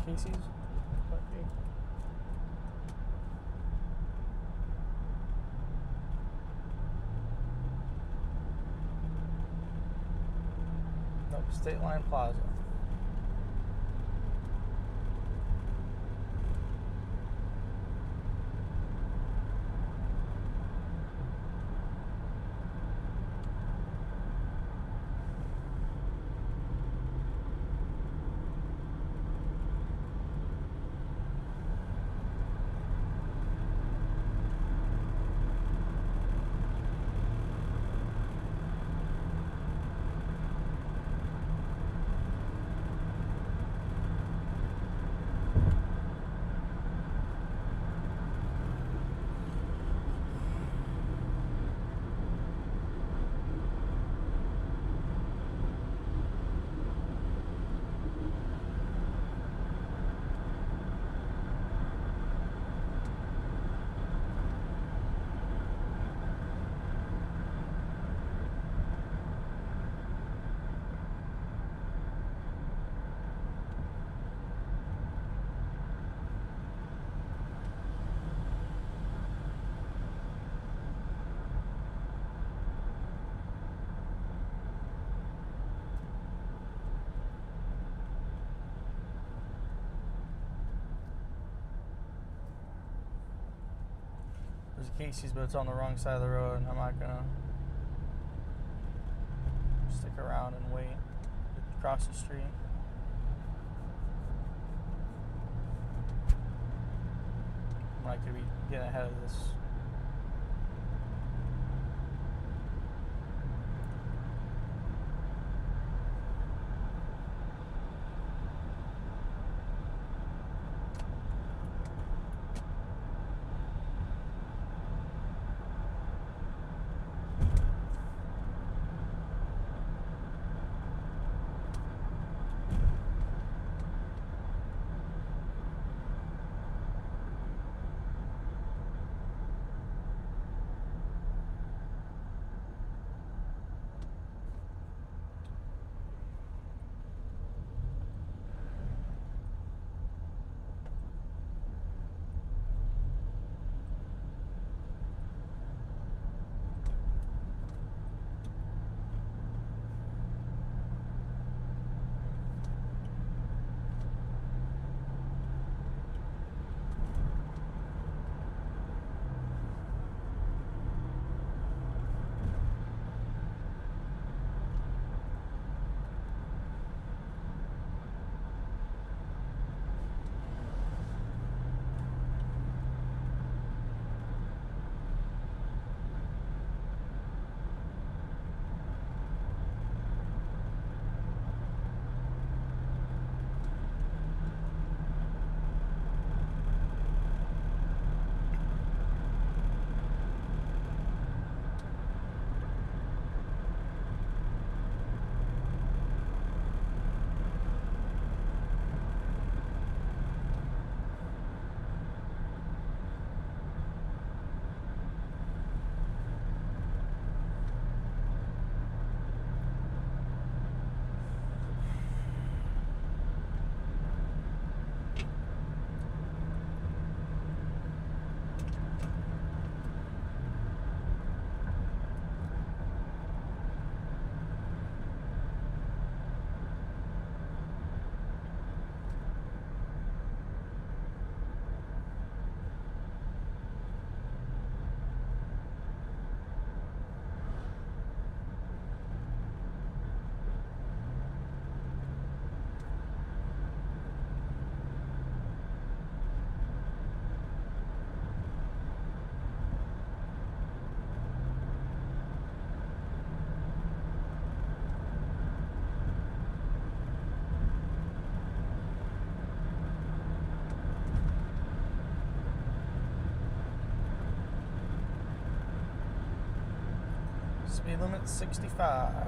Casey's? Might be. Nope, State Line Plaza. There's a Casey's, but it's on the wrong side of the road, and I'm not gonna stick around and wait across the street. I could be getting ahead of this. Speed limit 65.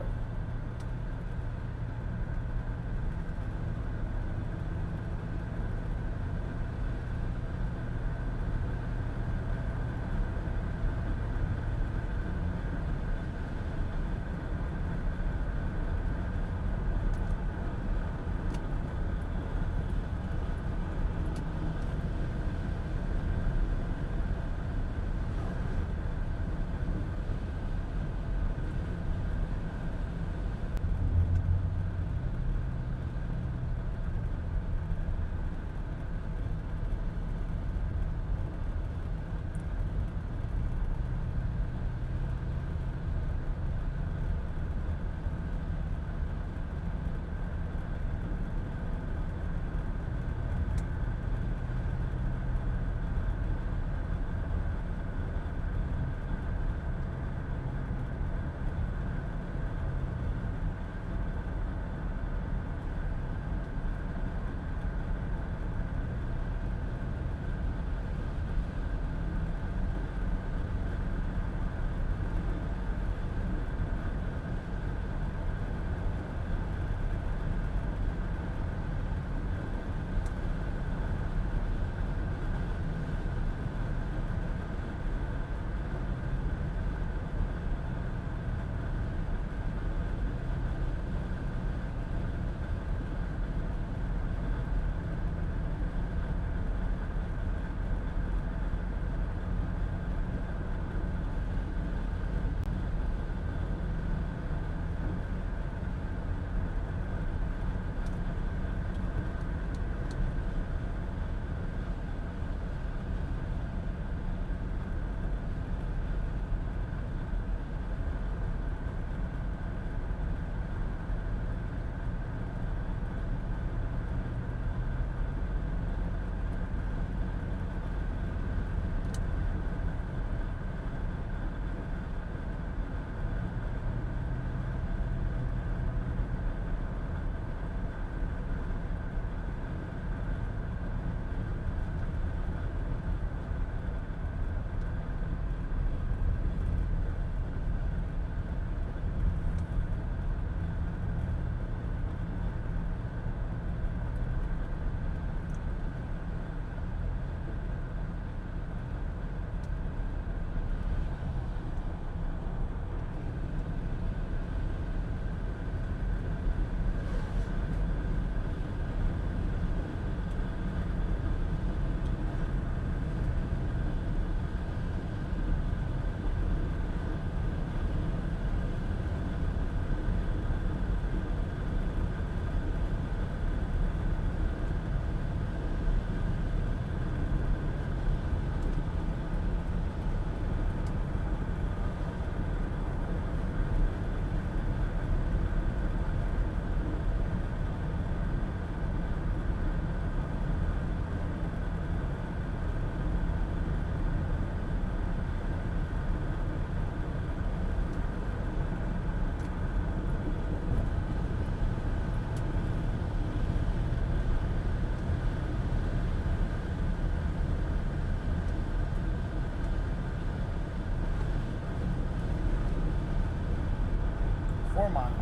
miles.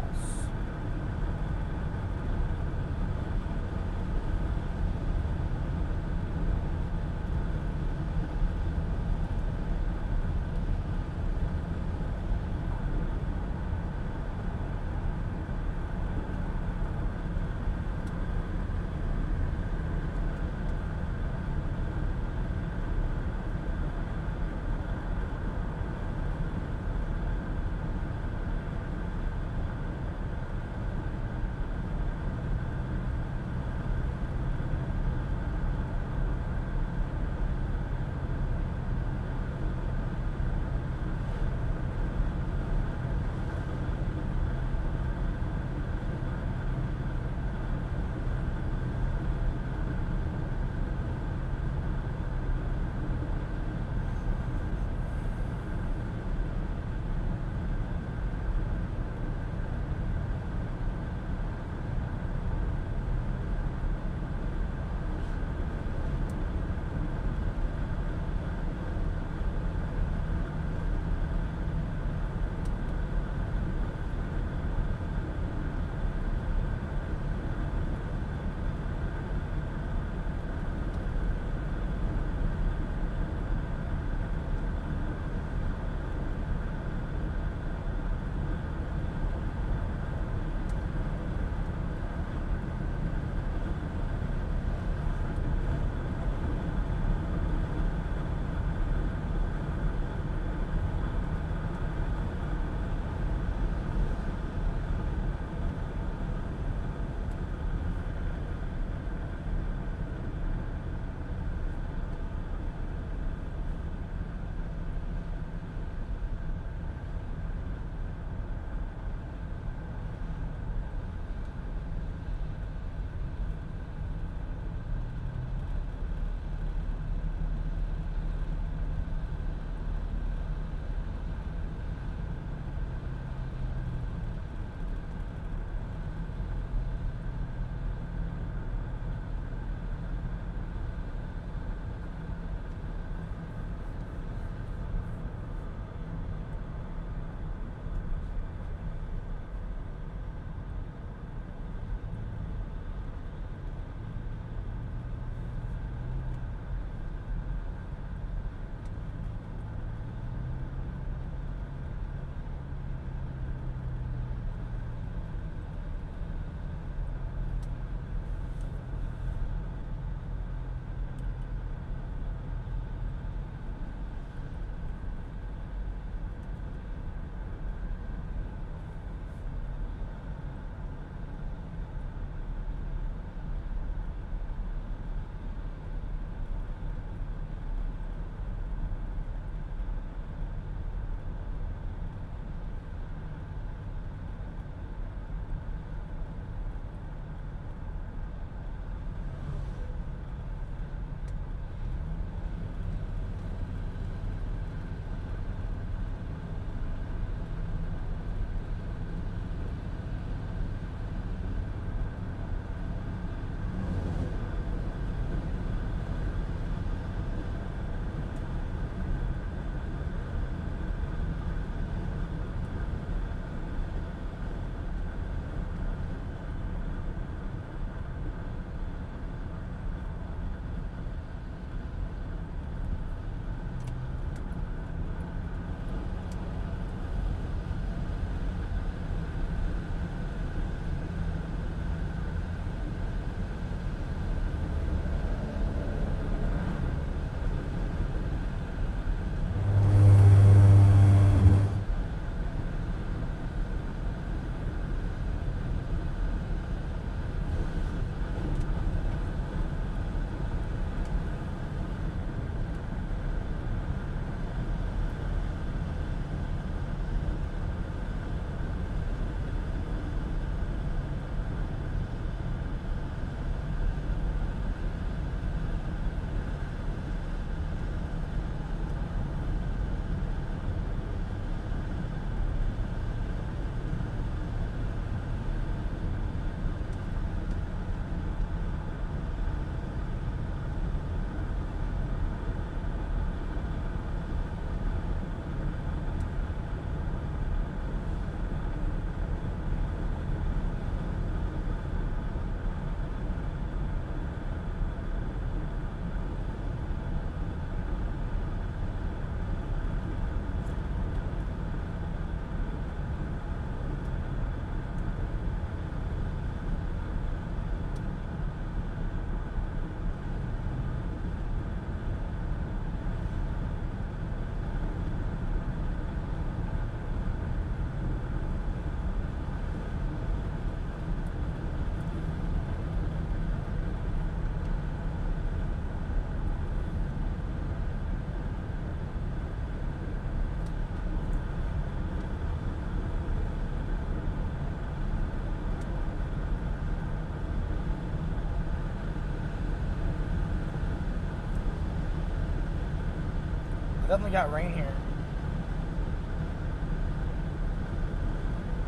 Definitely got rain here.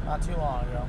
Not too long ago.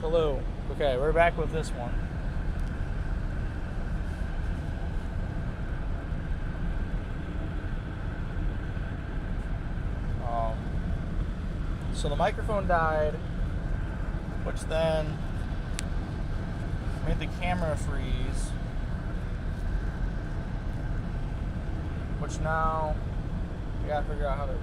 Hello. Okay, we're back with this one. So the microphone died, which then made the camera freeze, which now we gotta figure out how to.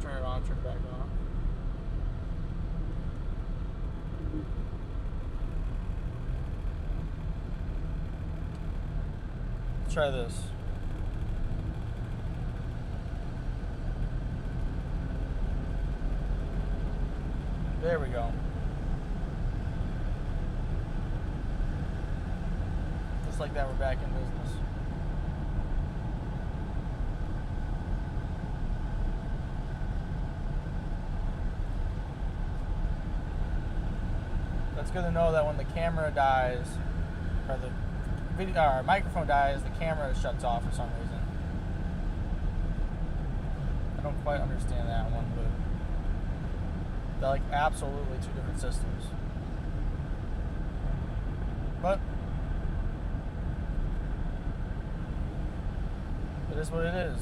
Turn it on, turn it back on. try this. There we go. Just like that, we're back in business. It's good to know that when the camera dies, or the video, or microphone dies, the camera shuts off for some reason. I don't quite understand that one, but they're like absolutely two different systems. But it is what it is.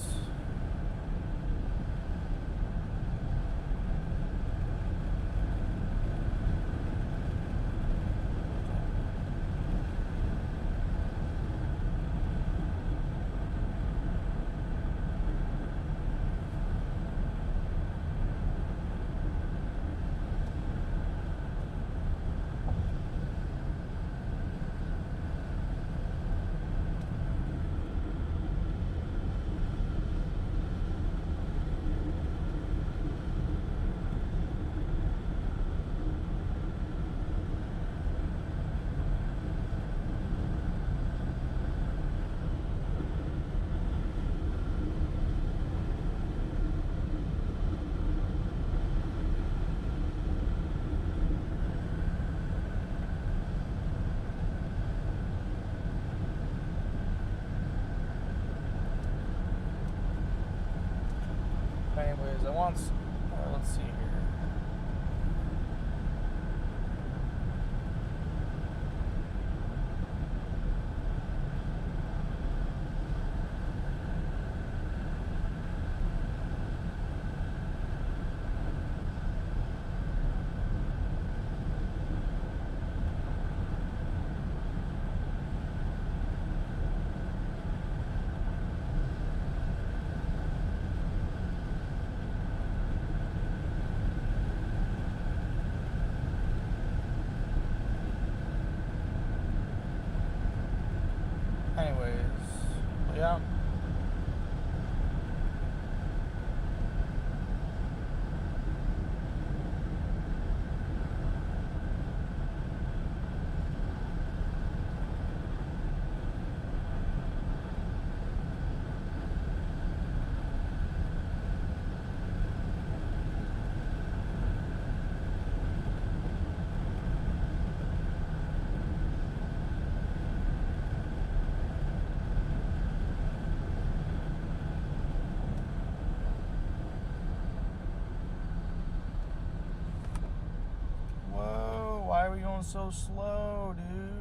Anyways, let's see here. Anyways, yeah. Why are we going so slow, dude?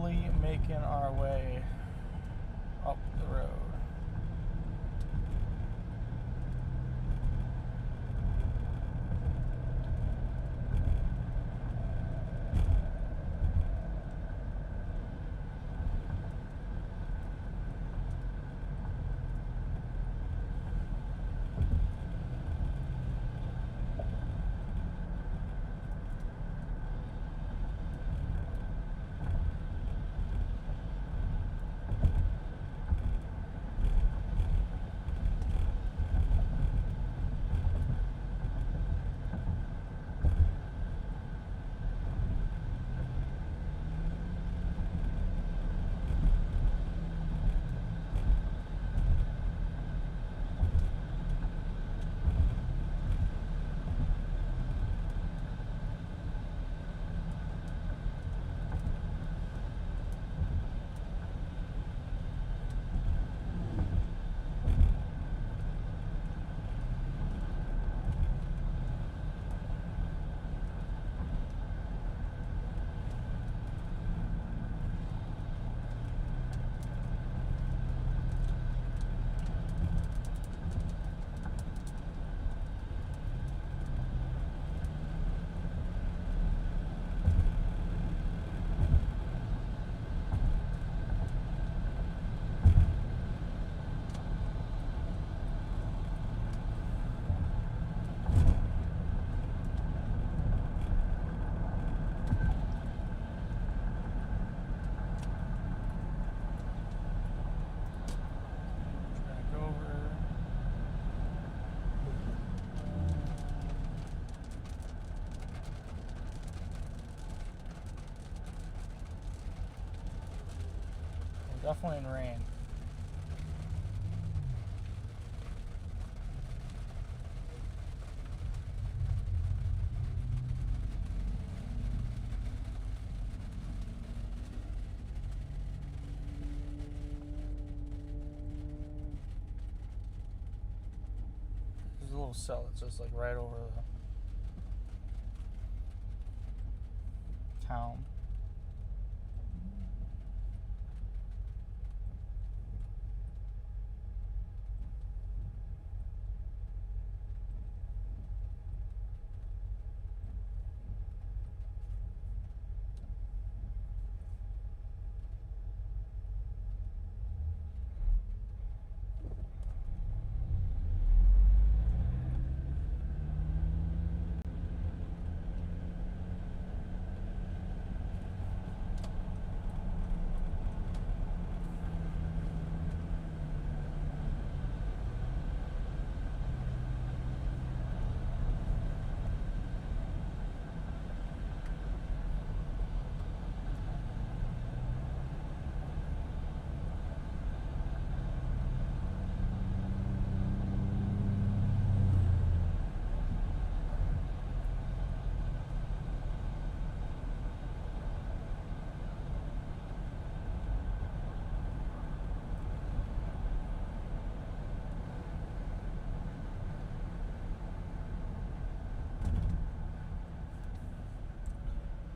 slowly making our way up the road. Definitely in rain. There's a little cell that's just like right over the town.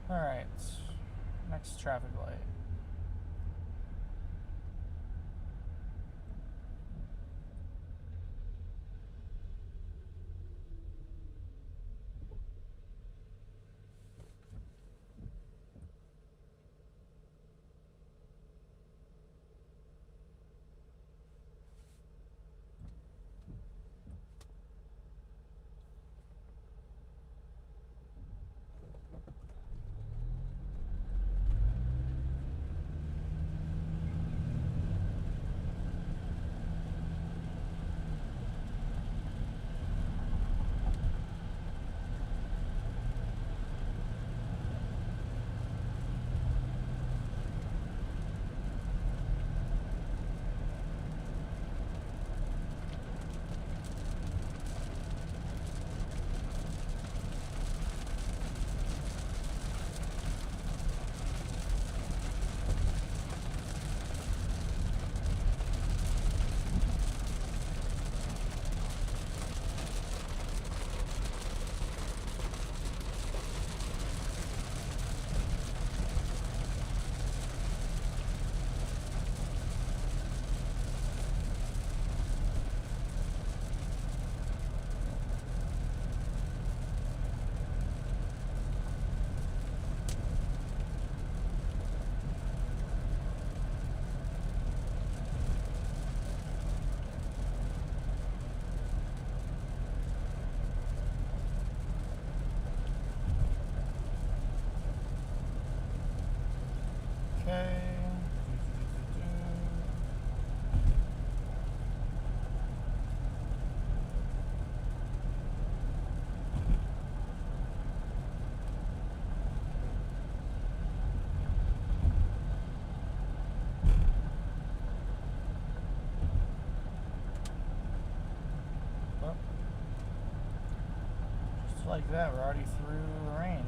All right, next traffic light. Okay. Well, just like that, we're already through the rain.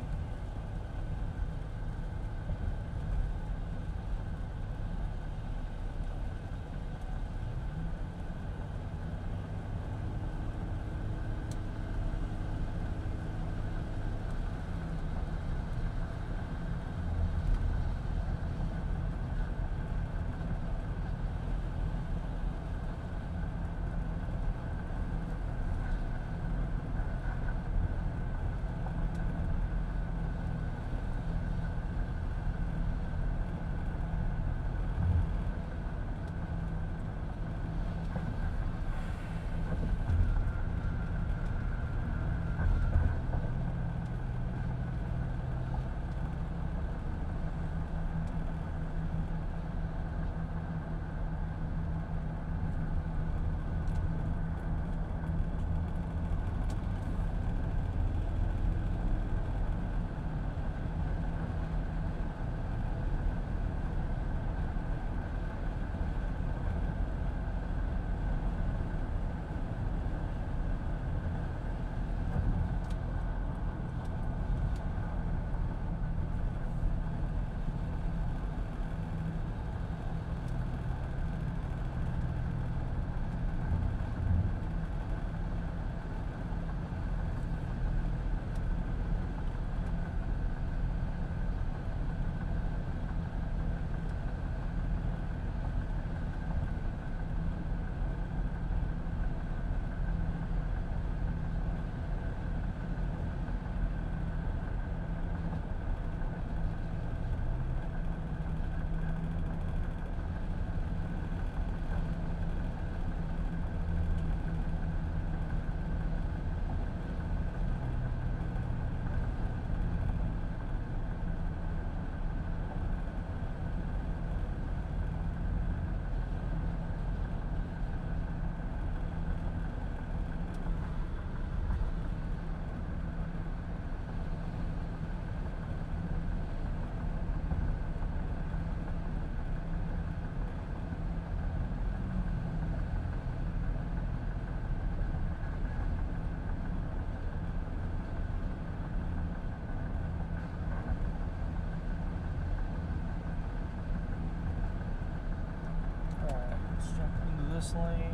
This lane.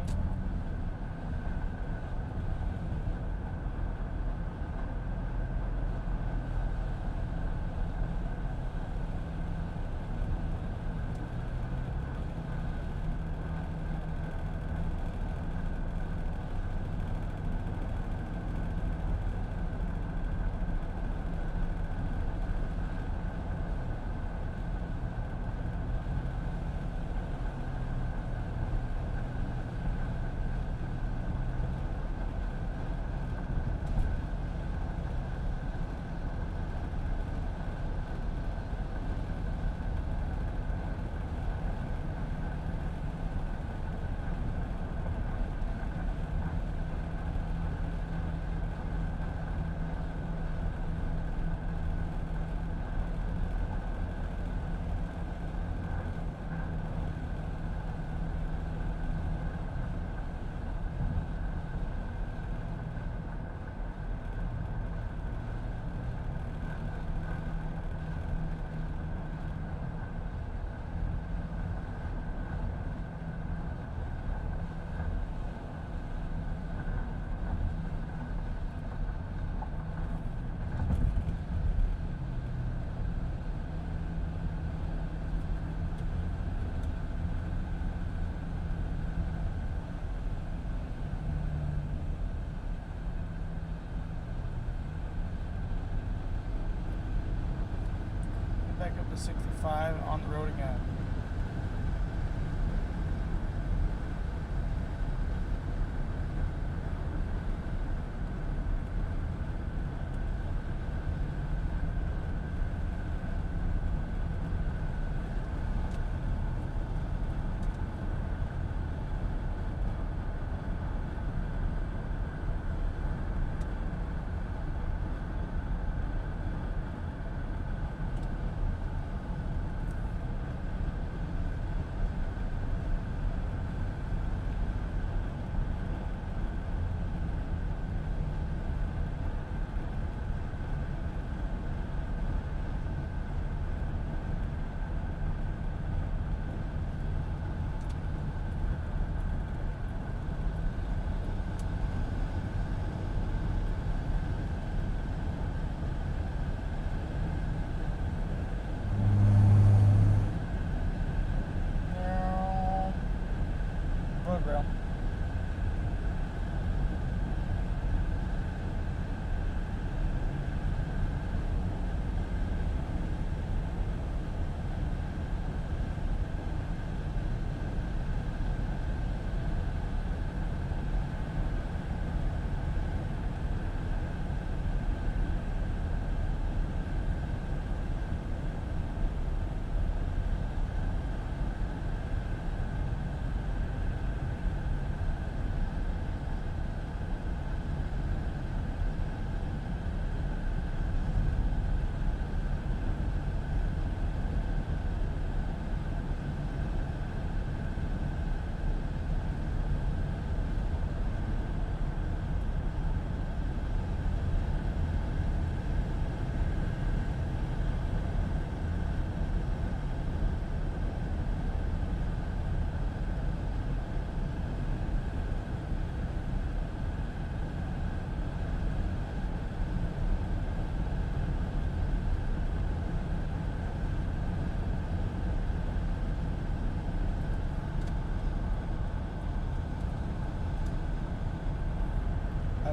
Back up to 65 on the road again.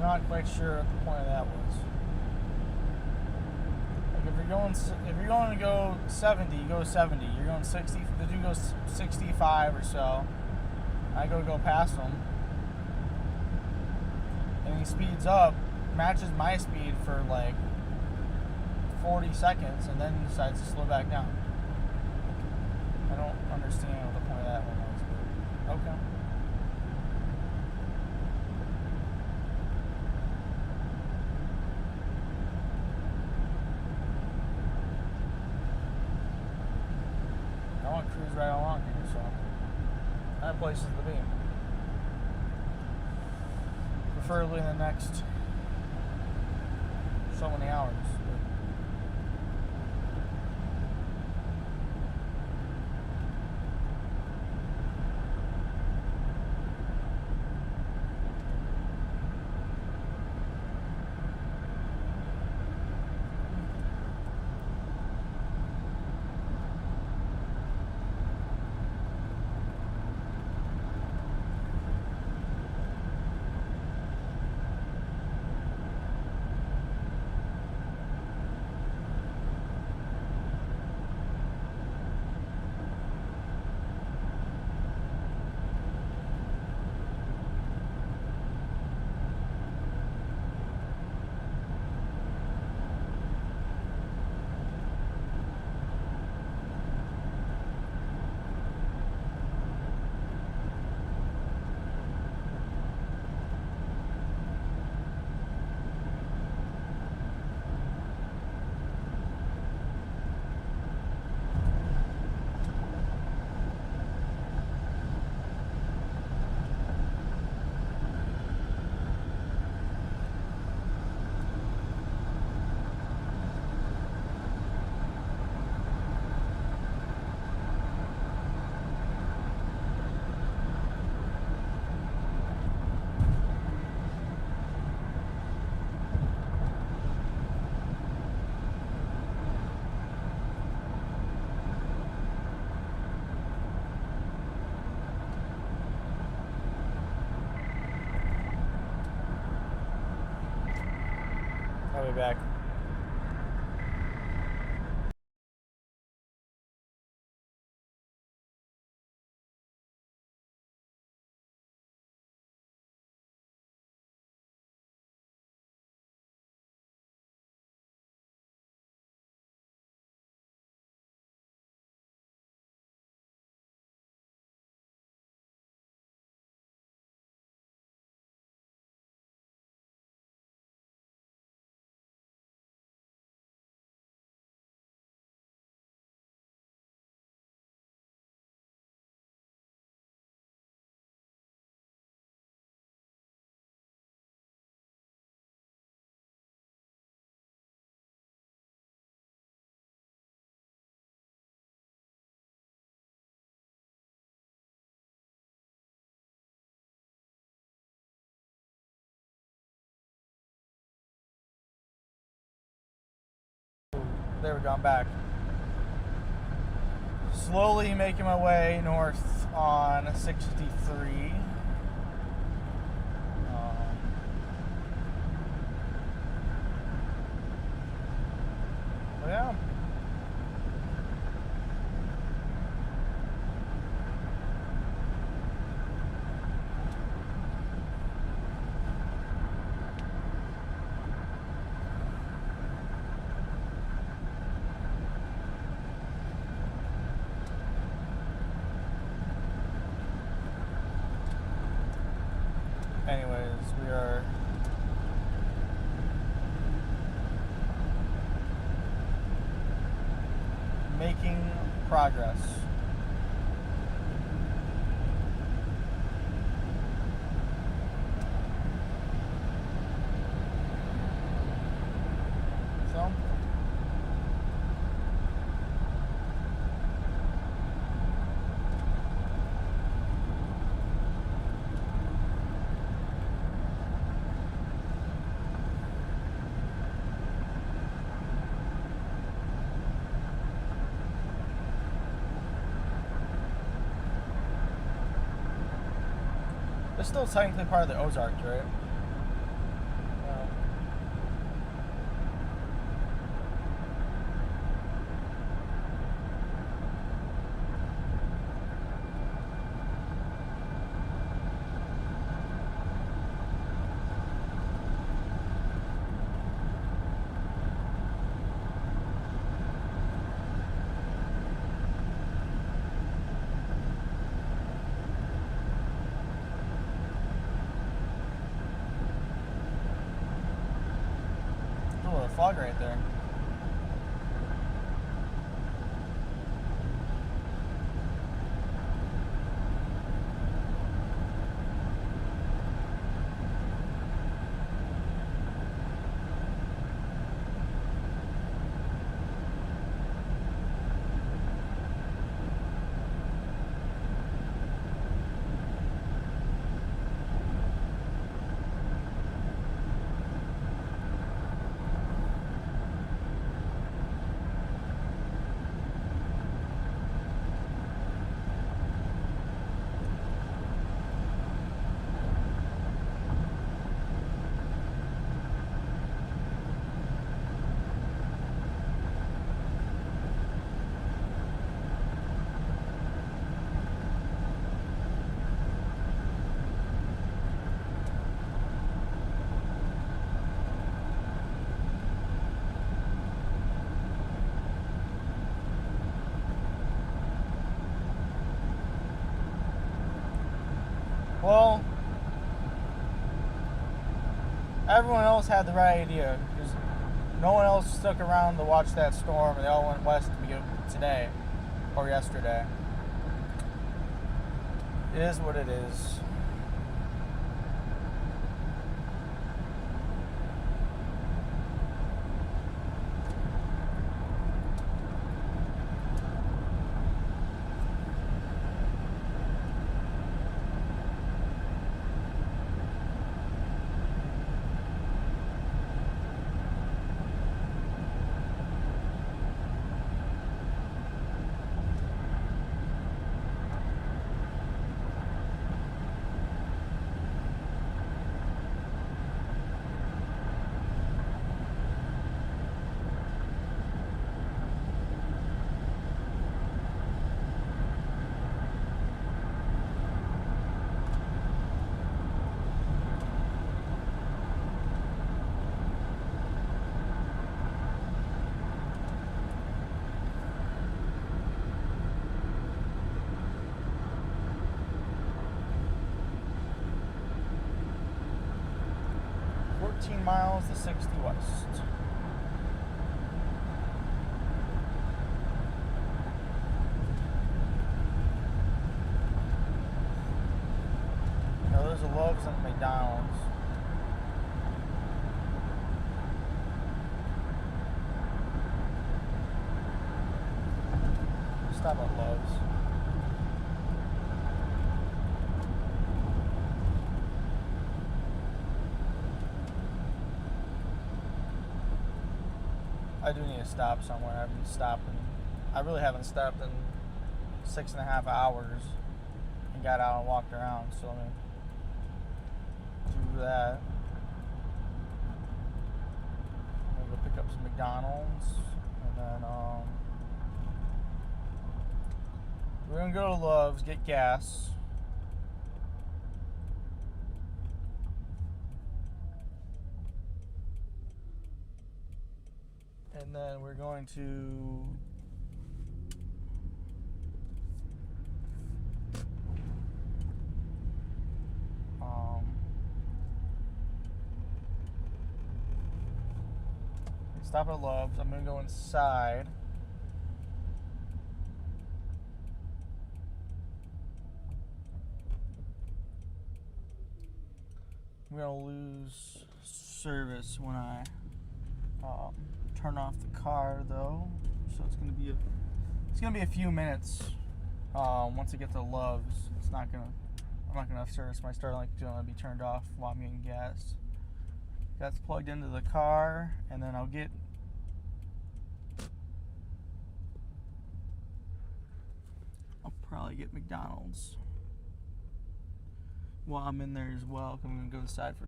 not quite sure what the point of that was. Like if you're going to go 70, you go 70. You're going 60. The dude goes 65 or so. I go past him, and he speeds up, matches my speed for like 40 seconds, and then decides to slow back down. I don't understand what the point of that one was, but okay. I want to cruise right along here, so I have places to be. Preferably in the next so many hours. I'll be back. There we go, I'm back. Slowly making my way north on 63. Yeah. Anyways, we are making progress. So, it's still technically part of the Ozarks, right? fog right there. Well, everyone else had the right idea because no one else stuck around to watch that storm, and they all went west today or yesterday. It is what it is. Miles to 60 west. Now there's a Love's and McDonald's. Stop at Love's. I do need to stop somewhere. I've been stopping. I really haven't stopped in 6.5 hours and got out and walked around. So let me do that. I'm gonna go pick up some McDonald's, and then we're gonna go to Love's, get gas. And then we're going to stop at Love's. I'm going to go inside. I'm going to lose service when I turn off the car, though, so it's gonna be a few minutes. Once I get to Love's, I'm not gonna have service. My Starlink's gonna be turned off while I'm getting gas. That's plugged into the car, and then I'll probably get McDonald's while I'm in there as well. I'm gonna go inside for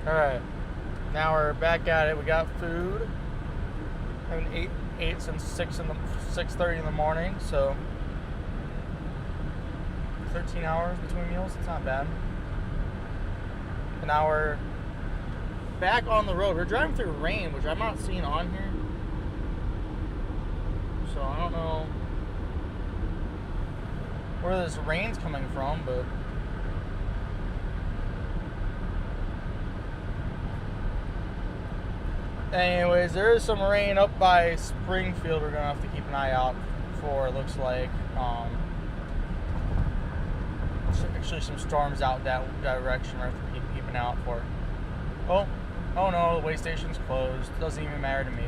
Alright, now we're back at it. We got food. Haven't ate since 6:30 in the morning, so 13 hours between meals. It's not bad. And now we're back on the road. We're driving through rain, which I'm not seeing on here. So I don't know where this rain's coming from, but anyways, there is some rain up by Springfield we're going to have to keep an eye out for, it looks like. Actually, some storms out that direction we're going to have to keep keeping out for. Oh no, the way station's closed. Doesn't even matter to me.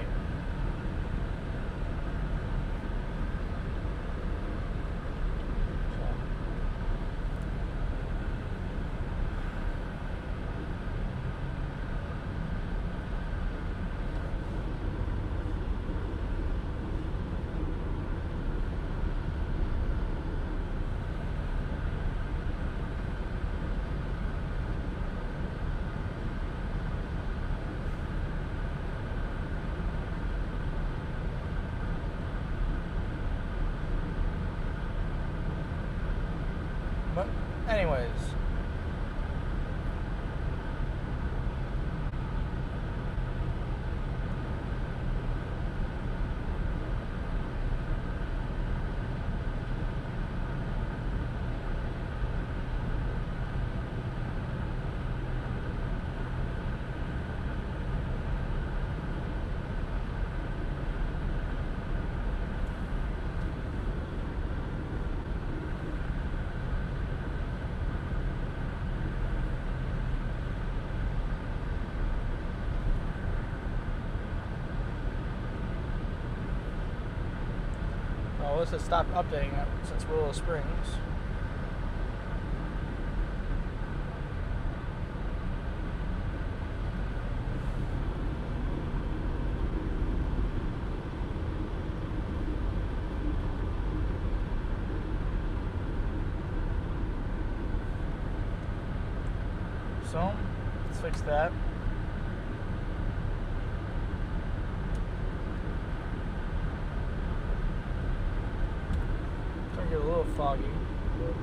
But anyways, let's just stop updating it since Willow Springs. So, let's fix that. Get a little foggy, but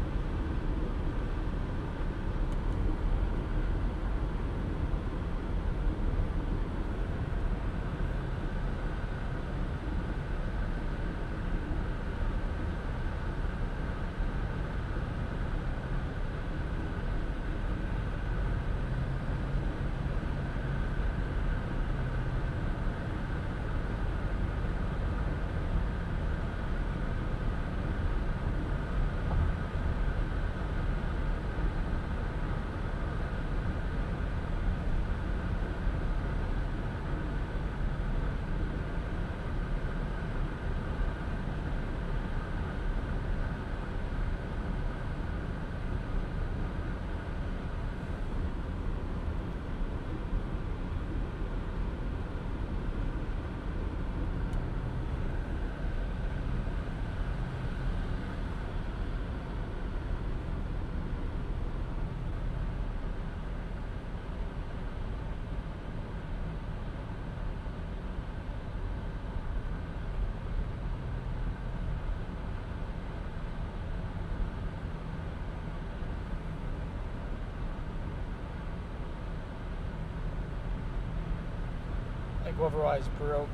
WeatherWise broke.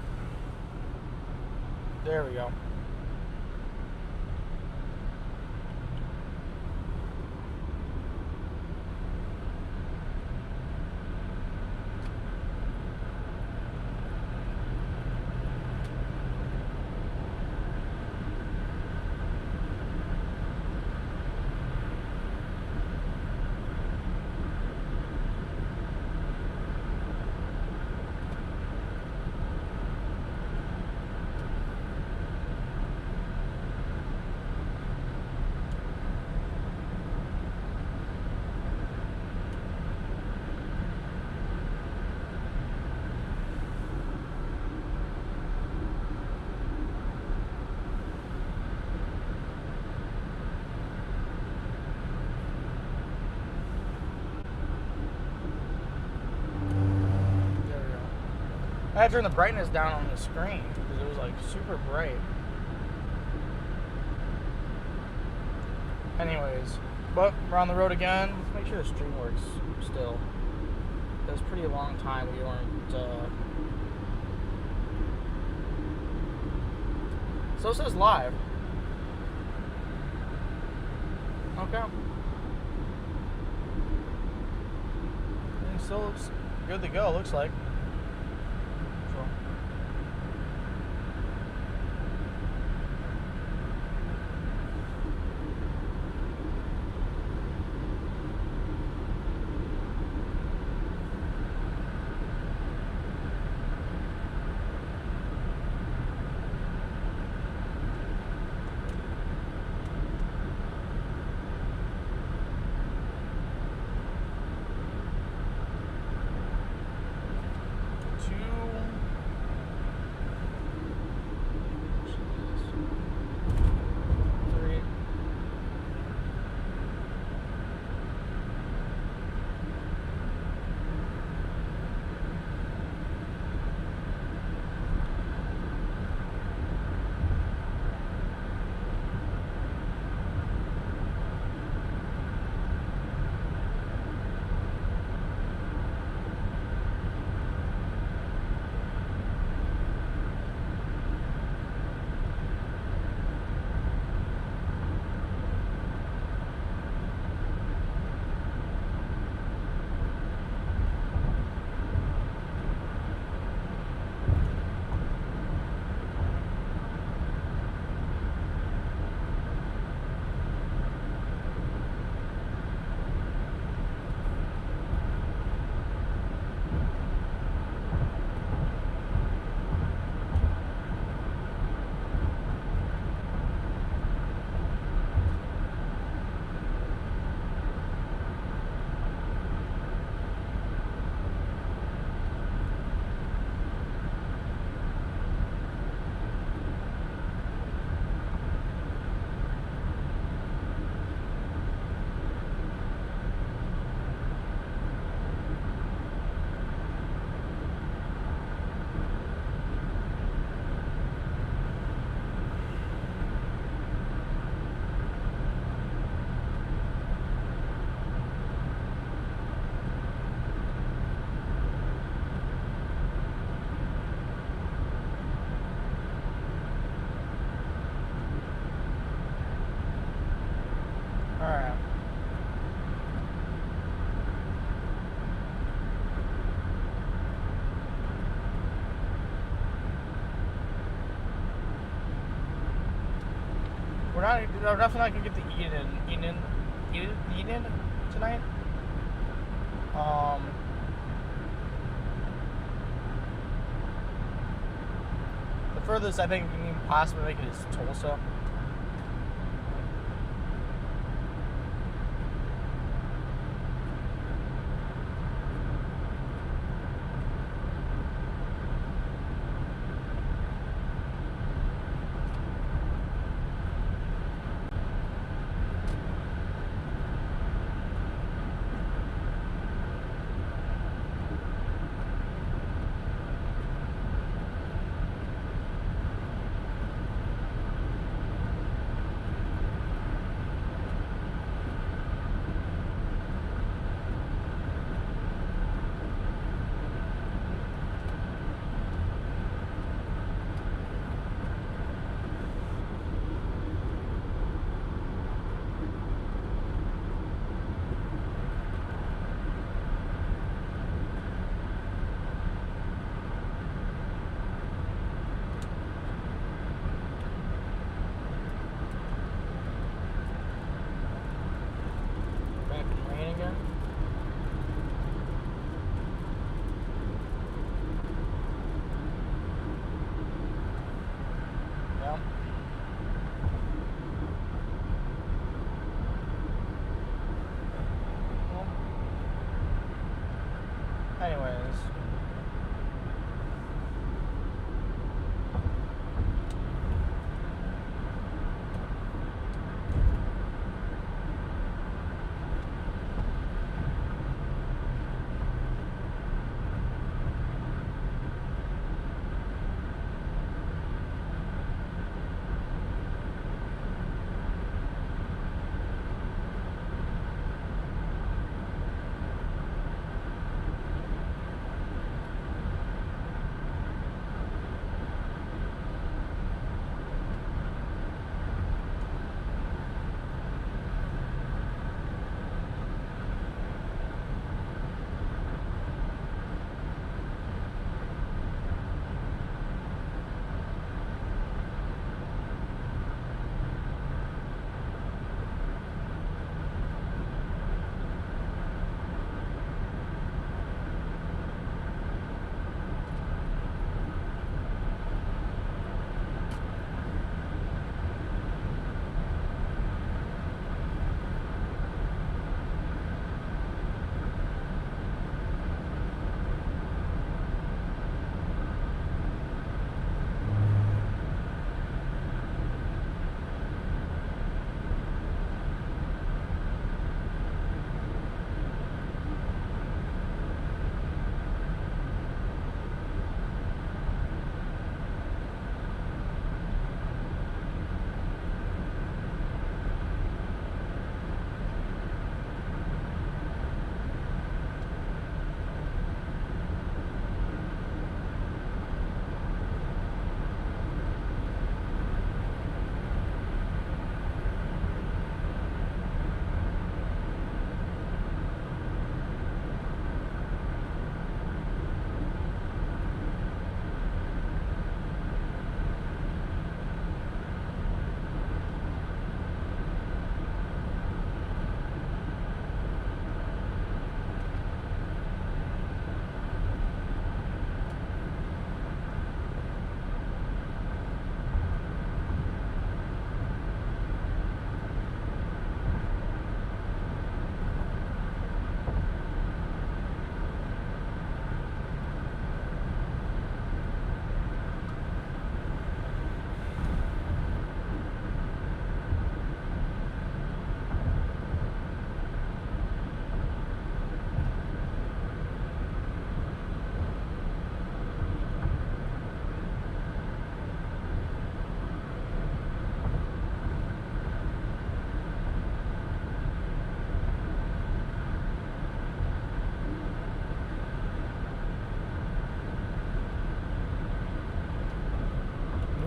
There we go. I turned the brightness down on the screen because it was like super bright. Anyways, but we're on the road again. Let's make sure the stream works still. It was a pretty long time we weren't. So it says live. Okay. Everything still looks good to go, looks like. So. Alright. We're definitely not gonna get the Eden tonight. The furthest I think we can even possibly make it is Tulsa.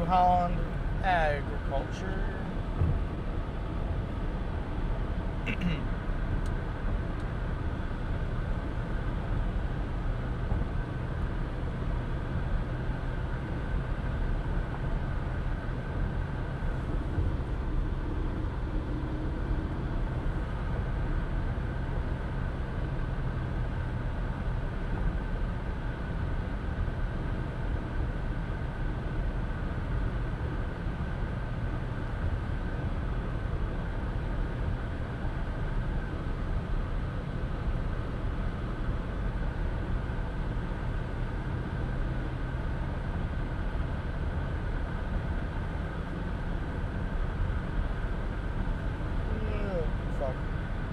Holland agriculture. Fuck.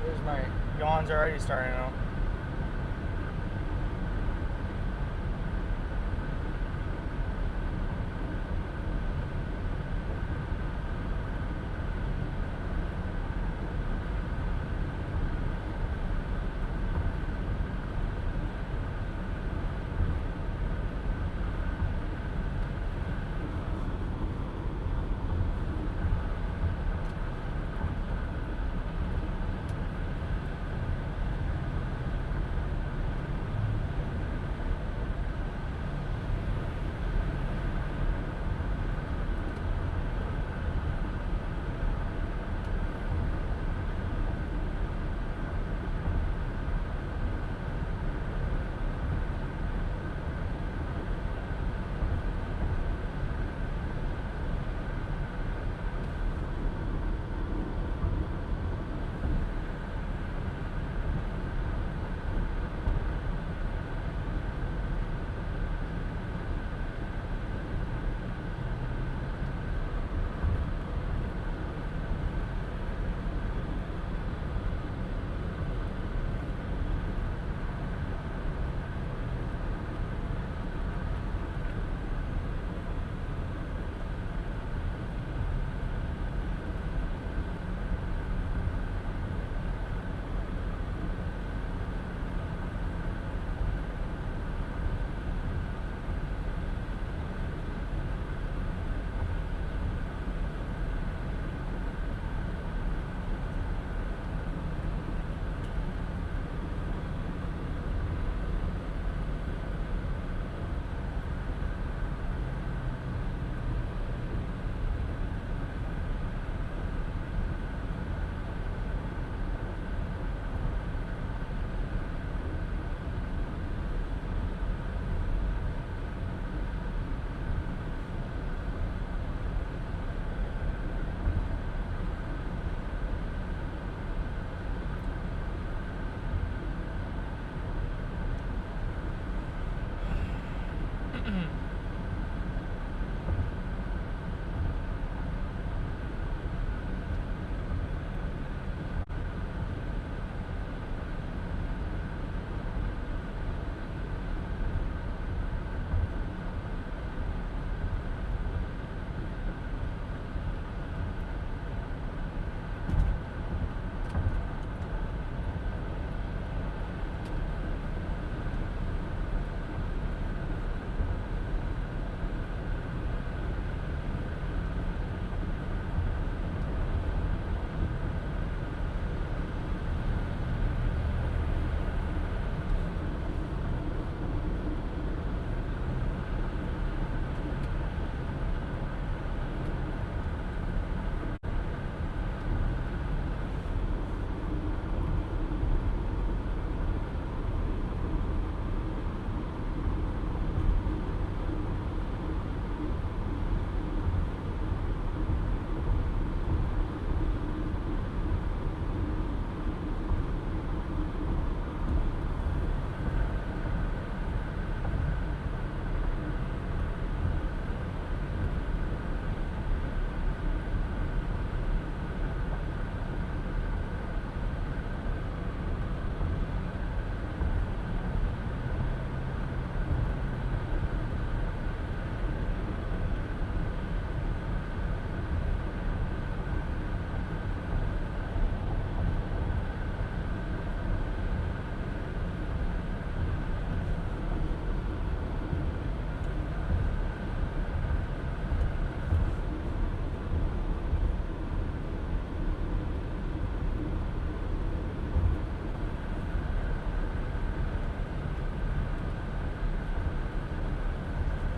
There's my yawns already starting out.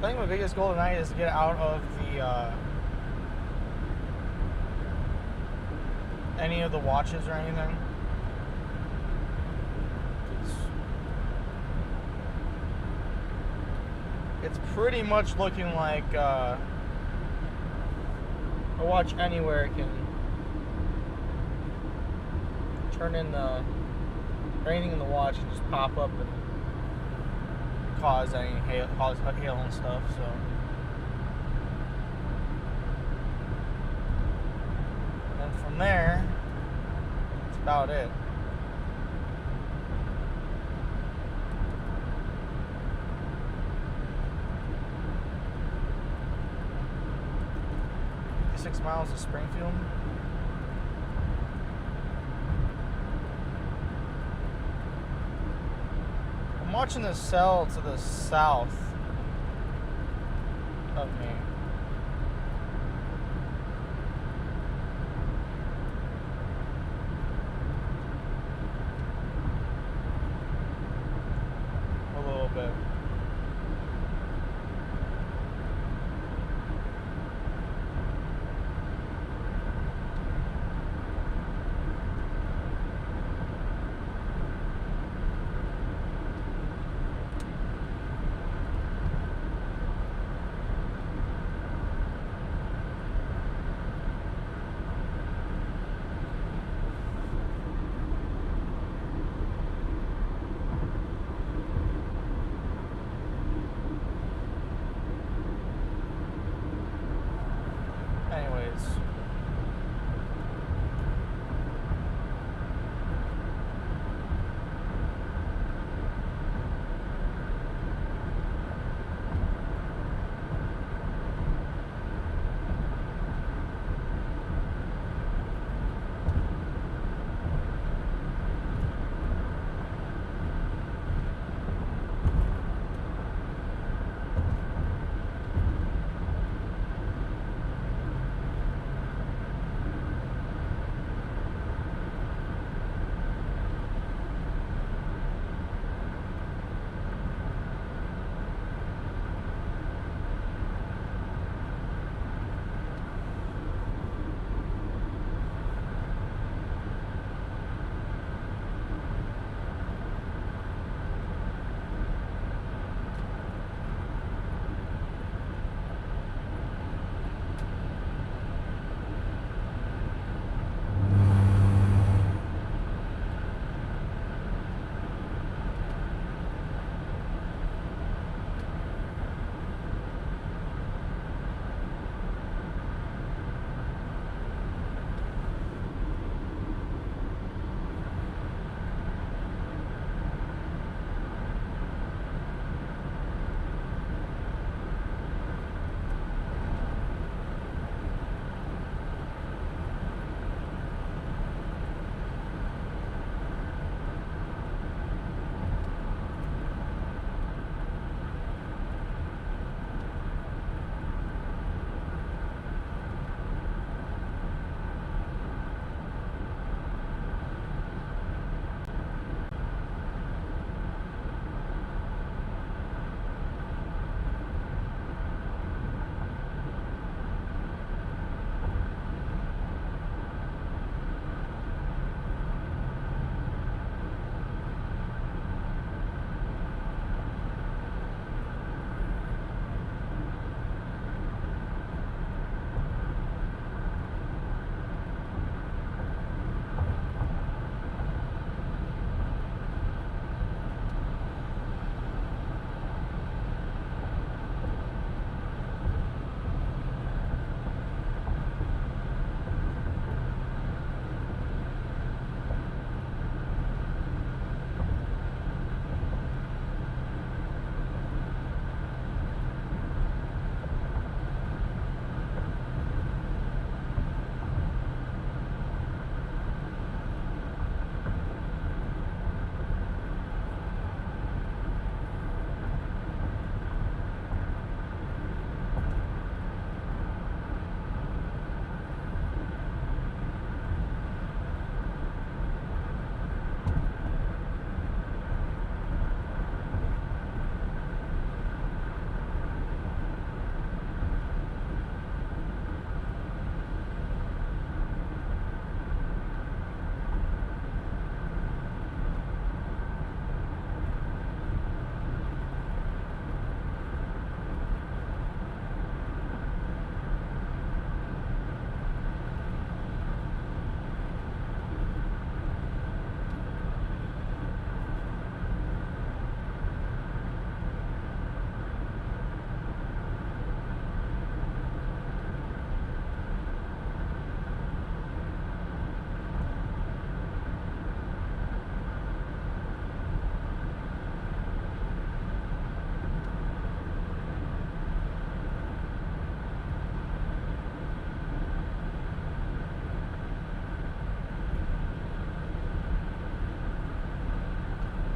think my biggest goal tonight is to get out of the any of the watches or anything. It's pretty much looking like a watch anywhere can turn in anything in the watch and just pop up and cause hail and stuff. So and from there, that's about it. Six miles to Springfield. I'm watching this cell to the south of me. A little bit.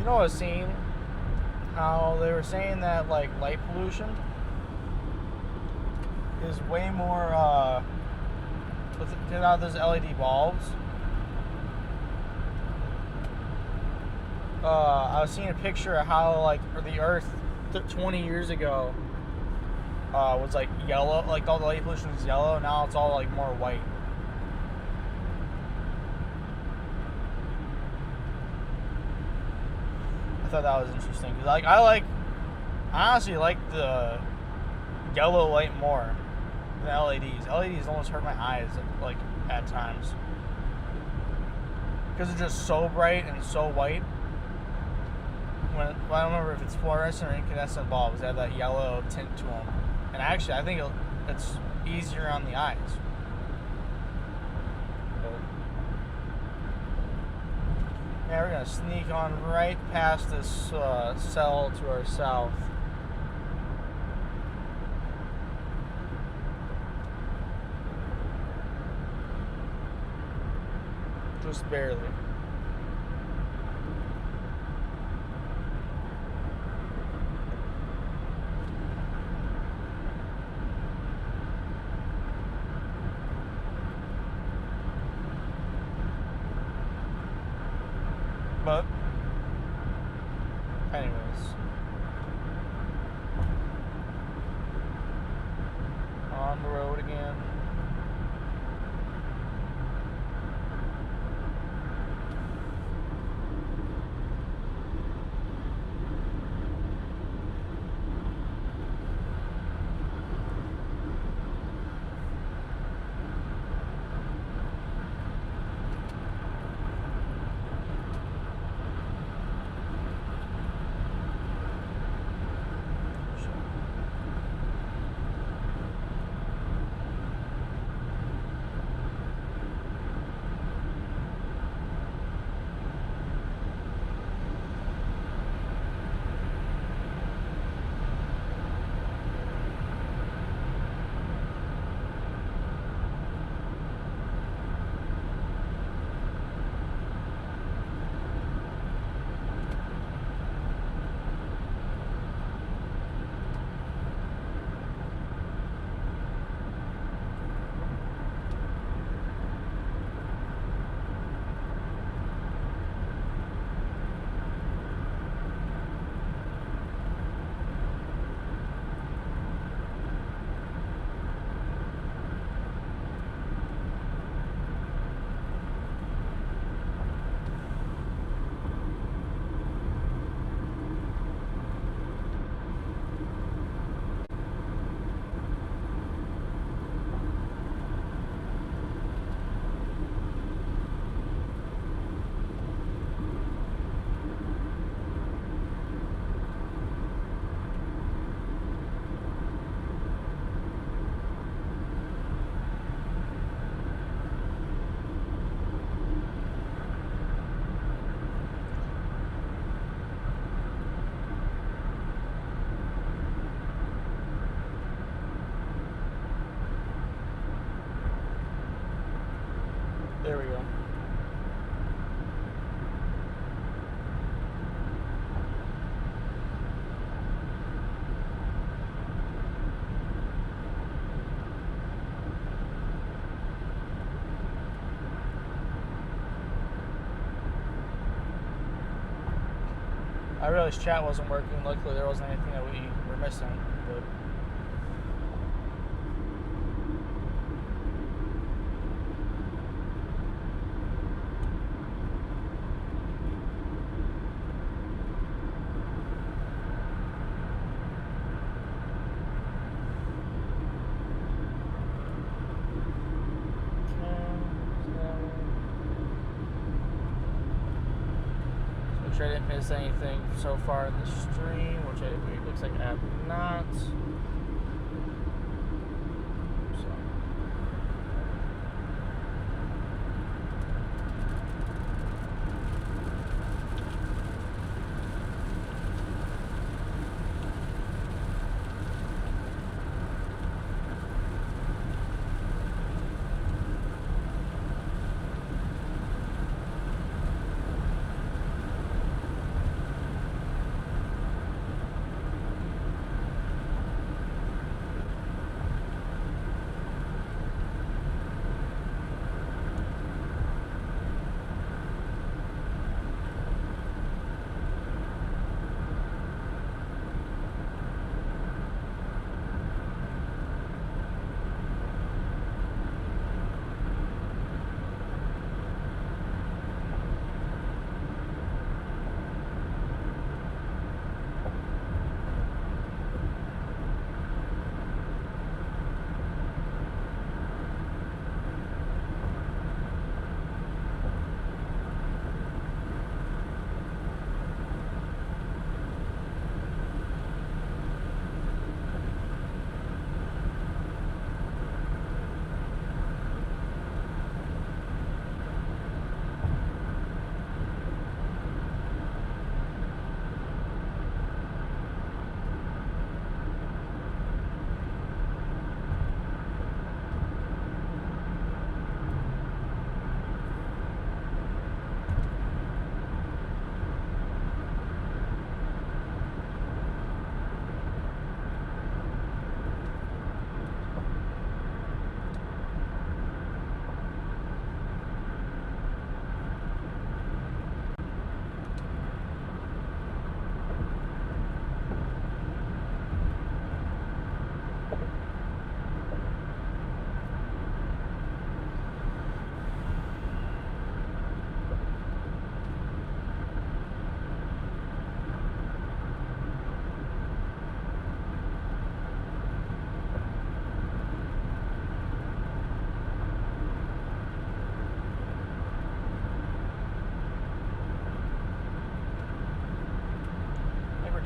know, I was seeing how they were saying that like light pollution is way more without those LED bulbs. I was seeing a picture of how like the Earth 20 years ago was like yellow, like all the light pollution was yellow. Now it's all like more white. I thought that was interesting because like I honestly like the yellow light more than LEDs. LEDs almost hurt my eyes like at times because it's just so bright and so white. I don't remember if it's fluorescent or incandescent bulbs. They have that yellow tint to them, and actually I think it's easier on the eyes. Yeah, we're gonna sneak on right past this cell to our south. Just barely. But anyways, on the road again. There we go. I realized chat wasn't working. Luckily, there wasn't anything that we were missing. But I didn't miss anything so far in the stream, which it looks like I have not.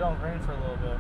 don't rain for a little bit.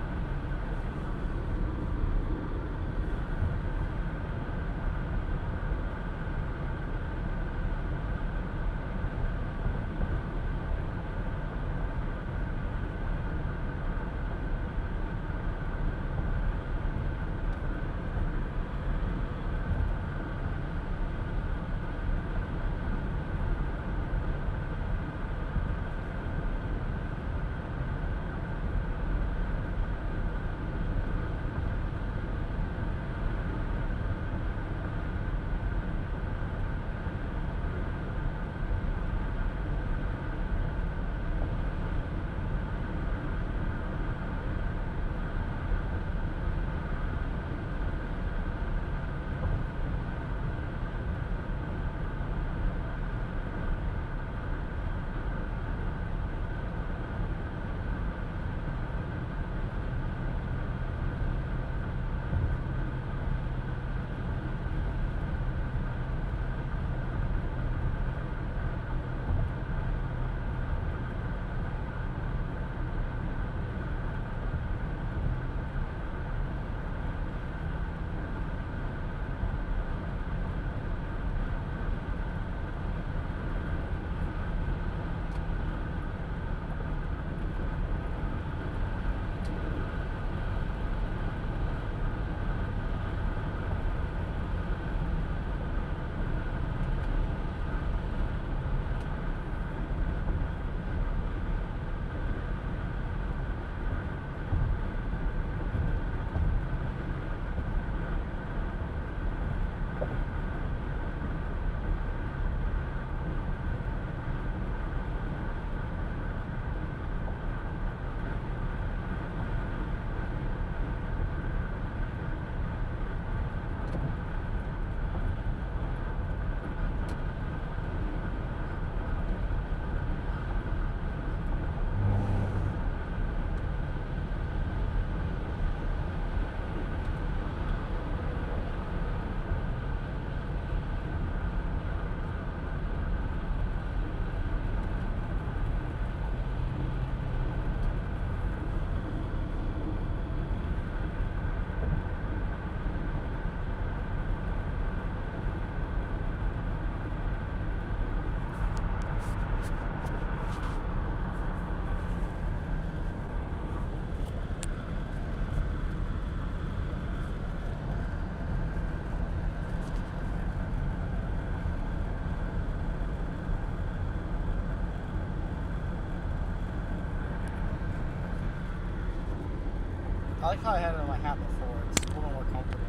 I like how I had it on my hat before. It's a little more comfortable.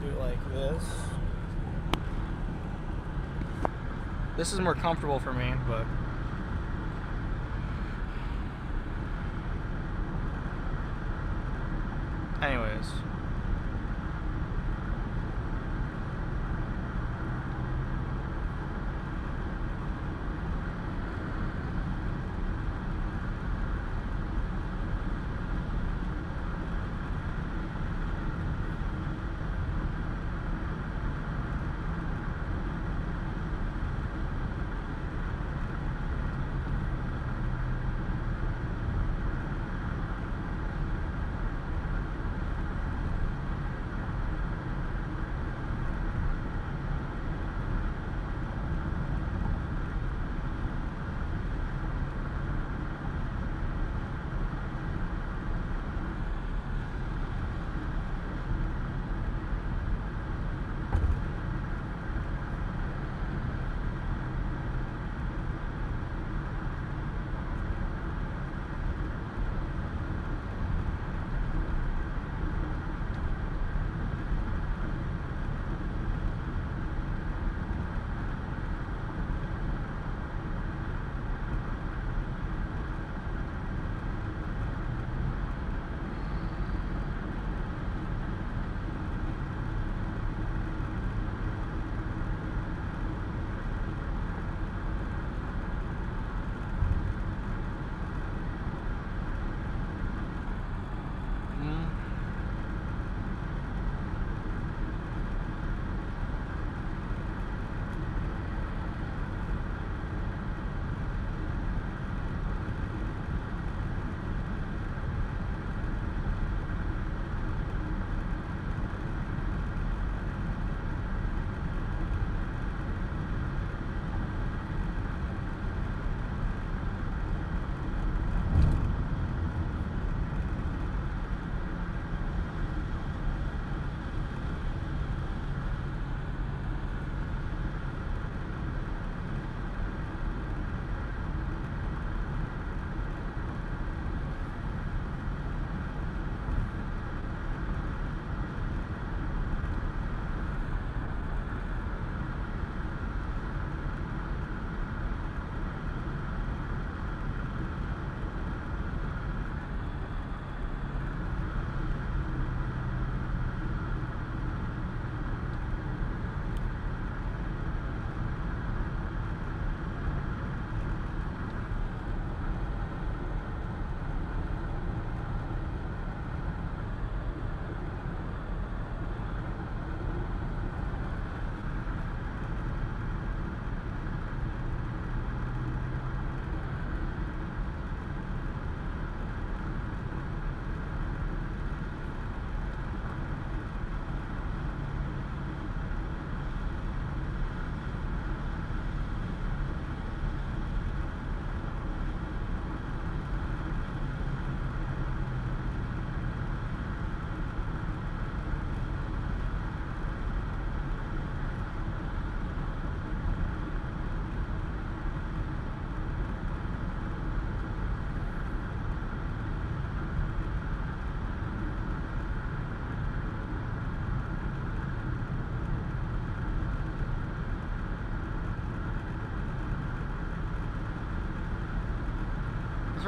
Do it like this. This is more comfortable for me, but anyways.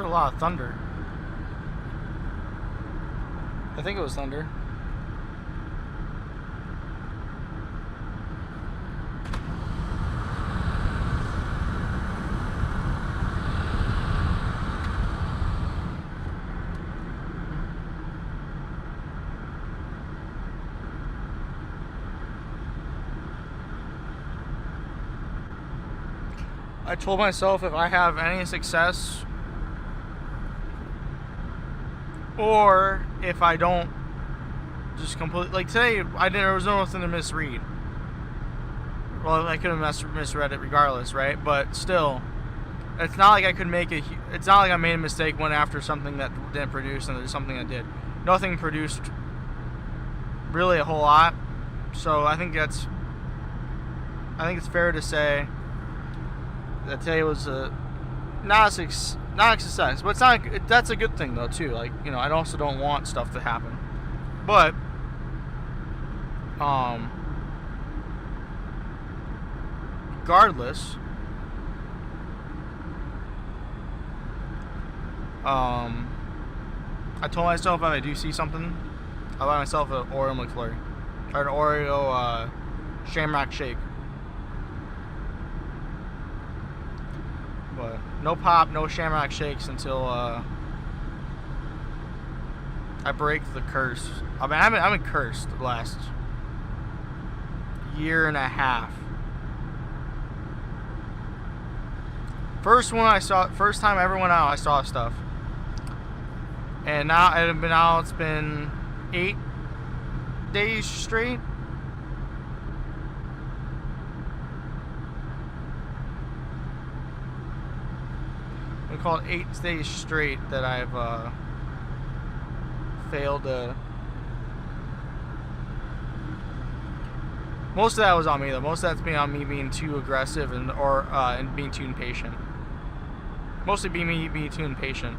heard a lot of thunder. I think it was thunder. I told myself if I have any success, or if I don't just completely, like today, there was nothing to misread. Well, I could have misread it regardless, right? But still, it's not like I could it's not like I made a mistake went after something that didn't produce and there's something that did. Nothing produced really a whole lot. So I think it's fair to say that today was not a success, but it's not. That's a good thing though too. Like, you know, I also don't want stuff to happen, but regardless, I told myself if I do see something, I'll buy myself an Oreo McFlurry or an Oreo Shamrock Shake. But no pop, no Shamrock Shakes until I break the curse. I mean, I've been cursed the last year and a half. First time I ever went out, I saw stuff. And now it's been 8 days straight. We call it 8 days straight that I've failed to. Most of that was on me though. Most of that's been on me being too aggressive and being too impatient. Mostly being too impatient.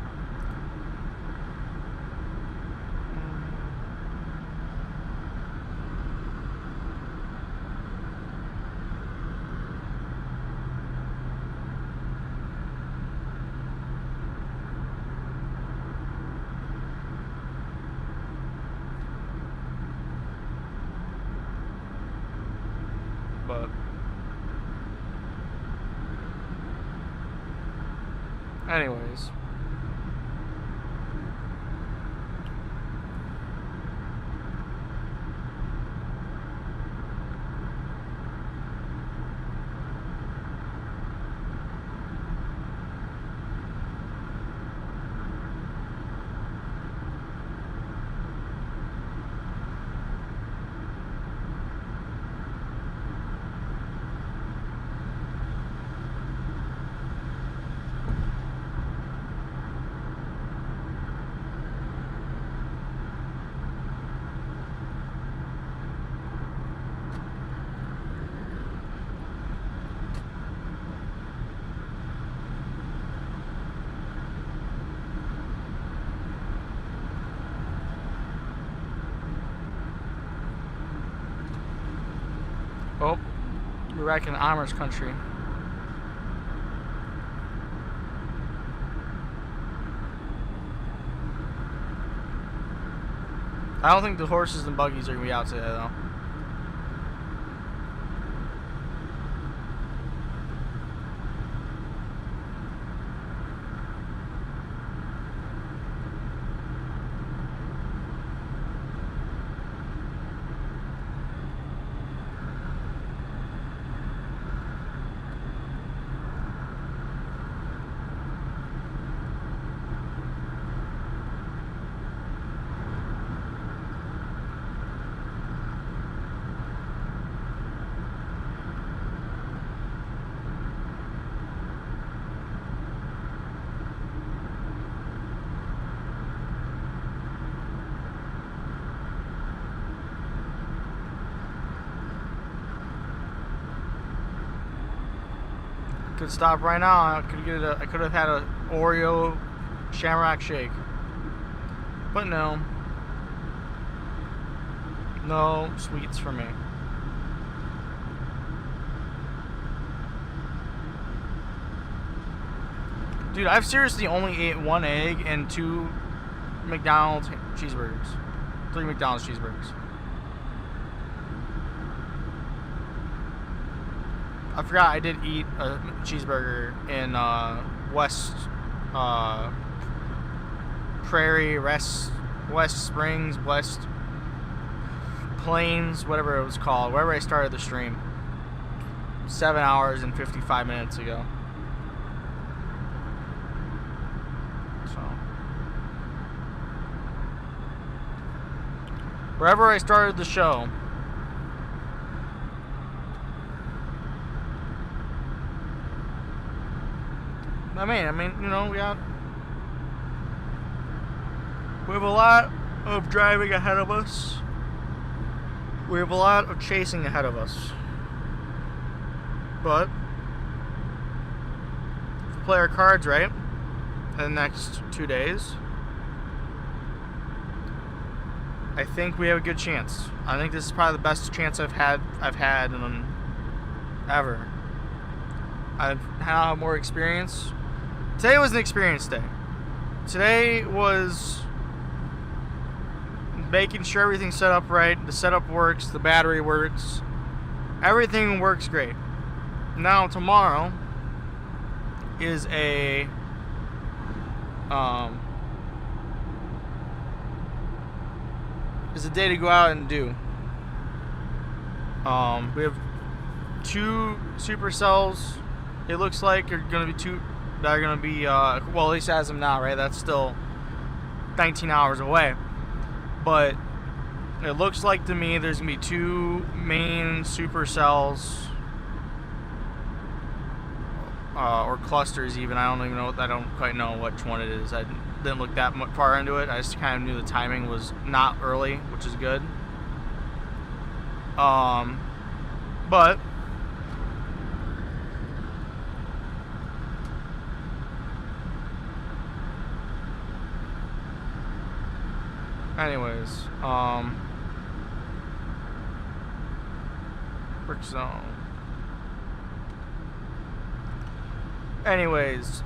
But anyways, oh, we're back in Amish country. I don't think the horses and buggies are gonna be out today though. Could stop right now. I could have had a Oreo Shamrock Shake, but no sweets for me. Dude, I've seriously only ate 1 egg and 2 McDonald's cheeseburgers. 3 McDonald's cheeseburgers. I forgot I did eat a cheeseburger in West Prairie, West Springs, West Plains, whatever it was called, wherever I started the stream. 7 hours and 55 minutes ago. So, wherever I started the show. I mean, you know, we have a lot of driving ahead of us. We have a lot of chasing ahead of us. But if we play our cards right in the next 2 days, I think we have a good chance. I think this is probably the best chance I've had in ever. I've had more experience. Today was an experience day. Today was making sure everything's set up right, the setup works, the battery works, everything works great. Now tomorrow is a day to go out and do. We have 2 supercells. It looks like are going to be 2 that are going to be well, at least as of now, right? That's still 19 hours away. But it looks like to me there's going to be 2 main supercells or clusters even. I don't quite know which one it is. I didn't look that much far into it. I just kind of knew the timing was not early, which is good. But anyways, brick zone. Anyways,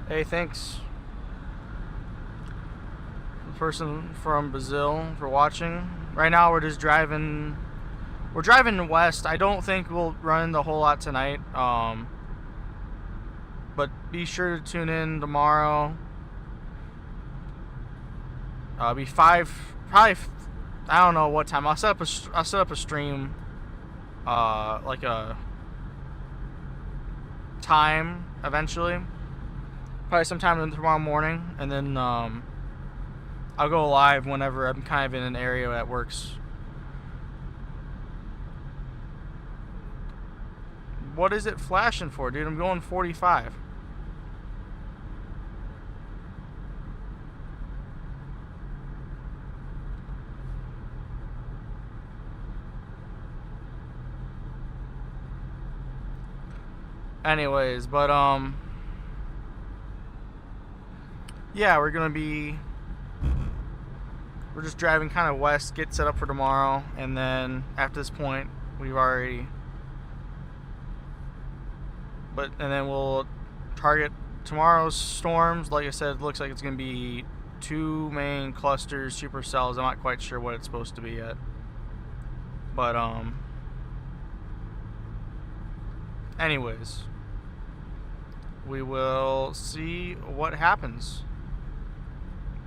hey, thanks, the person from Brazil, for watching. Right now we're just driving. We're driving west. I don't think we'll run the whole lot tonight. But be sure to tune in tomorrow. Be 5, probably. I don't know what time. I'll set up a stream. Like a time eventually. Probably sometime tomorrow morning, and then I'll go live whenever I'm kind of in an area that works. What is it flashing for, dude? I'm going 45. Anyways, but yeah, we're just driving kind of west, get set up for tomorrow, and then after this point and then we'll target tomorrow's storms. Like I said, it looks like it's going to be 2 main clusters, supercells. I'm not quite sure what it's supposed to be yet, but anyways, we will see what happens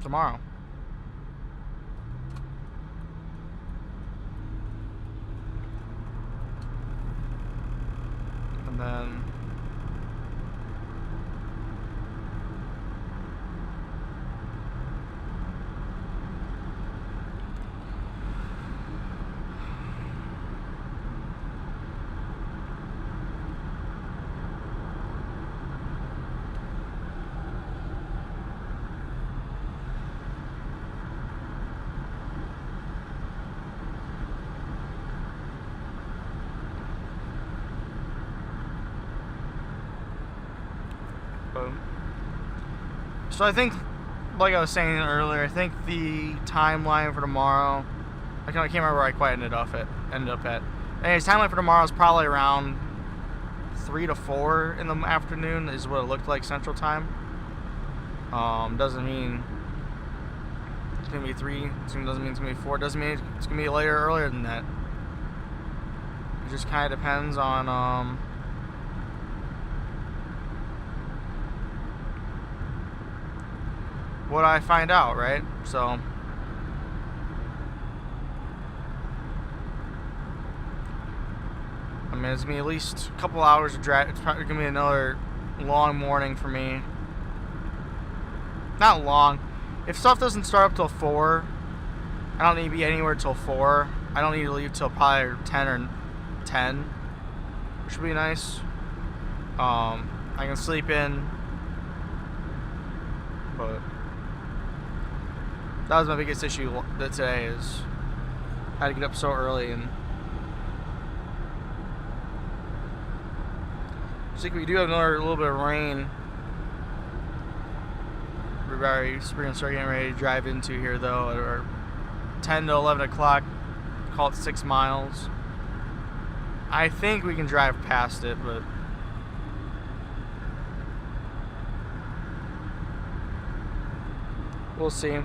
tomorrow. And then But, so I think, like I was saying earlier, I think the timeline for tomorrow, I can't remember where I quite ended up at. Anyways, timeline for tomorrow is probably around 3 to 4 in the afternoon is what it looked like Central Time. Doesn't mean it's gonna be 3. Doesn't mean it's gonna be 4. Doesn't mean it's gonna be later or earlier than that. It just kind of depends on what I find out, right? So I mean, it's gonna be at least a couple hours of drive. It's probably gonna be another long morning for me. Not long. If stuff doesn't start up till 4, I don't need to be anywhere till 4. I don't need to leave till probably 10, which would be nice. I can sleep in, but that was my biggest issue today is I had to get up so early, and I think we do have another little bit of rain. We're going to start getting ready to drive into here though at our 10 to 11 o'clock. Call it 6 miles. I think we can drive past it, but we'll see.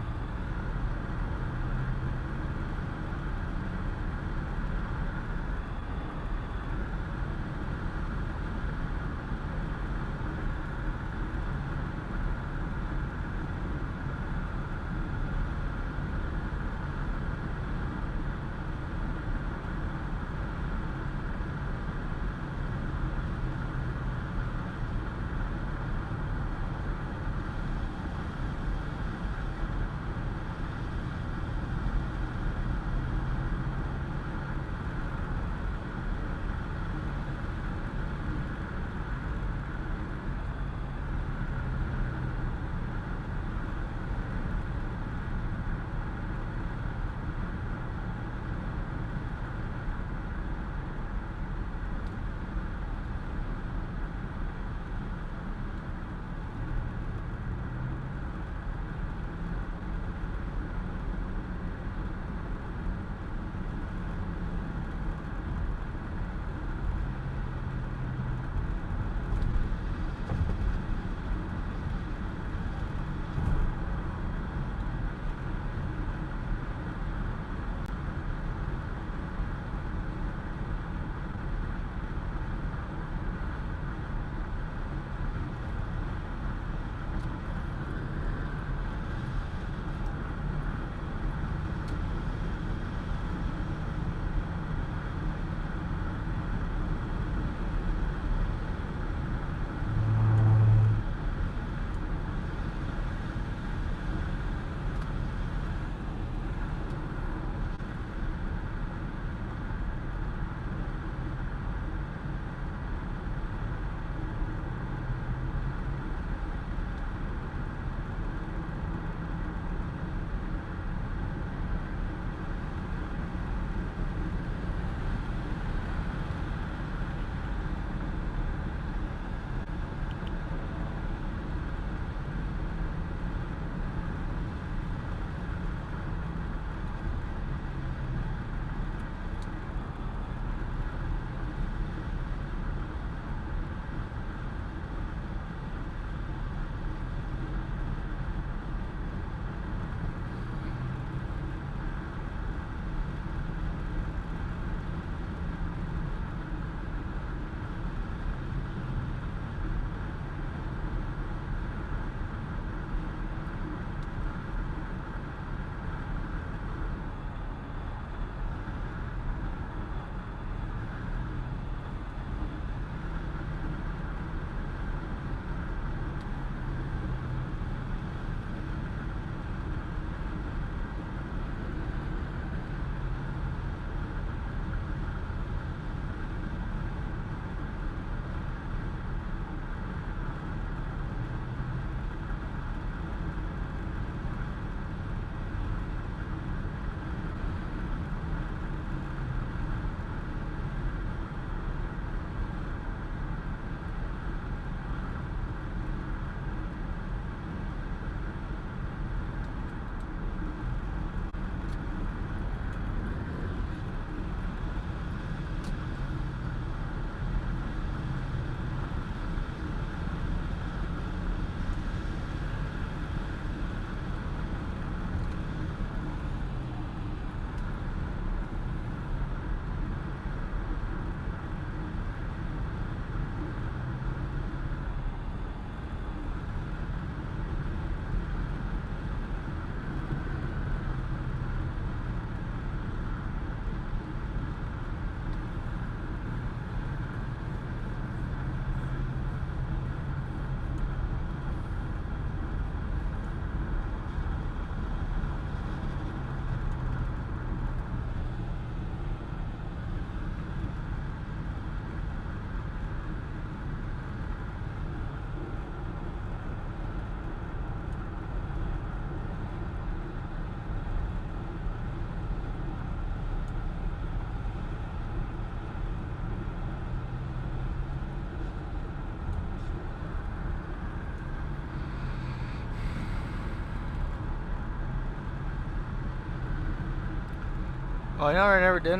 Oh, I never did.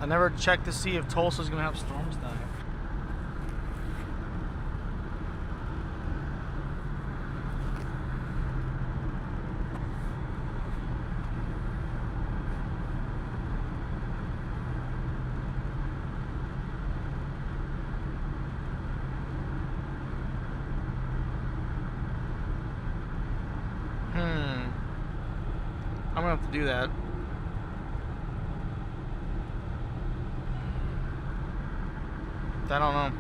I never checked to see if Tulsa's gonna have storms down here. I'm gonna have to do that. I don't know.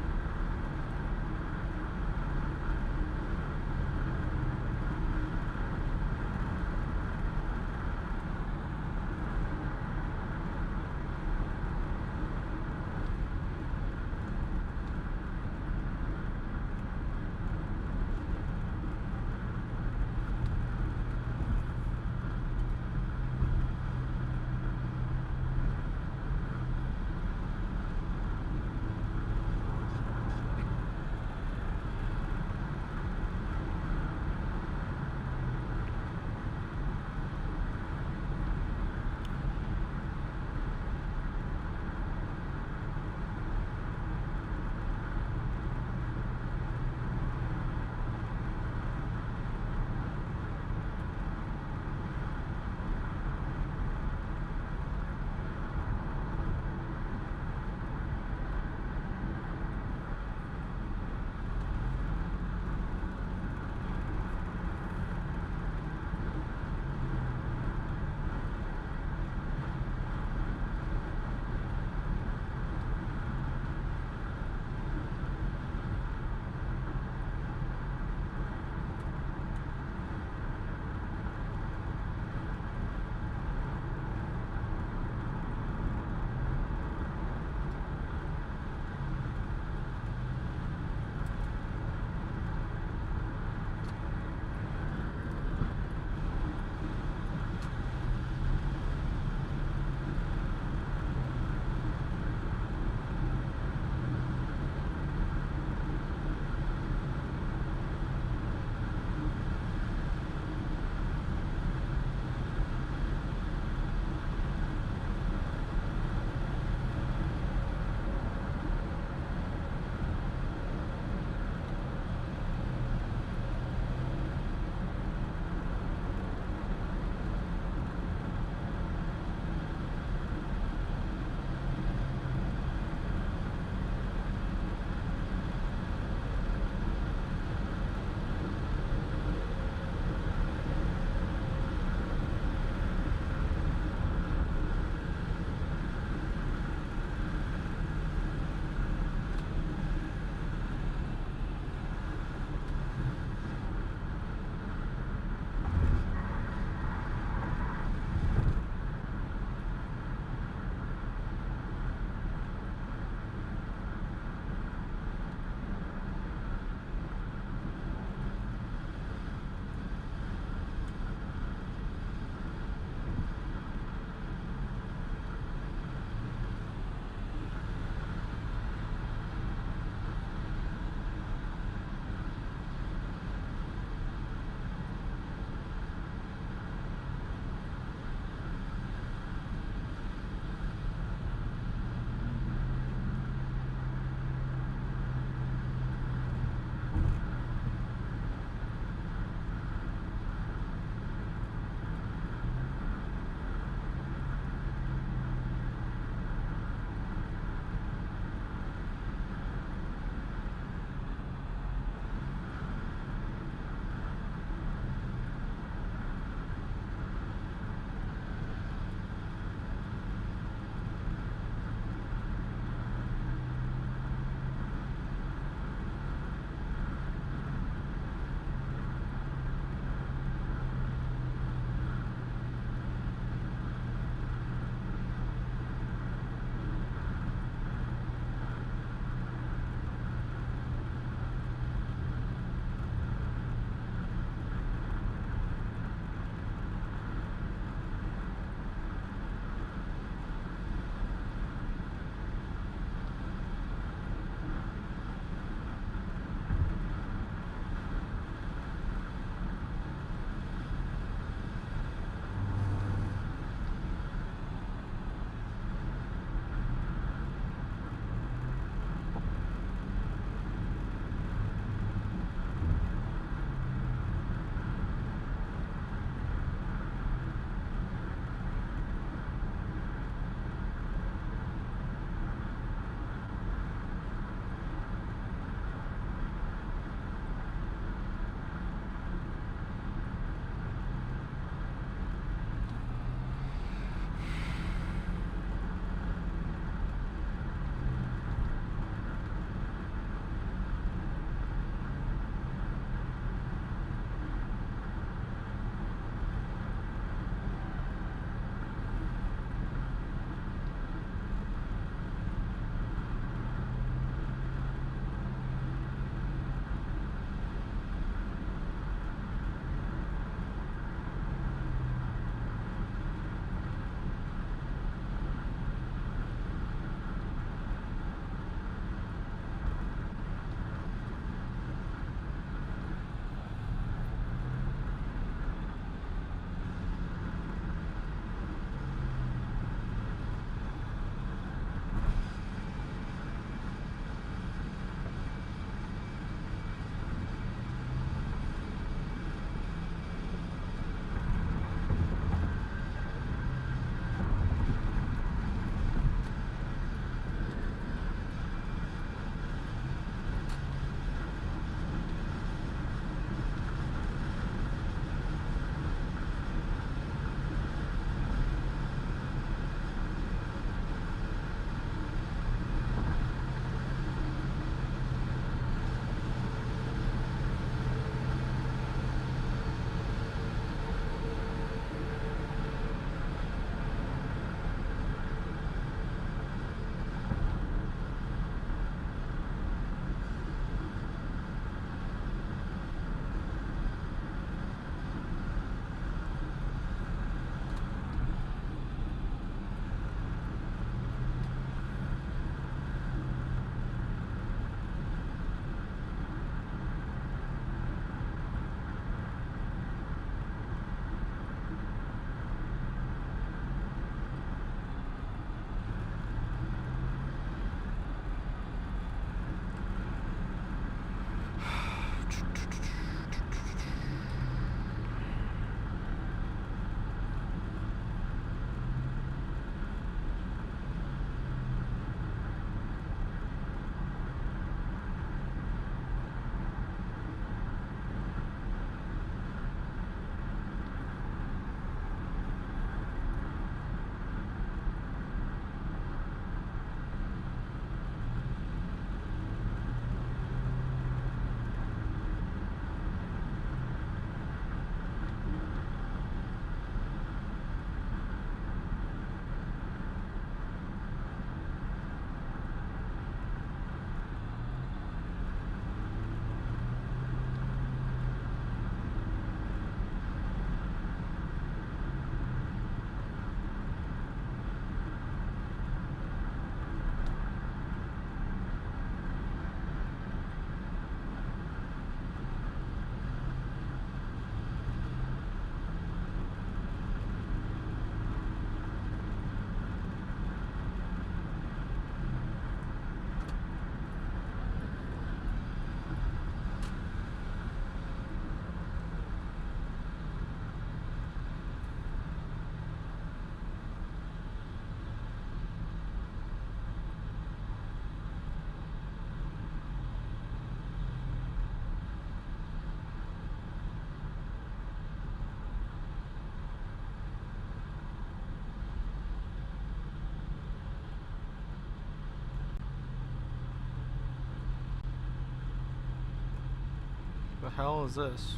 The hell is this?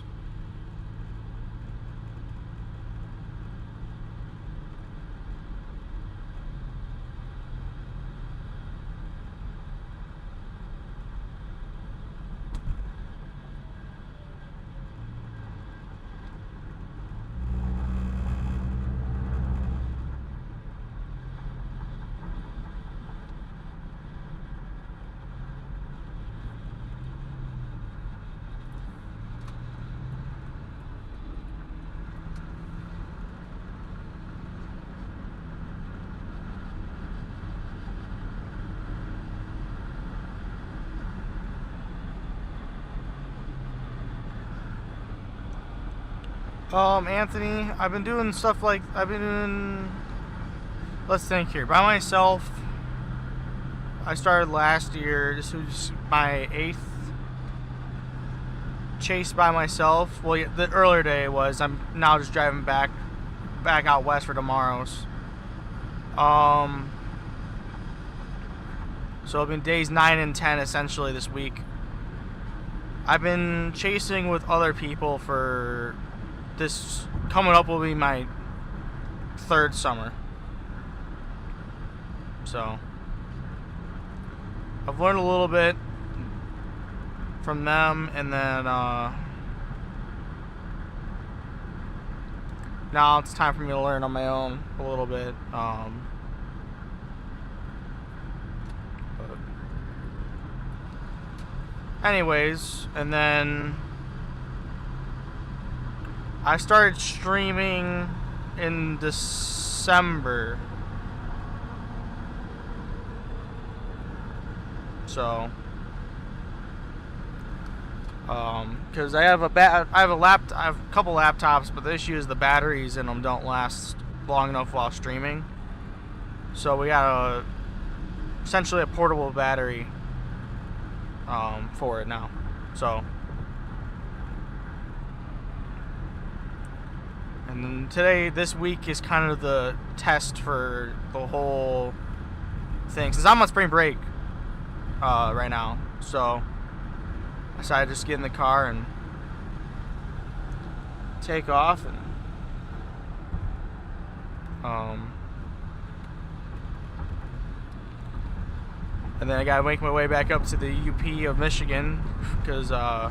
Anthony, I've been doing stuff like, let's think here, by myself. I started last year. This was my 8th chase by myself. Well, the earlier day was. I'm now just driving back out west for tomorrow's. So it's been days 9 and 10 essentially this week. I've been chasing with other people for this. Coming up will be my 3rd summer. So I've learned a little bit from them, and then now it's time for me to learn on my own a little bit. Anyways, and then I started streaming in December. So, because I have a couple laptops, but the issue is the batteries in them don't last long enough while streaming. So we got essentially a portable battery for it now. So, and then this week is kind of the test for the whole thing, since I'm on spring break right now. So I decided to just get in the car and take off, and then I gotta make my way back up to the UP of Michigan, because I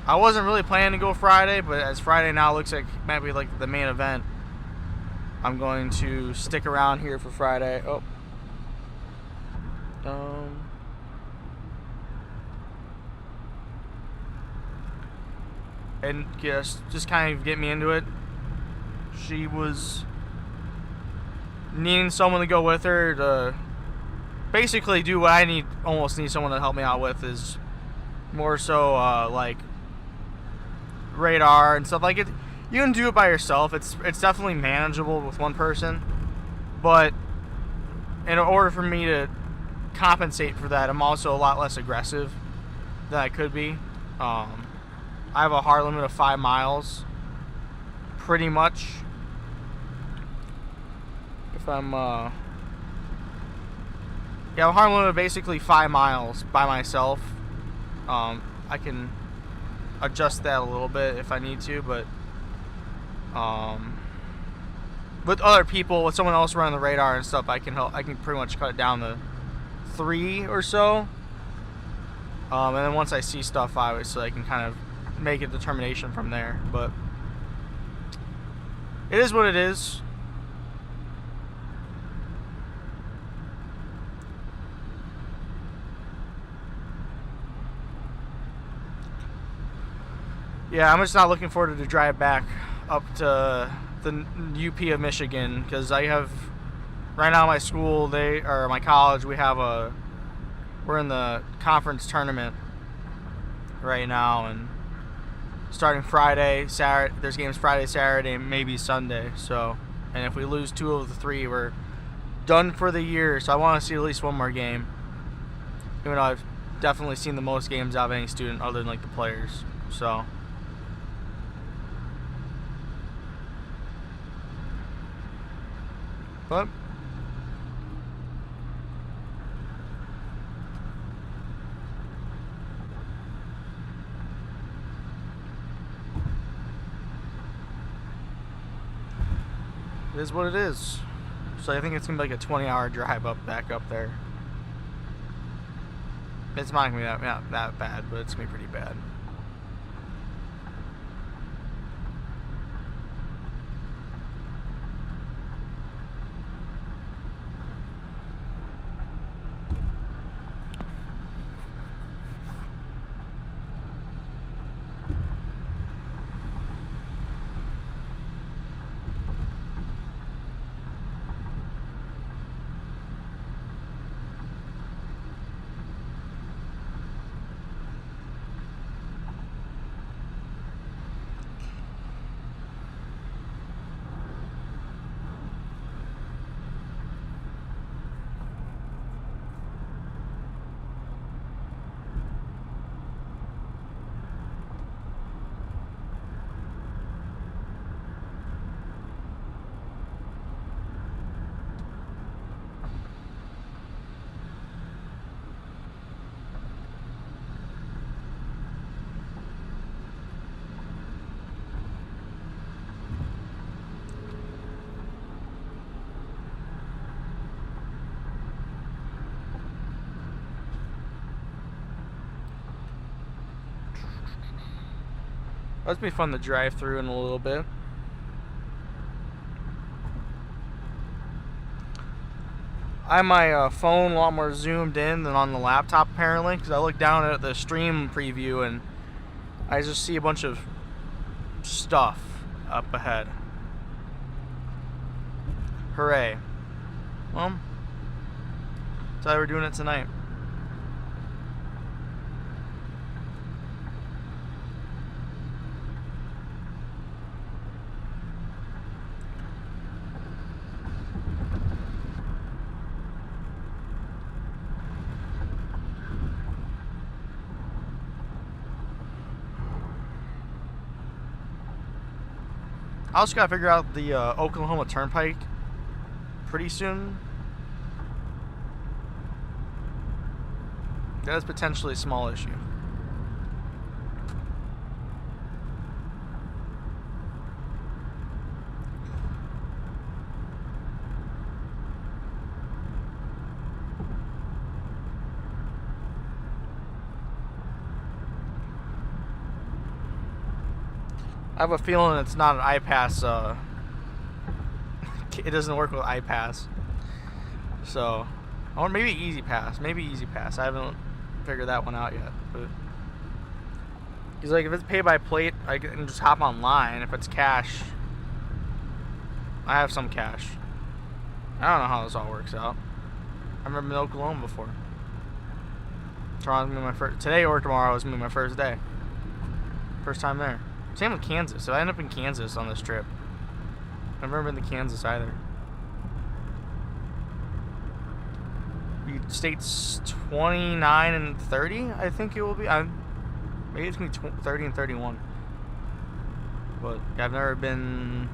wasn't really planning to go Friday, but as Friday now looks like might be like the main event, I'm going to stick around here for Friday. And just kind of get me into it. She was needing someone to go with her to basically do what I almost need someone to help me out with, is more so like radar and stuff like it. You can do it by yourself. It's definitely manageable with one person, but in order for me to compensate for that, I'm also a lot less aggressive than I could be. I have a hard limit of 5 miles, pretty much. If I'm, yeah, a hard limit of basically 5 miles by myself. I can adjust that a little bit if I need to, but with other people, with someone else running the radar and stuff, I can pretty much cut it down to 3 or so. And then once I see stuff, obviously I can kind of make a determination from there. But it is what it is. Yeah, I'm just not looking forward to drive back up to the UP of Michigan, because I have right now my school, my college, we're in the conference tournament right now, and starting Friday, Saturday, there's games Friday, Saturday, maybe Sunday. So, and if we lose 2 of the 3, we're done for the year. So I want to see at least one more game, even though I've definitely seen the most games out of any student other than like the players. So, but it is what it is. So I think it's gonna be like a 20-hour drive back up there. It's not gonna be not that bad, but it's gonna be pretty bad. That'd be fun to drive through in a little bit. I have my phone a lot more zoomed in than on the laptop apparently, because I look down at the stream preview and I just see a bunch of stuff up ahead. Hooray. Well, that's how we're doing it tonight. I also gotta figure out the Oklahoma Turnpike pretty soon. That is potentially a small issue. I have a feeling it's not an iPass, it doesn't work with iPass. So, or maybe Easy Pass. Maybe Easy Pass. I haven't figured that one out yet. But he's like, if it's pay by plate, I can just hop online. If it's cash, I have some cash. I don't know how this all works out. I've never been to Oklahoma before. Tomorrow's gonna be my first. Today or tomorrow is gonna be my first day. First time there. Same with Kansas. So I end up in Kansas on this trip. I've never been to Kansas either. States 29 and 30, I think it will be. Maybe it's going to be 30 and 31. But I've never been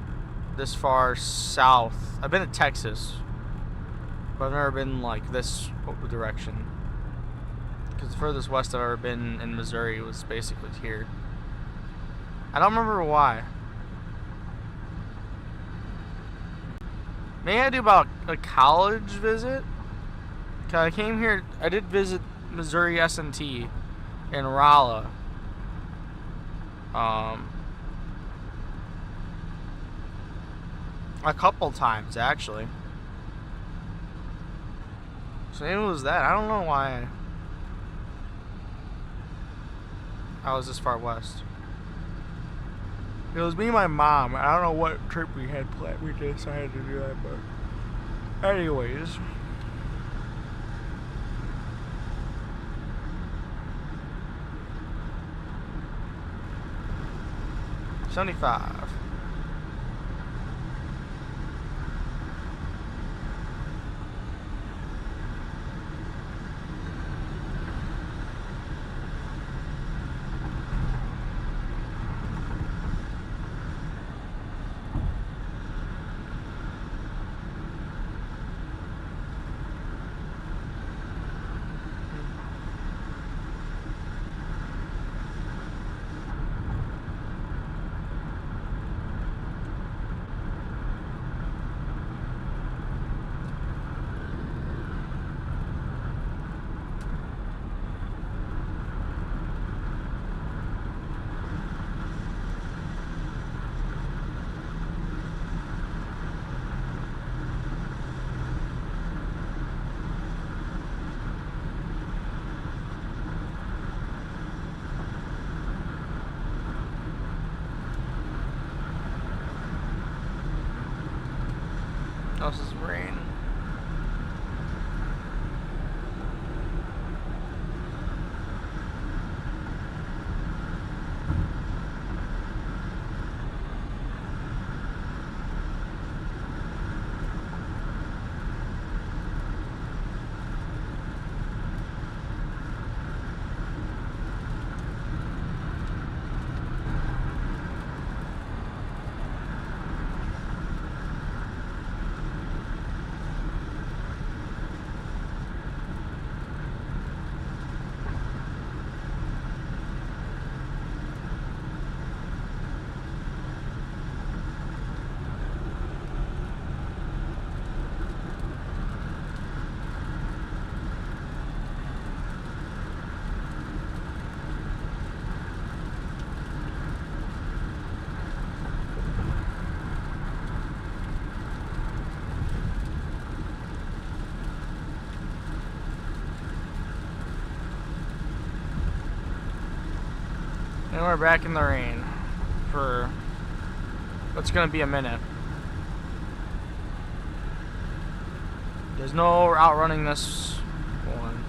this far south. I've been to Texas. But I've never been like this direction. Because the furthest west I've ever been in Missouri was basically here. I don't remember why. Maybe I do about a college visit. Cause I came here. I did visit Missouri S&T in Rolla. A couple times actually. So maybe it was that. I don't know why I was this far west. It was me and my mom. I don't know what trip we had planned. We decided to do that, but anyways. $75. Oh, this is rain. And we're back in the rain for what's gonna be a minute. There's no outrunning this one.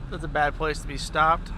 That's a bad place to be stopped.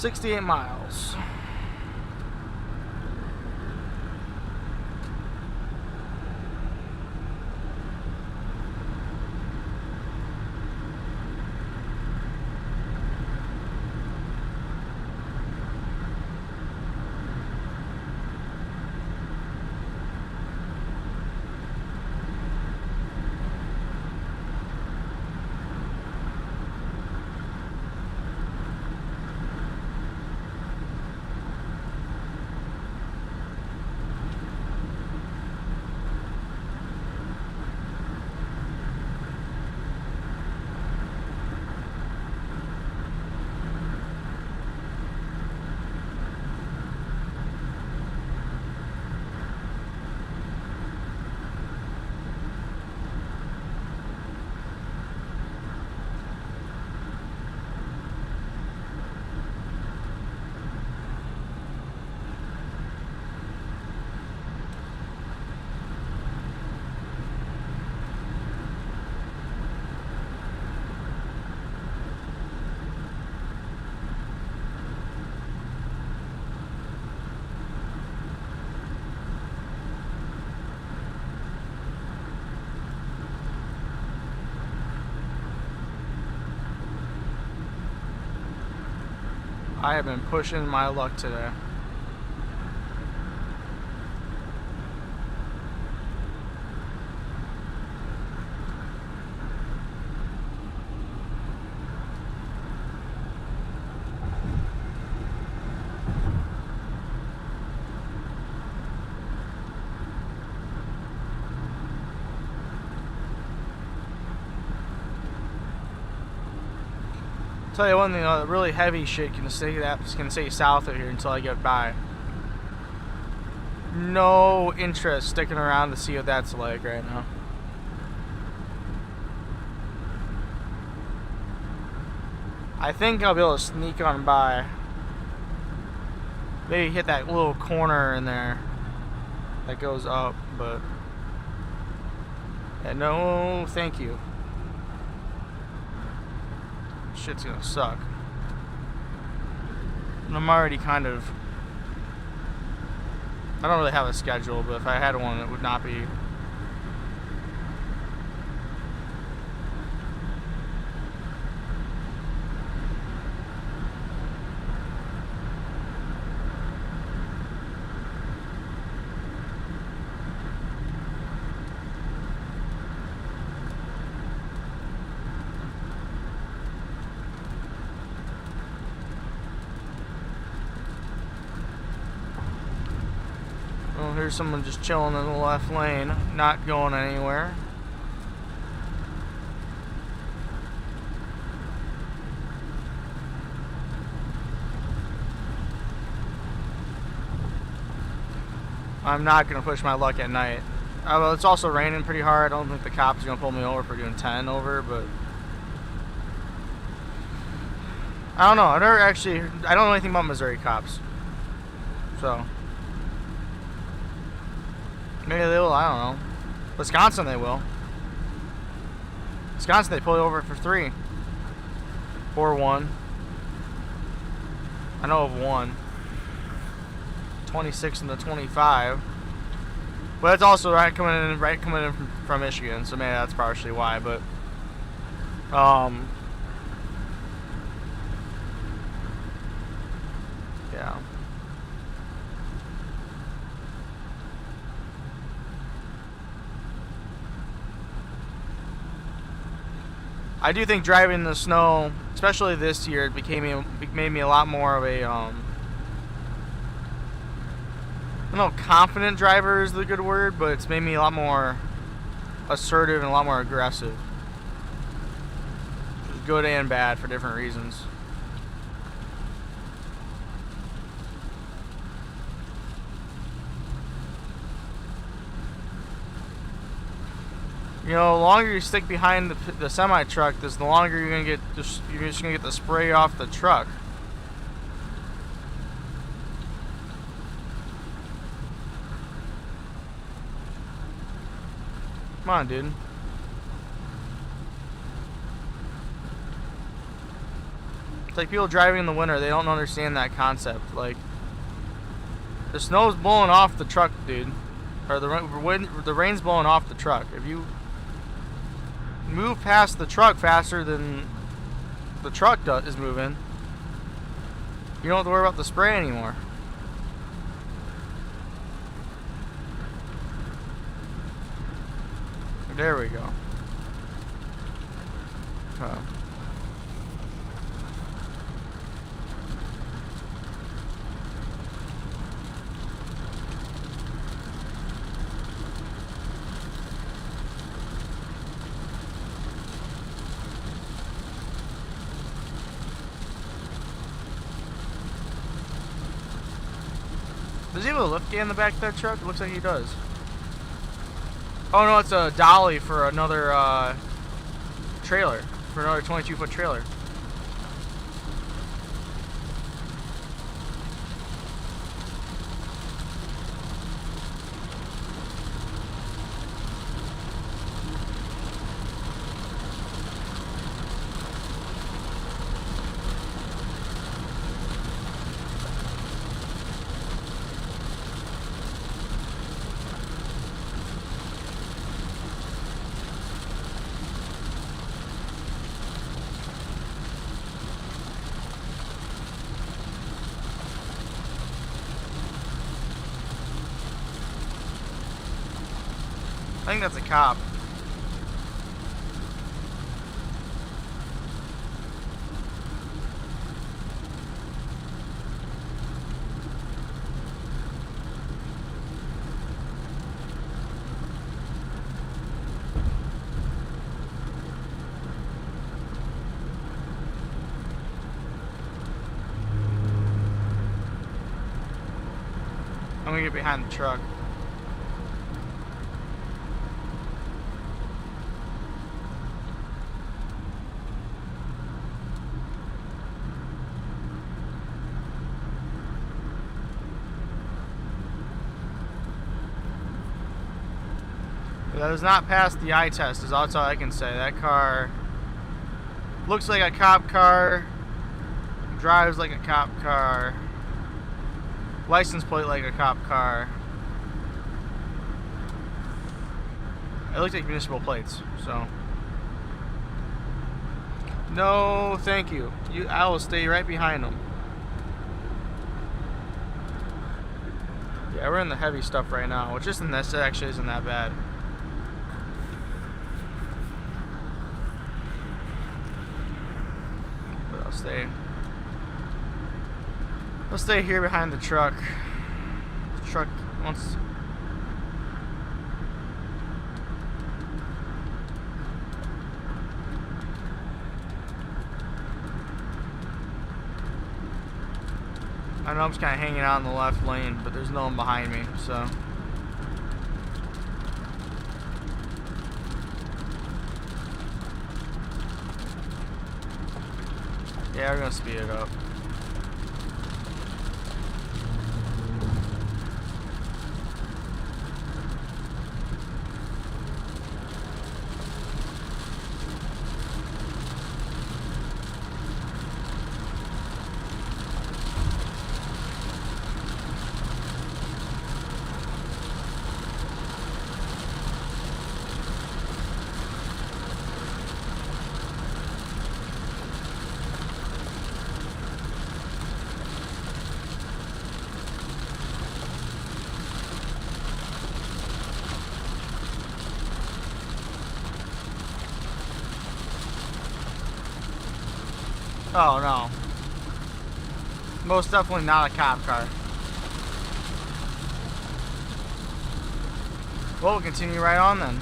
68 miles. I have been pushing my luck today. Tell you one thing, the really heavy shit can stay south of here until I get by. No interest sticking around to see what that's like right now. I think I'll be able to sneak on by. Maybe hit that little corner in there that goes up, but yeah, no, thank you. Shit's gonna suck. And I'm already kind of... I don't really have a schedule, but if I had one, it would not be... Oh, here's someone just chilling in the left lane, not going anywhere. I'm not going to push my luck at night. Well, it's also raining pretty hard. I don't think the cops are going to pull me over for doing 10 over, but... I don't know. I don't know anything about Missouri cops. So... maybe they will, I don't know. Wisconsin, they will. Wisconsin, they pull you over for 3. Or 1. I know of 1. 26 and the 25. But that's also coming in from Michigan, so maybe that's partially why, but yeah. I do think driving in the snow, especially this year, it made me a lot more of a I don't know, confident driver is the good word, but it's made me a lot more assertive and a lot more aggressive. Which is good and bad for different reasons. You know, the longer you stick behind the semi truck, the longer you're gonna get. You're just gonna get the spray off the truck. Come on, dude. It's like people driving in the winter, they don't understand that concept. Like, the snow's blowing off the truck, dude. Or the rain's blowing off the truck. If you move past the truck faster than the truck is moving, you don't have to worry about the spray anymore. There we go. Oh. Does he have a lift gate in the back of that truck? It looks like he does. Oh no, it's a dolly for another trailer, for another 22-foot trailer. I think that's a cop. I'm gonna get behind the truck. That does not pass the eye test, is all I can say. That car looks like a cop car, drives like a cop car, license plate like a cop car. It looks like municipal plates, so. No, thank you. I will stay right behind them. Yeah, we're in the heavy stuff right now, which isn't this actually isn't that bad. I'll stay here behind the truck. The truck wants. I know I'm just kind of hanging out in the left lane, but there's no one behind me, so. Yeah, we're gonna speed it up. Oh no. Most definitely not a cop car. Well, we'll continue right on then.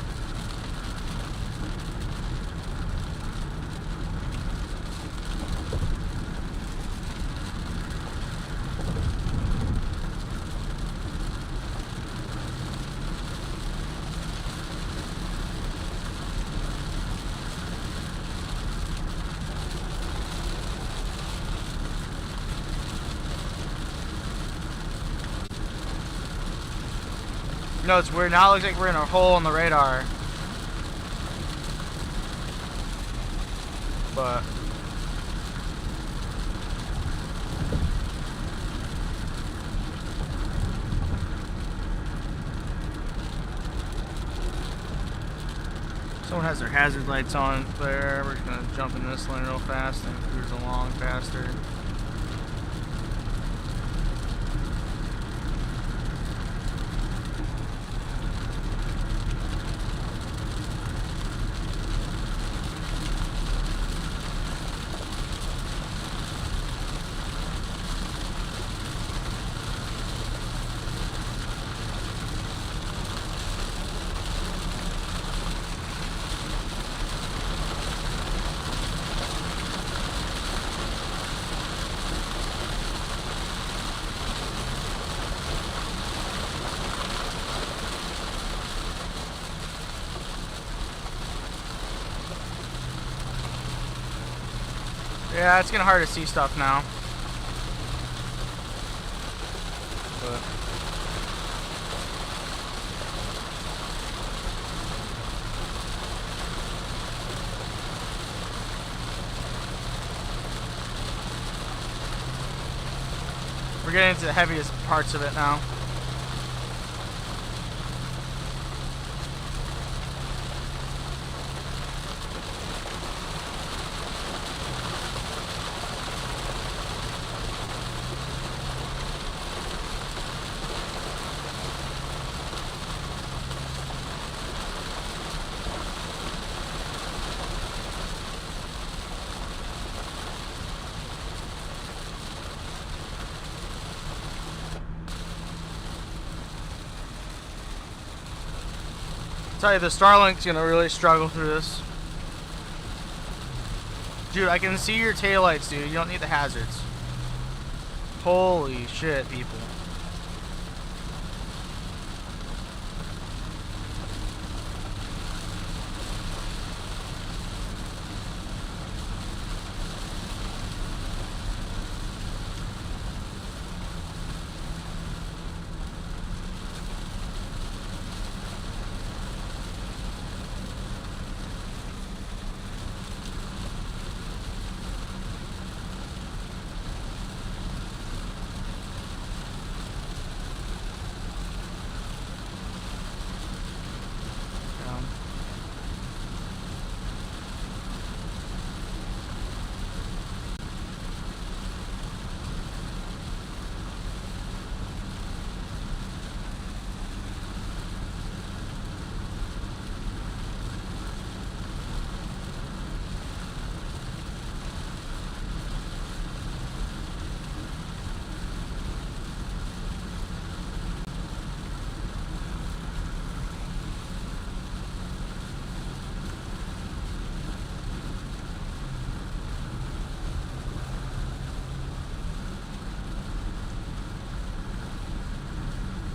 No, it's weird. Now it looks like we're in a hole in the radar. But Someone has their hazard lights on there. We're just gonna jump in this lane real fast and cruise along faster. Yeah, it's getting hard to see stuff now. But we're getting into the heaviest parts of it now. Tell you, the Starlink's gonna really struggle through this. Dude, I can see your taillights, dude. You don't need the hazards. Holy shit, people.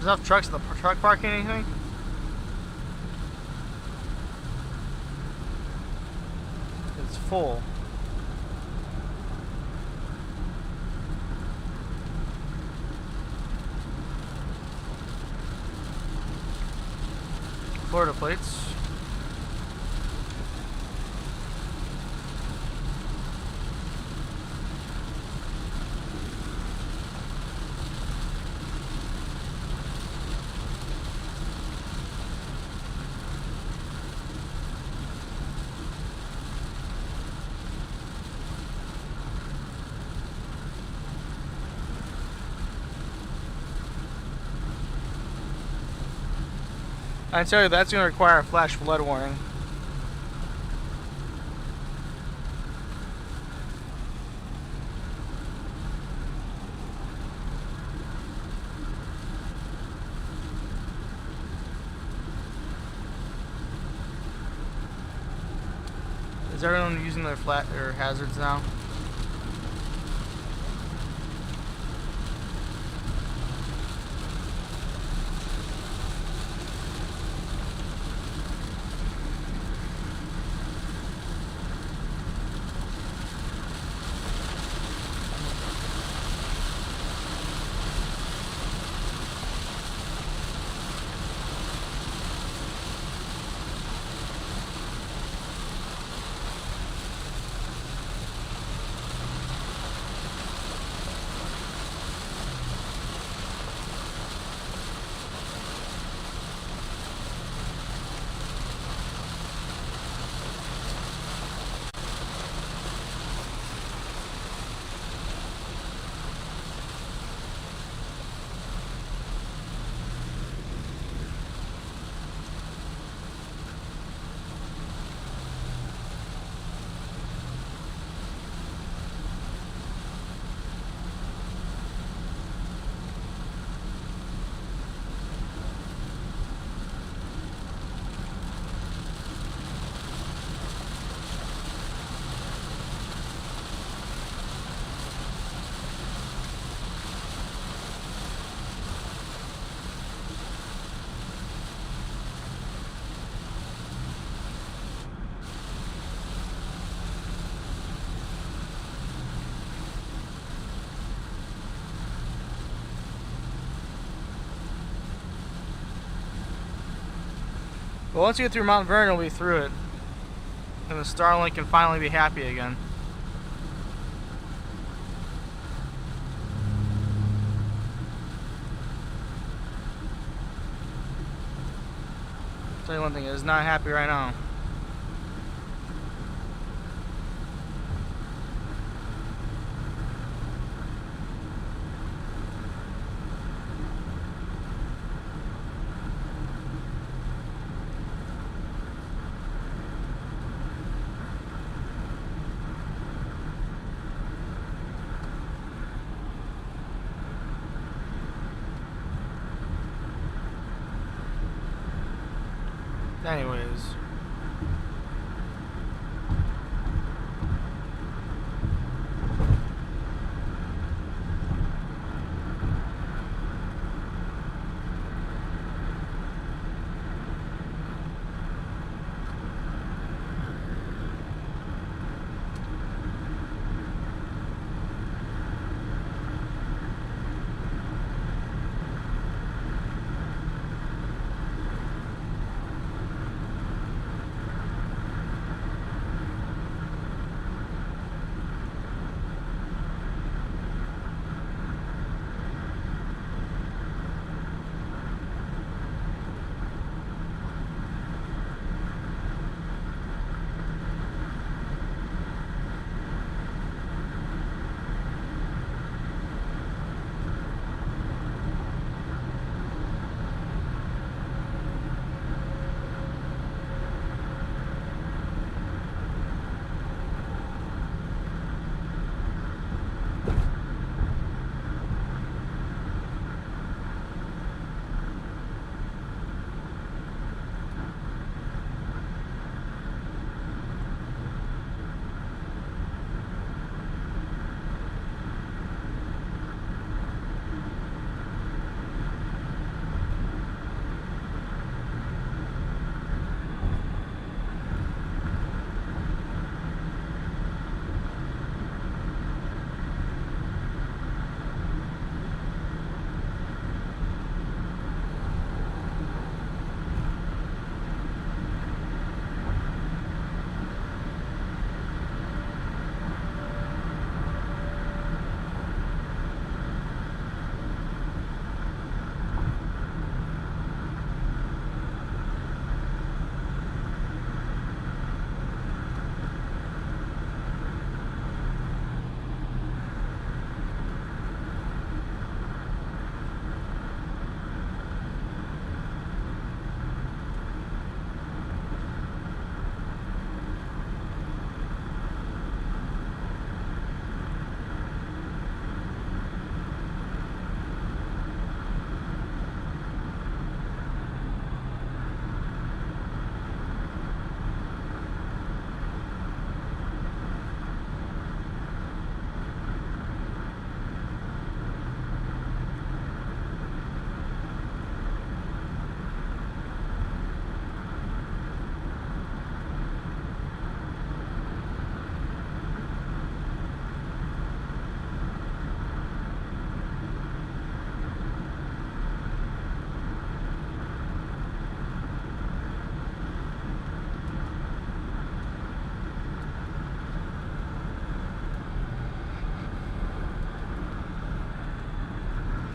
There's enough trucks at the truck parking, anything? It's full. Florida plates. I tell you, that's going to require a flash flood warning. Is everyone using their hazards now? But once you get through Mount Vernon, you'll be through it. And the Starlink can finally be happy again. I'll tell you one thing, it is not happy right now. Anyways.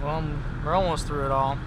Well, we're almost through it all.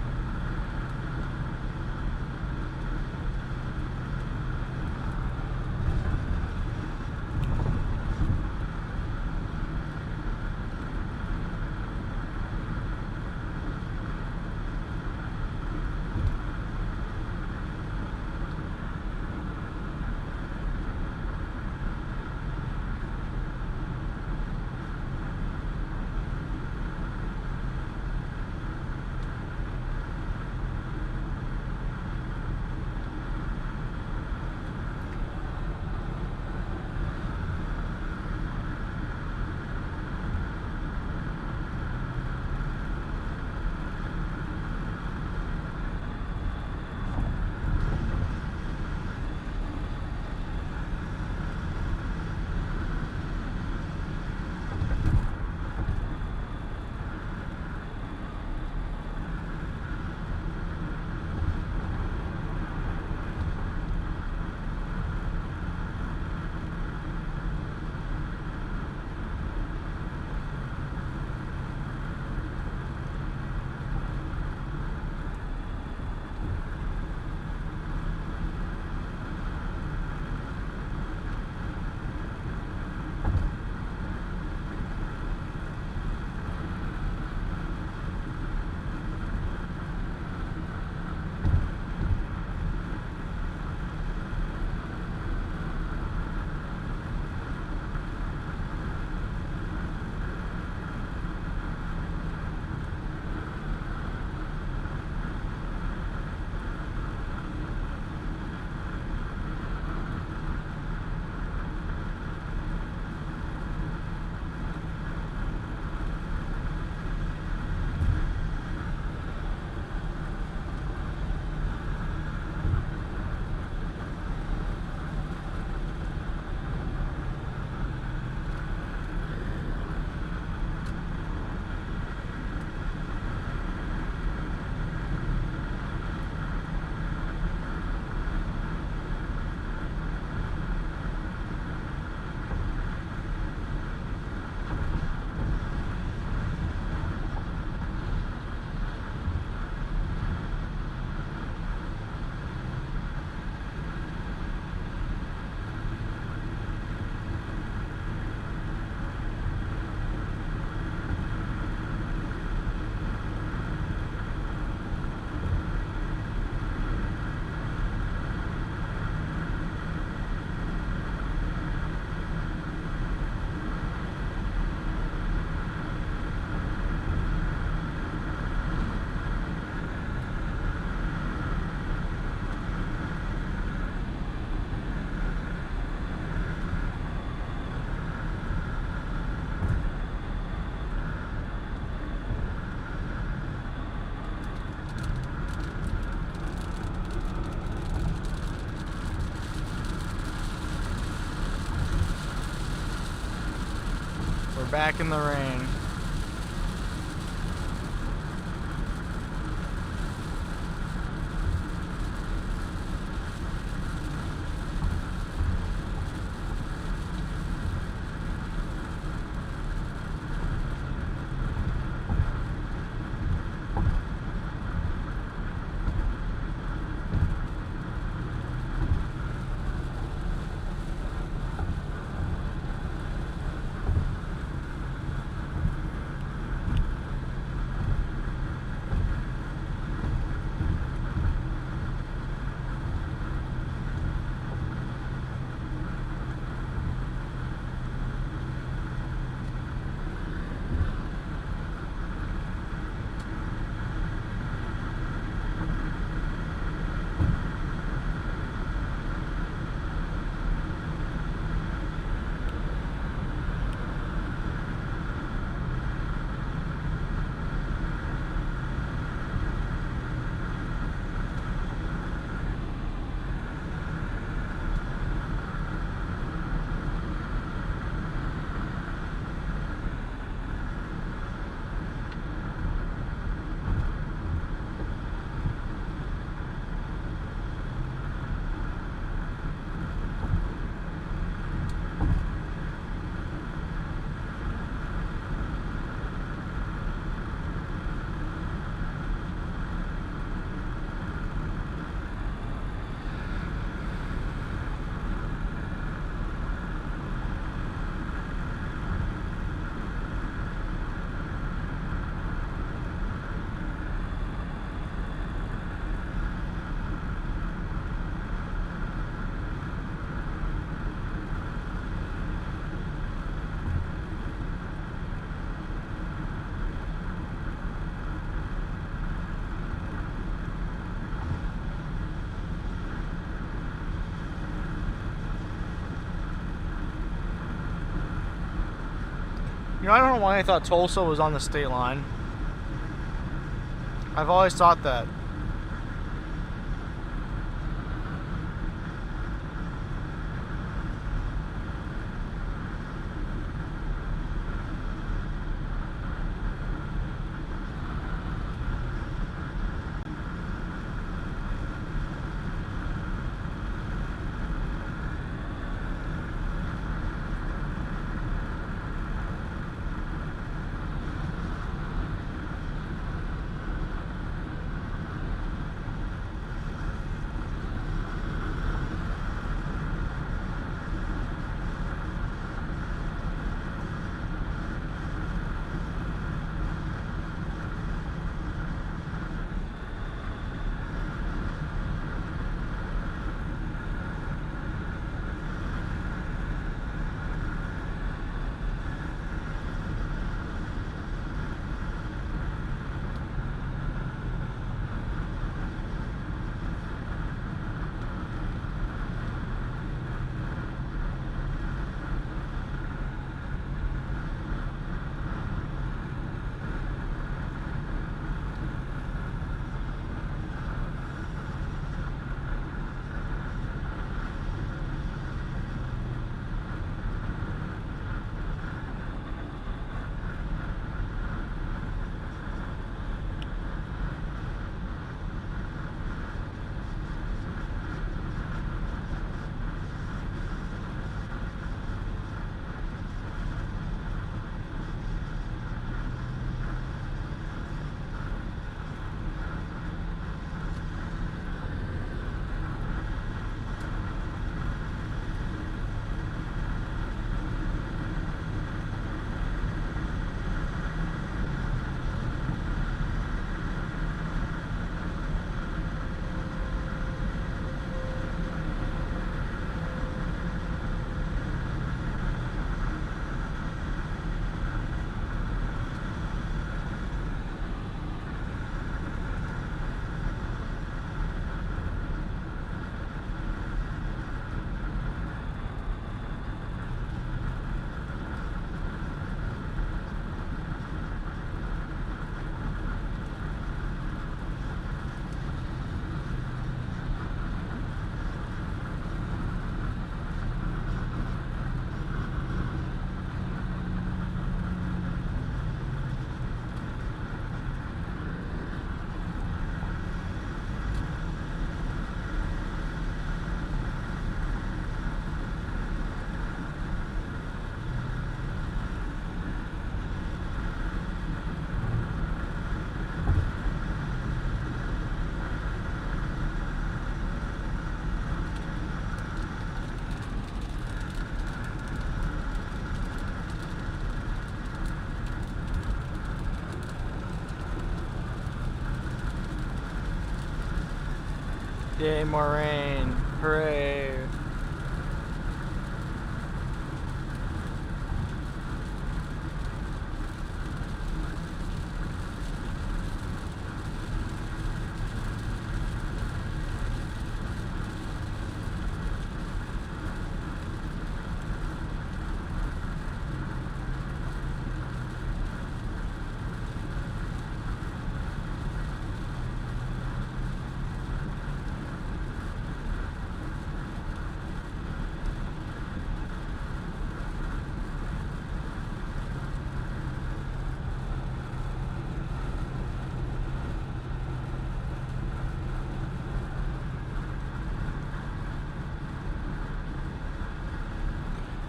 back in the rain. You know, I don't know why I thought Tulsa was on the state line. I've always thought that. Yay, more rain. Hooray.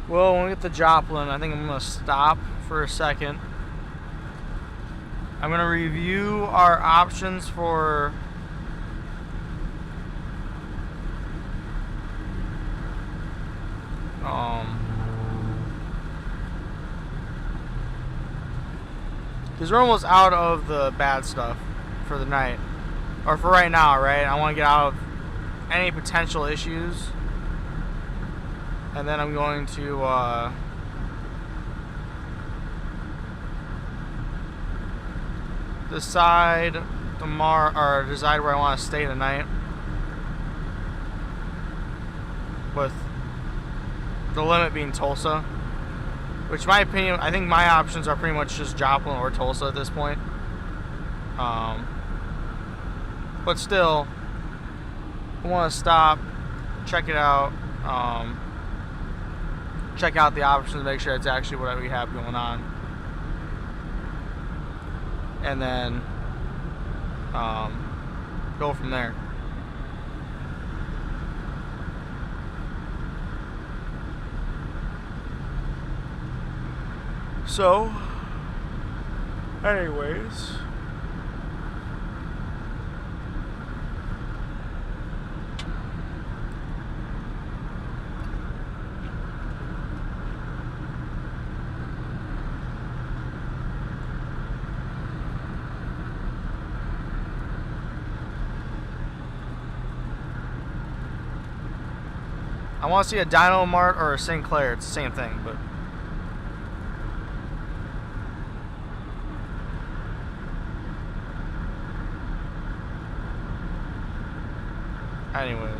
Well, when we get to Joplin, I think I'm going to stop for a second. I'm going to review our options for because we're almost out of the bad stuff for the night, or for right now, right? I want to get out of any potential issues. And then I'm going to decide tomorrow, or decide where I want to stay tonight. With the limit being Tulsa, which, in my opinion, I think my options are pretty much just Joplin or Tulsa at this point. But still, I want to stop, check it out. Check out the options, make sure it's actually what we have going on, and then go from there. So, anyways, I want to see a Dino Mart or a Sinclair. It's the same thing, but anyways.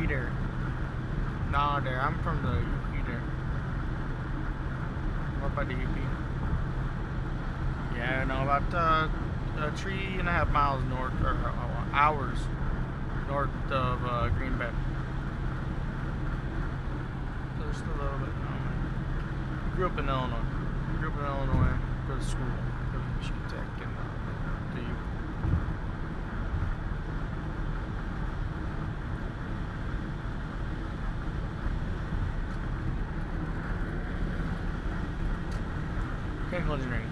Heater. No, there. I'm from the Heater. What by the UP? Yeah, no, about 3.5 miles north, or hours north of Green Bay. So just a little bit. Grew up in Illinois. Go to school. Go to Michigan Tech and the U. Chemical engineering.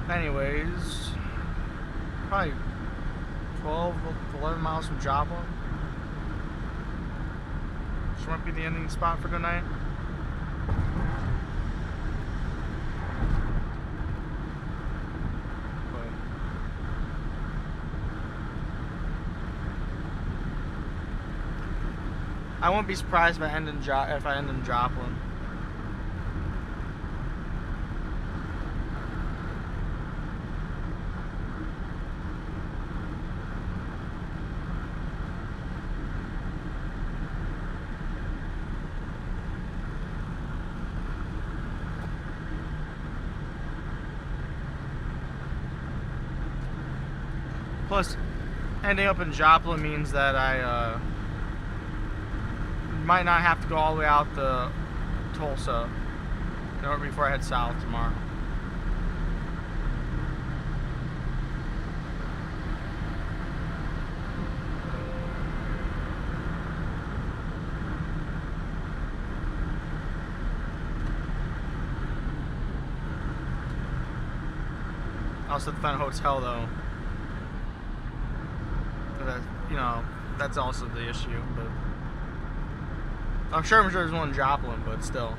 Anyways, probably 12, 11 miles from Joplin. Which might be the ending spot for tonight. But I won't be surprised if I end in Joplin. Plus, ending up in Joplin means that I might not have to go all the way out to Tulsa in order before I head south tomorrow. I also have to find a hotel though. You know, that's also the issue, but I'm sure there's one in Joplin, but still.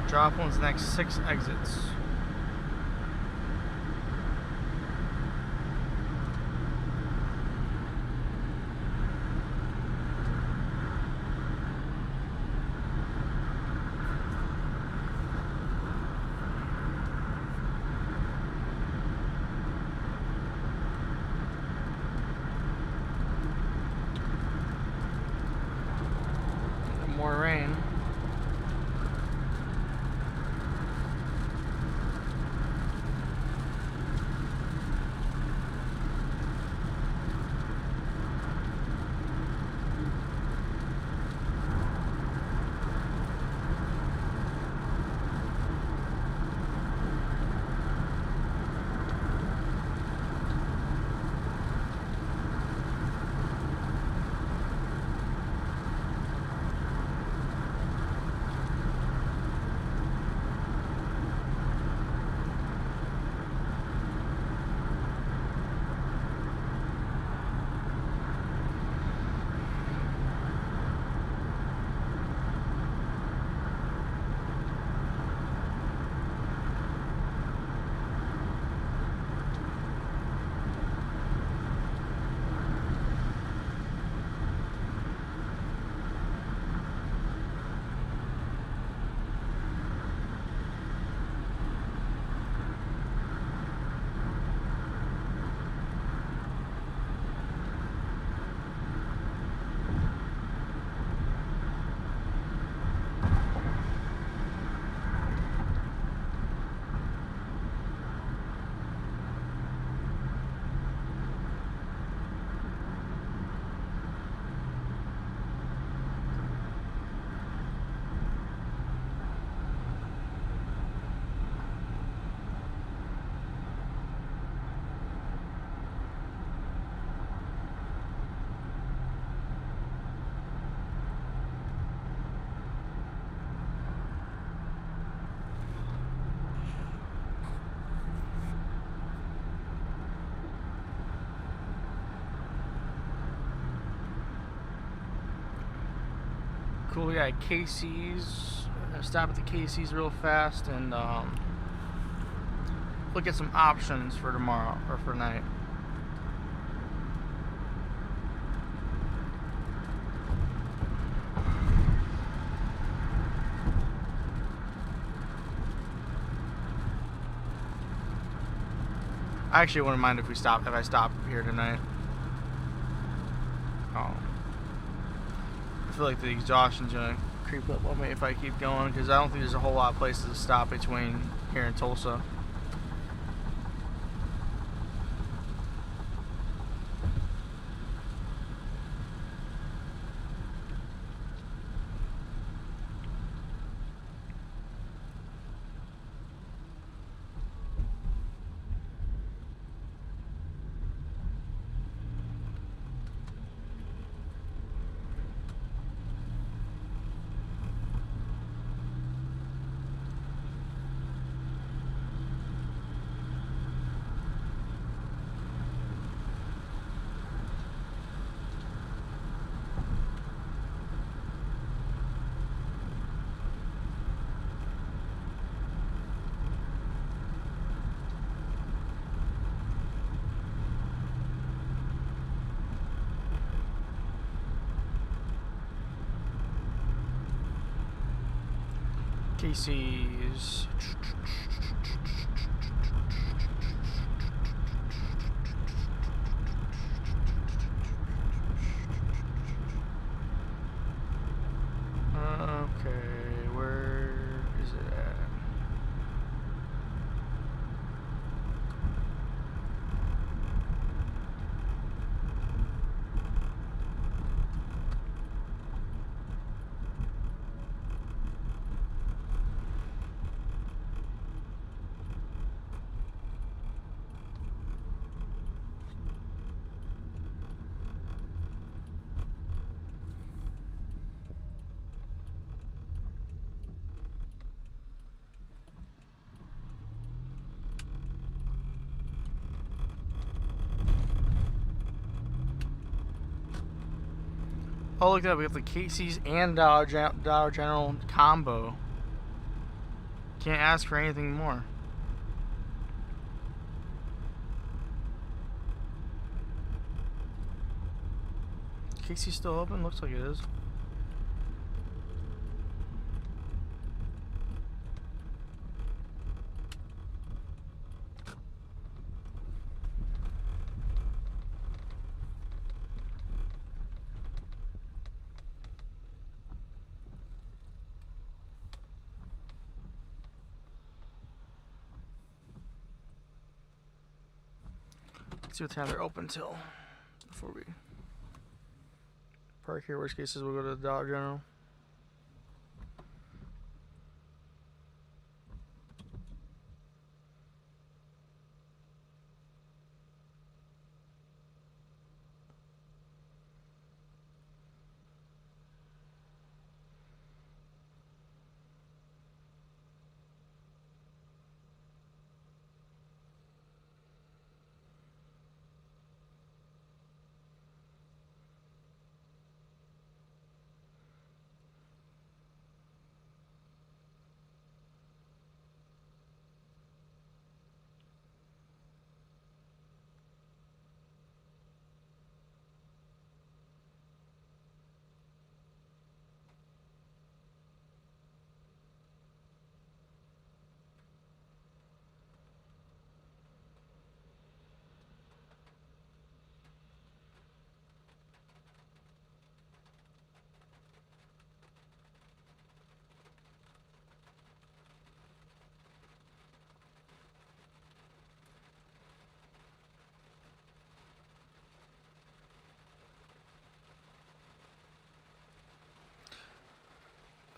Joplin's the next 6 exits. More rain. Cool. Yeah, Casey's. Stop at the Casey's real fast and look at some options for tomorrow or for tonight. I actually wouldn't mind if I stop here tonight. Oh. I feel like the exhaustion's gonna creep up on me if I keep going, because I don't think there's a whole lot of places to stop between here and Tulsa. Casey's. Okay, where is it at? Oh, look at that. We got the Casey's and Dollar General combo. Can't ask for anything more. Casey's still open? Looks like it is. See what time they're open till before we park here. Worst cases, we'll go to the Dollar General.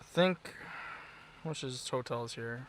I think, which is hotels here.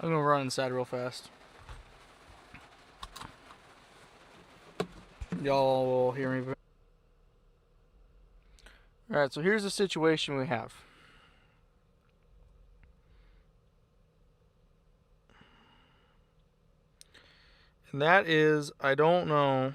I'm gonna run inside real fast. Y'all will hear me. Alright, so here's the situation we have. And that is, I don't know.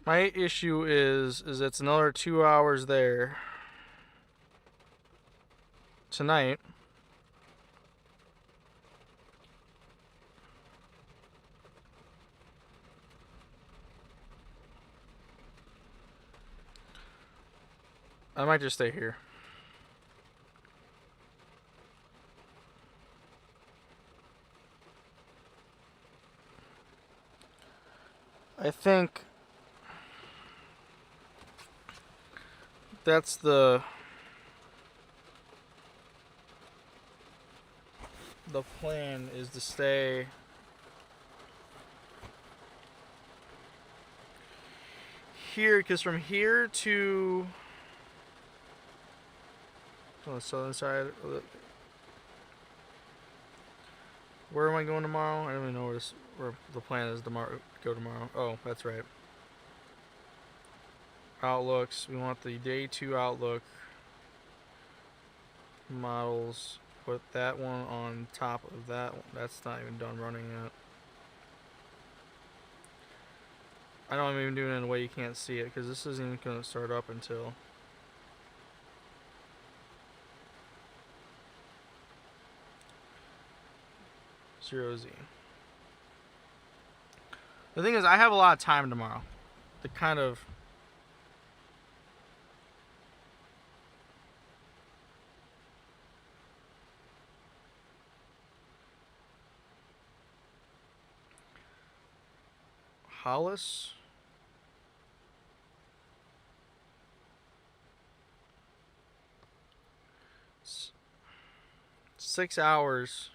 My issue is it's another 2 hours there tonight. I might just stay here. I think that's the plan, is to stay here, because from here to on the southern side, where am I going tomorrow? I don't even know where the plan is tomorrow. Go tomorrow. Oh, that's right. Outlooks. We want the day 2 outlook models. Put that one on top of that one. That's not even done running yet. I know I'm even doing it in a way you can't see it, because this isn't even going to start up until 0Z. The thing is, I have a lot of time tomorrow to kind of Hollis. 6 hours.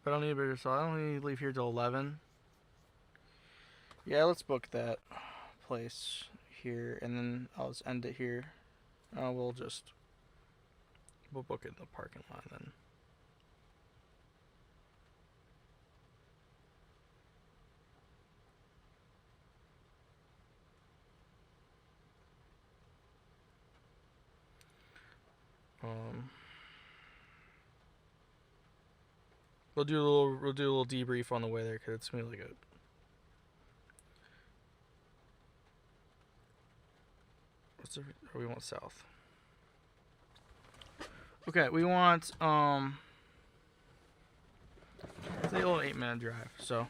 But I don't need a bigger, so I don't need to leave here till 11. Yeah, let's book that place here, and then I'll just end it here. We'll book it in the parking lot then. We'll do a little debrief on the way there, because it's really good. We want south. Okay, we want it's a little 8-minute drive. So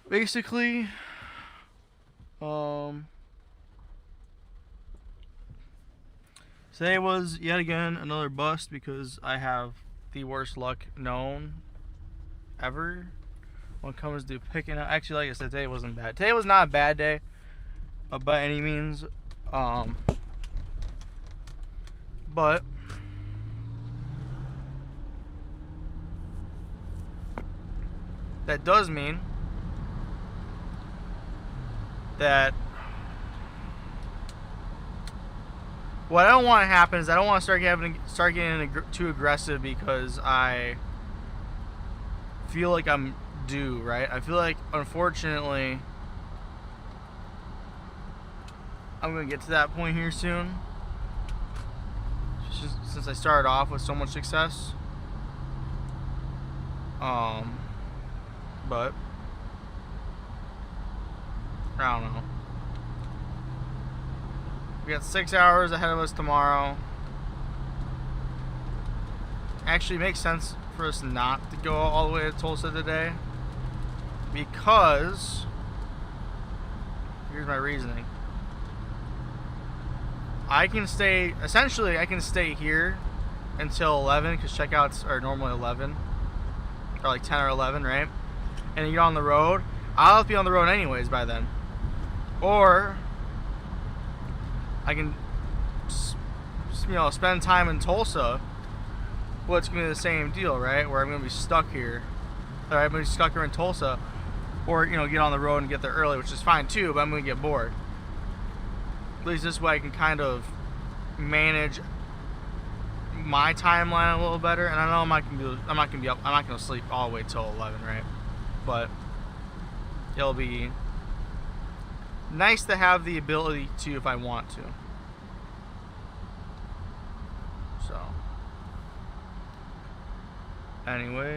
basically, today was yet again another bust, because I have the worst luck known ever when it comes to picking up. Actually, like I said, today wasn't bad. Today was not a bad day by any means. But that does mean that what I don't want to happen is I don't want to start getting too aggressive because I feel like I'm due, right? I feel like, unfortunately, I'm going to get to that point here soon. Just since I started off with so much success. But I don't know. We got 6 hours ahead of us tomorrow. Actually, it makes sense for us not to go all the way to Tulsa today, because here's my reasoning. I can stay here until 11, because checkouts are normally 11, or like 10 or 11, right? And you get on the road. I'll have to be on the road anyways by then. Or I can, spend time in Tulsa. Well, it's going to be the same deal, right? Where I'm going to be stuck here. Or I'm going to be stuck here in Tulsa. Or, get on the road and get there early, which is fine too, but I'm going to get bored. At least this way I can kind of manage my timeline a little better. And I know I'm not going to sleep all the way till 11, right? But it'll be nice to have the ability to if I want to. So, anyways,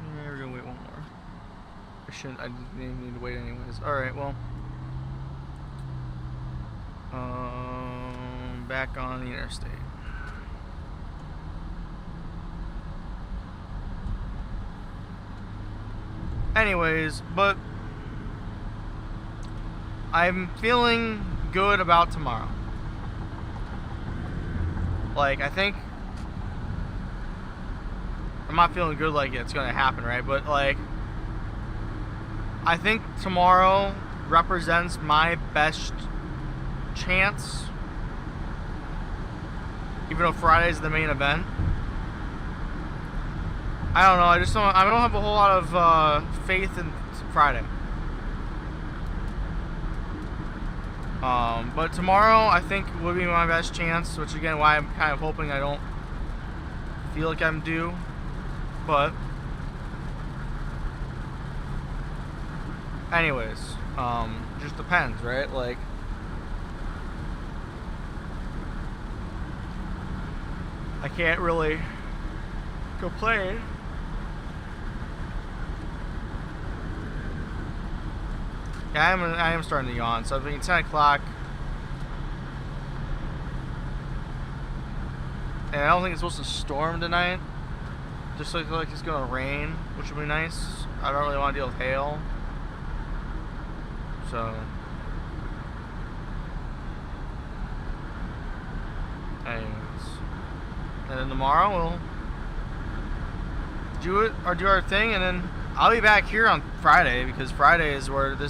yeah, we're gonna wait one more. I didn't even need to wait anyways. Alright, well, back on the interstate. Anyways, but I'm feeling good about tomorrow. Like, I think I'm not feeling good like it's gonna happen, right? But like, I think tomorrow represents my best chance, even though Friday's the main event. I don't know. I don't have a whole lot of faith in Friday. But tomorrow I think would be my best chance, which again why I'm kind of hoping I don't feel like I'm due. But anyways, just depends, right? Like, I can't really complain. Yeah, I am starting to yawn. So between 10 o'clock, and I don't think it's supposed to storm tonight. Just like it's gonna rain, which would be nice. I don't really want to deal with hail. So, anyways, and then tomorrow we'll do our thing, and then I'll be back here on Friday, because Friday is where the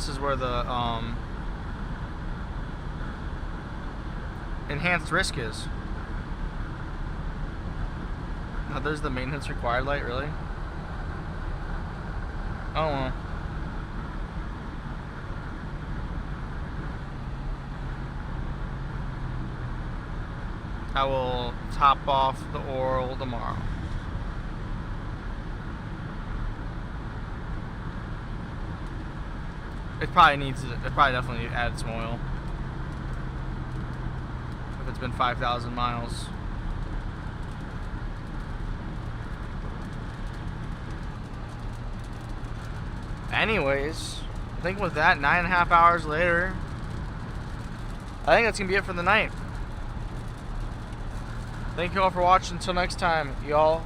enhanced risk is. Oh, there's the maintenance required light, really? Oh well. I will top off the oral tomorrow. It probably definitely add some oil. If it's been 5,000 miles. Anyways, I think with that, 9.5 hours later, I think that's gonna be it for the night. Thank you all for watching. Until next time, y'all.